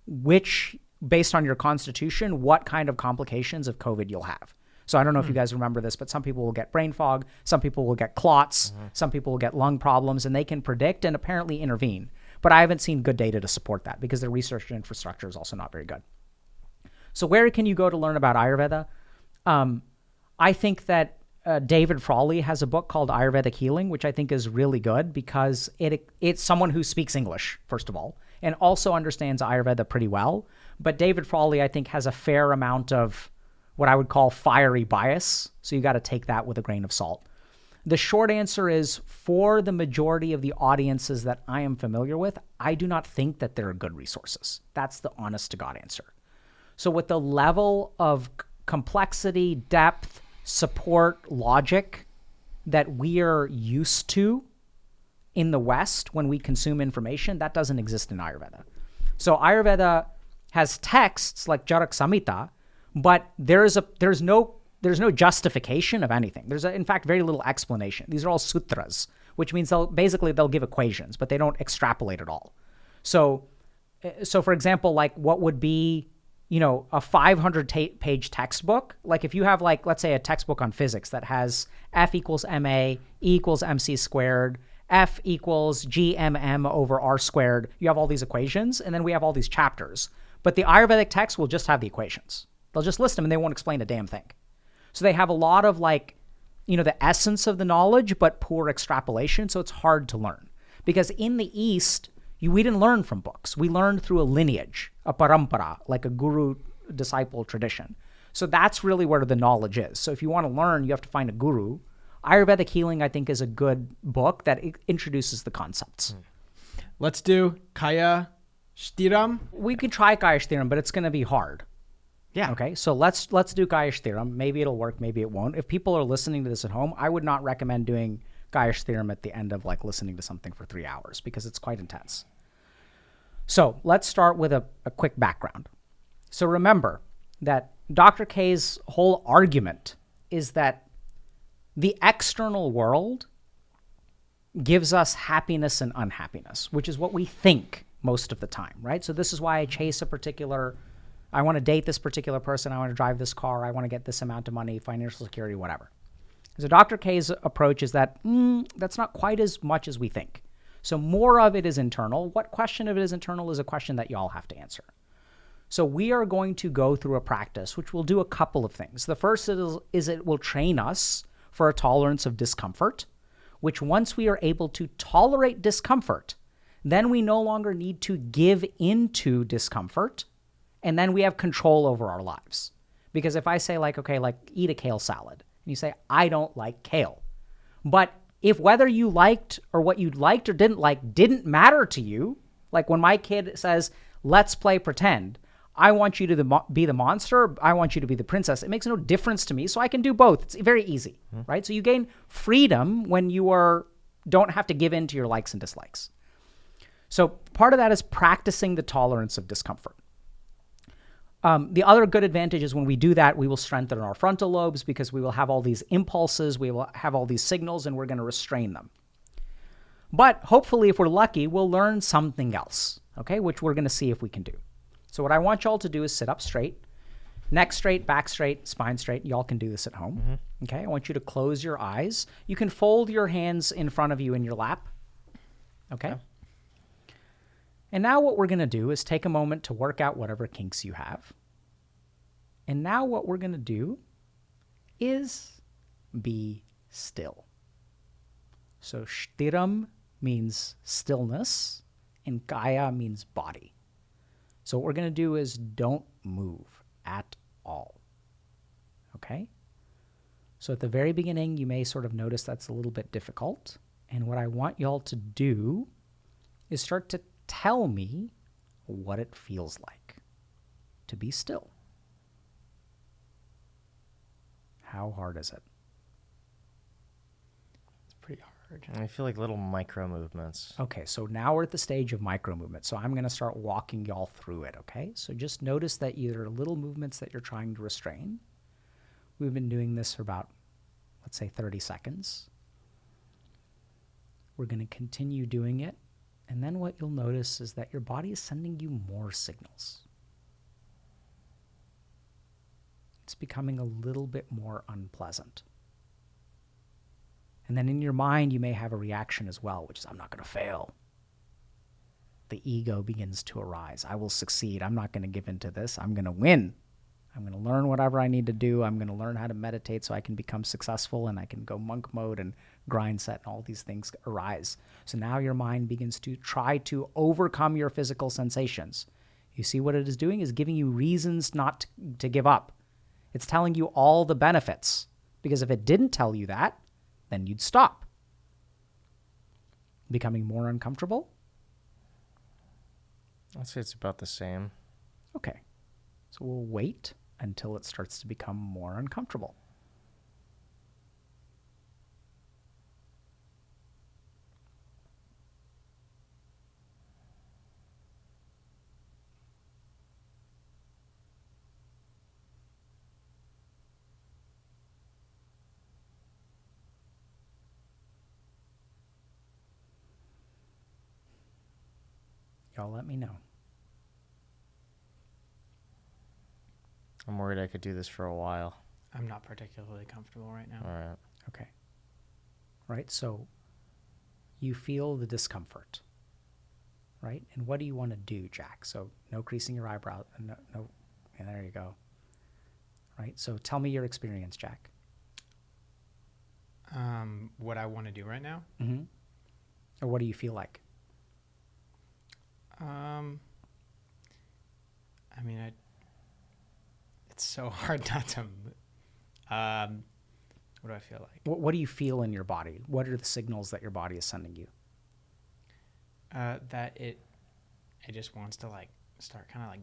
A: which based on your constitution, what kind of complications of COVID you'll have. So I don't know if you guys remember this, but some people will get brain fog, some people will get clots, some people will get lung problems, and they can predict and apparently intervene. But I haven't seen good data to support that because their research infrastructure is also not very good. So where can you go to learn about Ayurveda? I think that David Frawley has a book called Ayurvedic Healing, which I think is really good because it's someone who speaks English, first of all, and also understands Ayurveda pretty well. But David Frawley, I think, has a fair amount of what I would call fiery bias. So you got to take that with a grain of salt. The short answer is, for the majority of the audiences that I am familiar with, I do not think that they're good resources. That's the honest to God answer. So with the level of complexity, depth, support, logic that we are used to in the West when we consume information, that doesn't exist in Ayurveda. So Ayurveda has texts like Charak Samhita, but there's no justification of anything. There's, in fact, very little explanation. These are all sutras, which means they'll give equations, but they don't extrapolate at all. So for example, like what would be, a 500-page textbook, like if you have let's say a textbook on physics that has F equals ma, E equals mc squared, F equals gmm over r squared, you have all these equations, and then we have all these chapters. But the Ayurvedic text will just have the equations. They'll just list them and they won't explain a damn thing. So they have a lot of the essence of the knowledge, but poor extrapolation. So it's hard to learn because in the East, we didn't learn from books. We learned through a lineage, a parampara, like a guru-disciple tradition. So that's really where the knowledge is. So if you want to learn, you have to find a guru. Ayurvedic Healing, I think, is a good book that introduces the concepts.
B: Let's do Kaya Shtiram.
A: We could try Kaya Shtiram, but it's going to be hard.
B: Yeah.
A: Okay, so let's do Kaya Shtiram. Maybe it'll work, maybe it won't. If people are listening to this at home, I would not recommend doing Kaya Shtiram at the end of listening to something for 3 hours because it's quite intense. So let's start with a quick background. So remember that Dr. K's whole argument is that the external world gives us happiness and unhappiness, which is what we think most of the time, right? So this is why I want to date this particular person, I want to drive this car, I want to get this amount of money, financial security, whatever. So Dr. K's approach is that that's not quite as much as we think. So more of it is internal. What question of it is internal is a question that you all have to answer. So we are going to go through a practice which will do a couple of things. The first is it will train us for a tolerance of discomfort, which once we are able to tolerate discomfort, then we no longer need to give into discomfort, and then we have control over our lives. Because if I say eat a kale salad, and you say, I don't like kale. But if whether you liked or what you liked or didn't like didn't matter to you, like when my kid says, let's play pretend, I want you to be the monster, I want you to be the princess, it makes no difference to me, so I can do both. It's very easy, right? So you gain freedom when you don't have to give in to your likes and dislikes. So part of that is practicing the tolerance of discomfort. The other good advantage is when we do that, we will strengthen our frontal lobes because we will have all these impulses, we will have all these signals, and we're going to restrain them. But hopefully, if we're lucky, we'll learn something else, okay, which we're going to see if we can do. So what I want y'all to do is sit up straight, neck straight, back straight, spine straight. Y'all can do this at home, okay? I want you to close your eyes. You can fold your hands in front of you in your lap, okay? And now what we're going to do is take a moment to work out whatever kinks you have. And now what we're going to do is be still. So shtiram means stillness and kaya means body. So what we're going to do is don't move at all. Okay? So at the very beginning, you may sort of notice that's a little bit difficult. And what I want y'all to do is start to tell me what it feels like to be still. How hard is it?
C: It's pretty hard. I feel like little micro movements.
A: Okay, so now we're at the stage of micro movement. So I'm going to start walking y'all through it, okay? So just notice that either little movements that you're trying to restrain. We've been doing this for about, let's say, 30 seconds. We're going to continue doing it. And then what you'll notice is that your body is sending you more signals. It's becoming a little bit more unpleasant. And then in your mind, you may have a reaction as well, which is, I'm not going to fail. The ego begins to arise. I will succeed. I'm not going to give in to this. I'm going to win. I'm going to learn whatever I need to do. I'm going to learn how to meditate so I can become successful, and I can go monk mode and grind set, and all these things arise. So now your mind begins to try to overcome your physical sensations. You see what it is doing is giving you reasons not to give up. It's telling you all the benefits, because if it didn't tell you that, then you'd stop. Becoming more uncomfortable?
D: I'd say it's about the same.
A: Okay. So we'll wait until it starts to become more uncomfortable. Y'all let me know.
D: I'm worried I could do this for a while.
B: I'm not particularly comfortable right now.
D: All right.
A: Okay. Right, so you feel the discomfort, right? And what do you want to do, Jack? So no creasing your eyebrow. No. Yeah, there you go. Right, so tell me your experience, Jack.
B: What I want to do right now?
A: Mm-hmm. Or what do you feel like?
B: I mean, it's so hard not to. What do I feel like?
A: What do you feel in your body? What are the signals that your body is sending you?
B: That it just wants to like start kind of like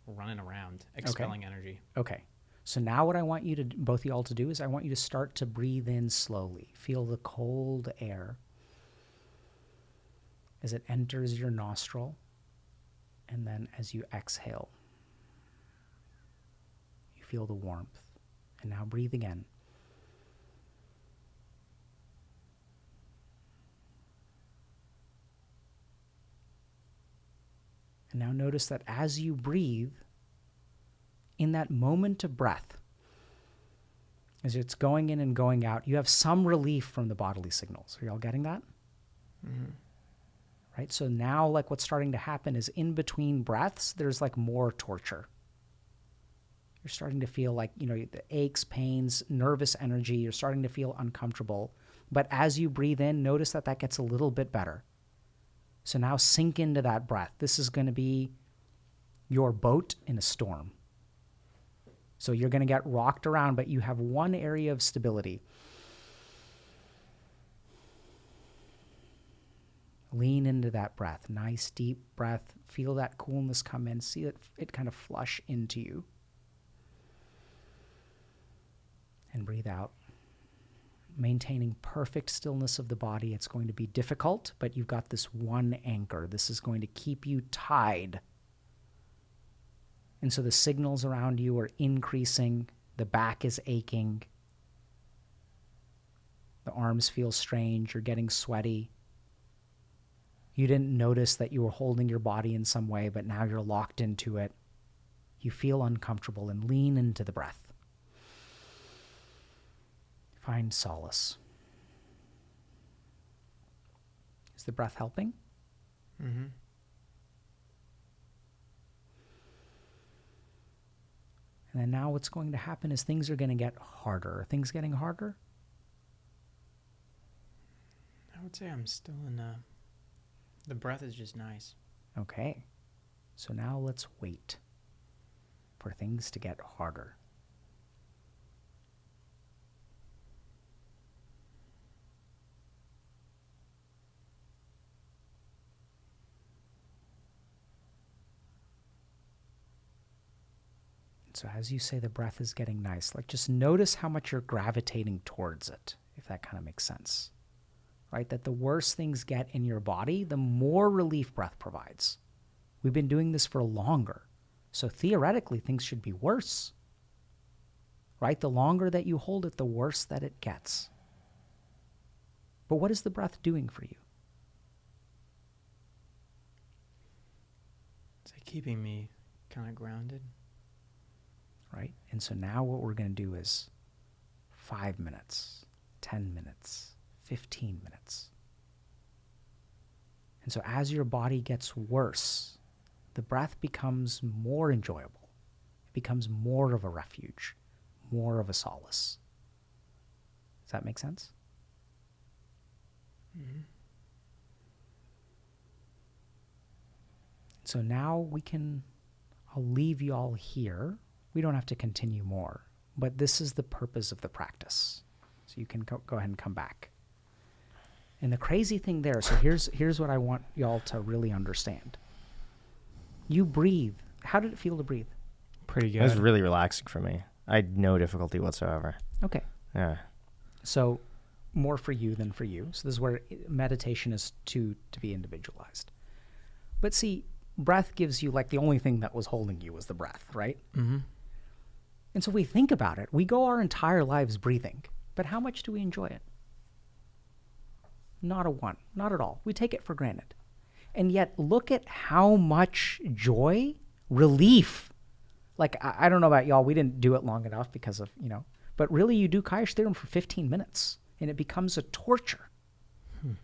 B: running around, expelling energy.
A: Okay. So now what I want you to, both of y'all to do is I want you to start to breathe in slowly. Feel the cold air as it enters your nostril, and then as you exhale, you feel the warmth. And now breathe again. And now notice that as you breathe, in that moment of breath, as it's going in and going out, you have some relief from the bodily signals. Are you all getting that?
B: Mm-hmm.
A: Right? So now, like, what's starting to happen is in between breaths, there's like more torture. You're starting to feel like, the aches, pains, nervous energy. You're starting to feel uncomfortable. But as you breathe in, notice that that gets a little bit better. So now sink into that breath. This is going to be your boat in a storm. So you're going to get rocked around, but you have one area of stability. Lean into that breath. Nice, deep breath. Feel that coolness come in. See it kind of flush into you. And breathe out. Maintaining perfect stillness of the body. It's going to be difficult, but you've got this one anchor. This is going to keep you tied. And so the signals around you are increasing. The back is aching. The arms feel strange. You're getting sweaty. You didn't notice that you were holding your body in some way, but now you're locked into it. You feel uncomfortable and lean into the breath. Find solace. Is the breath helping?
B: Mm-hmm.
A: And then now what's going to happen is things are going to get harder. Are things getting harder?
B: I would say I'm still in the breath is just nice.
A: Okay. So now let's wait for things to get harder. So as you say the breath is getting nice, like just notice how much you're gravitating towards it, if that kind of makes sense. Right? That the worse things get in your body, the more relief breath provides. We've been doing this for longer. So theoretically, things should be worse. Right? The longer that you hold it, the worse that it gets. But what is the breath doing for you?
B: It's like keeping me kind of grounded.
A: right? And so now what we're going to do is 5 minutes, 10 minutes, 15 minutes. And so as your body gets worse, the breath becomes more enjoyable. It becomes more of a refuge, more of a solace. Does that make sense? Mm-hmm. So now I'll leave you all here. We don't have to continue more, but this is the purpose of the practice. So you can go ahead and come back. And the crazy thing there, so here's what I want y'all to really understand. You breathe. How did it feel to breathe?
D: Pretty good.
C: It was really relaxing for me. I had no difficulty whatsoever.
A: Okay.
C: Yeah.
A: So more for you than for you. So this is where meditation is to be individualized. But see, breath gives you, like, the only thing that was holding you was the breath, right?
B: Mm-hmm.
A: And so if we think about it, we go our entire lives breathing, but how much do we enjoy it? Not a one, not at all. We take it for granted. And yet look at how much joy, relief. Like, I don't know about y'all, we didn't do it long enough because of, but really you do Kaya-Sthira for 15 minutes and it becomes a torture.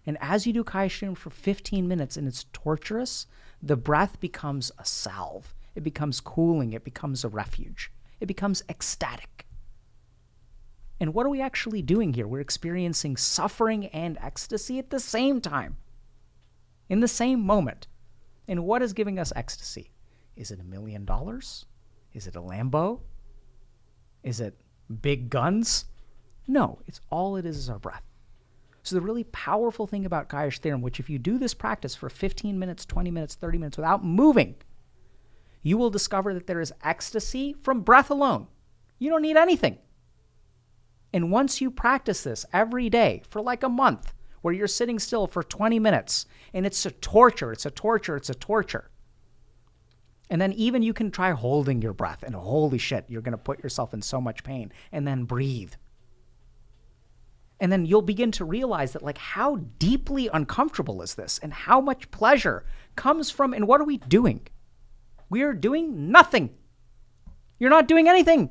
A: And as you do Kaya-Sthira for 15 minutes and it's torturous, the breath becomes a salve. It becomes cooling. It becomes a refuge. It becomes ecstatic. And what are we actually doing here? We're experiencing suffering and ecstasy at the same time, in the same moment. And what is giving us ecstasy? Is it $1 million? Is it a Lambo? Is it big guns? No, it's all it is our breath. So the really powerful thing about Kaya-Sthira, which if you do this practice for 15 minutes, 20 minutes, 30 minutes without moving, you will discover that there is ecstasy from breath alone. You don't need anything. And once you practice this every day for like a month, where you're sitting still for 20 minutes, and it's a torture, it's a torture, it's a torture. And then even you can try holding your breath, and holy shit, you're going to put yourself in so much pain, and then breathe. And then you'll begin to realize that, like, how deeply uncomfortable is this, and how much pleasure comes from, and what are we doing? We are doing nothing. You're not doing anything.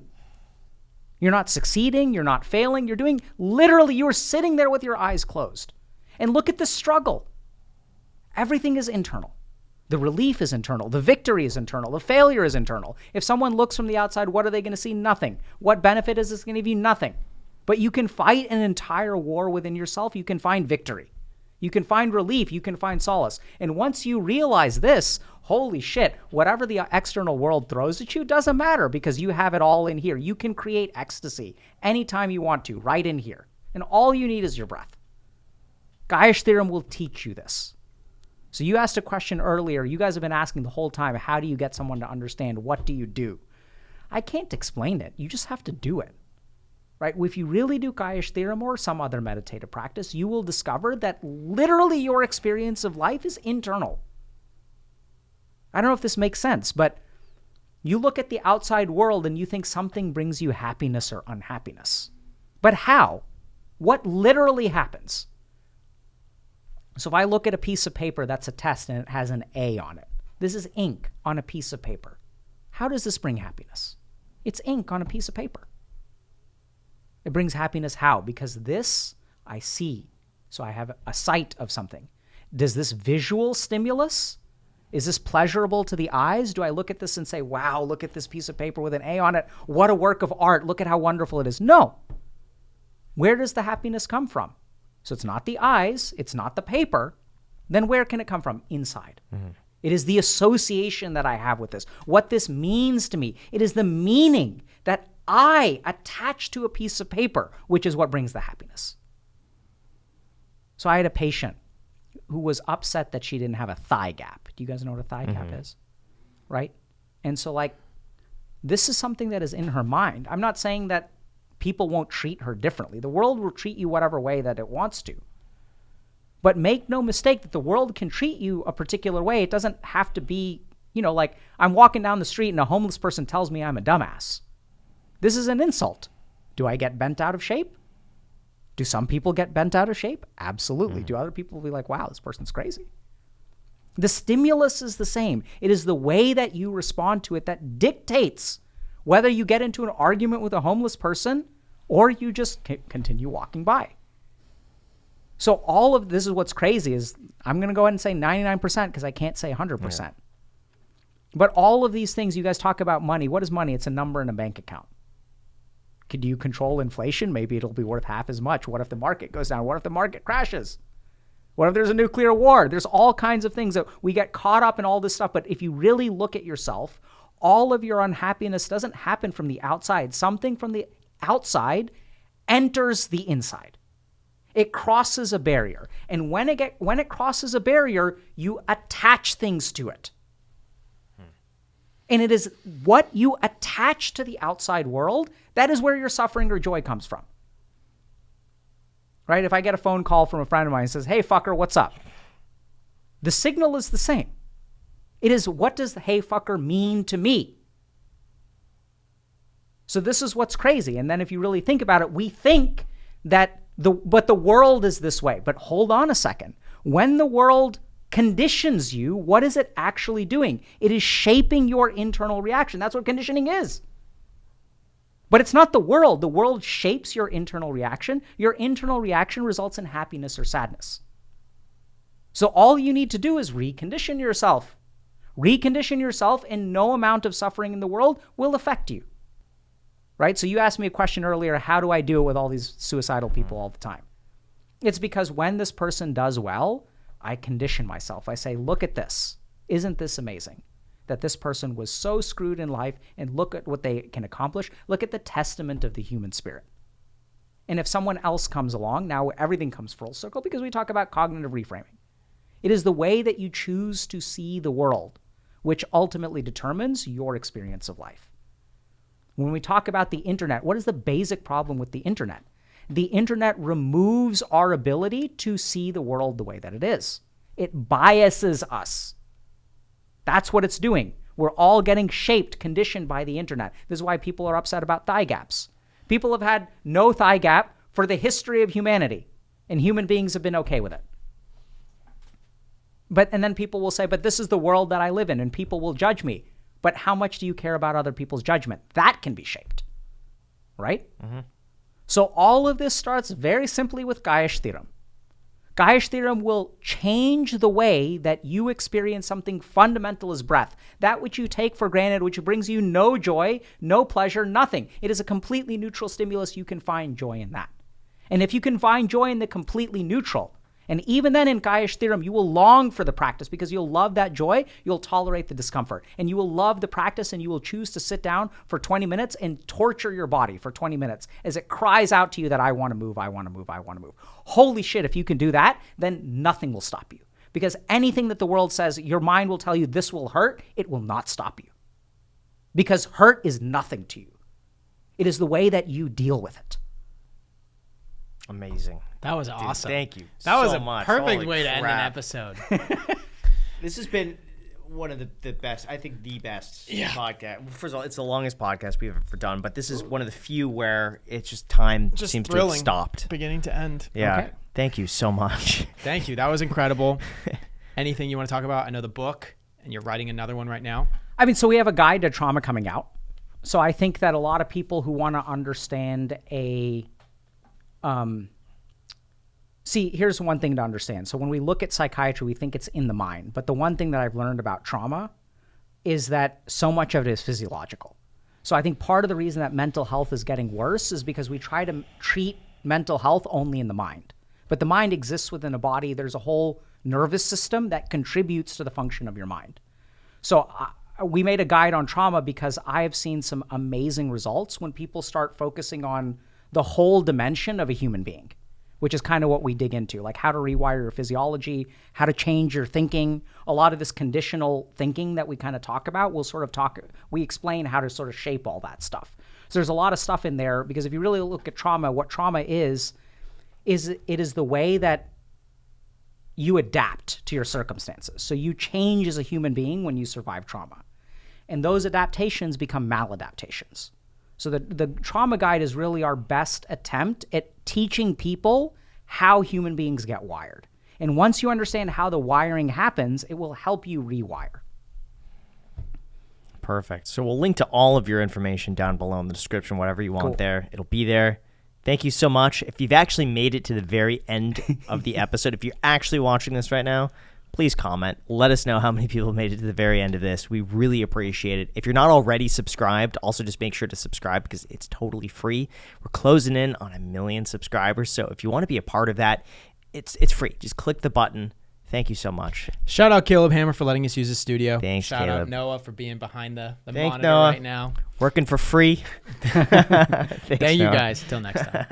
A: You're not succeeding. You're not failing. You're doing, literally, you are sitting there with your eyes closed. And look at the struggle. Everything is internal. The relief is internal. The victory is internal. The failure is internal. If someone looks from the outside, what are they going to see? Nothing. What benefit is this going to give you? Nothing. But you can fight an entire war within yourself. You can find victory. You can find relief. You can find solace. And once you realize this, holy shit, whatever the external world throws at you doesn't matter because you have it all in here. You can create ecstasy anytime you want to, right in here. And all you need is your breath. Kaya-Sthira will teach you this. So you asked a question earlier. You guys have been asking the whole time, how do you get someone to understand? What do you do? I can't explain it. You just have to do it. Right? If you really do Kaya-Sthira or some other meditative practice, you will discover that literally your experience of life is internal. I don't know if this makes sense, but you look at the outside world and you think something brings you happiness or unhappiness. But how? What literally happens? So if I look at a piece of paper that's a test and it has an A on it, this is ink on a piece of paper. How does this bring happiness? It's ink on a piece of paper. It brings happiness how? Because this I see. So I have a sight of something. Does this visual stimulus? Is this pleasurable to the eyes? Do I look at this and say, wow, look at this piece of paper with an A on it. What a work of art. Look at how wonderful it is. No. Where does the happiness come from? So it's not the eyes. It's not the paper. Then where can it come from? Inside. Mm-hmm. It is the association that I have with this. What this means to me. It is the meaning that I attach to a piece of paper, which is what brings the happiness. So I had a patient who was upset that she didn't have a thigh gap. Do you guys know what a thigh gap is? Right? And so, like, this is something that is in her mind. I'm not saying that people won't treat her differently. The world will treat you whatever way that it wants to. But make no mistake that the world can treat you a particular way. It doesn't have to be, like I'm walking down the street and a homeless person tells me I'm a dumbass. This is an insult. Do I get bent out of shape? Do some people get bent out of shape? Absolutely. Do other people be like, wow, this person's crazy? The stimulus is the same. It is the way that you respond to it that dictates whether you get into an argument with a homeless person or you just continue walking by. So all of this is what's crazy is I'm going to go ahead and say 99% because I can't say 100%. Yeah. But all of these things, you guys talk about money. What is money? It's a number in a bank account. Could you control inflation? Maybe it'll be worth half as much. What if the market goes down? What if the market crashes? What if there's a nuclear war? There's all kinds of things that we get caught up in all this stuff. But if you really look at yourself, all of your unhappiness doesn't happen from the outside. Something from the outside enters the inside. It crosses a barrier. And when it crosses a barrier, you attach things to it. And it is what you attach to the outside world, that is where your suffering or joy comes from. Right? If I get a phone call from a friend of mine and says, hey, fucker, what's up? The signal is the same. It is, what does the hey, fucker mean to me? So this is what's crazy. And then if you really think about it, we think that but the world is this way. But hold on a second. When the world conditions you, what is it actually doing? It is shaping your internal reaction. That's what conditioning is. But it's not the world. The world shapes your internal reaction. Your internal reaction results in happiness or sadness. So all you need to do is recondition yourself. Recondition yourself, and no amount of suffering in the world will affect you. Right? So you asked me a question earlier, how do I do it with all these suicidal people all the time? It's because when this person does well, I condition myself. I say, look at this. Isn't this amazing? That this person was so screwed in life, and look at what they can accomplish. Look at the testament of the human spirit. And if someone else comes along, now everything comes full circle because we talk about cognitive reframing. It is the way that you choose to see the world, which ultimately determines your experience of life. When we talk about the internet, what is the basic problem with the internet? The internet removes our ability to see the world the way that it is. It biases us. That's what it's doing. We're all getting shaped, conditioned by the internet. This is why people are upset about thigh gaps. People have had no thigh gap for the history of humanity, and human beings have been okay with it. And then people will say, but this is the world that I live in, and people will judge me. But how much do you care about other people's judgment? That can be shaped, right? Mm-hmm. So all of this starts very simply with Gaesch theorem. Gaesch theorem will change the way that you experience something fundamental as breath. That which you take for granted, which brings you no joy, no pleasure, nothing. It is a completely neutral stimulus. You can find joy in that. And if you can find joy in the completely neutral, and even then in Gaesch theorem, you will long for the practice because you'll love that joy, you'll tolerate the discomfort, and you will love the practice, and you will choose to sit down for 20 minutes and torture your body for 20 minutes as it cries out to you that I want to move, I want to move, I want to move. Holy shit, if you can do that, then nothing will stop you. Because anything that the world says, your mind will tell you this will hurt, it will not stop you. Because hurt is nothing to you. It is the way that you deal with it.
D: Amazing.
B: That was awesome.
D: Thank you.
B: That was
D: so
B: a
D: much.
B: perfect
D: Holy
B: way to end an
D: crap.
B: episode.
C: This has been one of the best, I think the best podcast. First of all, it's the longest podcast we've ever done, but this is one of the few where it's just time seems to have stopped.
B: Beginning to end.
C: Yeah.
B: Okay.
C: Thank you so much.
B: Thank you. That was incredible. Anything you want to talk about? I know the book, and you're writing another one right now.
A: I mean, so we have a guide to trauma coming out. So I think that a lot of people who want to understand see, here's one thing to understand. So when we look at psychiatry, we think it's in the mind. But the one thing that I've learned about trauma is that so much of it is physiological. So I think part of the reason that mental health is getting worse is because we try to treat mental health only in the mind. But the mind exists within a body. There's a whole nervous system that contributes to the function of your mind. So we made a guide on trauma because I have seen some amazing results when people start focusing on the whole dimension of a human being, which is kind of what we dig into, like how to rewire your physiology, how to change your thinking. A lot of this conditional thinking that we kind of talk about, we explain how to sort of shape all that stuff. So there's a lot of stuff in there because if you really look at trauma, what trauma is it is the way that you adapt to your circumstances. So you change as a human being when you survive trauma. And those adaptations become maladaptations. So the trauma guide is really our best attempt at teaching people how human beings get wired. And once you understand how the wiring happens, it will help you rewire.
C: Perfect. So we'll link to all of your information down below in the description, whatever you want there. It'll be there. Thank you so much. If you've actually made it to the very end of the episode, if you're actually watching this right now, please comment. Let us know how many people made it to the very end of this. We really appreciate it. If you're not already subscribed, also just make sure to subscribe because it's totally free. We're closing in on 1 million subscribers. So if you want to be a part of that, it's free. Just click the button. Thank you so much.
B: Shout out Caleb Hammer for letting us use his studio.
C: Thanks,
B: Shout
C: Caleb.
B: out Noah for being behind the
C: Thank
B: monitor
C: Noah.
B: right now.
C: Working for free.
B: Thank you guys. Till next time.